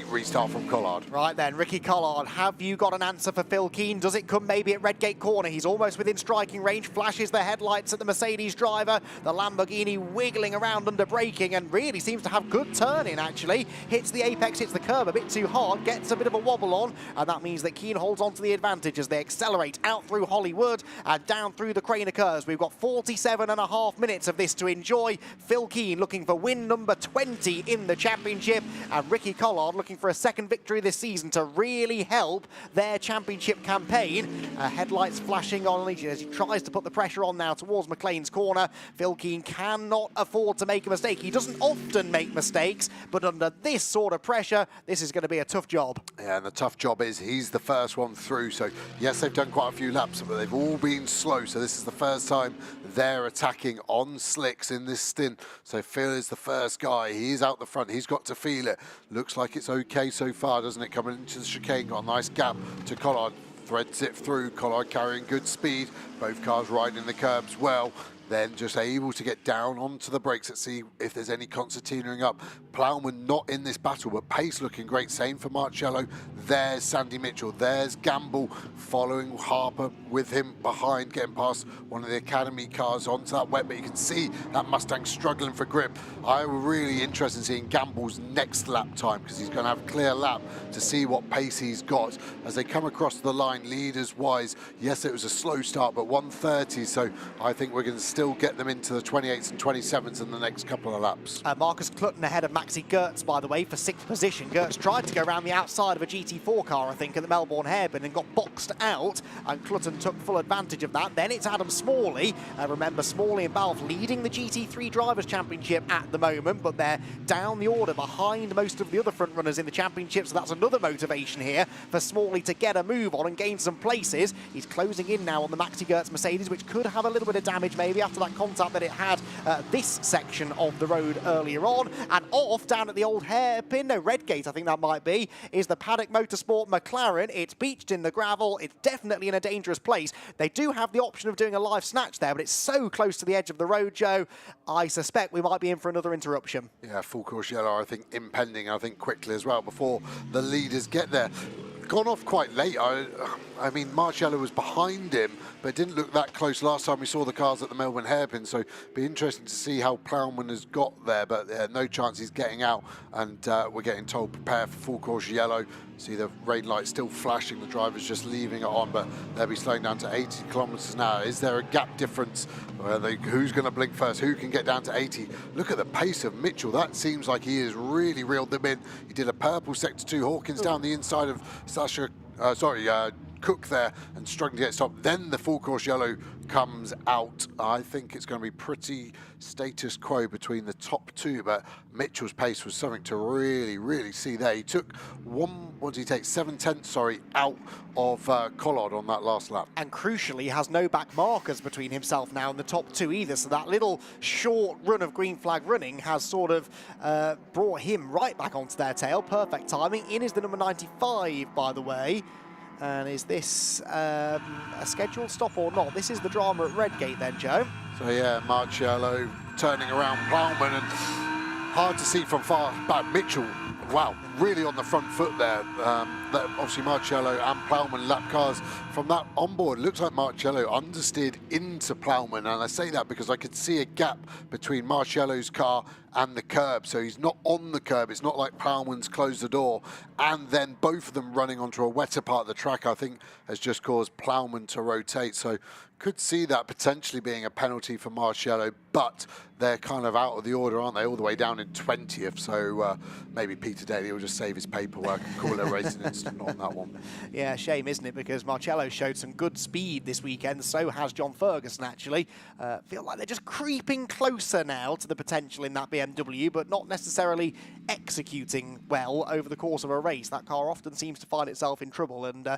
restart from Collard. Right then, Ricky Collard, have you got an answer for Phil Keane? Does it come maybe at Redgate corner? He's almost within striking range, flashes the headlights at the Mercedes driver. The Lamborghini wiggling around under braking and really seems to have good turning, actually. Hits the apex, hits the curb a bit too hard, gets a bit of a wobble on, and that means that Keane holds on to the advantage as they accelerate out through Hollywood and down through the Craner curves. We've got 47.5 minutes of this to enjoy. Phil Keane looking for win number 20 in the championship, and Ricky Collard looking for a second victory this season to really help their championship campaign. Headlights flashing on as he tries to put the pressure on now towards McLean's corner. Phil Keane cannot afford to make a mistake. He doesn't often make mistakes, but under this sort of pressure, this is going to be a tough job. Yeah, and the tough job is he's the first one through. So yes, they've done quite a few laps, but they've all been slow. So this is the first time they're attacking on slicks in this stint. So Phil is the first guy. He is out the front. He's got to feel it. Looks like it's okay so far, doesn't it? Coming into the chicane, got a nice gap to Collard. Threads it through. Collard carrying good speed. Both cars riding the curbs well. then just able to get down onto the brakes. Let's see if there's any concertinaing up. Plowman not in this battle, but pace looking great. Same for Marcello. There's Sandy Mitchell. There's Gamble following Harper with him behind, getting past one of the Academy cars onto that wet, but you can see that Mustang struggling for grip. I'm really interested in seeing Gamble's next lap time, because he's going to have a clear lap to see what pace he's got as they come across the line leaders wise. Yes, it was a slow start, but 1:30, so I think we're going to still get them into the 28s and 27s in the next couple of laps. Marcus Clutton ahead of Maxi Gertz, by the way, for 6th position. Gertz tried to go around the outside of a GT4 car, I think, at the Melbourne Hairpin and got boxed out, and Clutton took full advantage of that. Then it's Adam Smalley. Remember, Smalley and Balfe leading the GT3 Drivers' Championship at the moment, but they're down the order behind most of the other front runners in the championship, so that's another motivation here for Smalley to get a move on and gain some places. He's closing in now on the Maxi Gertz Mercedes, which could have a little bit of damage maybe after that contact that it had this section of the road earlier on. And off down at the old hairpin, no, Redgate I think that might be, is the Paddock Motorsport McLaren. It's beached in the gravel. It's definitely in a dangerous place. They do have the option of doing a live snatch there, but it's so close to the edge of the road, Joe. I suspect we might be in for another interruption. Yeah, full course yellow, I think, impending, I think, quickly as well before the leaders get there. Gone off quite late. I mean, Marcello was behind him, but it didn't look that close last time we saw the cars at the Melbourne Hairpin, so be interesting to see how Plowman has got there, but no chance he's getting out, and we're getting told prepare for full course yellow. See the rain light still flashing, the driver's just leaving it on, but they'll be slowing down to 80 kilometers an hour. Is there a gap difference? Who's going to blink first? Who can get down to 80? Look at the pace of Mitchell. That seems like he has really reeled them in. He did a purple sector 2, Hawkins down the inside of Cook there and struggling to get stopped. Then the full course yellow comes out. I think it's going to be pretty status quo between the top two, but Mitchell's pace was something to really, really see there. He took what did he take? 7/10, out of Collard on that last lap. And crucially, has no back markers between himself now and the top two either, so that little short run of green flag running has sort of brought him right back onto their tail. Perfect timing. In is the number 95, by the way. And is this a scheduled stop or not? This is the drama at Redgate then, Joe. So yeah, Marcello turning around Plowman, and hard to see from far back. Mitchell, wow, really on the front foot there. Obviously Marcello and Plowman lap cars from that onboard. Looks like Marcello understeered into Plowman, and I say that because I could see a gap between Marcello's car and the curb, so he's not on the curb. It's not like Plowman's closed the door, and then both of them running onto a wetter part of the track, I think, has just caused Plowman to rotate. So could see that potentially being a penalty for Marcello, but they're kind of out of the order, aren't they? All the way down in 20th, so maybe Peter Daly will just save his paperwork and call it a racing incident on that one. Yeah, shame, isn't it? Because Marcello showed some good speed this weekend, so has John Ferguson, actually. Feel like they're just creeping closer now to the potential in that BMW, but not necessarily executing well over the course of a race. That car often seems to find itself in trouble, and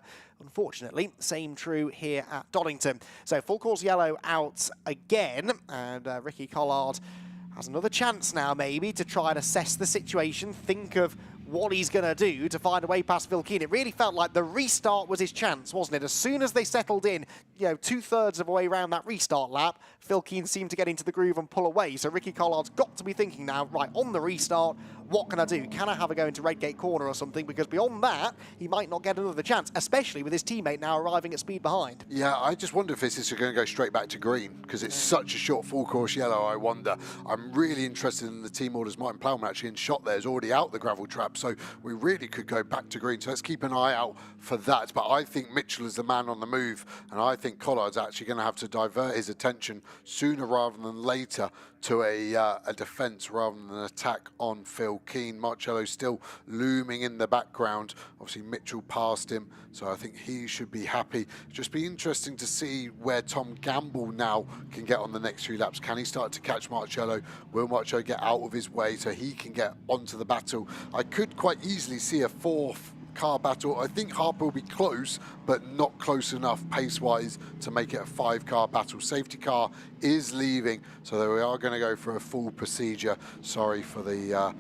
unfortunately, same true here at Donington. So full course yellow out again, and Ricky Collard has another chance now maybe to try and assess the situation, think of what he's going to do to find a way past Phil Keane. It really felt like the restart was his chance, wasn't it? As soon as they settled in, you know, 2/3 of the way around that restart lap, Phil Keane seemed to get into the groove and pull away. So Ricky Collard's got to be thinking now, right, on the restart, what can I do? Can I have a go into Redgate corner or something? Because beyond that, he might not get another chance, especially with his teammate now arriving at speed behind. Yeah, I just wonder if this is going to go straight back to green, because it's such a short full course yellow, I wonder. I'm really interested in the team orders. Martin Plowman actually in shot there is already out the gravel trap, so we really could go back to green. So let's keep an eye out for that. But I think Mitchell is the man on the move, and I think Collard's actually going to have to divert his attention sooner rather than later to a defence rather than an attack on Phil Keane. Marcello still looming in the background. Obviously Mitchell passed him, so I think he should be happy. Just be interesting to see where Tom Gamble now can get on the next few laps. Can he start to catch Marcello? Will Marcello get out of his way so he can get onto the battle? I could quite easily see a fourth car battle. I think Harper will be close, but not close enough pace-wise to make it a 5-car battle. Safety car is leaving, so we are going to go for a full procedure. Sorry for the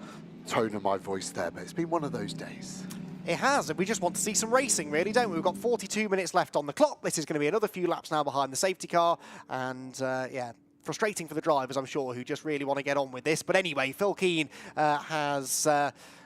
tone of my voice there, but it's been one of those days. It has, and we just want to see some racing, really, don't we? We've got 42 minutes left on the clock. This is going to be another few laps now behind the safety car, and yeah, frustrating for the drivers, I'm sure, who just really want to get on with this. But anyway, Phil Keane has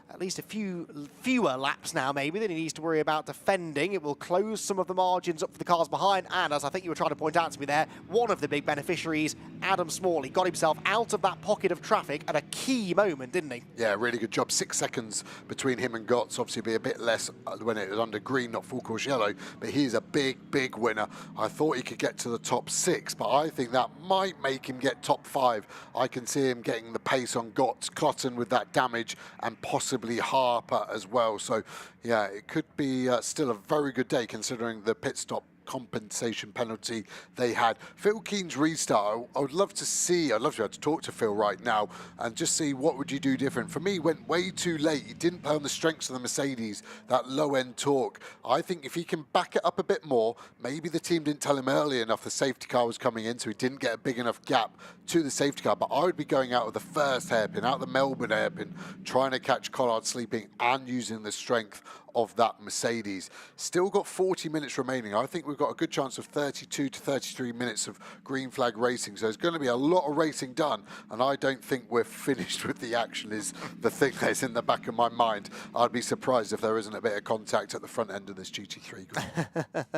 at least a fewer laps now, maybe, than he needs to worry about defending. It will close some of the margins up for the cars behind. And as I think you were trying to point out to me there, one of the big beneficiaries, Adam Smalley, got himself out of that pocket of traffic at a key moment, didn't he? Yeah, really good job. 6 seconds between him and Gotts. Obviously be a bit less when it was under green, not full course yellow, but he's a big winner. I thought he could get to the top 6, but I think that might make him get top 5. I can see him getting the pace on Gotts, Clutton with that damage, and possibly Harper as well. So yeah, it could be still a very good day considering the pit stop compensation penalty they had. Phil Keane's restart, I would love to see, I'd love to be able to talk to Phil right now and just see what would you do different. For me, he went way too late. He didn't play on the strengths of the Mercedes, that low-end torque. I think if he can back it up a bit more, maybe the team didn't tell him early enough the safety car was coming in, so he didn't get a big enough gap to the safety car. But I would be going out of the first hairpin, out of the Melbourne hairpin, trying to catch Collard sleeping and using the strength of that Mercedes. Still got 40 minutes remaining. I think we've got a good chance of 32 to 33 minutes of green flag racing. So there's going to be a lot of racing done, and I don't think we're finished with the action is the thing that's in the back of my mind. I'd be surprised if there isn't a bit of contact at the front end of this GT3 group.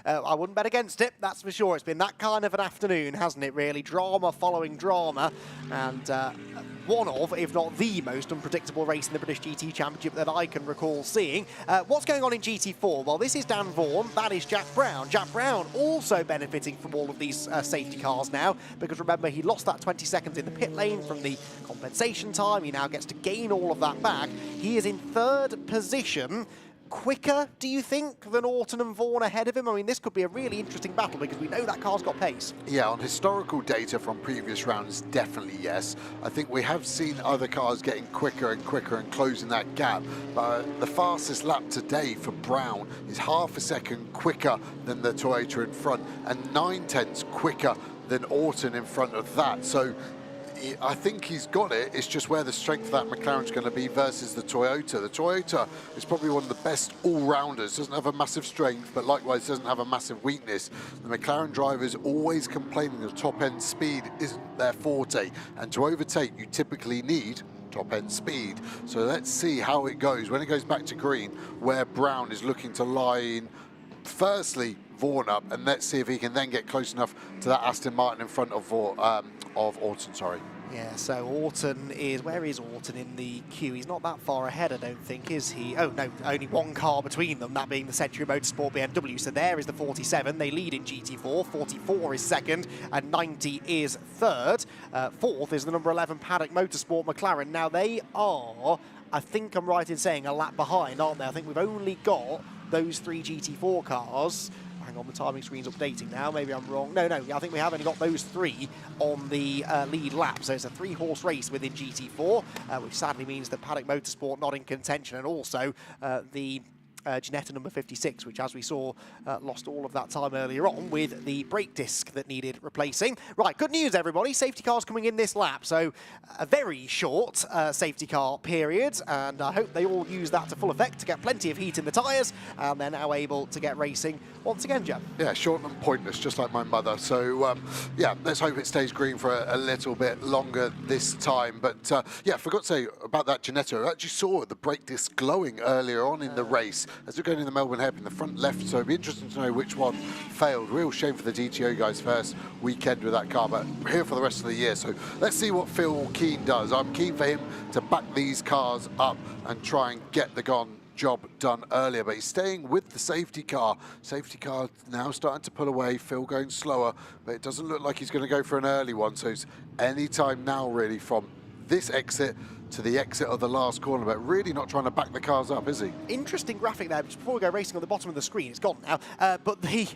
I wouldn't bet against it, that's for sure. It's been that kind of an afternoon, hasn't it, really? Drama following drama, and one of, if not the most unpredictable race in the British GT Championship that I can recall seeing. What's going on in GT4? Well, this is Dan Vaughan, that is Jack Brown. Jack Brown also benefiting from all of these safety cars now, because remember, he lost that 20 seconds in the pit lane from the compensation time. He now gets to gain all of that back. He is in 3rd position. Quicker, do you think, than Orton and Vaughan ahead of him? I mean, this could be a really interesting battle because we know that car's got pace. Yeah, on historical data from previous rounds, definitely yes. I think we have seen other cars getting quicker and quicker and closing that gap. But the fastest lap today for Brown is half a second quicker than the Toyota in front and 9/10 quicker than Orton in front of that. So I think he's got it. It's just where the strength of that McLaren's going to be versus the Toyota. The Toyota is probably one of the best all-rounders. Doesn't have a massive strength, but likewise doesn't have a massive weakness. The McLaren drivers always complaining that top-end speed isn't their forte. And to overtake, you typically need top-end speed. So let's see how it goes. When it goes back to green, where Brown is looking to line, firstly, Vaughan up, and let's see if he can then get close enough to that Aston Martin in front of Orton, sorry. Yeah, so Orton is, where is Orton in the queue? He's not that far ahead, I don't think, is he? Oh no, only one car between them, that being the SRO Motorsport BMW. So there is the 47, they lead in GT4, 44 is 2nd, and 90 is 3rd. 4th is the number 11 Paddock Motorsport McLaren. Now they are, I think I'm right in saying, a lap behind, aren't they? I think we've only got those 3 GT4 cars. Hang on, the timing screen's updating now. Maybe I'm wrong. No, I think we have only got those 3 on the lead lap. So it's a 3-horse race within GT4, which sadly means that Paddock Motorsport not in contention, and also the Ginetta number 56, which, as we saw, lost all of that time earlier on with the brake disc that needed replacing. Right, good news, everybody. Safety cars coming in this lap, so a very short safety car period, and I hope they all use that to full effect to get plenty of heat in the tyres, and they're now able to get racing once again, Joe. Yeah, short and pointless, just like my mother. So, yeah, let's hope it stays green for a little bit longer this time. But, yeah, I forgot to say about that Ginetta. I actually saw the brake disc glowing earlier on in the race as we're going in the Melbourne hairpin, the front left, so it'd be interesting to know which one failed. Real shame for the DTO guys' first weekend with that car, but we're here for the rest of the year, so let's see what Phil Keane does. I'm keen for him to back these cars up and try and get the job done earlier, but he's staying with the safety car. Safety car now starting to pull away. Phil going slower, but it doesn't look like he's going to go for an early one, so it's any time now really from this exit to the exit of the last corner, but really not trying to back the cars up, is he? Interesting graphic there, just before we go racing on the bottom of the screen. It's gone now. But the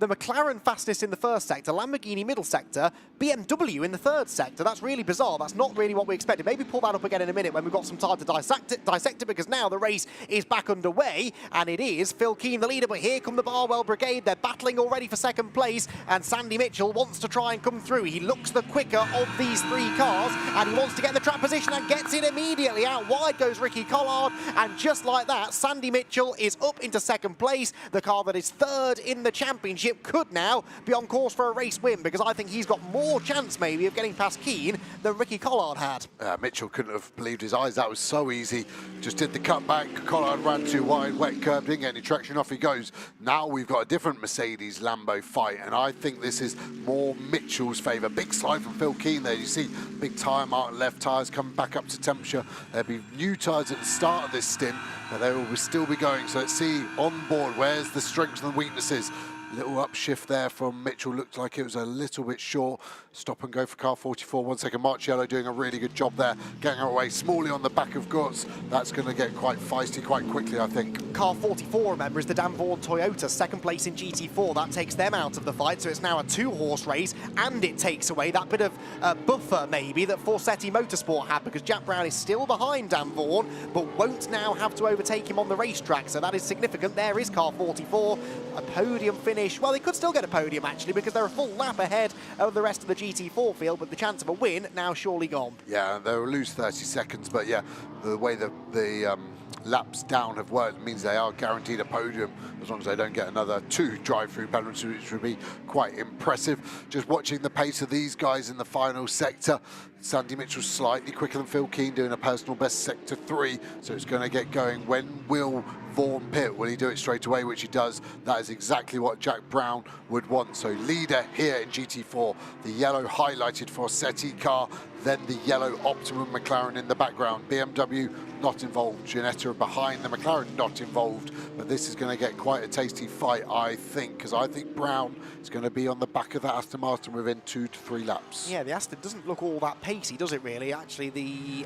McLaren fastest in the first sector, Lamborghini middle sector, BMW in the 3rd sector. That's really bizarre. That's not really what we expected. Maybe pull that up again in a minute when we've got some time to dissect it, because now the race is back underway, and it is Phil Keane the leader, but here come the Barwell Brigade. They're battling already for 2nd place, and Sandy Mitchell wants to try and come through. He looks the quicker of these 3 cars, and he wants to get the track position and gets it immediately. Out wide goes Ricky Collard, and just like that, Sandy Mitchell is up into second place. The car that is third in the championship could now be on course for a race win, because I think he's got more chance maybe of getting past Keane than Ricky Collard had. Mitchell couldn't have believed his eyes. That was so easy. Just did the cutback. Collard ran too wide, wet curb, didn't get any traction, off he goes. Now we've got a different Mercedes Lambo fight, and I think this is more Mitchell's favour. Big slide from Phil Keane there. You see big tyre mark, left tyres coming back up to temperature. There'll be new tyres at the start of this stint, but they will still be going. So let's see on board, where's the strengths and weaknesses. Little upshift there from Mitchell, looked like it was a little bit short. Stop and go for car 44, 1 second. Marciello doing a really good job there, getting away smallly on the back of Gotts. That's going to get quite feisty quite quickly, I think. Car 44, remember, is the Dan Vaughan Toyota, second place in GT4. That takes them out of the fight, so it's now a 2-horse race, and it takes away that bit of buffer, maybe, that Forsetti Motorsport had, because Jack Brown is still behind Dan Vaughan, but won't now have to overtake him on the racetrack, so that is significant. There is car 44, a podium finish. Well, they could still get a podium, actually, because they're a full lap ahead of the rest of the GT4 field, but the chance of a win now surely gone. Yeah, they'll lose 30 seconds, but yeah, the way the laps down have worked means they are guaranteed a podium as long as they don't get another 2 drive-through penalties, which would be quite impressive. Just watching the pace of these guys in the final sector. Sandy Mitchell slightly quicker than Phil Keane, doing a personal best sector 3, so it's going to get going. When will Vaughan pit? Will he do it straight away, which he does? That is exactly what Jack Brown would want. So leader here in GT4, the yellow highlighted Forsetti car, then the yellow Optimum McLaren in the background. BMW not involved, Ginetta behind the McLaren not involved, but this is going to get quite a tasty fight, I think, because I think Brown is going to be on the back of that Aston Martin within 2 to 3 laps. Yeah, the Aston doesn't look all that pacey, does it really? Actually, the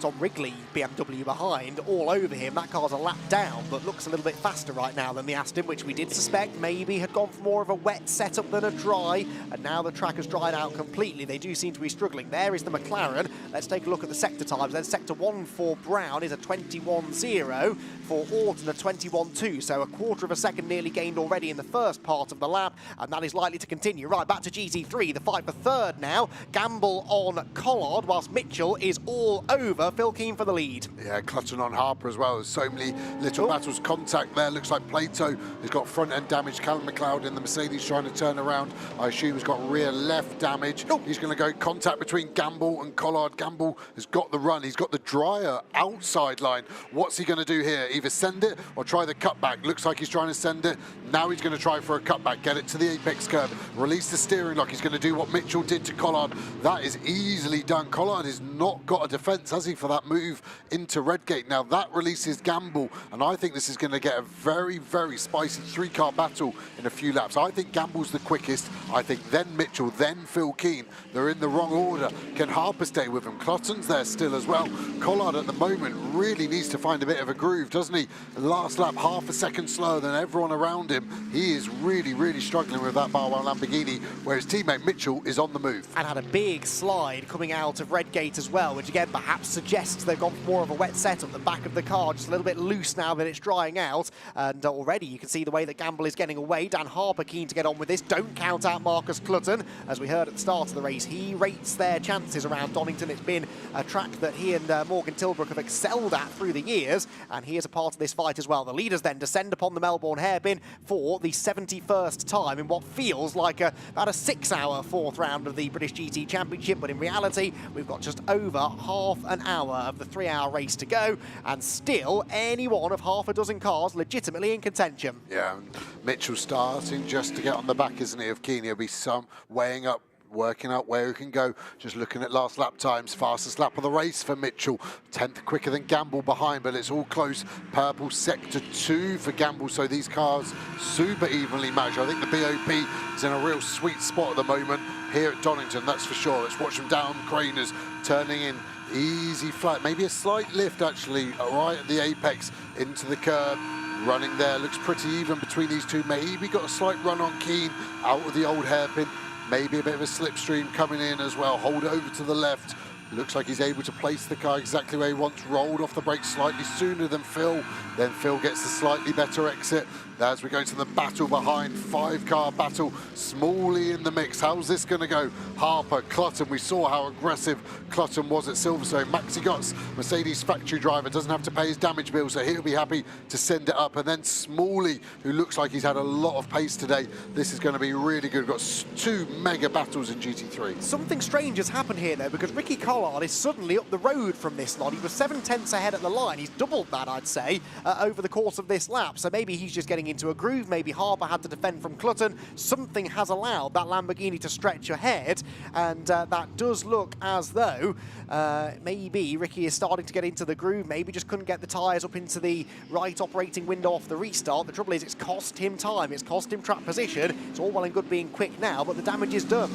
Tom Wrigley BMW behind, all over him. That car's a lap down, but looks a little bit faster right now than the Aston, which we did suspect maybe had gone for more of a wet setup than a dry, and now the track has dried out completely. They do seem to be struggling. There is the McLaren. Let's take a look at the sector times. Then sector 1 for Brown is a 21.0, for Orton a 21.2, so a quarter of a second nearly gained already in the first part of the lap, and that is likely to continue. Right, back to GT3, the fight for third now. Gamble on Collard, whilst Mitchell is all over Phil Keane for the lead. Yeah, Clutton on Harper as well. There's so many little battles. Contact there. Looks like Plato has got front end damage. Callum McLeod in the Mercedes trying to turn around. I assume he's got rear left damage. He's going to go contact between Gamble and Collard. Gamble has got the run. He's got the drier outside line. What's he going to do here? Either send it or try the cutback. Looks like he's trying to send it. Now he's going to try for a cutback. Get it to the apex curve. Release the steering lock. He's going to do what Mitchell did to Collard. That is easily done. Collard has not got a defence, has he, for that move into Redgate. Now that releases Gamble, and I think this is going to get a very, very spicy 3-car battle in a few laps. I think Gamble's the quickest. I think then Mitchell, then Phil Keane. They're in the wrong order. Can Harper stay with him? Clutton's there still as well. Collard at the moment really needs to find a bit of a groove, doesn't he? Last lap, half a second slower than everyone around him. He is really, really struggling with that Barwell Lamborghini, where his teammate Mitchell is on the move. And had a big slide coming out of Redgate as well, which again perhaps suggests they've got more of a wet setup. The back of the car just a little bit loose now that it's drying out, and already you can see the way that Gamble is getting away. Dan Harper keen to get on with this. Don't count out Marcus Clutton. As we heard at the start of the race, he rates their chances around Donington. It's been a track that he and Morgan Tilbrook have excelled at through the years, and he is a part of this fight as well. The leaders then descend upon the Melbourne hairpin for the 71st time in what feels like about a 6-hour fourth round of the British GT Championship, but in reality we've got just over half an hour of the 3-hour race to go, and still any one of half a dozen cars legitimately in contention. Yeah, Mitchell starting just to get on the back, isn't he, of Keane. He'll be some weighing up, working out where he can go. Just looking at last lap times, fastest lap of the race for Mitchell. 10th quicker than Gamble behind, but it's all close. Purple sector 2 for Gamble, so these cars super evenly matched. I think the BOP is in a real sweet spot at the moment here at Donington, that's for sure. Let's watch them down Craners, turning in easy flat, maybe a slight lift actually, right at the apex into the curb. Running there, looks pretty even between these two. Maybe got a slight run on Keane out of the old hairpin. Maybe a bit of a slipstream coming in as well. Hold over to the left. Looks like he's able to place the car exactly where he wants. Rolled off the brakes slightly sooner than Phil. Then Phil gets the slightly better exit. as we go to the battle behind, 5-car battle, Smalley in the mix. How's this going to go? Harper, Clutton, we saw how aggressive Clutton was at Silverstone. Maxi Gotts, Mercedes factory driver, doesn't have to pay his damage bill, so he'll be happy to send it up. And then Smalley, who looks like he's had a lot of pace today. This is going to be really good. We've got 2 mega battles in GT3. Something strange has happened here, though, because Ricky Collard is suddenly up the road from this lot. He was 7/10 ahead at the line. He's doubled that, I'd say, over the course of this lap. So maybe he's just getting into a groove. Maybe Harper had to defend from Clutton. Something has allowed that Lamborghini to stretch ahead, and that does look as though maybe Ricky is starting to get into the groove. Maybe just couldn't get the tyres up into the right operating window off the restart. The trouble is it's cost him time. It's cost him track position. It's all well and good being quick now, but the damage is done.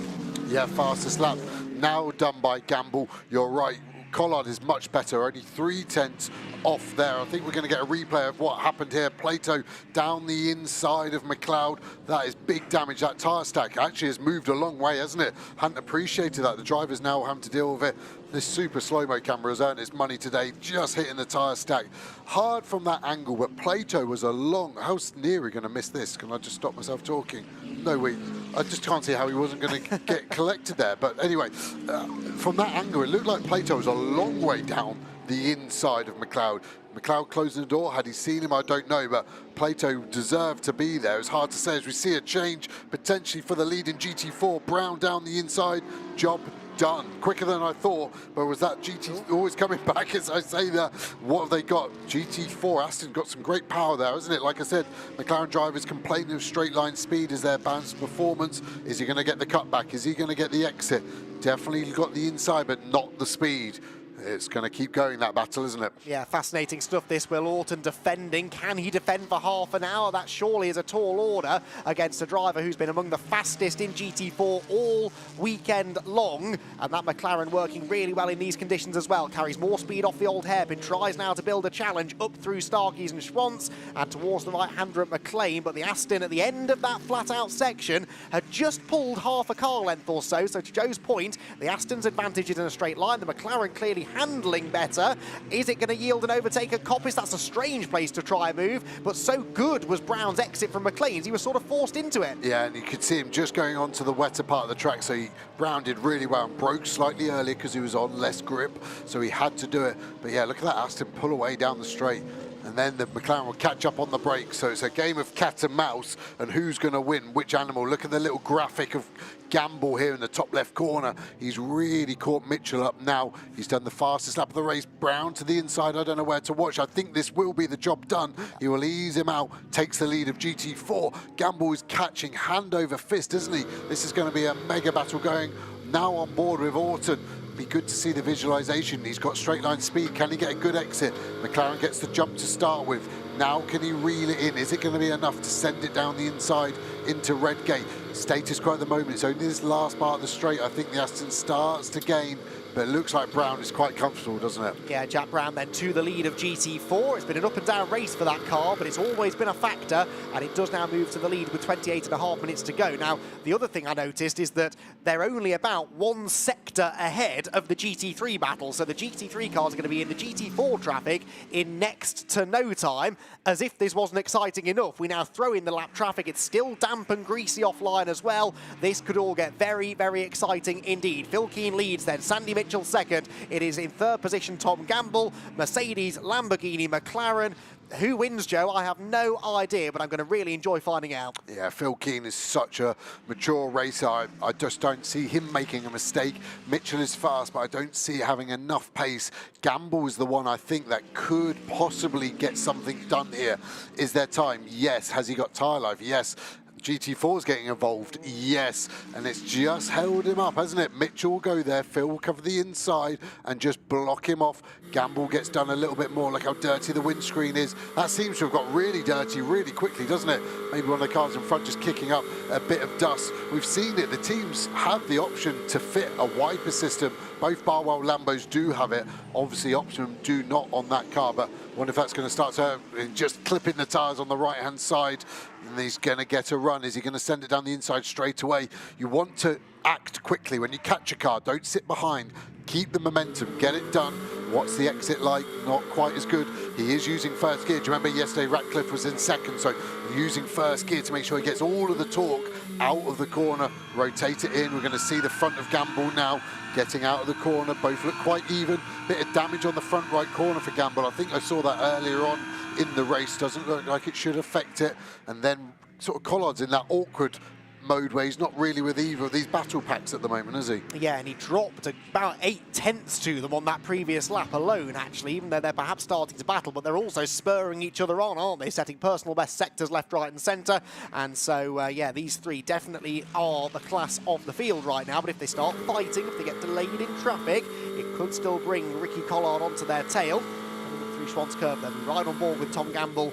Yeah, fastest lap now done by Gamble. You're right. Collard is much better, only 3/10 off there. I think we're going to get a replay of what happened here. Plato down the inside of McLeod. That is big damage. That tyre stack actually has moved a long way, hasn't it? Hadn't appreciated that. The driver's now having to deal with it. This super slow-mo camera has earned its money today, just hitting the tyre stack. Hard from that angle, but Plato was a long... How near are we going to miss this? Can I just stop myself talking? No, I just can't see how he wasn't going to get collected there. But anyway, from that angle, it looked like Plato was a long way down the inside of McLeod. McLeod closing the door. Had he seen him, I don't know, but Plato deserved to be there. It's hard to say as we see a change potentially for the lead in GT4. Brown down the inside, job done. Quicker than I thought, but was that GT always coming back as I say that? What have they got? GT4, Aston got some great power there, isn't it? Like I said, McLaren drivers complaining of straight line speed as their balanced performance. Is he going to get the cutback? Is he going to get the exit? Definitely got the inside, but not the speed. It's going to keep going, that battle, isn't it? Yeah, fascinating stuff, this. Will Orton defending. Can he defend for half an hour? That surely is a tall order against a driver who's been among the fastest in GT4 all weekend long. And that McLaren working really well in these conditions as well. Carries more speed off the old hairpin. Tries now to build a challenge up through Starkeys and Schwantz and towards the right-hander at McLean. But the Aston at the end of that flat-out section had just pulled half a car length or so. So to Joe's point, the Aston's advantage is in a straight line. The McLaren clearly handling better. Is it going to yield an overtake at Coppice? That's a strange place to try a move, but so good was Brown's exit from McLean's, he was sort of forced into it. Yeah, and you could see him just going on to the wetter part of the track, so Brown did really well and broke slightly earlier because he was on less grip, so he had to do it. But yeah, look at that Aston pull away down the straight, and then the McLaren will catch up on the brakes. So it's a game of cat and mouse, and who's going to win which animal. Look at the little graphic of Gamble here in the top left corner. He's really caught Mitchell up now. He's done the fastest lap of the race. Brown to the inside. I don't know where to watch. I think this will be the job done. He will ease him out, takes the lead of GT4. Gamble is catching hand over fist, isn't he? This is going to be a mega battle going now on board with Orton. Be good to see the visualization. He's got straight line speed. Can he get a good exit? McLaren gets the jump to start with. Now can he reel it in? Is it going to be enough to send it down the inside into Redgate? Status quo at the moment. It's only this last part of the straight. I think the Aston starts to gain, but it looks like Brown is quite comfortable, doesn't it? Yeah, Jack Brown then to the lead of GT4. It's been an up and down race for that car, but it's always been a factor, and it does now move to the lead with 28.5 minutes to go. Now, the other thing I noticed is that they're only about one sector ahead of the GT3 battle, so the GT3 cars are going to be in the GT4 traffic in next to no time. As if this wasn't exciting enough, we now throw in the lap traffic. It's still damp and greasy offline as well. This could all get very, very exciting indeed. Phil Keane leads then, Sandy Mitchell second. It is in third position Tom Gamble, Mercedes, Lamborghini, McLaren. Who wins, Joe? I have no idea, but I'm going to really enjoy finding out. Yeah, Phil Keane is such a mature racer. I just don't see him making a mistake. Mitchell is fast, but I don't see having enough pace. Gamble is the one I think that could possibly get something done here. Is there time? Yes. Has he got tyre life? Yes. GT4 is getting involved, yes, and it's just held him up, hasn't it? Mitchell will go there, Phil will cover the inside and just block him off. Gamble gets done a little bit more. Look how dirty the windscreen is. That seems to have got really dirty really quickly, doesn't it? Maybe one of the cars in front just kicking up a bit of dust. We've seen it. The teams have the option to fit a wiper system. Both Barwell Lambos do have it. Obviously, Optimum do not on that car, but I wonder if that's going to start to just clipping the tyres on the right-hand side. And he's going to get a run. Is he going to send it down the inside straight away? You want to act quickly. When you catch a car, don't sit behind. Keep the momentum, get it done. What's the exit like? Not quite as good. He is using first gear. Do you remember yesterday Ratcliffe was in second, so using first gear to make sure he gets all of the torque out of the corner, rotate it in. We're going to see the front of Gamble now getting out of the corner. Both look quite even. Bit of damage on the front right corner for Gamble. I think I saw that earlier on in the race. Doesn't look like it should affect it. And then sort of Collard's in that awkward mode where he's not really with either of these battle packs at the moment, is he? Yeah, and he dropped about 8/10 to them on that previous lap alone, actually, even though they're perhaps starting to battle, but they're also spurring each other on, aren't they? Setting personal best sectors left, right and centre. And so, yeah, these three definitely are the class of the field right now, but if they start fighting, if they get delayed in traffic, it could still bring Ricky Collard onto their tail. Coming up through Schwann's Curve, then right on board with Tom Gamble.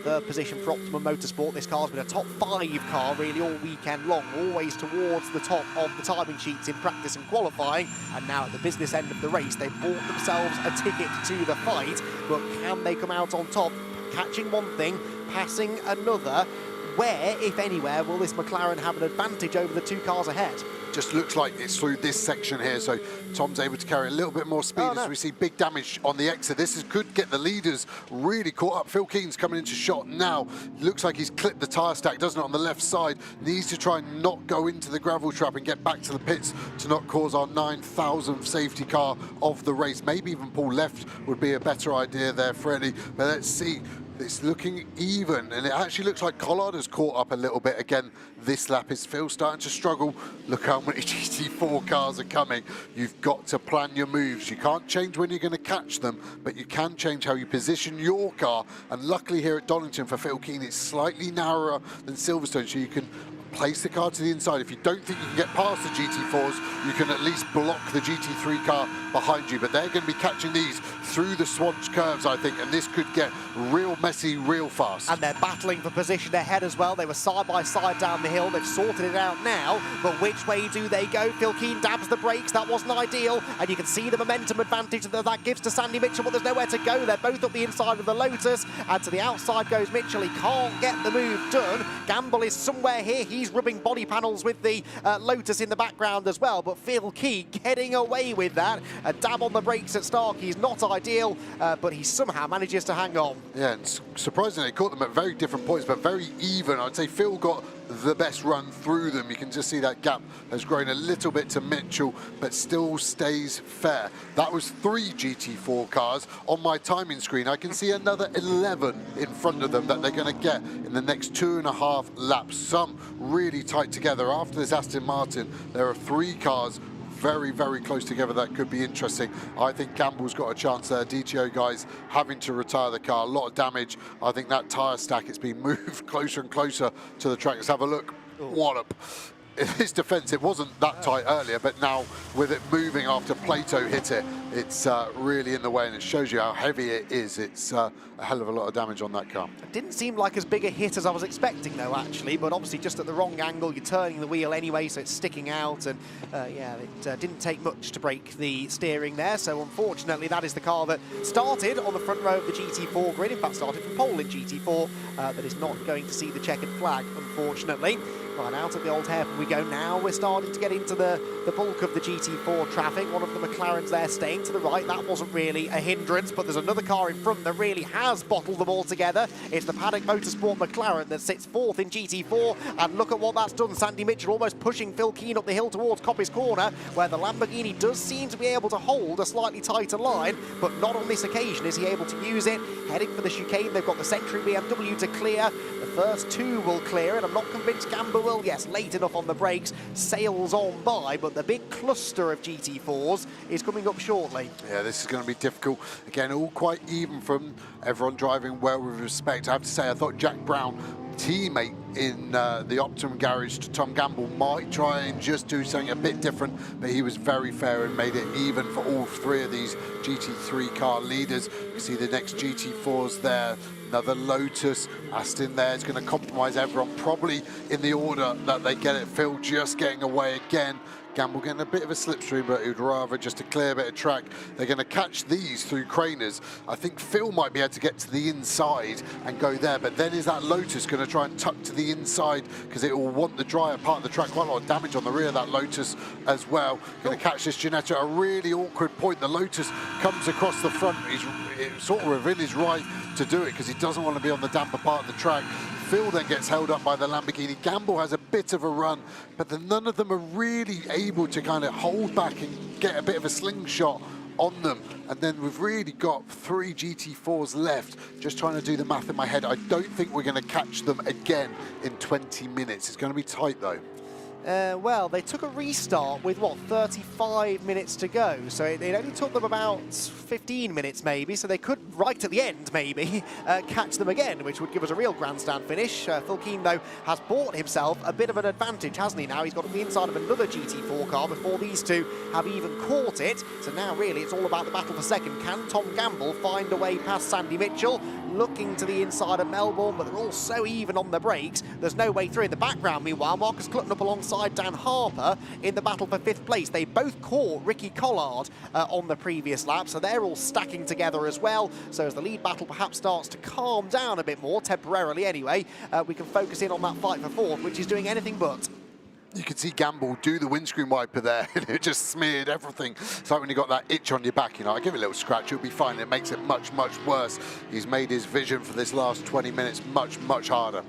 Third position for Optimum Motorsport. This car's been a top 5 car really all weekend long, always towards the top of the timing sheets in practice and qualifying, and now at the business end of the race they've bought themselves a ticket to the fight. But can they come out on top, catching one thing, passing another? Where, if anywhere, will this McLaren have an advantage over the 2 cars ahead? Just looks like it's through this section here, so Tom's able to carry a little bit more speed as we see big damage on the exit. Could get the leaders really caught up. Phil Keen's coming into shot now. Looks like he's clipped the tyre stack, doesn't it, on the left side. Needs to try and not go into the gravel trap and get back to the pits to not cause our 9,000th safety car of the race. Maybe even pull left would be a better idea there, Freddie. But let's see. It's looking even, and it actually looks like Collard has caught up a little bit again this lap. Is Phil starting to struggle? Look how many GT4 cars are coming. You've got to plan your moves. You can't change when you're going to catch them, but you can change how you position your car. And luckily here at Donington for Phil Keen, it's slightly narrower than Silverstone, so you can place the car to the inside. If you don't think you can get past the GT4s, you can at least block the GT3 car behind you. But they're going to be catching these through the Schwann's Curves, I think, and this could get real messy real fast. And they're battling for position ahead as well. They were side by side down the hill. They've sorted it out now, but which way do they go? Phil Keen dabs the brakes. That wasn't ideal, and you can see the momentum advantage that gives to Sandy Mitchell, but there's nowhere to go. They're both up the inside of the Lotus, and to the outside goes Mitchell. He can't get the move done. Gamble is somewhere here. He's rubbing body panels with the Lotus in the background as well, but Phil Keen getting away with that. A dab on the brakes at Starkey is not ideal, but he somehow manages to hang on. Yeah, and surprisingly, caught them at very different points, but very even. I'd say Phil got the best run through them. You can just see that gap has grown a little bit to Mitchell, but still stays fair. That was 3 GT4 cars. On my timing screen, I can see another 11 in front of them that they're going to get in the next 2.5 laps. Some really tight together. After this Aston Martin, there are 3 cars very, very close together. That could be interesting. I think Gamble's got a chance there. DTO guys having to retire the car. A lot of damage. I think that tyre stack, it's been moved closer and closer to the track. Let's have a look. Wallop. In his defence, it wasn't that tight earlier, but now with it moving after Plato hit it, it's really in the way, and it shows you how heavy it is. It's a hell of a lot of damage on that car. It didn't seem like as big a hit as I was expecting, though, actually, but obviously just at the wrong angle. You're turning the wheel anyway, so it's sticking out, and yeah, it didn't take much to break the steering there, so unfortunately that is the car that started on the front row of the GT4 grid, in fact started from pole in GT4, that is not going to see the checkered flag, unfortunately. Right, out at the old hairpin we go now. We're starting to get into the bulk of the GT4 traffic. One of the McLarens there staying to the right. That wasn't really a hindrance, but there's another car in front that really has bottled them all together. It's the Paddock Motorsport McLaren that sits 4th in GT4, and look at what that's done. Sandy Mitchell almost pushing Phil Keen up the hill towards Coppice Corner, where the Lamborghini does seem to be able to hold a slightly tighter line, but not on this occasion is he able to use it. Heading for the chicane, they've got the Century BMW to clear. The first 2 will clear it. I'm not convinced Gamble will. Yes, late enough on the brakes, sails on by, but the big cluster of GT4s is coming up shortly. Yeah, this is going to be difficult. Again, all quite even from everyone driving well with respect. I have to say, I thought Jack Brown, teammate in the Optimum garage to Tom Gamble, might try and just do something a bit different, but he was very fair and made it even for all 3 of these GT3 car leaders. You see the next GT4s there. Another Lotus, Aston there is going to compromise everyone, probably in the order that they get it. Phil just getting away again. Gamble getting a bit of a slipstream, but he'd rather just a clear bit of track. They're going to catch these through Craners. I think Phil might be able to get to the inside and go there, but then is that Lotus going to try and tuck to the inside because it will want the drier part of the track? Quite a lot of damage on the rear of that Lotus as well. Going to catch this Ginetta at a really awkward point. The Lotus comes across the front. He's sort of within his right to do it because he doesn't want to be on the damper part of the track. Phil then gets held up by the Lamborghini. Gamble has a bit of a run, but then none of them are really able to kind of hold back and get a bit of a slingshot on them. And then we've really got 3 GT4s left. Just trying to do the math in my head. I don't think we're going to catch them again in 20 minutes. It's going to be tight though. Well, they took a restart with, what, 35 minutes to go, so it only took them about 15 minutes maybe, so they could, right at the end maybe, catch them again, which would give us a real grandstand finish. Phil Keane, though, has bought himself a bit of an advantage, hasn't he now? He's got the inside of another GT4 car before these two have even caught it, so now really it's all about the battle for second. Can Tom Gamble find a way past Sandy Mitchell? Looking to the inside of Melbourne, but they're all so even on the brakes, there's no way through. In the background, meanwhile, Marcus Clutton up alongside Dan Harper in the battle for 5th place. They both caught Ricky Collard on the previous lap, so they're all stacking together as well. So as the lead battle perhaps starts to calm down a bit more, temporarily anyway, we can focus in on that fight for 4th, which is doing anything but. You can see Gamble do the windscreen wiper there, and it just smeared everything. It's like when you got that itch on your back, you know, I give it a little scratch, it'll be fine. It makes it much, much worse. He's made his vision for this last 20 minutes much, much harder.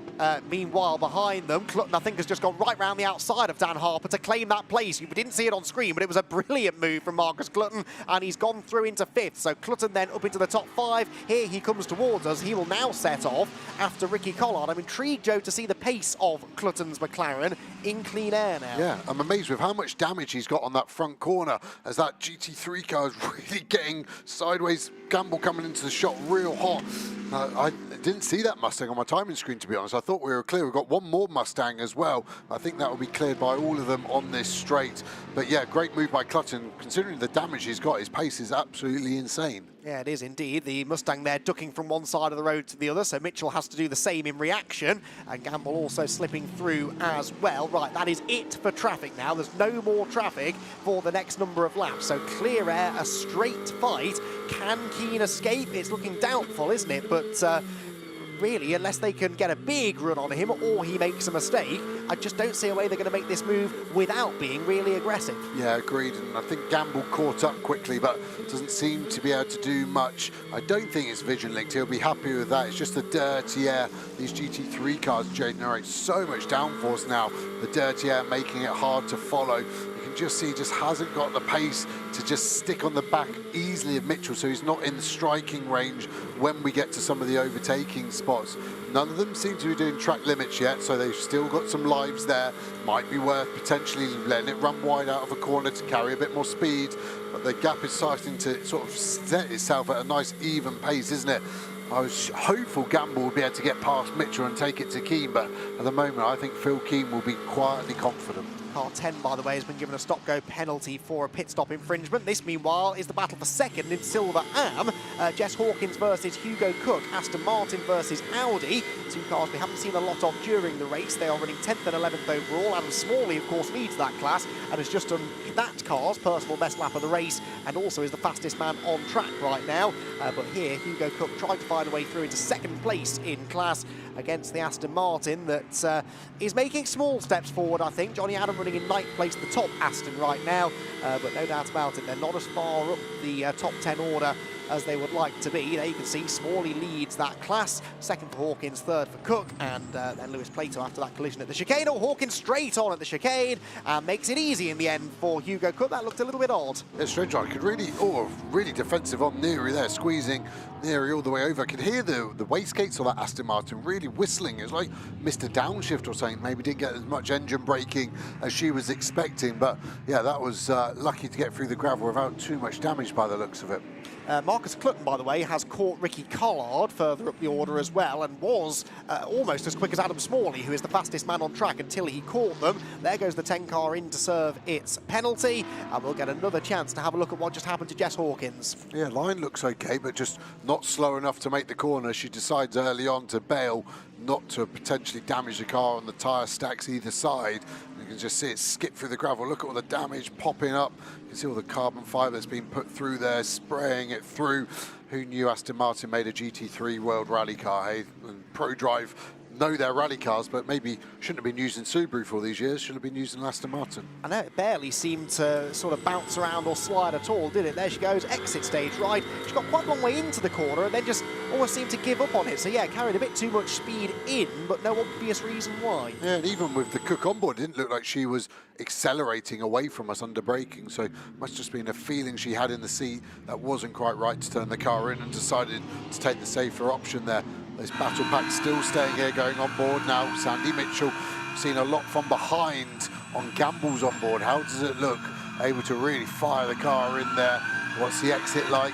Meanwhile, behind them, Clutton, I think, has just gone right round the outside of Dan Harper to claim that place. You didn't see it on screen, but it was a brilliant move from Marcus Clutton, and he's gone through into 5th. So Clutton then up into the top 5. Here he comes towards us. He will now set off after Ricky Collard. I'm intrigued, Joe, to see the pace of Clutton's McLaren in clean air now. Yeah, I'm amazed with how much damage he's got on that front corner as that GT3 car is really getting sideways. Gamble coming into the shot real hot. I didn't see that Mustang on my timing screen, to be honest. I thought we were clear. We've got one more Mustang as well. I think that will be cleared by all of them on this straight. But yeah, great move by Clutton. Considering the damage he's got, his pace is absolutely insane. Yeah, it is indeed. The Mustang there ducking from one side of the road to the other, so Mitchell has to do the same in reaction, and Gamble also slipping through as well. Right, that is it for traffic now. There's no more traffic for the next number of laps, so clear air, a straight fight. Can Keane escape? It's looking doubtful, isn't it? But really, unless they can get a big run on him or he makes a mistake, I just don't see a way they're going to make this move without being really aggressive. Yeah, agreed. And I think Gamble caught up quickly, but doesn't seem to be able to do much. I don't think it's vision linked. He'll be happy with that. It's just the dirty air. These GT3 cars generate so much downforce now. The dirty air making it hard to follow. Just see, just hasn't got the pace to just stick on the back easily of Mitchell, so he's not in striking range when we get to some of the overtaking spots. None of them seem to be doing track limits yet, so they've still got some lives there. Might be worth potentially letting it run wide out of a corner to carry a bit more speed, but the gap is starting to sort of set itself at a nice even pace, isn't it? I was hopeful Gamble would be able to get past Mitchell and take it to Keane, but at the moment I think Phil Keane will be quietly confident. Car 10, by the way, has been given a stop-go penalty for a pit stop infringement. This, meanwhile, is the battle for second in Silver Am. Jess Hawkins versus Hugo Cook, Aston Martin versus Audi. Two cars we haven't seen a lot of during the race. They are running 10th and 11th overall. Adam Smalley, of course, leads that class and has just done that car's personal best lap of the race and also is the fastest man on track right now. But here, Hugo Cook tried to find a way through into second place in class against the Aston Martin that is making small steps forward, I think. Johnny Adam running in 9th place, the top Aston right now, but no doubt about it, they're not as far up the top 10 order as they would like to be. There you can see Smalley leads that class, second for Hawkins, third for Cook, and then Lewis Plato after that collision at the chicane. Oh, Hawkins straight on at the chicane and makes it easy in the end for Hugo Cook. That looked a little bit odd. It's strange. I could really defensive on Neary there, squeezing Neary all the way over. I could hear the wastegates of that Aston Martin really whistling. It was like missed a downshift or something. Maybe didn't get as much engine braking as she was expecting, but yeah, that was lucky to get through the gravel without too much damage by the looks of it. Marcus Clutton, by the way, has caught Ricky Collard further up the order as well and was almost as quick as Adam Smalley, who is the fastest man on track until he caught them. There goes the 10 car in to serve its penalty, and we'll get another chance to have a look at what just happened to Jess Hawkins. Yeah, line looks okay, but just not slow enough to make the corner. She decides early on to bail, not to potentially damage the car on the tyre stacks either side. You can just see it skip through the gravel. Look at all the damage popping up. You can see all the carbon fibre that's been put through there, spraying it through. Who knew Aston Martin made a GT3 World Rally car, hey? And ProDrive know their rally cars, but maybe shouldn't have been using Subaru for all these years, should have been using Aston Martin. I know, it barely seemed to sort of bounce around or slide at all, did it? There she goes, exit stage right. She got quite a long way into the corner and then just almost seemed to give up on it. So yeah, carried a bit too much speed in, but no obvious reason why. Yeah, and even with the Cook on board, it didn't look like she was accelerating away from us under braking. So it must just been a feeling she had in the seat that wasn't quite right to turn the car in, and decided to take the safer option there. This battle pack still staying here, going on board now. Sandy Mitchell, seen a lot from behind on Gamble's on board. How does it look? Able to really fire the car in there. What's the exit like?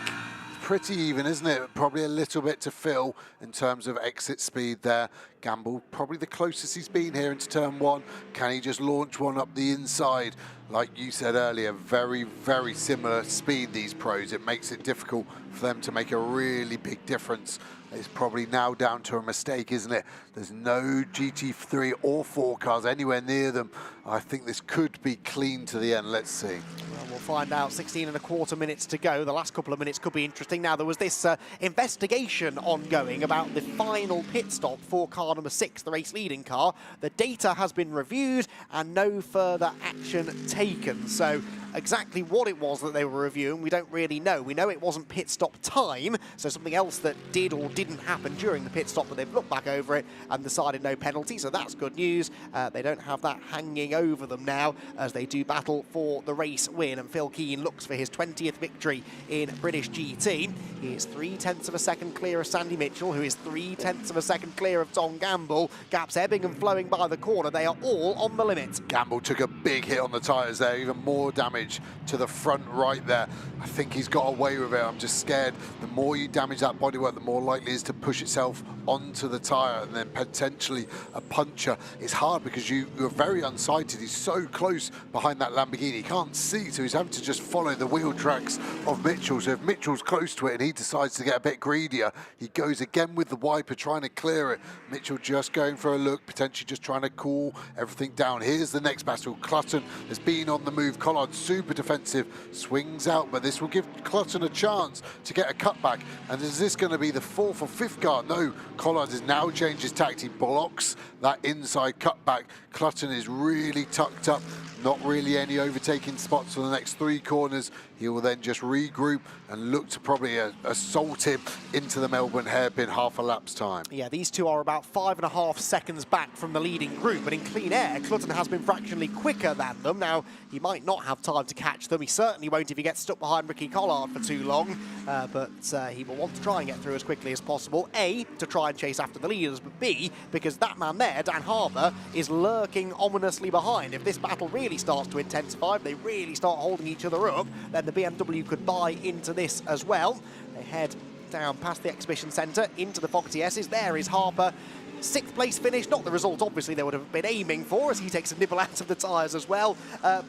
Pretty even, isn't it? Probably a little bit to Phil in terms of exit speed there. Gamble, probably the closest he's been here into turn one. Can he just launch one up the inside? Like you said earlier, very, very similar speed, these pros. It makes it difficult for them to make a really big difference. It's probably now down to a mistake, isn't it? There's no GT3 or 4 cars anywhere near them. I think this could be clean to the end. Let's see. Well, we'll find out. 16.25 minutes to go. The last couple of minutes could be interesting. Now, there was this investigation ongoing about the final pit stop for car number 6, the race leading car. The data has been reviewed and no further action taken. So exactly what it was that they were reviewing, we don't really know. We know it wasn't pit stop time, so something else that did or didn't happen during the pit stop, but they've looked back over it and decided no penalty, so that's good news. They don't have that hanging over them now as they do battle for the race win, and Phil Keane looks for his 20th victory in British GT. He is 0.3 of a second clear of Sandy Mitchell, who is 0.3 of a second clear of Tom Gamble. Gaps ebbing and flowing by the corner. They are all on the limit. Gamble took a big hit on the tyres there, even more damage to the front right there. I think he's got away with it. I'm just scared the more you damage that bodywork, the more likely it is to push itself onto the tyre and then potentially a puncture. It's hard because you're very unsighted. He's so close behind that Lamborghini, he can't see, so he's having to just follow the wheel tracks of Mitchell. So if Mitchell's close to it and he decides to get a bit greedier, he goes again with the wiper trying to clear it. Mitchell just going for a look, potentially just trying to cool everything down. Here's the next battle. Clutton has been on the move. Collard super defensive, swings out, but this will give Clutton a chance to get a cutback. And is this going to be the 4th or 5th car? No, Collard has now changed his tact. He blocks that inside cutback. Clutton is really tucked up. Not really any overtaking spots for the next 3 corners. He will then just regroup and look to probably assault him into the Melbourne hairpin half a lap's time. Yeah, these two are about 5.5 seconds back from the leading group, but in clean air, Clutton has been fractionally quicker than them. Now, he might not have time to catch them. He certainly won't if he gets stuck behind Ricky Collard for too long, but he will want to try and get through as quickly as possible. A, to try and chase after the leaders, but B, because that man there, Dan Harbour, is lurking ominously behind. If this battle really starts to intensify, if they really start holding each other up, then the BMW could buy into this as well. They head down past the exhibition centre into the Fogarty S's. There is Harper. 6th place finish, not the result obviously they would have been aiming for, as he takes a nibble out of the tyres as well,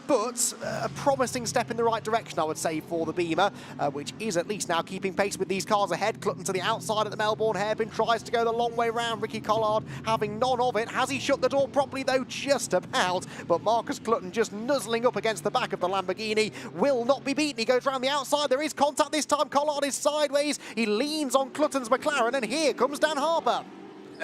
but a promising step in the right direction, I would say, for the Beamer, which is at least now keeping pace with these cars ahead. Clutton to the outside at the Melbourne hairpin, tries to go the long way round. Ricky Collard having none of it. Has he shut the door properly though? Just about, but Marcus Clutton just nuzzling up against the back of the Lamborghini, will not be beaten. He goes round the outside, there is contact this time. Collard is sideways, he leans on Clutton's McLaren, and here comes Dan Harbour.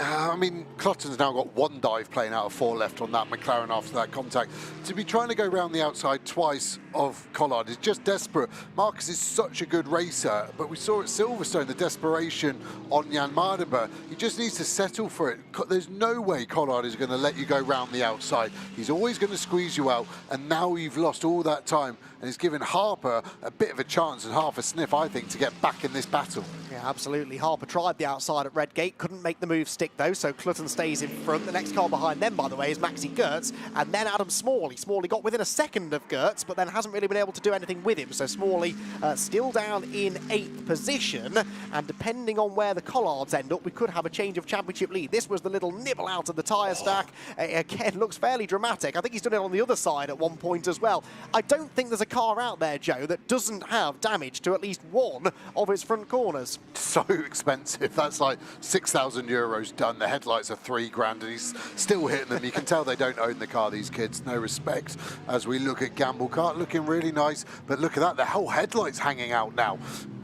I mean, Clutton's now got 1 dive plane out of 4 left on that McLaren after that contact. To be trying to go round the outside twice of Collard is just desperate. Marcus is such a good racer, but we saw at Silverstone the desperation on Jan Mardenborough. He just needs to settle for it. There's no way Collard is going to let you go round the outside. He's always going to squeeze you out, and now you've lost all that time, and it's given Harper a bit of a chance and half a sniff, I think, to get back in this battle. Yeah, absolutely. Harper tried the outside at Redgate, couldn't make the move stick though, so Clutton stays in front. The next car behind them, by the way, is Maxi Gertz, and then Adam Smalley. Smalley got within a second of Gertz, but then hasn't really been able to do anything with him, so Smalley still down in 8th position, and depending on where the Collards end up, we could have a change of championship lead. This was the little nibble out of the tyre stack. Again, looks fairly dramatic. I think he's done it on the other side at one point as well. I don't think there's a car out there, Joe, that doesn't have damage to at least one of its front corners. So expensive. That's like €6,000 almost done. The headlights are $3,000 and he's still hitting them. You can tell they don't own the car, these kids. No respect. As we look at Gamble car, looking really nice, but look at that, the whole headlight's hanging out now.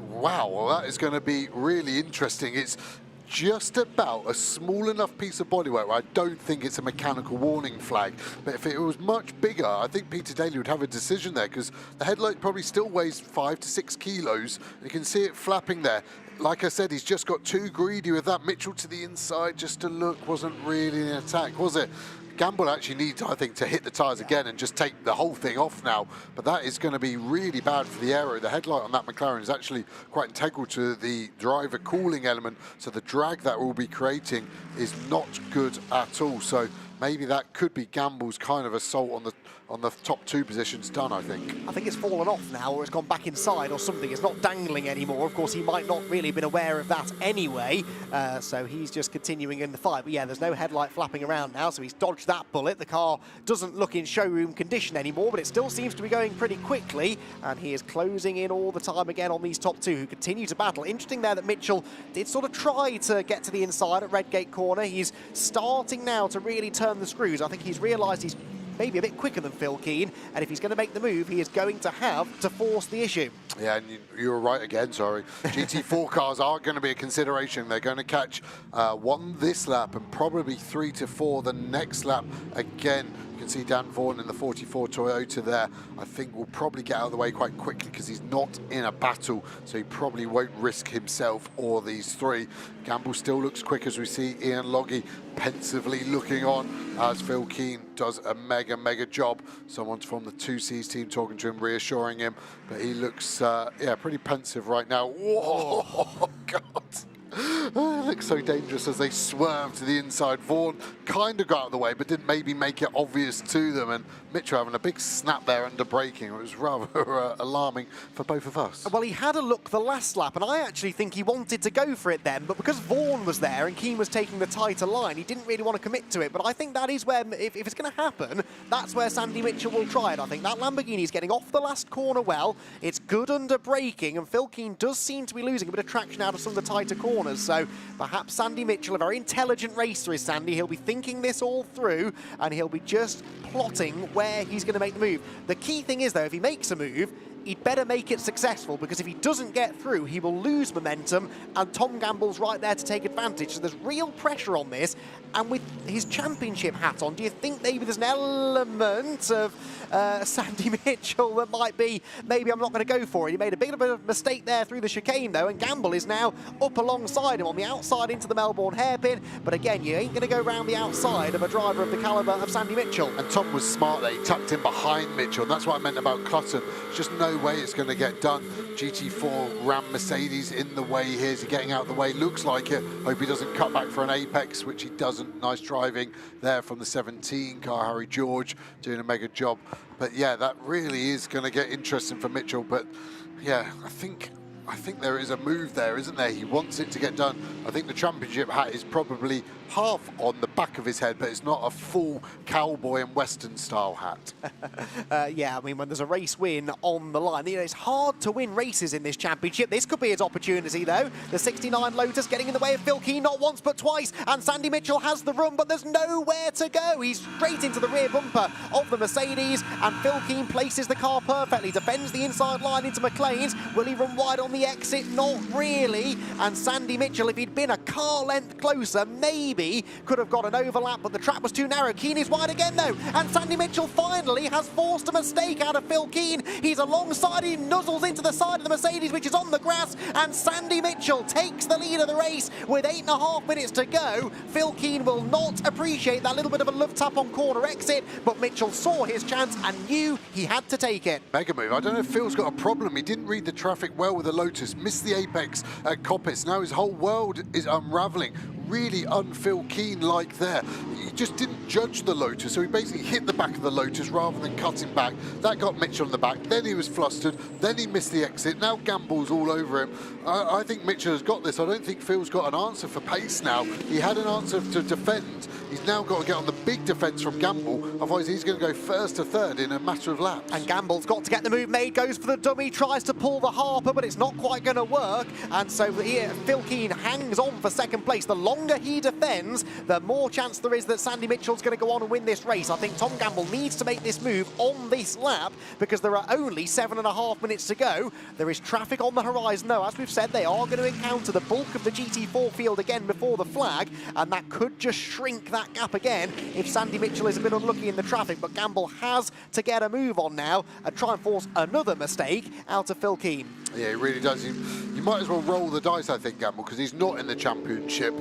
Wow, well, that is going to be really interesting. It's just about a small enough piece of bodywork where I don't think it's a mechanical warning flag. But if it was much bigger, I think Peter Daly would have a decision there, because the headlight probably still weighs 5 to 6 kilos. You can see it flapping there. Like I said, he's just got too greedy with that. Mitchell to the inside just to look, wasn't really an attack, was it? Gamble actually needs, I think, to hit the tyres again and just take the whole thing off now. But that is going to be really bad for the aero. The headlight on that McLaren is actually quite integral to the driver cooling element. So the drag that we'll be creating is not good at all. So maybe that could be Gamble's kind of assault on the top 2 positions done, I think. I think it's fallen off now, or it's gone back inside or something. It's not dangling anymore. Of course, he might not really have been aware of that anyway, so he's just continuing in the fight. But yeah, there's no headlight flapping around now, so he's dodged that bullet. The car doesn't look in showroom condition anymore, but it still seems to be going pretty quickly, and he is closing in all the time again on these top 2 who continue to battle. Interesting there that Mitchell did sort of try to get to the inside at Redgate corner. He's starting now to really turn the screws. I think he's realised he's maybe a bit quicker than Phil Keane, and if he's going to make the move, he is going to have to force the issue. Yeah, and you were right again, sorry. GT4 cars are going to be a consideration. They're going to catch 1 this lap and probably 3 to 4 the next lap again. You can see Dan Vaughan in the 44 Toyota there. I think will probably get out of the way quite quickly because he's not in a battle, so he probably won't risk himself or these 3. Gamble still looks quick as we see Ian Loggy pensively looking on as Phil Keane does a mega job. Someone's from the 2Cs team talking to him, reassuring him, but he looks yeah, pretty pensive right now. Whoa, oh, God. Oh, it looks so dangerous as they swerve to the inside. Vaughan kind of got out of the way, but didn't maybe make it obvious to them. And Mitchell having a big snap there under braking. It was rather alarming for both of us. Well, he had a look the last lap, and I actually think he wanted to go for it then. But because Vaughan was there and Keane was taking the tighter line, he didn't really want to commit to it. But I think that is where, if it's going to happen, that's where Sandy Mitchell will try it. I think that Lamborghini is getting off the last corner well. It's good under braking, and Phil Keane does seem to be losing a bit of traction out of some of the tighter corners. So perhaps Sandy Mitchell, a very intelligent racer is Sandy, he'll be thinking this all through and he'll be just plotting where he's going to make the move. The key thing is, though, if he makes a move, he'd better make it successful, because if he doesn't get through, he will lose momentum, and Tom Gamble's right there to take advantage. So there's real pressure on this, and with his championship hat on, do you think maybe there's an element of Sandy Mitchell that might be, maybe I'm not going to go for it? He made a bit of a mistake there through the chicane, though, and Gamble is now up alongside him on the outside into the Melbourne hairpin. But again, you ain't going to go round the outside of a driver of the calibre of Sandy Mitchell. And Tom was smart there. He tucked in behind Mitchell, and that's what I meant about Clutton. Just no way it's going to get done. GT4 Ram Mercedes in the way here. Is he getting out of the way? Looks like it. Hope he doesn't cut back for an apex, which he doesn't. Nice driving there from the 17 car. Harry George doing a mega job. But yeah, that really is going to get interesting for Mitchell. But yeah, I think there is a move there, isn't there? He wants it to get done. I think the championship hat is probably half on the back of his head, but it's not a full cowboy and western style hat. Yeah, I mean, when there's a race win on the line, you know, it's hard to win races in this championship. This could be his opportunity, though. The 69 Lotus getting in the way of Phil Keane not once but twice, and Sandy Mitchell has the run, but there's nowhere to go. He's straight into the rear bumper of the Mercedes, and Phil Keane places the car perfectly, defends the inside line into McLean's. Will he run wide on the exit? Not really. And Sandy Mitchell, if he'd been a car length closer, maybe could have got an overlap, but the track was too narrow. Keane is wide again, though, and Sandy Mitchell finally has forced a mistake out of Phil Keane. He's alongside, he nuzzles into the side of the Mercedes, which is on the grass, and Sandy Mitchell takes the lead of the race with 8.5 minutes to go. Phil Keane will not appreciate that little bit of a love tap on corner exit, but Mitchell saw his chance and knew he had to take it. Mega move. I don't know if Phil's got a problem. He didn't read the traffic well with the Lotus, missed the apex at Coppitz. Now his whole world is unravelling. Really un-Phil Keane-like there. He just didn't judge the Lotus, so he basically hit the back of the Lotus rather than cutting back. That got Mitchell on the back, then he was flustered, then he missed the exit. Now Gamble's all over him. I think Mitchell has got this. I don't think Phil's got an answer for pace now. He had an answer to defend. He's now got to get on the big defence from Gamble, otherwise he's going to go first to third in a matter of laps. And Gamble's got to get the move made, goes for the dummy, tries to pull the Harper, but it's not quite going to work. And so here, Phil Keane hangs on for second place. The longer he defends, the more chance there is that Sandy Mitchell's going to go on and win this race. I think Tom Gamble needs to make this move on this lap because there are only 7.5 minutes to go. There is traffic on the horizon, though. As we've said, they are going to encounter the bulk of the GT4 field again before the flag, and that could just shrink that gap again if Sandy Mitchell is a bit unlucky in the traffic. But Gamble has to get a move on now and try and force another mistake out of Phil Keane. Yeah, he really does. You might as well roll the dice, I think, Gamble, because he's not in the championship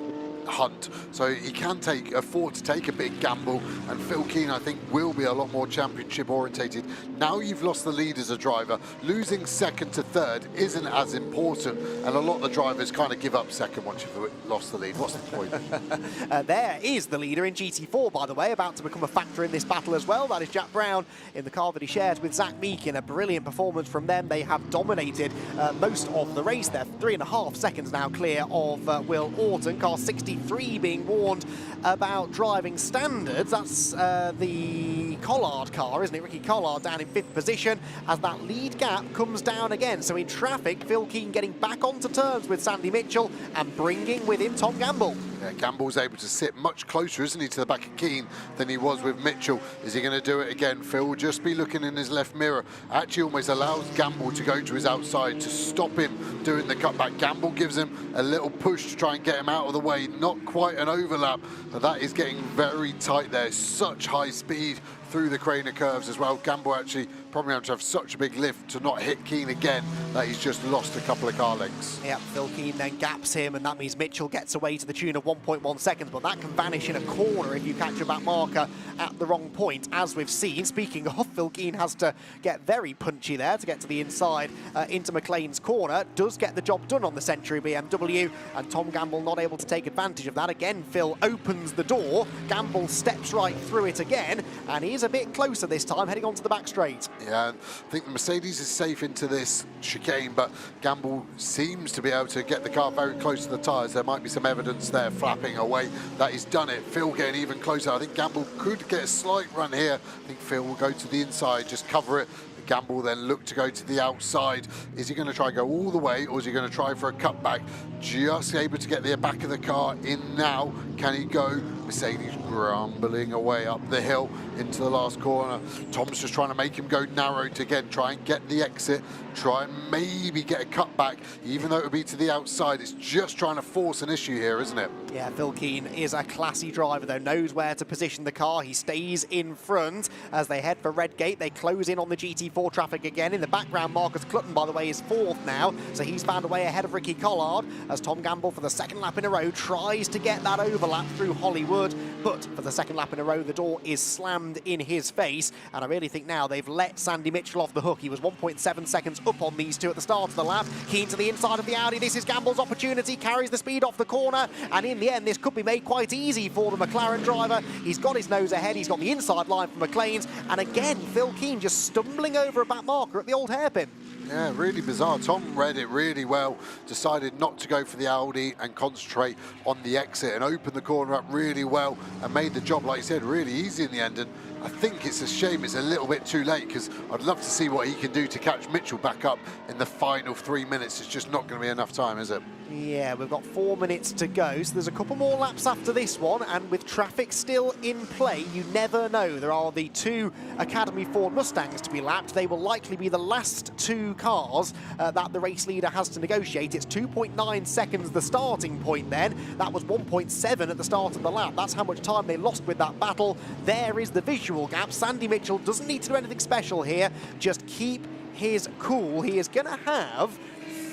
hunt, so he can afford to take a big gamble, and Phil Keane, I think, will be a lot more championship orientated. Now you've lost the lead as a driver, losing second to third isn't as important, and a lot of the drivers kind of give up second once you've lost the lead. What's the point? There is the leader in GT4, by the way, about to become a factor in this battle as well. That is Jack Brown in the car that he shares with Zach Meek. In a brilliant performance from them, they have dominated most of the race. They're 3.5 seconds now clear of Will Orton. Car 63 being warned about driving standards. That's the Collard car, isn't it? Ricky Collard down in 5th position as that lead gap comes down again. So in traffic, Phil Keane getting back onto terms with Sandy Mitchell and bringing with him Tom Gamble. Yeah, Gamble's able to sit much closer, isn't he, to the back of Keane than he was with Mitchell. Is he going to do it again? Phil will just be looking in his left mirror. Actually almost allows Gamble to go to his outside to stop him doing the cutback. Gamble gives him a little push to try and get him out of the way. Not quite an overlap, but that is getting very tight there. Such high speed through the Craner curves as well. Gamble actually probably have to have such a big lift to not hit Keane again that he's just lost a couple of car lengths. Yeah, Phil Keane then gaps him, and that means Mitchell gets away to the tune of 1.1 seconds, but that can vanish in a corner if you catch a back marker at the wrong point, as we've seen. Speaking of, Phil Keane has to get very punchy there to get to the inside into McLean's corner. Does get the job done on the Century BMW, and Tom Gamble not able to take advantage of that. Again, Phil opens the door. Gamble steps right through it again, and he is a bit closer this time, heading onto the back straight. Yeah, I think the Mercedes is safe into this chicane, but Gamble seems to be able to get the car very close to the tyres. There might be some evidence there flapping away that he's done it. Phil getting even closer. I think Gamble could get a slight run here. I think Phil will go to the inside, just cover it. Gamble then look to go to the outside. Is he going to try and go all the way, or is he going to try for a cutback? Just able to get the back of the car in now. Can he go? Mercedes grumbling away up the hill into the last corner. Tom's just trying to make him go narrow to again try and get the exit, try and maybe get a cutback, even though it would be to the outside. It's just trying to force an issue here, isn't it? Yeah, Phil Keane is a classy driver, though, knows where to position the car. He stays in front as they head for Redgate. They close in on the GT4 traffic again. In the background, Marcus Clutton, by the way, is 4th now, so he's found a way ahead of Ricky Collard as Tom Gamble, for the 2nd lap in a row, tries to get that overlap through Hollywood, but for the 2nd lap in a row, the door is slammed in his face, and I really think now they've let Sandy Mitchell off the hook. He was 1.7 seconds up on these two at the start of the lap. Keane to the inside of the Audi. This is Gamble's opportunity, carries the speed off the corner, and in the end, this could be made quite easy for the McLaren driver. He's got his nose ahead, he's got the inside line for McLaren's, and again, Phil Keane just stumbling over a back marker at the old hairpin. Yeah, really bizarre. Tom read it really well, decided not to go for the Audi and concentrate on the exit and open the corner up really well and made the job, like you said, really easy in the end. And I think it's a shame it's a little bit too late, because I'd love to see what he can do to catch Mitchell back up in the final 3 minutes. It's just not going to be enough time, is it? Yeah, we've got 4 minutes to go, so there's a couple more laps after this one, and with traffic still in play, you never know. There are the 2 Academy Ford Mustangs to be lapped. They will likely be the last 2 cars that the race leader has to negotiate. It's 2.9 seconds the starting point then. That was 1.7 at the start of the lap. That's how much time they lost with that battle. There is the visual gap. Sandy Mitchell doesn't need to do anything special here. Just keep his cool. He is going to have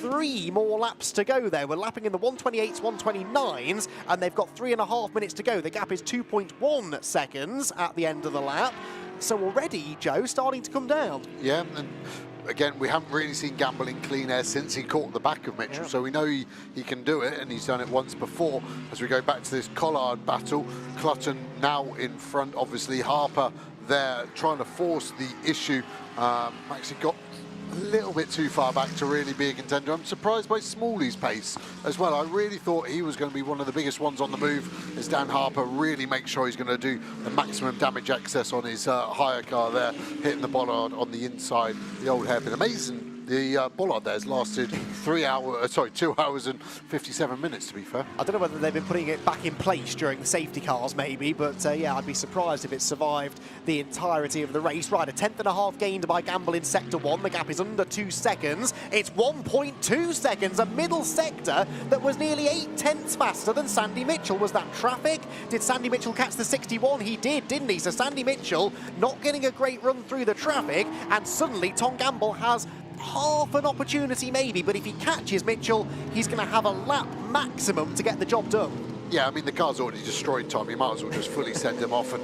3 more laps to go there. We're lapping in the 128s, 129s, and they've got 3.5 minutes to go. The gap is 2.1 seconds at the end of the lap. So already, Joe, starting to come down. Yeah, and again, we haven't really seen Gamble in clean air since he caught the back of Mitchell, so we know he can do it, and he's done it once before. As we go back to this Collard battle, Clutton now in front, obviously Harper there trying to force the issue. Actually got a little bit too far back to really be a contender. I'm surprised by Smalley's pace as well. I really thought he was going to be one of the biggest ones on the move, as Dan Harper really makes sure he's going to do the maximum damage access on his hire car there, hitting the bollard on the inside, the old hairpin. Amazing The bollard there has lasted 2 hours and 57 minutes, to be fair. I don't know whether they've been putting it back in place during the safety cars, maybe, but yeah, I'd be surprised if it survived the entirety of the race. Right, a 10th.5 gained by Gamble in sector 1. The gap is under 2 seconds. It's 1.2 seconds, a middle sector that was nearly 8/10 faster than Sandy Mitchell. Was that traffic? Did Sandy Mitchell catch the 61? He did, didn't he? So Sandy Mitchell not getting a great run through the traffic, and suddenly Tom Gamble has half an opportunity maybe, but if he catches Mitchell, he's going to have a lap maximum to get the job done. Yeah, I mean, the car's already destroyed, Tom. You might as well just fully send him off and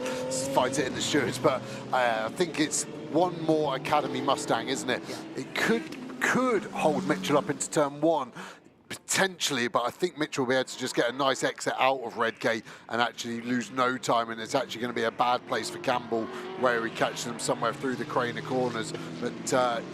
fight it in the stewards. But I think it's one more Academy Mustang, isn't it? Yeah. It could hold Mitchell up into turn 1. Potentially, but I think Mitchell will be able to just get a nice exit out of Redgate and actually lose no time, and it's actually going to be a bad place for Gamble where he catches them somewhere through the crane of corners. But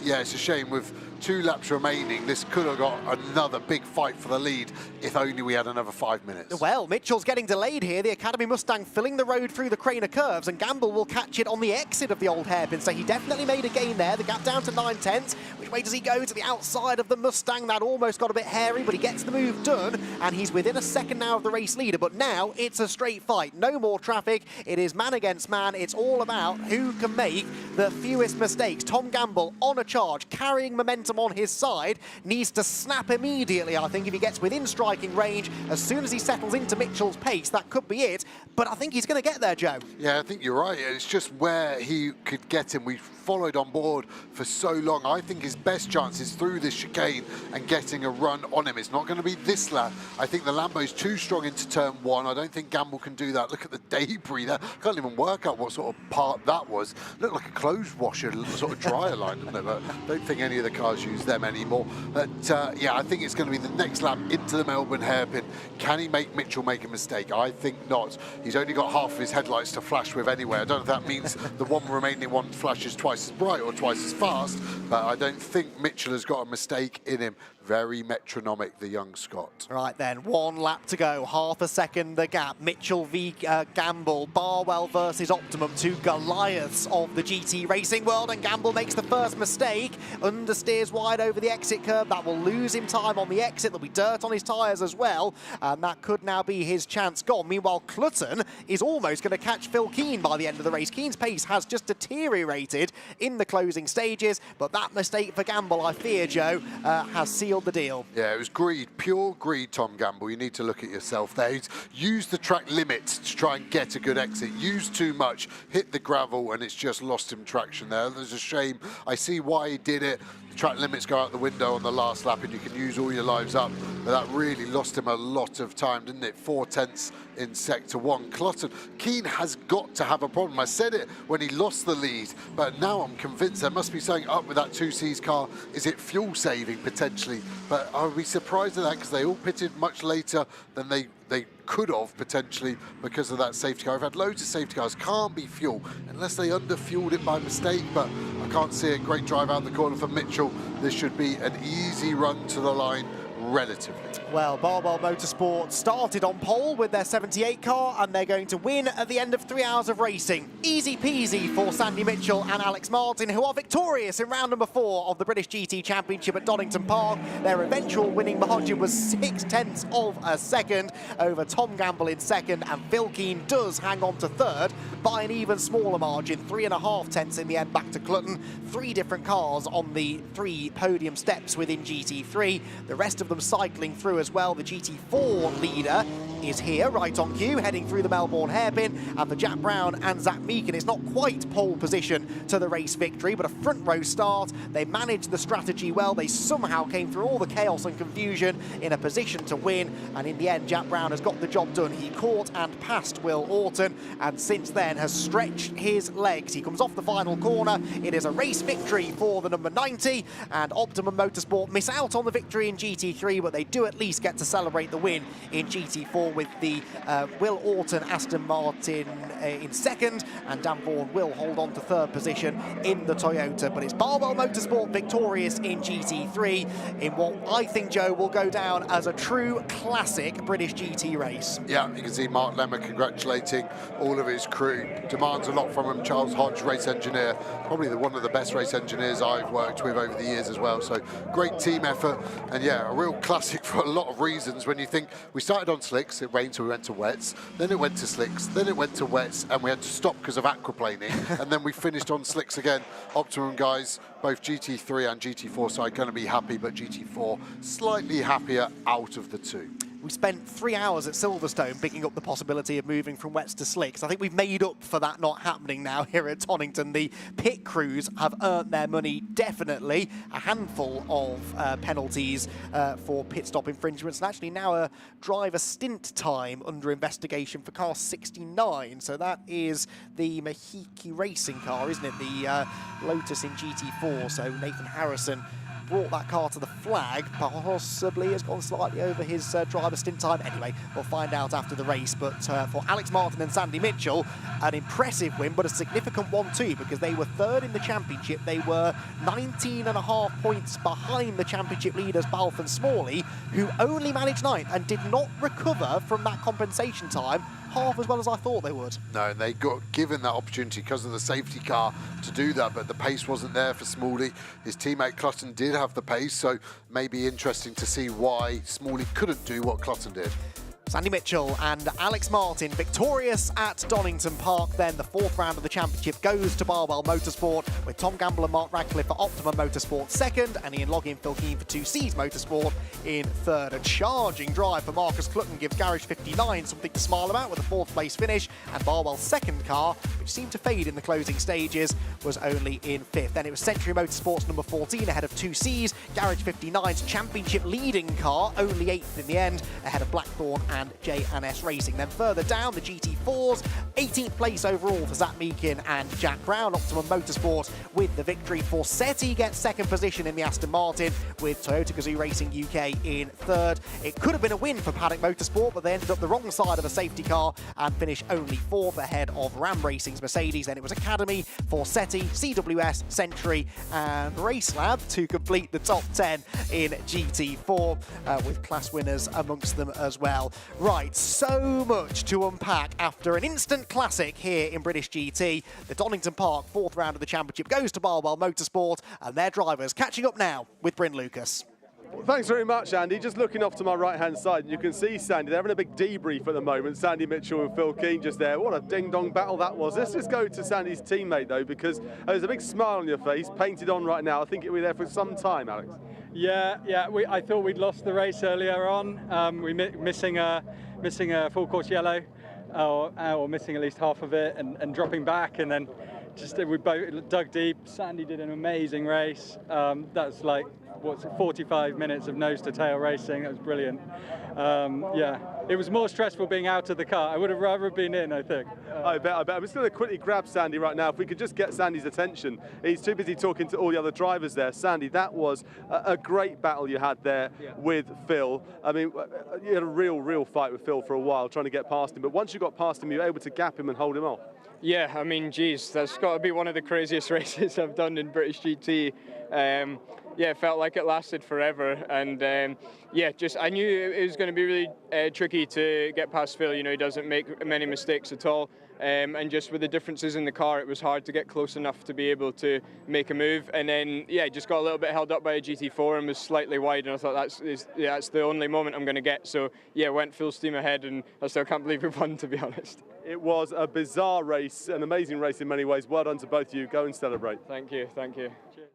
yeah, it's a shame with 2 laps remaining. This could have got another big fight for the lead if only we had another 5 minutes. Well, Mitchell's getting delayed here. The Academy Mustang filling the road through the crane of curves, and Gamble will catch it on the exit of the old hairpin. So he definitely made a gain there. The gap down to 9/10. Which way does he go? To the outside of the Mustang. That almost got a bit hairy, but he gets the move done, and he's within a second now of the race leader. But now it's a straight fight. No more traffic. It is man against man. It's all about who can make the fewest mistakes. Tom Gamble on a charge, carrying momentum on his side, needs to snap immediately, I think, if he gets within striking range. As soon as he settles into Mitchell's pace, that could be it. But I think he's going to get there, Joe. Yeah, I think you're right. It's just where he could get him. We've followed on board for so long. I think his best chance is through this chicane and getting a run on him. It's not going to be this lap. I think the Lambo's too strong into turn 1. I don't think Gamble can do that. Look at the debris there. Can't even work out what sort of part that was. Looked like a clothes washer, sort of dryer line, didn't it? But I don't think any of the cars use them anymore. But yeah, I think it's going to be the next lap into the Melbourne hairpin. Can he make Mitchell make a mistake? I think not. He's only got half of his headlights to flash with anyway. I don't know if that means the one remaining one flashes twice as bright or twice as fast, but I don't think Mitchell has got a mistake in him. Very metronomic, the young Scot. Right then, 1 lap to go, half a second the gap. Mitchell v Gamble, Barwell versus Optimum, 2 Goliaths of the GT racing world, and Gamble makes the first mistake, understeers wide over the exit curve. That will lose him time on the exit. There'll be dirt on his tyres as well, and that could now be his chance gone. Meanwhile, Clutton is almost going to catch Phil Keane by the end of the race. Keane's pace has just deteriorated in the closing stages, but that mistake for Gamble, I fear, Joe, has sealed the deal. Yeah, it was greed, pure greed, Tom Gamble. You need to look at yourself there. He's used the track limit to try and get a good exit, used too much, hit the gravel, and it's just lost him traction there. There's a shame. I see why he did it. The track limits go out the window on the last lap and you can use all your lives up, but that really lost him a lot of time, didn't it? 4/10 in sector 1. Clutton, Keane has got to have a problem. I said it when he lost the lead, but now I'm convinced there must be something up with that 2C's car. Is it fuel saving potentially? But I would be surprised at that because they all pitted much later than they could have potentially because of that safety car. I've had loads of safety cars, can't be fuel unless they under-fueled it by mistake, but I can't see a great drive out the corner for Mitchell. This should be an easy run to the line relatively. Well, Barwell Motorsports started on pole with their 78 car, and they're going to win at the end of 3 hours of racing. Easy peasy for Sandy Mitchell and Alex Martin, who are victorious in round number 4 of the British GT Championship at Donington Park. Their eventual winning margin was 0.6 of a second over Tom Gamble in second, and Phil Keane does hang on to third by an even smaller margin, 3.5 tenths in the end back to Clutton. 3 different cars on the 3 podium steps within GT3. The rest of them cycling through as well. The GT4 leader is here, right on cue, heading through the Melbourne hairpin, and for Jack Brown and Zach Meakin, it's not quite pole position to the race victory, but a front row start. They managed the strategy well. They somehow came through all the chaos and confusion in a position to win, and in the end, Jack Brown has got the job done. He caught and passed Will Orton, and since then has stretched his legs. He comes off the final corner. It is a race victory for the number 90, and Optimum Motorsport miss out on the victory in GT3, but they do at least get to celebrate the win in GT4 with the Will Orton Aston Martin in second, and Dan Vaughan will hold on to third position in the Toyota. But it's Barwell Motorsport victorious in GT3 in what I think, Joe, will go down as a true classic British GT race. Yeah, you can see Mark Lemmer congratulating all of his crew. Demands a lot from him. Charles Hodge, race engineer, probably one of the best race engineers I've worked with over the years as well. So great team effort, and yeah, a real classic for a lot of reasons. When you think we started on slicks, it rained, so we went to wets, then it went to slicks, then it went to wets, and we had to stop because of aquaplaning, and then we finished on slicks again. Optimum guys, both GT3 and GT4 side, going to be happy, but GT4 slightly happier out of the two. We spent 3 hours at Silverstone picking up the possibility of moving from wets to slicks. I think we've made up for that not happening now here at Donington. The pit crews have earned their money, definitely. A handful of penalties for pit stop infringements, and actually now a driver stint time under investigation for car 69. So that is the Mahiki racing car, isn't it? The Lotus in GT4. So Nathan Harrison brought that car to the flag, possibly has gone slightly over his driver stint time. Anyway, we'll find out after the race. But for Alex Martin and Sandy Mitchell, an impressive win, but a significant one too, because they were third in the championship. They were 19.5 points behind the championship leaders, Balfe and Smalley, who only managed ninth and did not recover from that compensation time half as well as I thought they would. No, and they got given that opportunity because of the safety car to do that, but the pace wasn't there for Smalley. His teammate Clutton did have the pace, so maybe interesting to see why Smalley couldn't do what Clutton did. Sandy Mitchell and Alex Martin victorious at Donington Park. Then the fourth round of the championship goes to Barwell Motorsport, with Tom Gamble and Mark Radcliffe for Optimum Motorsport second, and Ian Loggin and Phil Keane for 2Cs Motorsport in third. A charging drive for Marcus Clutton gives Garage 59 something to smile about with a fourth place finish, and Barwell's second car, which seemed to fade in the closing stages, was only in fifth. Then it was Century Motorsports number 14 ahead of 2Cs, Garage 59's championship leading car, only eighth in the end, ahead of Blackthorn and J&S Racing. Then further down, the GT4s, 18th place overall for Zach Meakin and Jack Brown. Optimum Motorsport with the victory. Forsetti gets second position in the Aston Martin, with Toyota Gazoo Racing UK in third. It could have been a win for Paddock Motorsport, but they ended up the wrong side of a safety car and finished only fourth ahead of Ram Racing's Mercedes. Then it was Academy, Forsetti, CWS, Century and Racelab to complete the top 10 in GT4, with class winners amongst them as well. Right, so much to unpack after an instant classic here in British GT. The Donington Park fourth round of the championship goes to Barwell Motorsport, and their drivers catching up now with Bryn Lucas. Well, thanks very much, Andy. Just looking off to my right-hand side, you can see Sandy. They're having a big debrief at the moment. Sandy Mitchell and Phil Keane just there. What a ding-dong battle that was. Let's just go to Sandy's teammate, though, because there's a big smile on your face, painted on right now. I think it'll be there for some time, Alex. Yeah. I thought we'd lost the race earlier on. We missing a full course yellow, or missing at least half of it, and dropping back, and then just we both dug deep. Sandy did an amazing race. That's like 45 minutes of nose to tail racing. That was brilliant. Yeah, it was more stressful being out of the car. I would have rather been in, I think. I bet. I'm just going to quickly grab Sandy right now. If we could just get Sandy's attention. He's too busy talking to all the other drivers there. Sandy, that was a great battle you had there with Phil. I mean, you had a real fight with Phil for a while, trying to get past him. But once you got past him, you were able to gap him and hold him off. Yeah, I mean, geez, that's got to be one of the craziest races I've done in British GT. Yeah, it felt like it lasted forever, and yeah, just I knew it was going to be really tricky to get past Phil. You know, he doesn't make many mistakes at all, and just with the differences in the car, it was hard to get close enough to be able to make a move. And then, yeah, just got a little bit held up by a GT4 and was slightly wide, and I thought that's the only moment I'm going to get. So yeah, went full steam ahead, and I still can't believe we won, to be honest. It was a bizarre race, an amazing race in many ways. Well done to both of you. Go and celebrate. Thank you. Thank you. Cheers.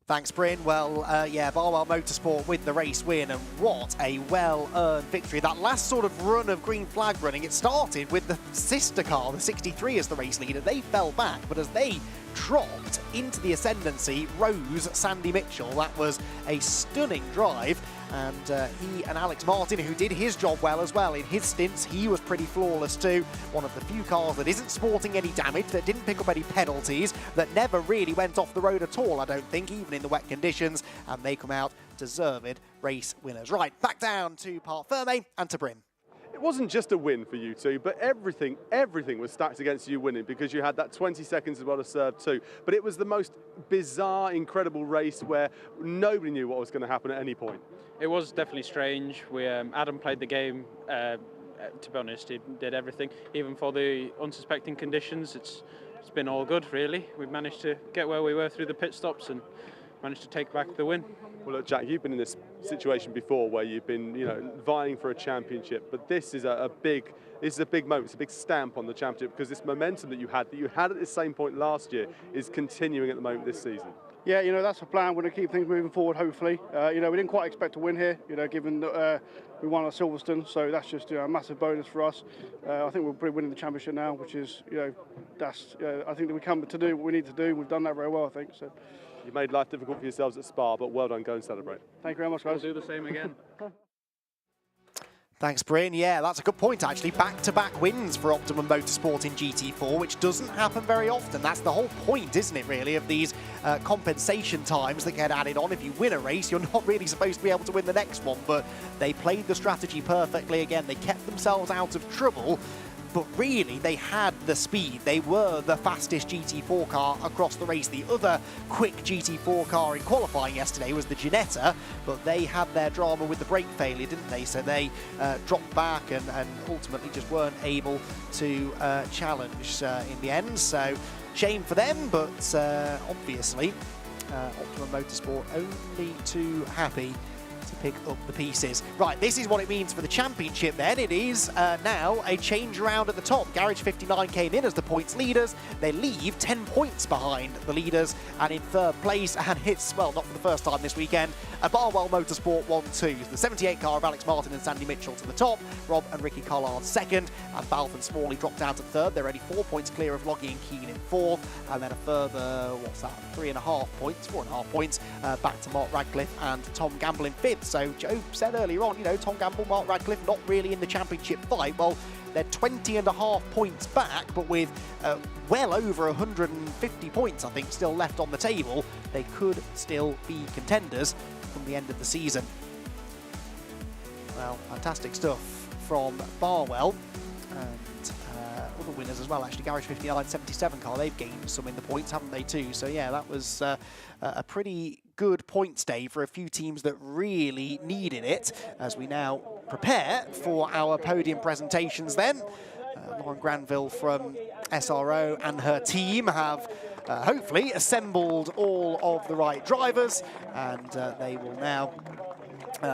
Thanks, Bryn. Well, yeah, Barwell Motorsport with the race win, and what a well-earned victory. That last sort of run of green flag running, it started with the sister car, the 63 as the race leader. They fell back, but as they dropped into the ascendancy, rose Sandy Mitchell. That was a stunning drive. And he and Alex Martin, who did his job well as well in his stints, he was pretty flawless too. One of the few cars that isn't sporting any damage, that didn't pick up any penalties, that never really went off the road at all, I don't think, even in the wet conditions. And they come out deserved race winners. Right, back down to Parc Fermé and to Bryn. wasn't just a win for you two, but everything was stacked against you winning, because you had that 20 seconds as well to serve too. But it was the most bizarre, incredible race where nobody knew what was going to happen at any point. It was definitely strange. Adam played the game. To be honest, he did everything, even for the unsuspecting conditions. It's been all good, really. We've managed to get where we were through the pit stops and managed to take back the win. Well, look, Jack, you've been in this situation before where you've been, vying for a championship, but this is a big moment. It's a big stamp on the championship, because this momentum that you had at the same point last year is continuing at the moment this season. Yeah, that's the plan. We're going to keep things moving forward, hopefully. We didn't quite expect to win here, given that we won at Silverstone, so that's just a massive bonus for us. I think we're probably winning the championship now, which is, I think that we come to do what we need to do. We've done that very well, I think. So. You made life difficult for yourselves at Spa, but well done. Go and celebrate. Thank you very much, guys. We'll do the same again. Thanks, Bryn. Yeah, that's a good point, actually. Back-to-back wins for Optimum Motorsport in GT4, which doesn't happen very often. That's the whole point, isn't it, really, of these compensation times that get added on. If you win a race, you're not really supposed to be able to win the next one, but they played the strategy perfectly again. They kept themselves out of trouble, but really, they had the speed. They were the fastest GT4 car across the race. The other quick GT4 car in qualifying yesterday was the Ginetta, but they had their drama with the brake failure, didn't they? So they dropped back and ultimately just weren't able to challenge in the end. So shame for them, but obviously Optimum Motorsport only too happy to pick up the pieces. Right, this is what it means for the championship then. It is now a change around at the top. Garage 59 came in as the points leaders. They leave 10 points behind the leaders and in third place, and it's, well, not for the first time this weekend, a Barwell Motorsport 1-2. The 78 car of Alex Martin and Sandy Mitchell to the top, Rob and Ricky Collard second, and Balf and Smalley dropped out at third. They're only 4 points clear of Loggy and Keane in fourth, and then a further, what's that, 4.5 points back to Mark Radcliffe and Tom Gamble in fifth. So Joe said earlier on, Tom Gamble, Mark Radcliffe not really in the championship fight. Well, they're 20.5 points back, but with well over 150 points, I think, still left on the table, they could still be contenders from the end of the season. Well, fantastic stuff from Barwell. And other winners as well, actually. Garage 59, 77 car, they've gained some in the points, haven't they, too? So, yeah, that was a pretty good points day for a few teams that really needed it, as we now prepare for our podium presentations then. Lauren Granville from SRO and her team have hopefully assembled all of the right drivers, and they will now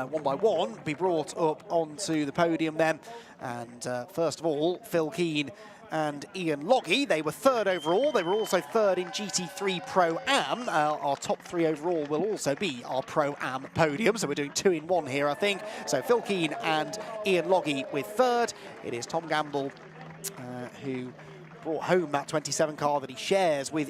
one by one be brought up onto the podium then. And first of all, Phil Keane and Ian Loggy. They were third overall. They were also third in GT3 Pro-Am. Our top three overall will also be our Pro-Am podium, so we're doing 2 in 1 here, I think. So Phil Keane and Ian Loggy with third. It is Tom Gamble who brought home that 27 car that he shares with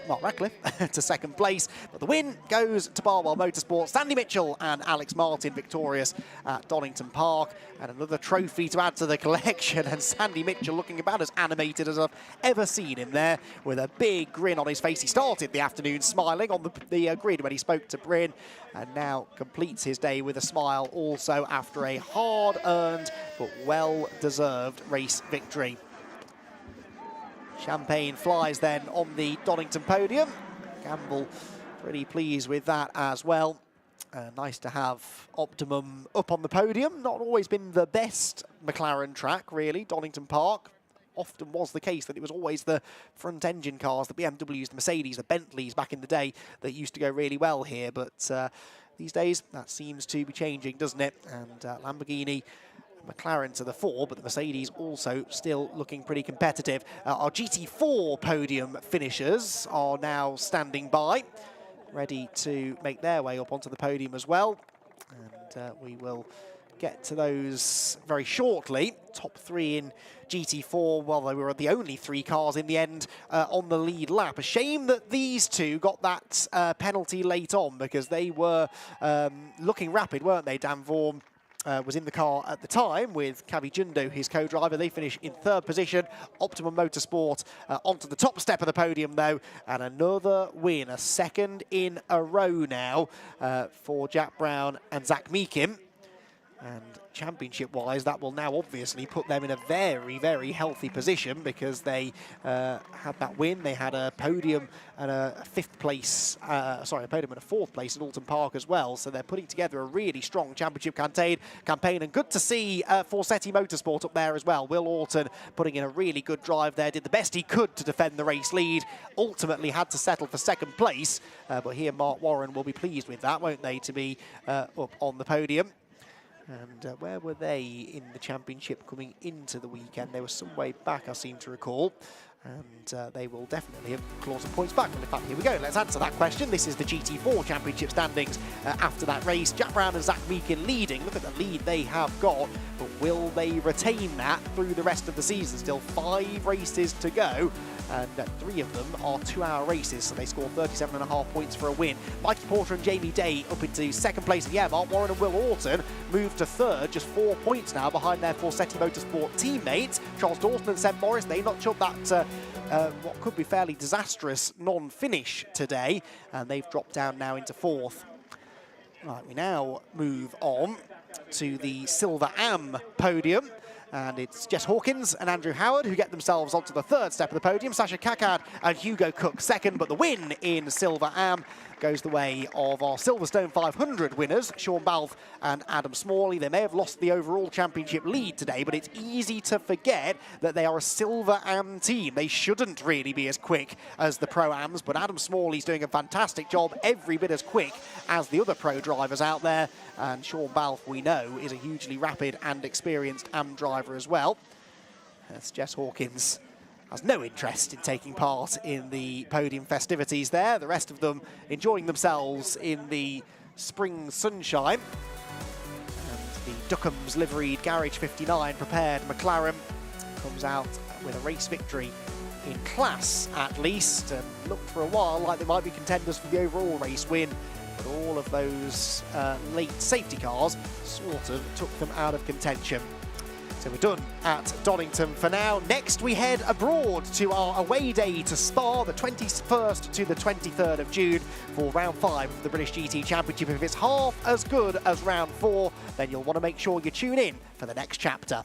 Mark Radcliffe to second place, but the win goes to Barwell Motorsport. Sandy Mitchell and Alex Martin victorious at Donington Park, and another trophy to add to the collection, and Sandy Mitchell looking about as animated as I've ever seen him there, with a big grin on his face. He started the afternoon smiling on the grid when he spoke to Bryn, and now completes his day with a smile also after a hard-earned but well-deserved race victory. Champagne flies then on the Donington podium. Gamble pretty pleased with that as well. Nice to have Optimum up on the podium. Not always been the best McLaren track, really, Donington Park. Often was the case that it was always the front engine cars, the BMWs, the Mercedes, the Bentleys back in the day that used to go really well here. But these days, that seems to be changing, doesn't it? And Lamborghini, McLaren to the fore, but the Mercedes also still looking pretty competitive. Our GT4 podium finishers are now standing by, ready to make their way up onto the podium as well. And we will get to those very shortly. Top 3 in GT4, well, they were the only 3 cars in the end on the lead lap. A shame that these two got that penalty late on, because they were looking rapid, weren't they? Dan Vorm was in the car at the time with Kavi Jundo, his co-driver. They finish in third position. Optimum Motorsport onto the top step of the podium, though, and another win, a second in a row now for Jack Brown and Zach Meekin. And championship-wise, that will now obviously put them in a very, very healthy position because they had that win. They had a podium and a a podium and a 4th place at Alton Park as well. So they're putting together a really strong championship campaign. And good to see SRO Motorsport up there as well. Will Orton putting in a really good drive there, did the best he could to defend the race lead. Ultimately had to settle for 2nd place, but he and Mark Warren will be pleased with that, won't they, to be up on the podium. And where were they in the championship coming into the weekend? They were some way back, I seem to recall. And they will definitely have clawed some points back. Well, in fact, here we go. Let's answer that question. This is the GT4 Championship standings after that race. Jack Brown and Zach Meakin leading. Look at the lead they have got. But will they retain that through the rest of the season? Still 5 races to go. And 3 of them are 2-hour races, so they score 37.5 points for a win. Mikey Porter and Jamie Day up into 2nd place. And yeah, Mark Warren and Will Orton moved to 3rd, just 4 points now behind their SRO Motorsport teammates. Charles Dawson and Seb Morris, they notch up that what could be fairly disastrous non-finish today, and they've dropped down now into 4th. Right, we now move on to the Silver Am podium. And it's Jess Hawkins and Andrew Howard who get themselves onto the 3rd step of the podium. Sasha Kakad and Hugo Cook 2nd, but the win in Silver Am goes the way of our Silverstone 500 winners, Sean Balfe and Adam Smalley. They may have lost the overall championship lead today, but it's easy to forget that they are a Silver Am team. They shouldn't really be as quick as the Pro-Ams, but Adam Smalley's doing a fantastic job, every bit as quick as the other pro drivers out there. And Sean Balfe, we know, is a hugely rapid and experienced Am driver as well. As Jess Hawkins has no interest in taking part in the podium festivities there. The rest of them enjoying themselves in the spring sunshine. And the Duckham's liveried Garage 59 prepared McLaren comes out with a race victory in class at least, and looked for a while like they might be contenders for the overall race win. But all of those late safety cars sort of took them out of contention. So we're done at Donington for now. Next we head abroad to our away day to Spa, the 21st to the 23rd of June for round 5 of the British GT Championship. If it's half as good as round 4, then you'll want to make sure you tune in for the next chapter.